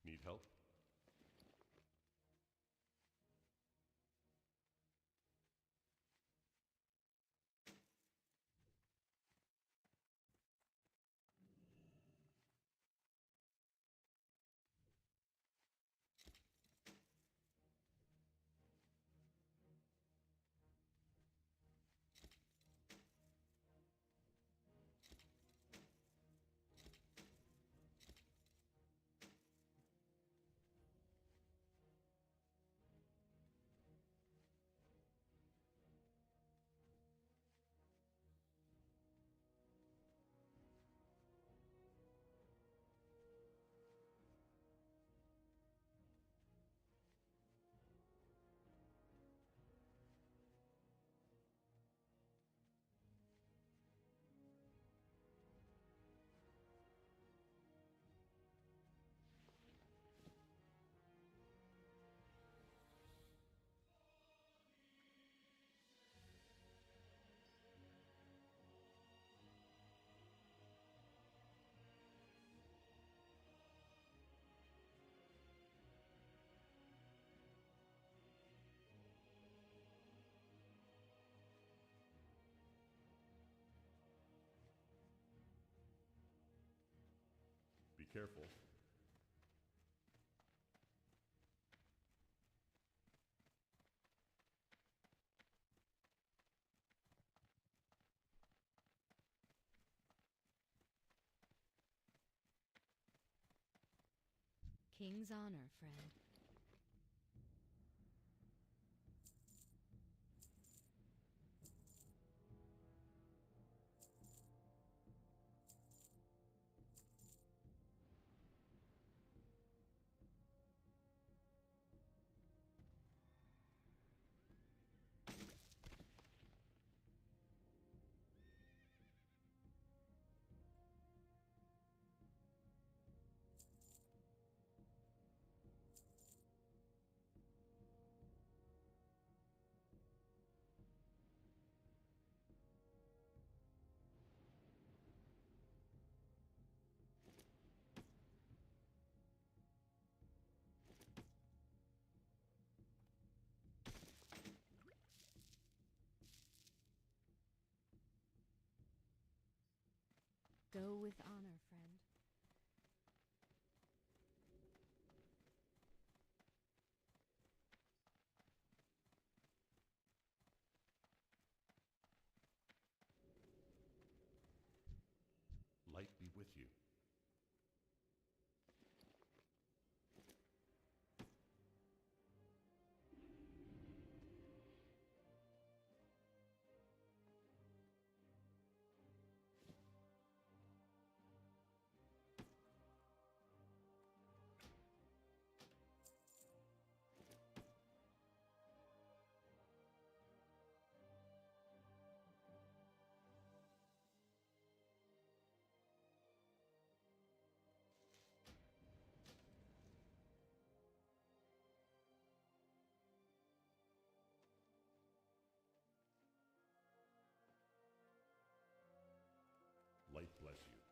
Need help? careful. King's honor, friend. Go with honor, friend. Light be with you. Light bless you.